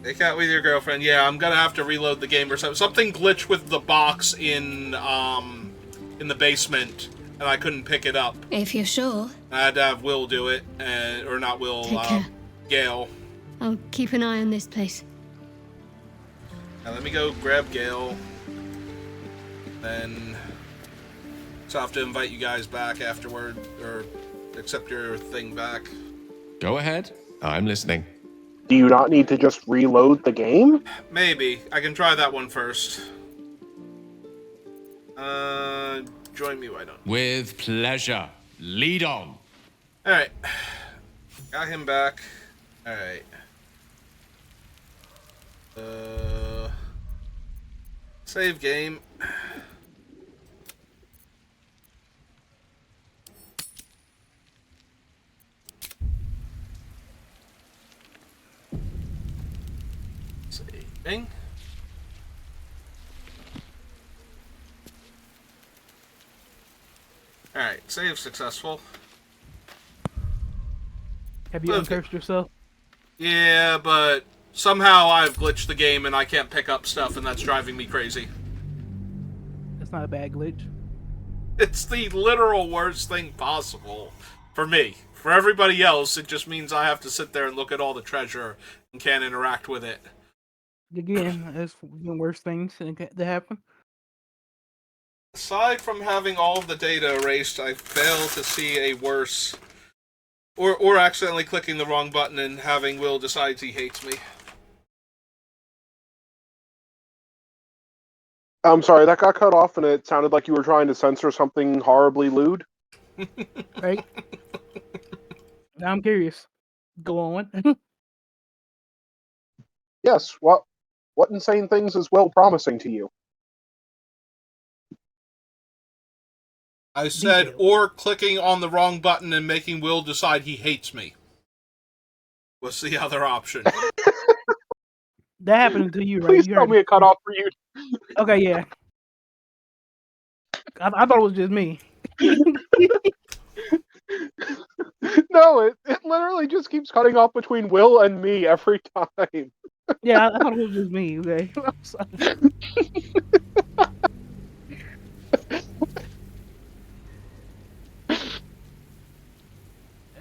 Take out with your girlfriend. Yeah, I'm gonna have to reload the game or something. Something glitched with the box in the basement, and I couldn't pick it up. If you're sure, I had to have Will do it, or not Will, Take care. Gale. I'll keep an eye on this place. Now let me go grab Gale. Then, so I have to invite you guys back afterward, or accept your thing back. Go ahead. I'm listening. Do you not need to just reload the game? Maybe. I can try that one first. Join me, why don't you? With pleasure. Lead on. Alright. Got him back. Alright. Save game. Saving. Alright, save successful. Have you uncursed yourself? Yeah, but somehow I've glitched the game and I can't pick up stuff, and that's driving me crazy. That's not a bad glitch. It's the literal worst thing possible. For me. For everybody else, it just means I have to sit there and look at all the treasure and can't interact with it. Again, there's worse things that happen. Aside from having all of the data erased, I fail to see a worse... Or accidentally clicking the wrong button and having Will decide he hates me. I'm sorry, that got cut off and it sounded like you were trying to censor something horribly lewd. Right? Now I'm curious. Go on. Yes, what insane things is Will promising to you? I said, or clicking on the wrong button and making Will decide he hates me. What's the other option? That happened to you, right? Please You tell me it cut off for you. Okay, yeah. I thought it was just me. No, it literally just keeps cutting off between Will and me every time. Yeah, I thought it was just me, okay? I'm sorry.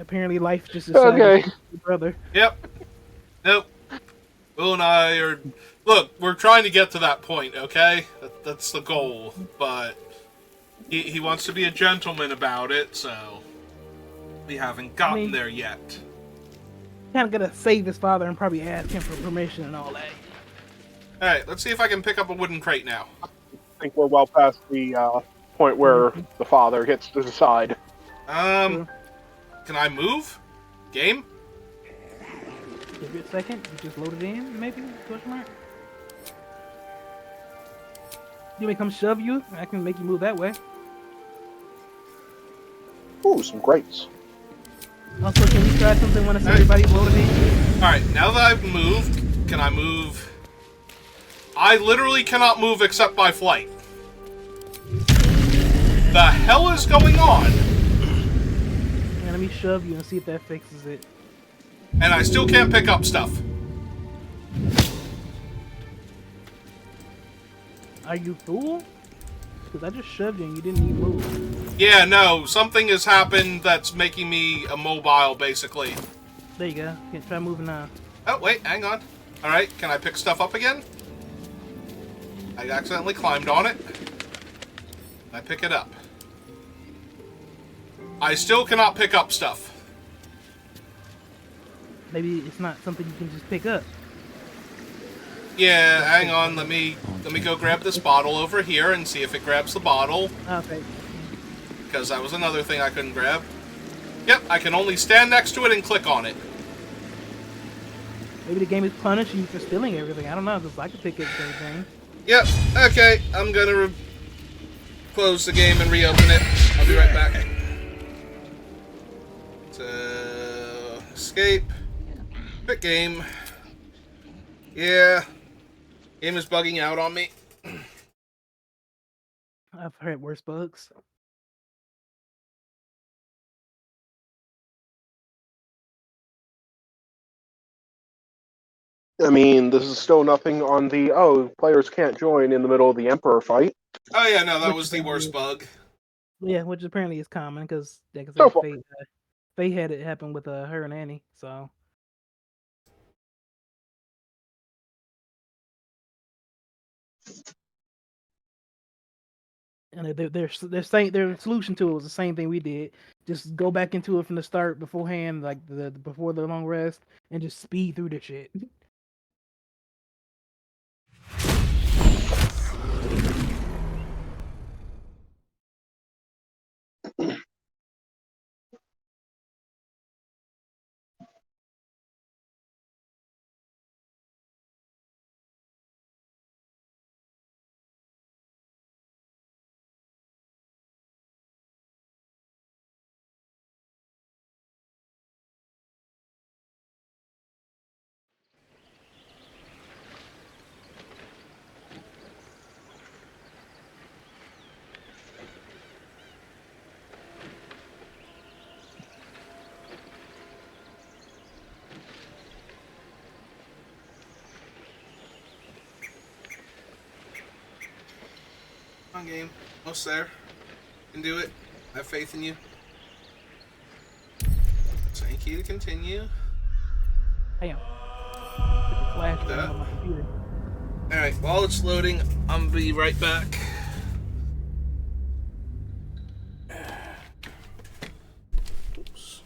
Apparently life just decided Okay. to be brother. Yep. Nope. Will and I are... Look, we're trying to get to that point, okay? That's the goal. But he wants to be a gentleman about it, so... We haven't gotten there yet. Kind of gonna save his father and probably ask him for permission and all that. Alright, let's see if I can pick up a wooden crate now. I think we're well past the point where the father gets to decide. Can I move? Game? Give it a second. You just load it in, maybe? Question mark? You may come shove you. I can make you move that way. Ooh, some grapes. Also, can we try something when everybody's loaded in? Alright, now that I've moved, can I move? I literally cannot move except by flight. The hell is going on? Yeah, let me shove you and see if that fixes it. And I still can't pick up stuff. Are you fool? Because I just shoved you and you didn't even move. Yeah, no, something has happened that's making me immobile, basically. There you go. Can't try moving now. Oh, wait, hang on. Alright, can I pick stuff up again? I accidentally climbed on it. I pick it up. I still cannot pick up stuff. Maybe it's not something you can just pick up. Yeah, hang on, let me go grab this bottle over here and see if it grabs the bottle. Okay. Because that was another thing I couldn't grab. Yep, I can only stand next to it and click on it. Maybe the game is punishing you for stealing everything. I don't know, because I could pick up everything. Yep, okay, I'm gonna close the game and reopen it. I'll be right back. So, escape. Quit game. Yeah. Game is bugging out on me. I've heard worse bugs. I mean, this is still nothing on the, players can't join in the middle of the Emperor fight. Oh yeah, no, that was the worst bug. Yeah, which apparently is common, because So far. Faye had it happen with her and Annie, so... And their solution to it was the same thing we did. Just go back into it from the start beforehand, like before the long rest, and just speed through the shit. Come on, game. Almost there. You can do it. I have faith in you. Thank you to continue. Damn. Flash on my computer. Alright, while it's loading, I'm gonna be right back. Oops.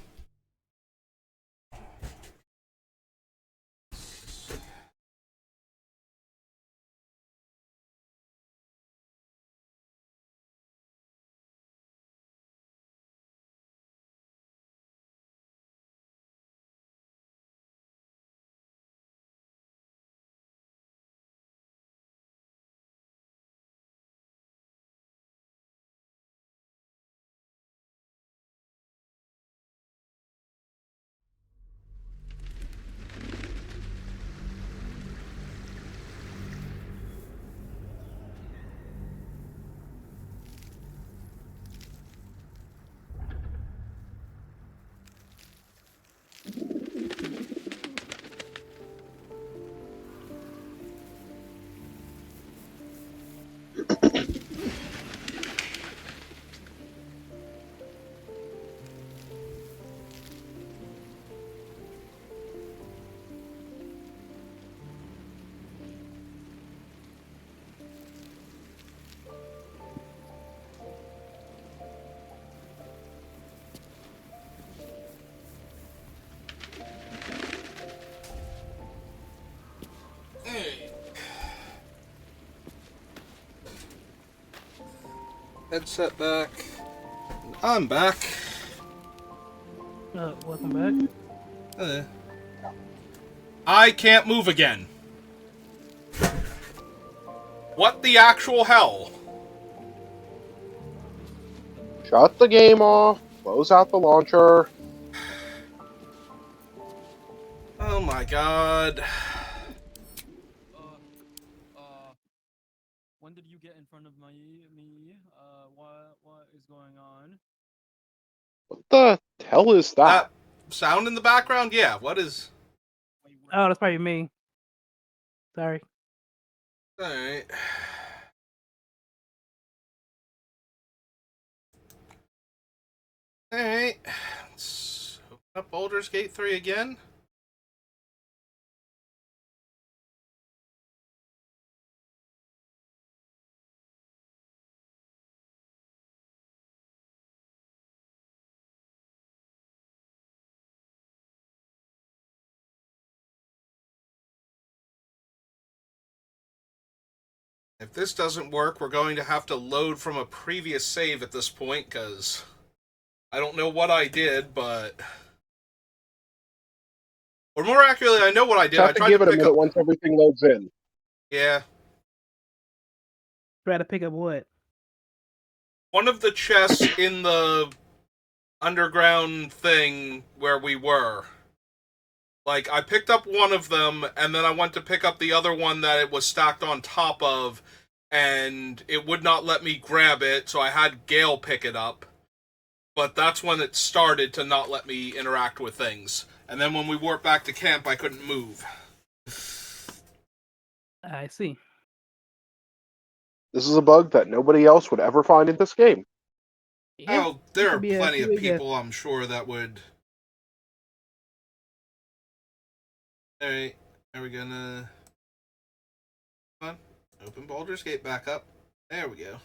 Headset back. I'm back. Welcome back. I can't move again. What the actual hell? Shut the game off. Close out the launcher. Oh my god. When did you get in front of me? What is going on? What the hell is that? That sound in the background? Yeah, what is... Oh, that's probably me. Sorry. Alright. Alright. Let's open up Baldur's Gate 3 again. If this doesn't work, we're going to have to load from a previous save at this point, because I don't know what I did, but... Or more accurately, I know what I did. Have I to tried give to it a pick minute up... once everything loads in. Yeah. Try to pick up what? One of the chests in the underground thing where we were. Like, I picked up one of them, and then I went to pick up the other one that it was stacked on top of, and it would not let me grab it, so I had Gale pick it up. But that's when it started to not let me interact with things. And then when we warped back to camp, I couldn't move. I see. This is a bug that nobody else would ever find in this game. Yeah, Oh, there are could be a plenty of few, yeah. people, I'm sure, that would... Alright, are we gonna... Come on, open Baldur's Gate back up. There we go.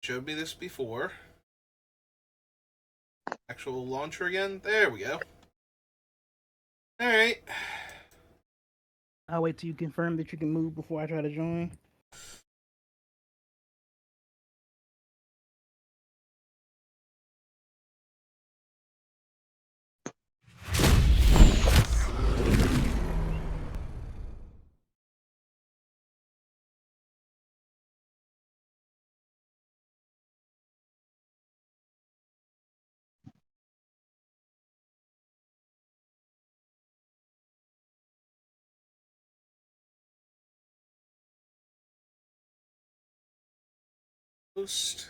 Showed me this before. Actual launcher again. There we go. Alright. I'll wait till you confirm that you can move before I try to join. Post.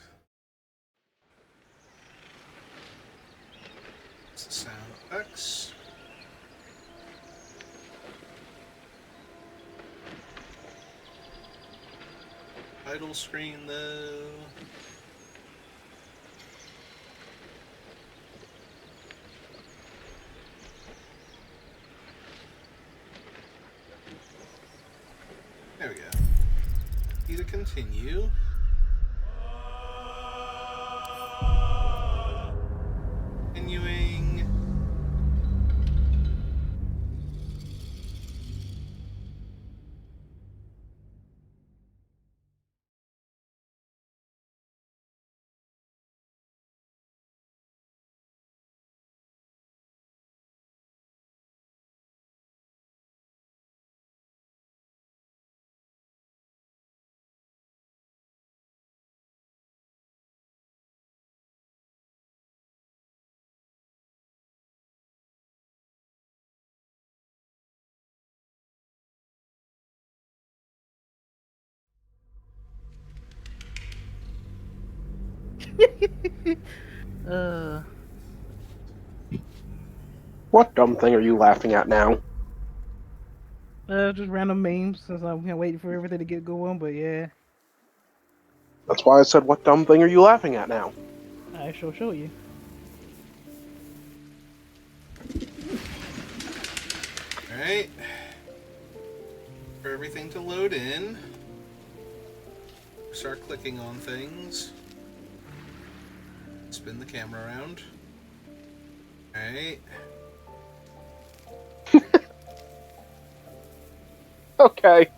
It's the sound effects. Title screen though. There we go. Need to continue. Continuing. What dumb thing are you laughing at now? Just random memes since I'm waiting for everything to get going, but yeah. That's why I said, what dumb thing are you laughing at now? I shall show you. Alright. For everything to load in. Start clicking on things. Spin the camera around. Alright. Okay.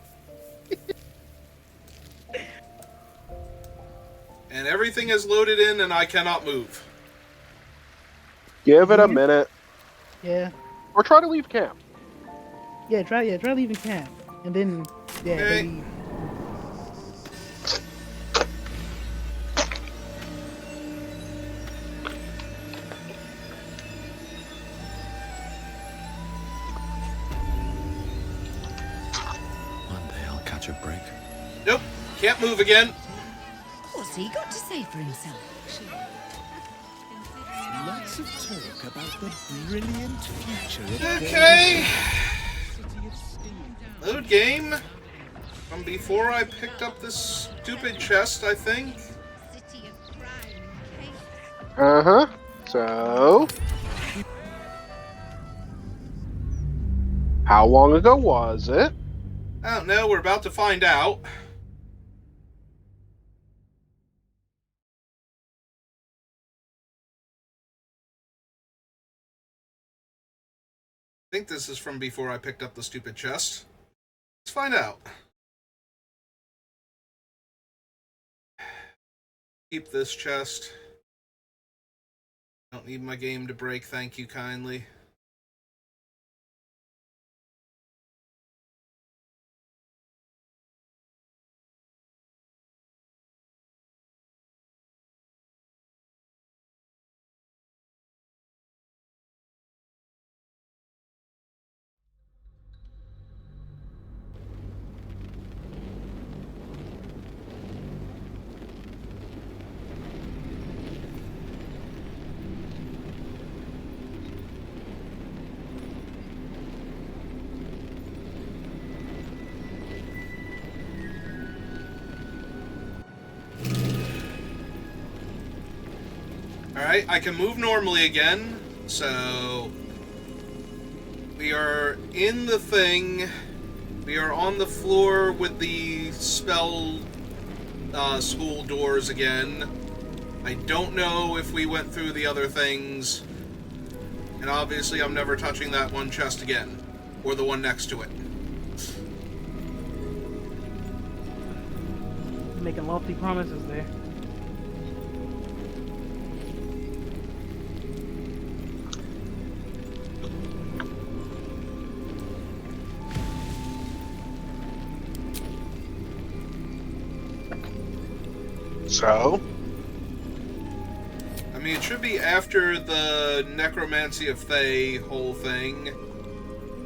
And everything is loaded in and I cannot move. Give it a minute. Yeah. Or try to leave camp. Yeah, try leaving camp. And then maybe... One day I'll catch a break. Nope. Can't move again. What's he got to say for himself? Lots of talk about the brilliant future of Okay. Load game. From before I picked up this stupid chest, I think. Uh-huh. So... How long ago was it? I don't know. We're about to find out. I think this is from before I picked up the stupid chest. Let's find out. Keep this chest. Don't need my game to break, thank you kindly. Alright, I can move normally again, so we are in the thing. We are on the floor with the spell school doors again. I don't know if we went through the other things, and obviously I'm never touching that one chest again, or the one next to it. Making lofty promises there. So? I mean, it should be after the Necromancy of Thay whole thing.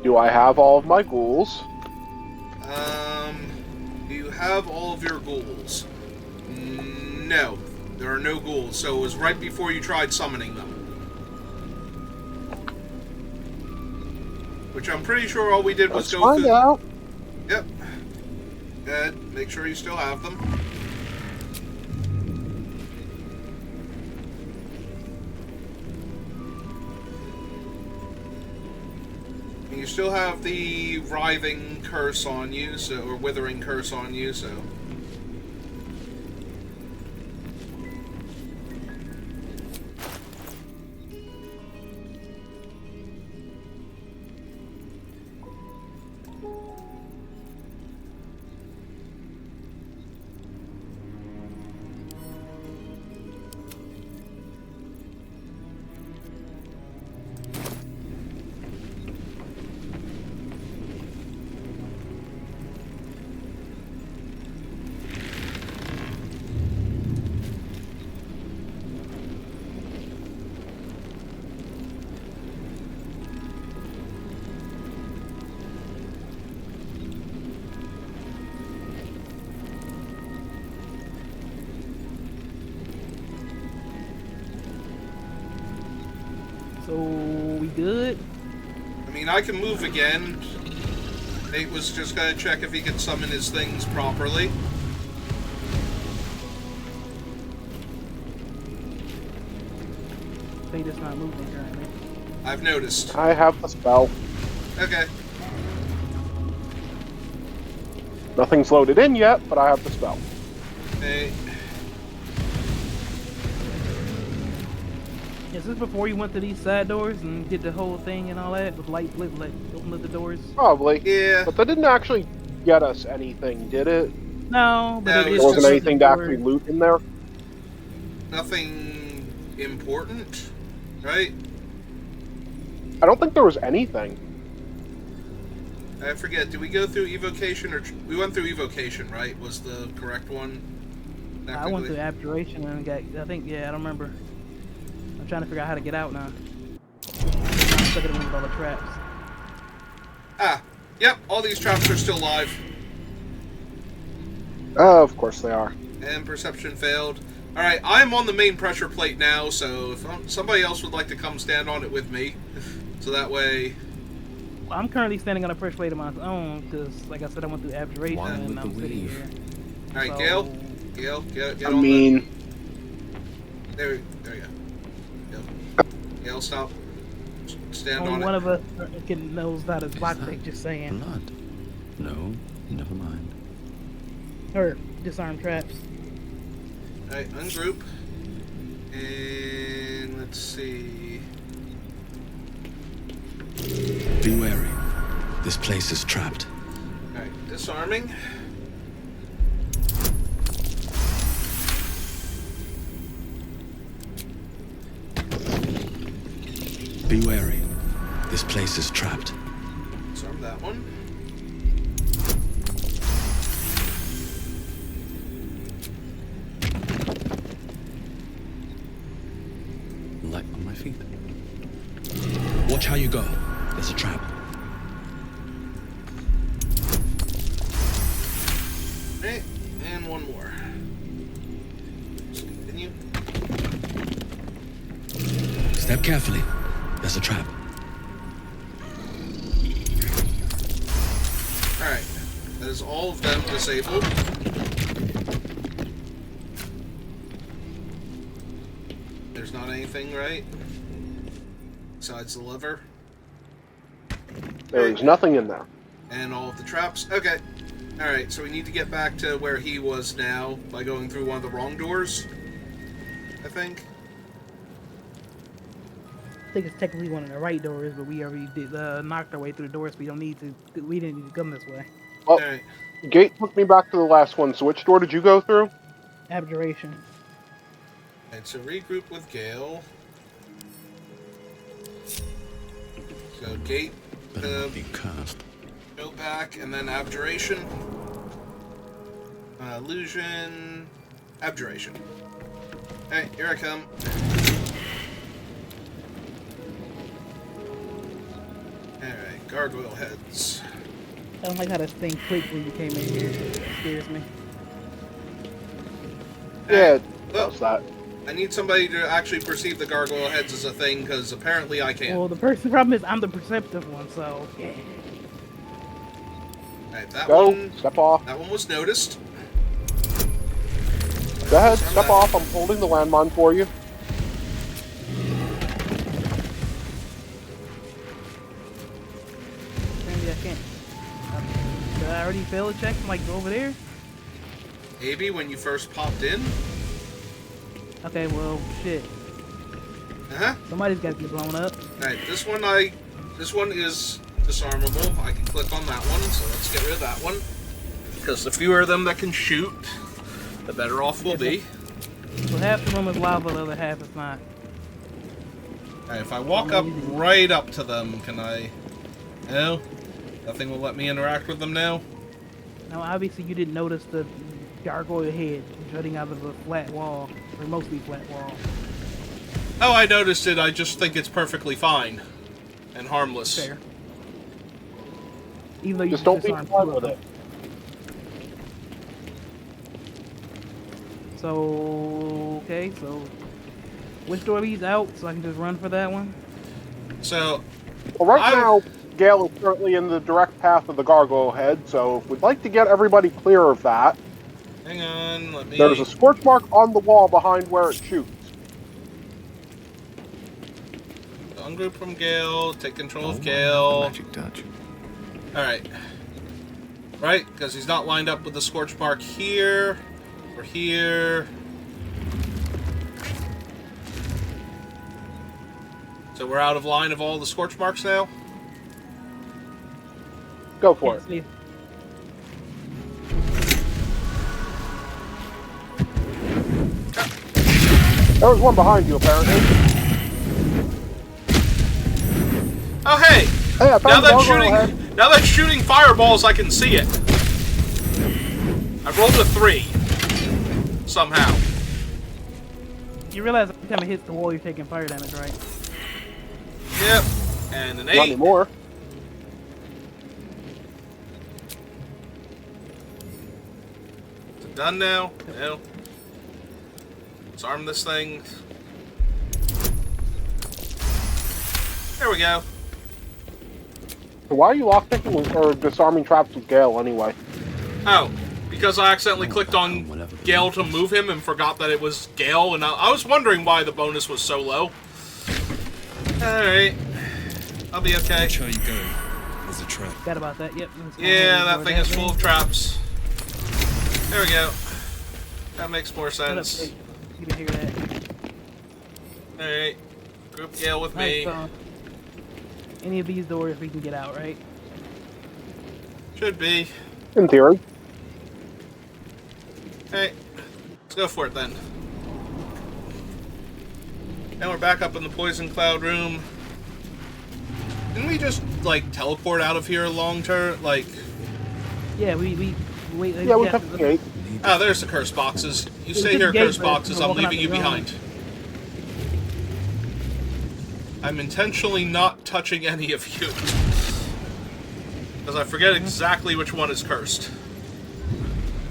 Do I have all of my ghouls? Do you have all of your ghouls? No, there are no ghouls, so it was right before you tried summoning them. Which I'm pretty sure all we did was go through... out. Yep. Good, make sure you still have them. You still have the writhing curse on you, so, or withering curse on you, so. So we good? I mean, I can move again. Nate was just gonna check if he could summon his things properly. Fate is not moving currently. I've noticed. I have the spell. Okay. Nothing's loaded in yet, but I have the spell. Hey. Is this before you went to these side doors and did the whole thing and all that with light blip, like open up the doors? Probably. Yeah. But that didn't actually get us anything, did it? No, but No, there wasn't anything to actually loot in there. Nothing important, right? I don't think there was anything. I forget, did we go through evocation, or we went through evocation, right? Was the correct one? I went through abjuration and got, I think, yeah, I don't remember. I'm trying to figure out how to get out now. I'm stuck in with all the traps. Ah, yep, all these traps are still live. Of course they are. And perception failed. Alright, I'm on the main pressure plate now, so if somebody else would like to come stand on it with me, so that way... Well, I'm currently standing on a pressure plate of my own, because, like I said, I went through abjuration and I'm sitting here. Alright, So- Gale, get I on mean... There you go. Gale, stop. Stand Only on one it. of us knows how to lockpick, just saying. Blood? No, never mind. Or disarm traps. Alright, ungroup. And let's see. Be wary. This place is trapped. Alright, disarming. Be wary. This place is trapped. Disarm that one. Light on my feet. Watch how you go. There's a trap. Alright, and one more. Continue. Step carefully. There's a trap. Alright, that is all of them disabled. There's not anything, right? Besides the lever. There is nothing in there. And all of the traps. Okay. Alright, so we need to get back to where he was now by going through one of the wrong doors. I think. I think it's technically one of the right doors, but we already knocked our way through the doors. We don't need to. We didn't need to come this way. Well, Gate took me back to the last one, so which door did you go through? Abjuration. And so regroup with Gale. So Gate. Better not be cursed. Go back, and then Abjuration. Illusion. Abjuration. Alright, here I come. Alright, gargoyle heads. I don't like how this thing clicked when you came in here. It scares me. Yeah, that's that. I need somebody to actually perceive the gargoyle heads as a thing, because apparently I can't. Well, the problem is I'm the perceptive one, so yeah. Alright, that Go, one. step off. That one was noticed. Go ahead, step off. I'm holding the landmine for you. Maybe I can't. Did I already fail a check? Like go over there? Maybe when you first popped in. Okay, well, shit. Somebody's got to get blown up. Alright, this one is disarmable. I can click on that one, so let's get rid of that one. Because the fewer of them that can shoot, the better off we'll be. So half the room is lava, the other half is not. Alright, if I walk up right up to them, can I... No? Nothing will let me interact with them now? Now, obviously you didn't notice the gargoyle head jutting out of a flat wall, or mostly flat wall. Oh, I noticed it. I just think it's perfectly fine. And harmless. Fair. Even though you just don't be disarmed fun two with of it. them. So, okay, so which door leads out so I can just run for that one? So, well, right now, Gale is currently in the direct path of the gargoyle head, so if we'd like to get everybody clear of that, hang on, let me... there's a scorch mark on the wall behind where it shoots. Ungroup from Gale, take control of Gale. Magic touch. Alright. Right, because he's not lined up with the scorch mark here, or here. So we're out of line of all the scorch marks now? Go for it. There was one behind you, apparently. Oh, hey! Hey, I found now that shooting fireballs, I can see it. I rolled a 3. Somehow. You realize every time it hits the wall, you're taking fire damage, right? Yep. And an 8. Not anymore. Is it done now? No. Let's arm this thing. There we go. So why are you lockpicking or disarming traps with Gale anyway? Oh, because I accidentally clicked on Gale to move him and forgot that it was Gale, and I was wondering why the bonus was so low. Alright. I'll be okay. Watch how you go. There's a trap. Forgot about that. Yep. Yeah, that thing is full of traps. There we go. That makes more sense. You can hear that. Alright. Group Gale with me. Right, so any of these doors we can get out, right? Should be. In theory. Hey, let's go for it then. Now we're back up in the Poison Cloud room. Didn't we just, like, teleport out of here long term? Like... Yeah, we wait. Yeah, we took the gate. Ah, there's the curse boxes. You We stay took here, the gate, curse but boxes. we're I'm walking out leaving you the room. behind. I'm intentionally not touching any of you. Because I forget exactly which one is cursed.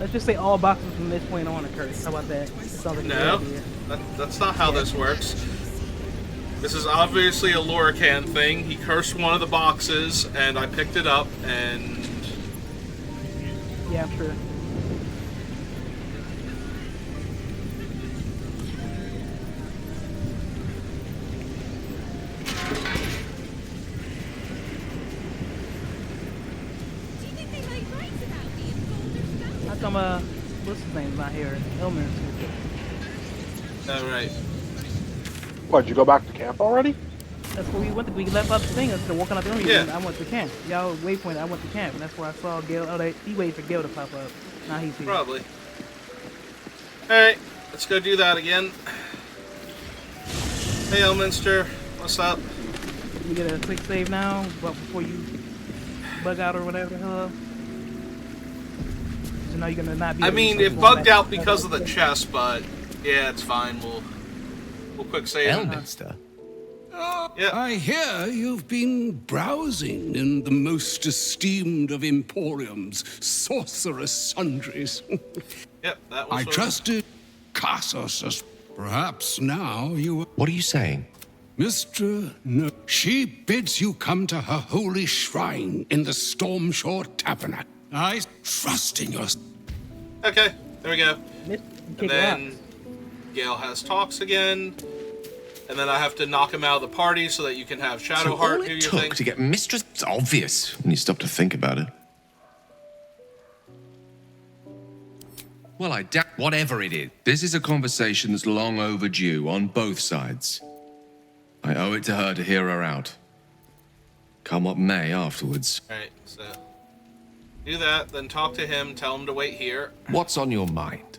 Let's just say all boxes from this point on are cursed. How about that? Sounds like a No, good idea. that's not how this works. This is obviously a Lorican thing. He cursed one of the boxes, and I picked it up, and... Yeah, I'm sure. How come, what's his name's not here? Elmer's here. Alright. What, did you go back to camp already? That's where we went. We left out the thing instead of walking out the room. Yeah. I went to camp. Y'all waypoint. I went to camp, and that's where I saw Gale. Oh, he waited for Gale to pop up. Now he's here. Probably. Alright, let's go do that again. Hey, Elminster, what's up? You get a quick save now, but before you bug out or whatever the hell. So now you're gonna not be. I mean, it bugged out because of the chest, but yeah, it's fine. We'll quick save. Elminster? Yep. I hear you've been browsing in the most esteemed of Emporium's sorcerous sundries. Yep, that was. I trusted Cassus. Perhaps now you... What are you saying? Mistress, no. She bids you come to her holy shrine in the Stormshore Tabernacle. I trust in your... Okay, there we go. Kick And then Gale has talks again. And then I have to knock him out of the party so that you can have So Shadowheart all do it your took thing. to get Mistress... It's obvious when you stop to think about it. Well, I doubt... Whatever it is, this is a conversation that's long overdue on both sides. I owe it to her to hear her out. Come what may afterwards. Alright, so do that, then talk to him, tell him to wait here. What's on your mind?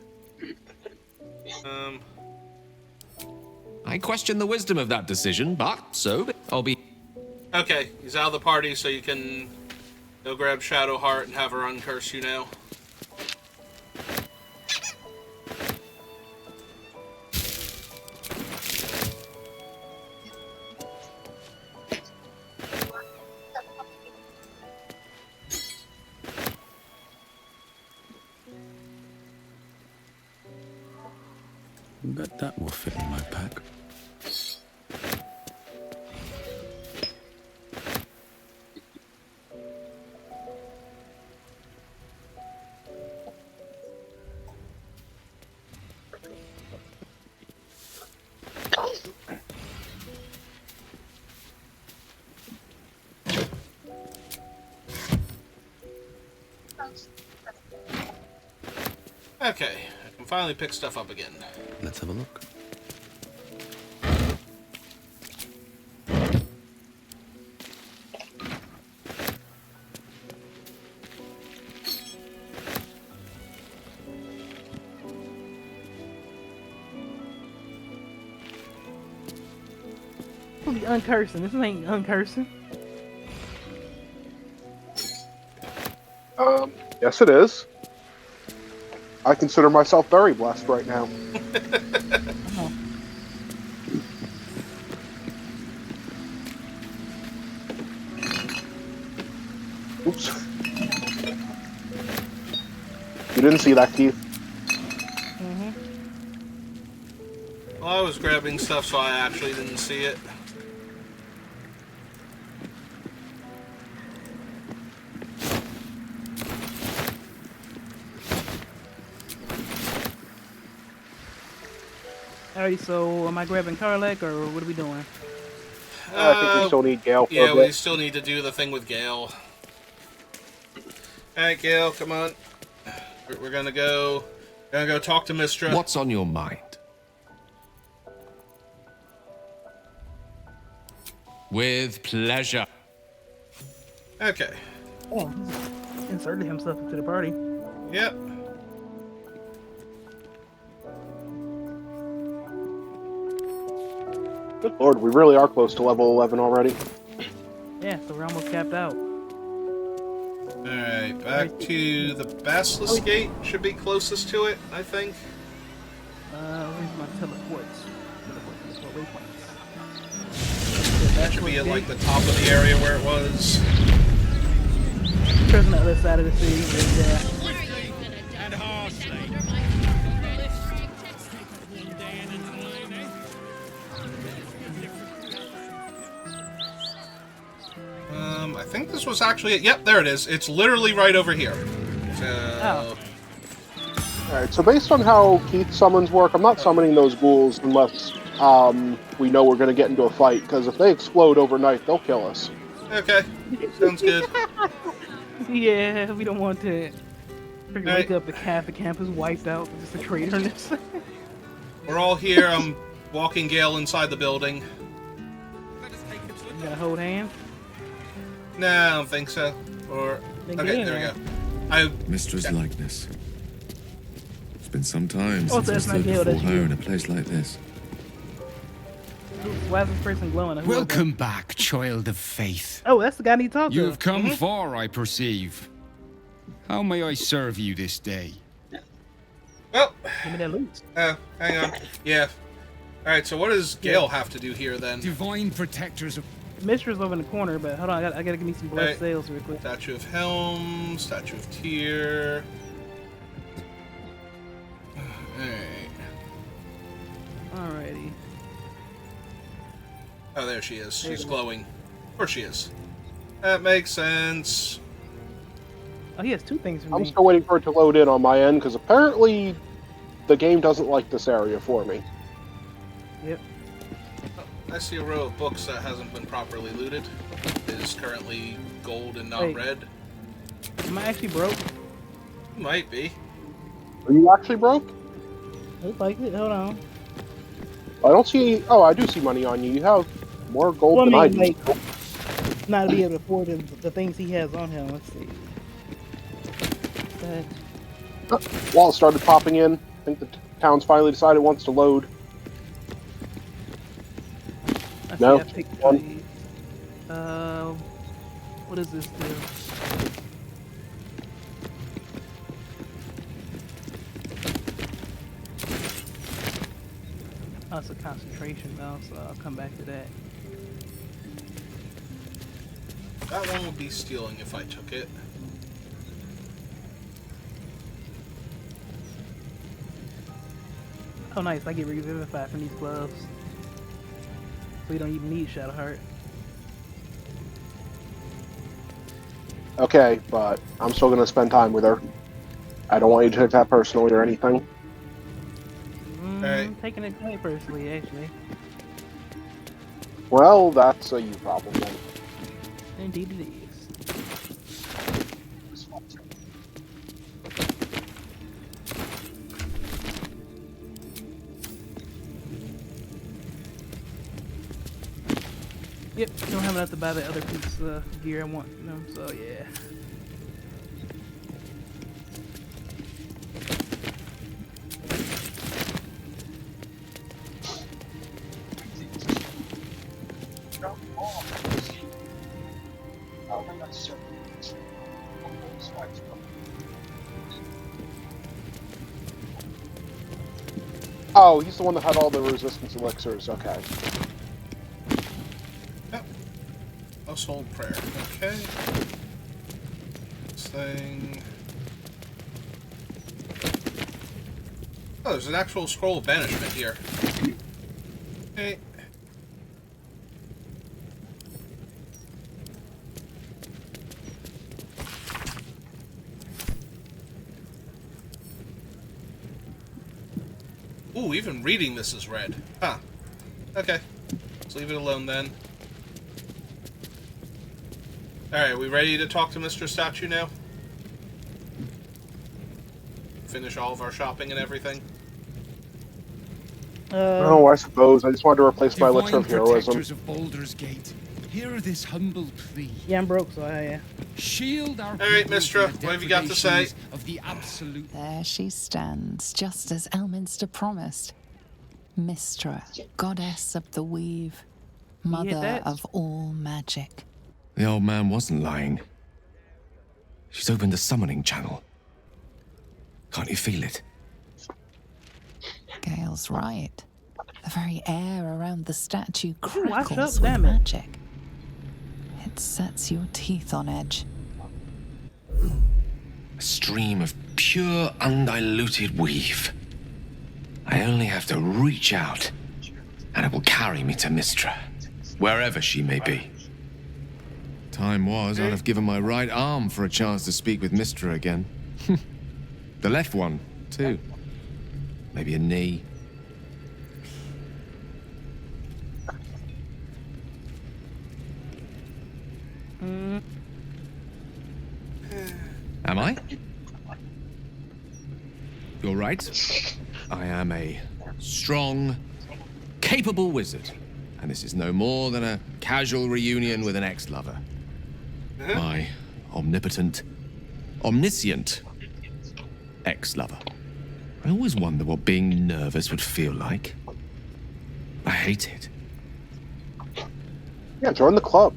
I question the wisdom of that decision, but so I'll be... Okay, he's out of the party, so you can go grab Shadowheart and have her uncurse you now. Bet that will fit in my pack. Okay, I can finally pick stuff up again. Let's have a look. Uncursing. This ain't uncursing. Yes, it is. I consider myself very blessed right now. Oops. You didn't see that, Keith? Well, I was grabbing stuff, so I actually didn't see it. Alright, so am I grabbing Karlek or what are we doing? I think we still need Gale for Yeah, a we bit. still need to do the thing with Gale. Alright, Gale, come on. We're gonna go talk to Mistra. What's on your mind? With pleasure. Okay. Oh, he's inserted himself into the party. Yep. Good lord, we really are close to level 11 already. Yeah, so we're almost capped out. Alright, back to the Basilisk Gate. Should be closest to it, I think. Where's my teleports? That should be at like the top of the area where it was. Prison on the other side of the city. And harshly. I think this was actually it. Yep, there it is. It's literally right over here. So... Alright, so based on how Keith's summons work, I'm not summoning those ghouls unless we know we're going to get into a fight, because if they explode overnight, they'll kill us. Okay, sounds good. Yeah, we don't want to wake up the camp is wiped out. Just a traitor in this. We're all here. I'm walking Gale inside the building. You gotta hold hands? Nah, I don't think so. Or okay, there we go. Mistra's likeness. It's been some time Oh, since I that's not stood Gale, before that's her you. in a place like this. Why is this person glowing? Who is Welcome back, child of faith. that? Oh, that's the guy I need to talk to. You've come far, I perceive. How may I serve you this day? Well, give me that loot. Hang on. Yeah. Alright, so what does Gale have to do here then? Divine protectors of... Mistra's over in the corner, but hold on, I gotta give me some blood sales real quick. Statue of Helm, Statue of Tyr. Alrighty. Oh, there she is. She's glowing. Of course she is. That makes sense. Oh, he has two things for I'm me. still waiting for it to load in on my end, because apparently the game doesn't like this area for me. Yep. I see a row of books that hasn't been properly looted. It is currently gold and not Wait. red. Am I actually broke? Might be. Are you actually broke? Looks like it. Hold on. I don't see... Oh, I do see money on you. You have more gold Well, than I do. like, not to be able to afford the things he has on him. Let's see. While it started popping in, I think the town's finally decided it wants to load. No. What does this do? Oh, it's a concentration though, so I'll come back to that. That one would be stealing if I took it. Oh, nice! I get revivified from these gloves, so you don't even need Shadowheart. Okay, but I'm still going to spend time with her. I don't want you to take that personally or anything. I'm taking it quite personally, actually. Well, that's a you problem then. Indeed it is. Yep, don't have enough to buy the other piece of gear I want, you know, so yeah. Oh, he's the one that had all the resistance elixirs, okay. Household prayer. Okay. This thing. Oh, there's an actual scroll of banishment here. Okay. Ooh, even reading this is red. Huh. Okay. Let's leave it alone then. Alright, we ready to talk to Mr. Statue now? Finish all of our shopping and everything? Oh, I suppose. I just wanted to replace my elixir of heroism. Protectors of Baldur's Gate, hear this humble plea. Yeah, I'm broke, so yeah. Shield our Alright, Mistra, what have you got to say? Of the absolute. There she stands, just as Elminster promised. Mistra, goddess of the weave, mother of all magic. The old man wasn't lying. She's opened the summoning channel. Can't you feel it? Gale's right. The very air around the statue watch crackles up, with damn it. magic. It sets your teeth on edge. A stream of pure, undiluted weave. I only have to reach out, and it will carry me to Mistra, wherever she may be. Time was I'd have given my right arm for a chance to speak with Mistra again. The left one, too. Maybe a knee. Am I? You're right. I am a strong, capable wizard. And this is no more than a casual reunion with an ex-lover. My omnipotent, omniscient ex-lover. I always wonder what being nervous would feel like. I hate it. Yeah, join the club.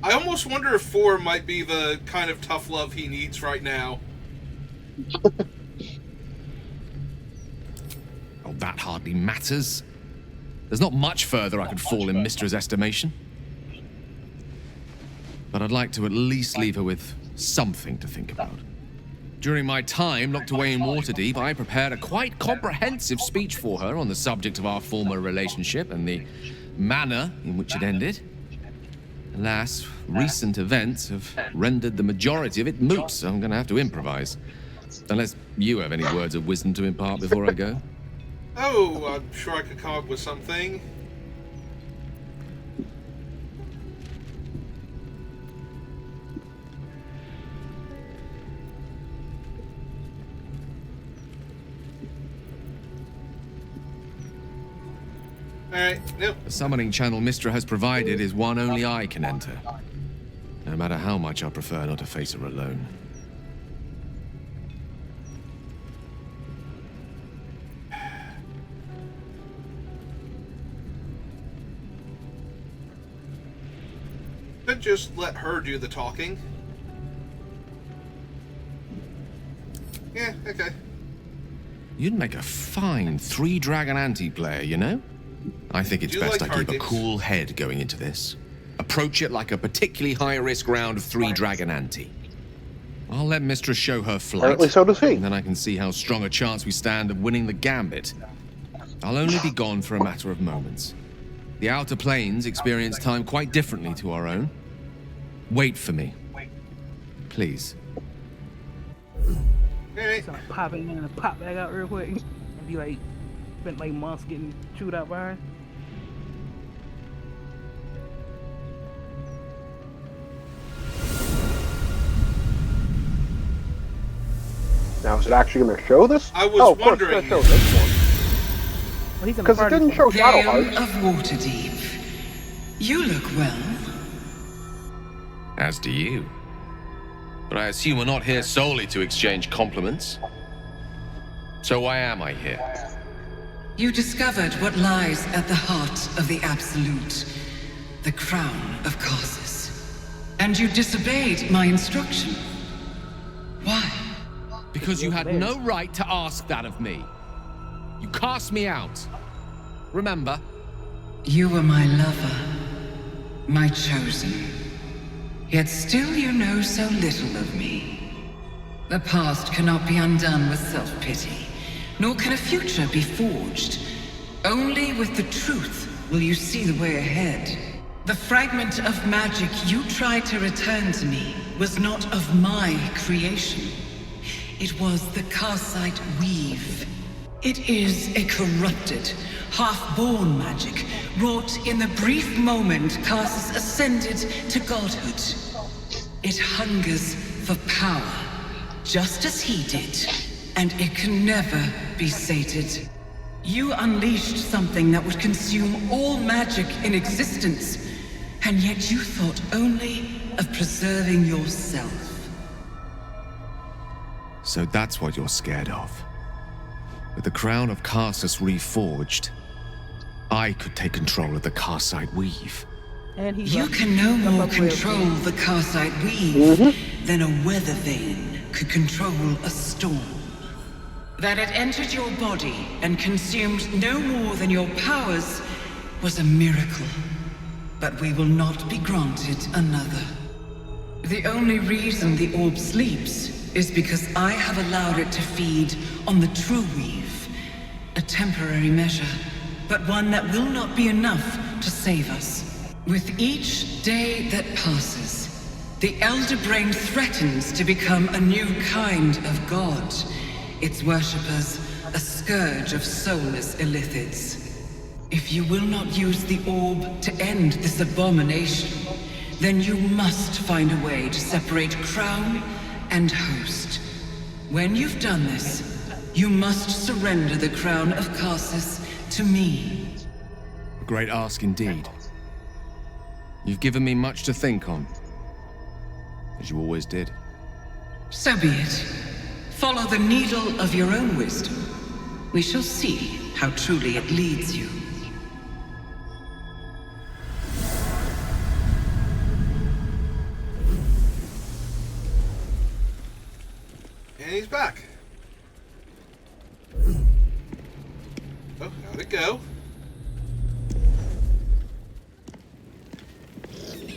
I almost wonder if 4 might be the kind of tough love he needs right now. Oh, that hardly matters. There's not much further I could fall in Mistra's estimation. But I'd like to at least leave her with something to think about. During my time locked away in Waterdeep, I prepared a quite comprehensive speech for her on the subject of our former relationship and the manner in which it ended. Alas, recent events have rendered the majority of it moot, so I'm going to have to improvise. Unless you have any words of wisdom to impart before I go. Oh, I'm sure I could come up with something. Alright, nope. The summoning channel Mistra has provided is one only I can enter. No matter how much I prefer not to face her alone. Could just let her do the talking. Yeah, okay. You'd make a fine 3-dragon anti-player, you know? I think it's best I keep a cool head going into this. Approach it like a particularly high-risk round of 3-dragon ante. I'll let Mistra show her flight. Apparently so does he. And then I can see how strong a chance we stand of winning the gambit. I'll only be gone for a matter of moments. The Outer Planes experience time quite differently to our own. Wait for me. Please. Just gonna pop it in and pop back out real quick. And be like, spent like months getting chewed out by her. Now, is it actually going to show this? I was wondering. Of course, it's going to show this one. Because it didn't show Shadowheart. Gale of Waterdeep. You look well. As do you. But I assume we're not here solely to exchange compliments. So why am I here? You discovered what lies at the heart of the Absolute, the crown of Karsus. And you disobeyed my instruction. Why? Because you had no right to ask that of me. You cast me out. Remember? You were my lover, my chosen. Yet still you know so little of me. The past cannot be undone with self-pity, nor can a future be forged. Only with the truth will you see the way ahead. The fragment of magic you tried to return to me was not of my creation. It was the Karsite weave. It is a corrupted, half-born magic, wrought in the brief moment Karsus ascended to godhood. It hungers for power, just as he did, and it can never be sated. You unleashed something that would consume all magic in existence, and yet you thought only of preserving yourself. So that's what you're scared of. With the crown of Karsus reforged, I could take control of the Karsite Weave. And You can no more control the Karsite Weave than a weather vane could control a storm. That it entered your body and consumed no more than your powers was a miracle. But we will not be granted another. The only reason the orb sleeps is because I have allowed it to feed on the true weave. A temporary measure, but one that will not be enough to save us. With each day that passes, the Elder Brain threatens to become a new kind of god. Its worshippers, a scourge of soulless illithids. If you will not use the orb to end this abomination, then you must find a way to separate crown and host. When you've done this, you must surrender the crown of Karsus to me. A great ask indeed. You've given me much to think on, as you always did. So be it. Follow the needle of your own wisdom. We shall see how truly it leads you. And he's back. Oh, how'd it go?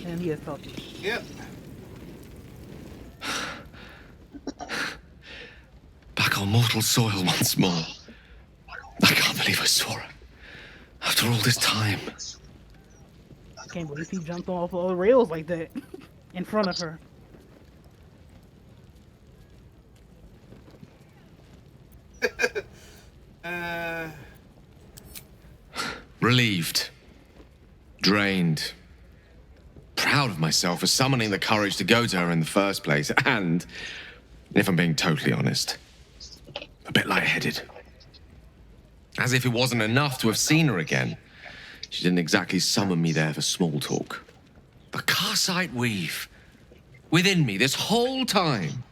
And he is talking. Yep. Back on mortal soil once more. I can't believe I saw her. After all this time. I can't believe he jumped off all the rails like that in front of her. Relieved. Drained. Proud of myself for summoning the courage to go to her in the first place. And, if I'm being totally honest, a bit lightheaded. As if it wasn't enough to have seen her again. She didn't exactly summon me there for small talk. The Karsite Weave. Within me this whole time.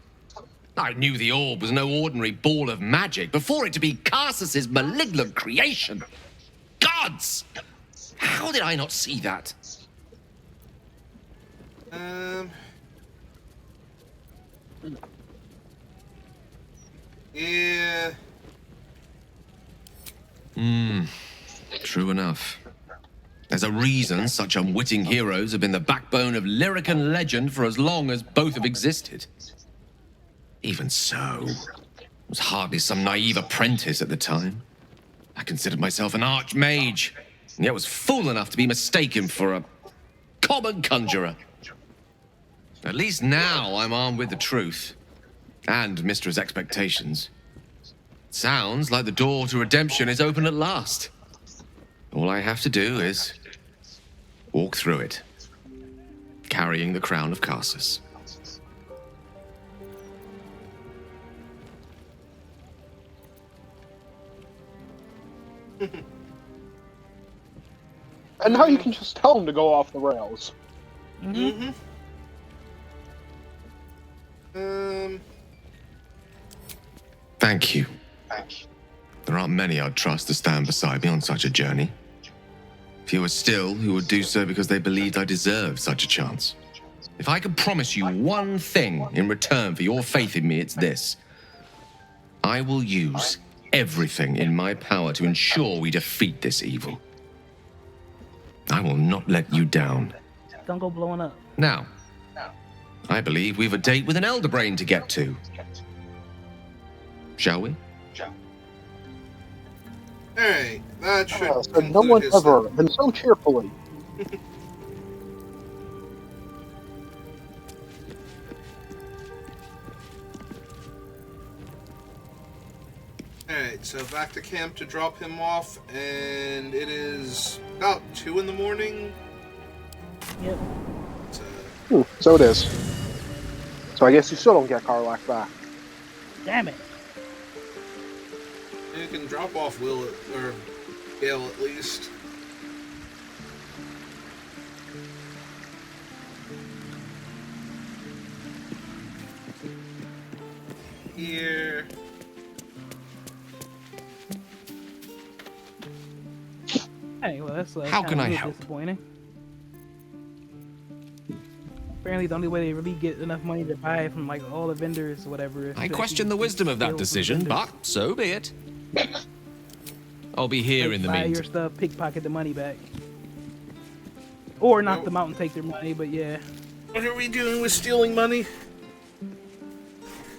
I knew the orb was no ordinary ball of magic before it to be Karsus's malignant creation. Gods! How did I not see that? Yeah. True enough. There's a reason such unwitting heroes have been the backbone of lyric and legend for as long as both have existed. Even so, I was hardly some naive apprentice at the time. I considered myself an archmage, and yet was fool enough to be mistaken for a common conjurer. At least now I'm armed with the truth, and Mistra's expectations. Sounds like the door to redemption is open at last. All I have to do is walk through it, carrying the crown of Karsus. And now you can just tell him to go off the rails. Thank you. There aren't many I'd trust to stand beside me on such a journey. Fewer still who would do so because they believed I deserved such a chance. If I could promise you one thing in return for your faith in me, it's this. I will use everything in my power to ensure we defeat this evil. I will not let you down. Don't go blowing up. Now, I believe we've a date with an Elder Brain to get to. Shall we? Alright, that should and no one ever, and so cheerfully. Alright, so back to camp to drop him off, and it is about 2 in the morning. Yep. So it is. So I guess you still don't get Karlach back. Damn it. You can drop off Will or Gale at least. Here. Hey, well, that's How can I help? disappointing. Apparently, the only way they really get enough money to buy from like all the vendors, or whatever. Is I to question the actually wisdom of steal that from the decision, vendors. but so be it. I'll be here Like, in the buy meantime. your stuff, pickpocket the money back, or knock them out and take their money. But yeah, What are we doing with stealing money?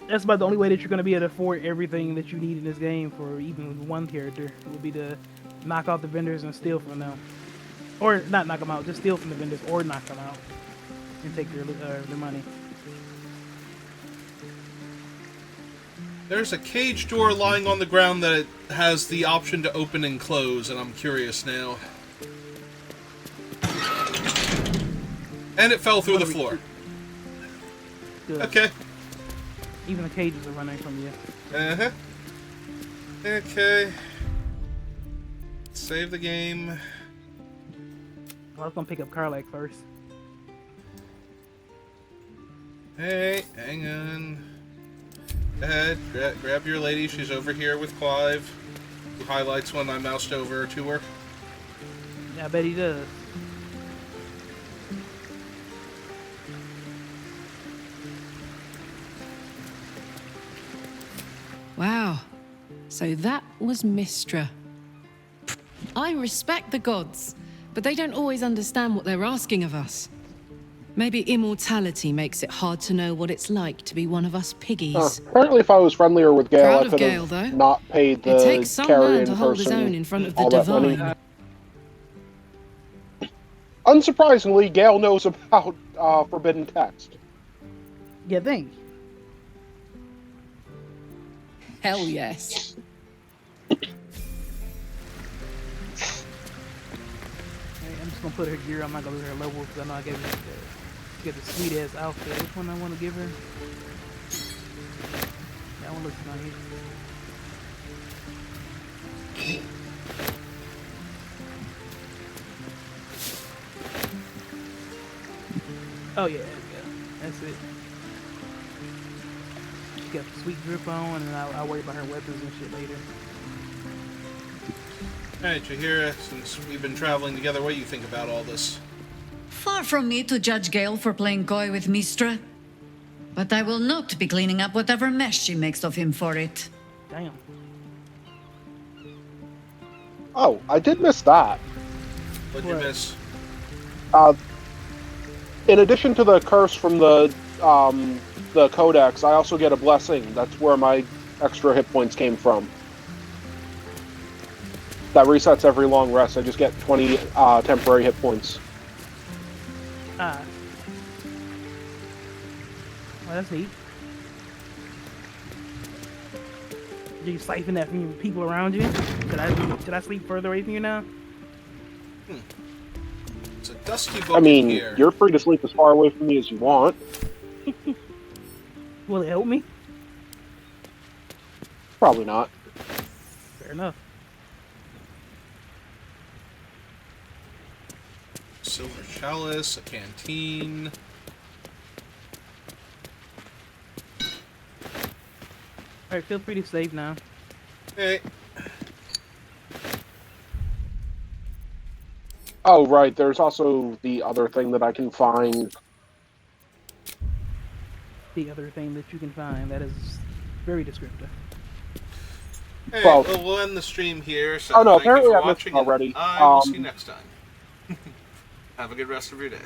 that's about the only way that you're gonna be able to afford everything that you need in this game for even one character. Would be to knock out the vendors and steal from them, or not knock them out, just steal from the vendors, or knock them out and take their money. There's a cage door lying on the ground that it has the option to open and close, and I'm curious now. And it fell through the floor. Good. Okay. Even the cages are running from you. Uh-huh. Okay. Save the game. I was gonna pick up Karlach first. Hey, hang on. Go ahead, grab your lady. She's over here with Clive. Who highlights when I moused over to her. Yeah, I bet he does. Wow. So that was Mistra. I respect the gods, but they don't always understand what they're asking of us. Maybe immortality makes it hard to know what it's like to be one of us piggies. Apparently, if I was friendlier with Gale, Proud I of could Gale, have though. not paid the It takes some man carrion to hold his person own in front of the all that money. divine. Unsurprisingly, Gale knows about forbidden text. You think? Hell yes. I'm just gonna put her gear. I'm not gonna let her level because I know I gave her get the sweet ass outfit. Which one I want to give her? That one looks nice. Oh yeah, there we go. That's it. She got the sweet drip on, and I'll worry about her weapons and shit later. Alright, Jahira, since we've been traveling together, what do you think about all this? Far from me to judge Gale for playing coy with Mistra, but I will not be cleaning up whatever mess she makes of him for it. Damn. Oh, I did miss that. What'd you miss? In addition to the curse from the codex, I also get a blessing. That's where my extra hit points came from. That resets every long rest. I just get 20 temporary hit points. Well, that's neat. Do you siphon that from people around you? Should I sleep further away from you now? It's a dusty book I mean, here. you're free to sleep as far away from me as you want. Will it help me? Probably not. Fair enough. Silver chalice, a canteen. Alright, feel free to save now. Hey. Oh, right. There's also the other thing that I can find. The other thing that you can find that is very descriptive. Hey, Well- we'll end the stream here. So Oh, no, thank you apparently for I missed watching, it already. and I will see you next time. Have a good rest of your day.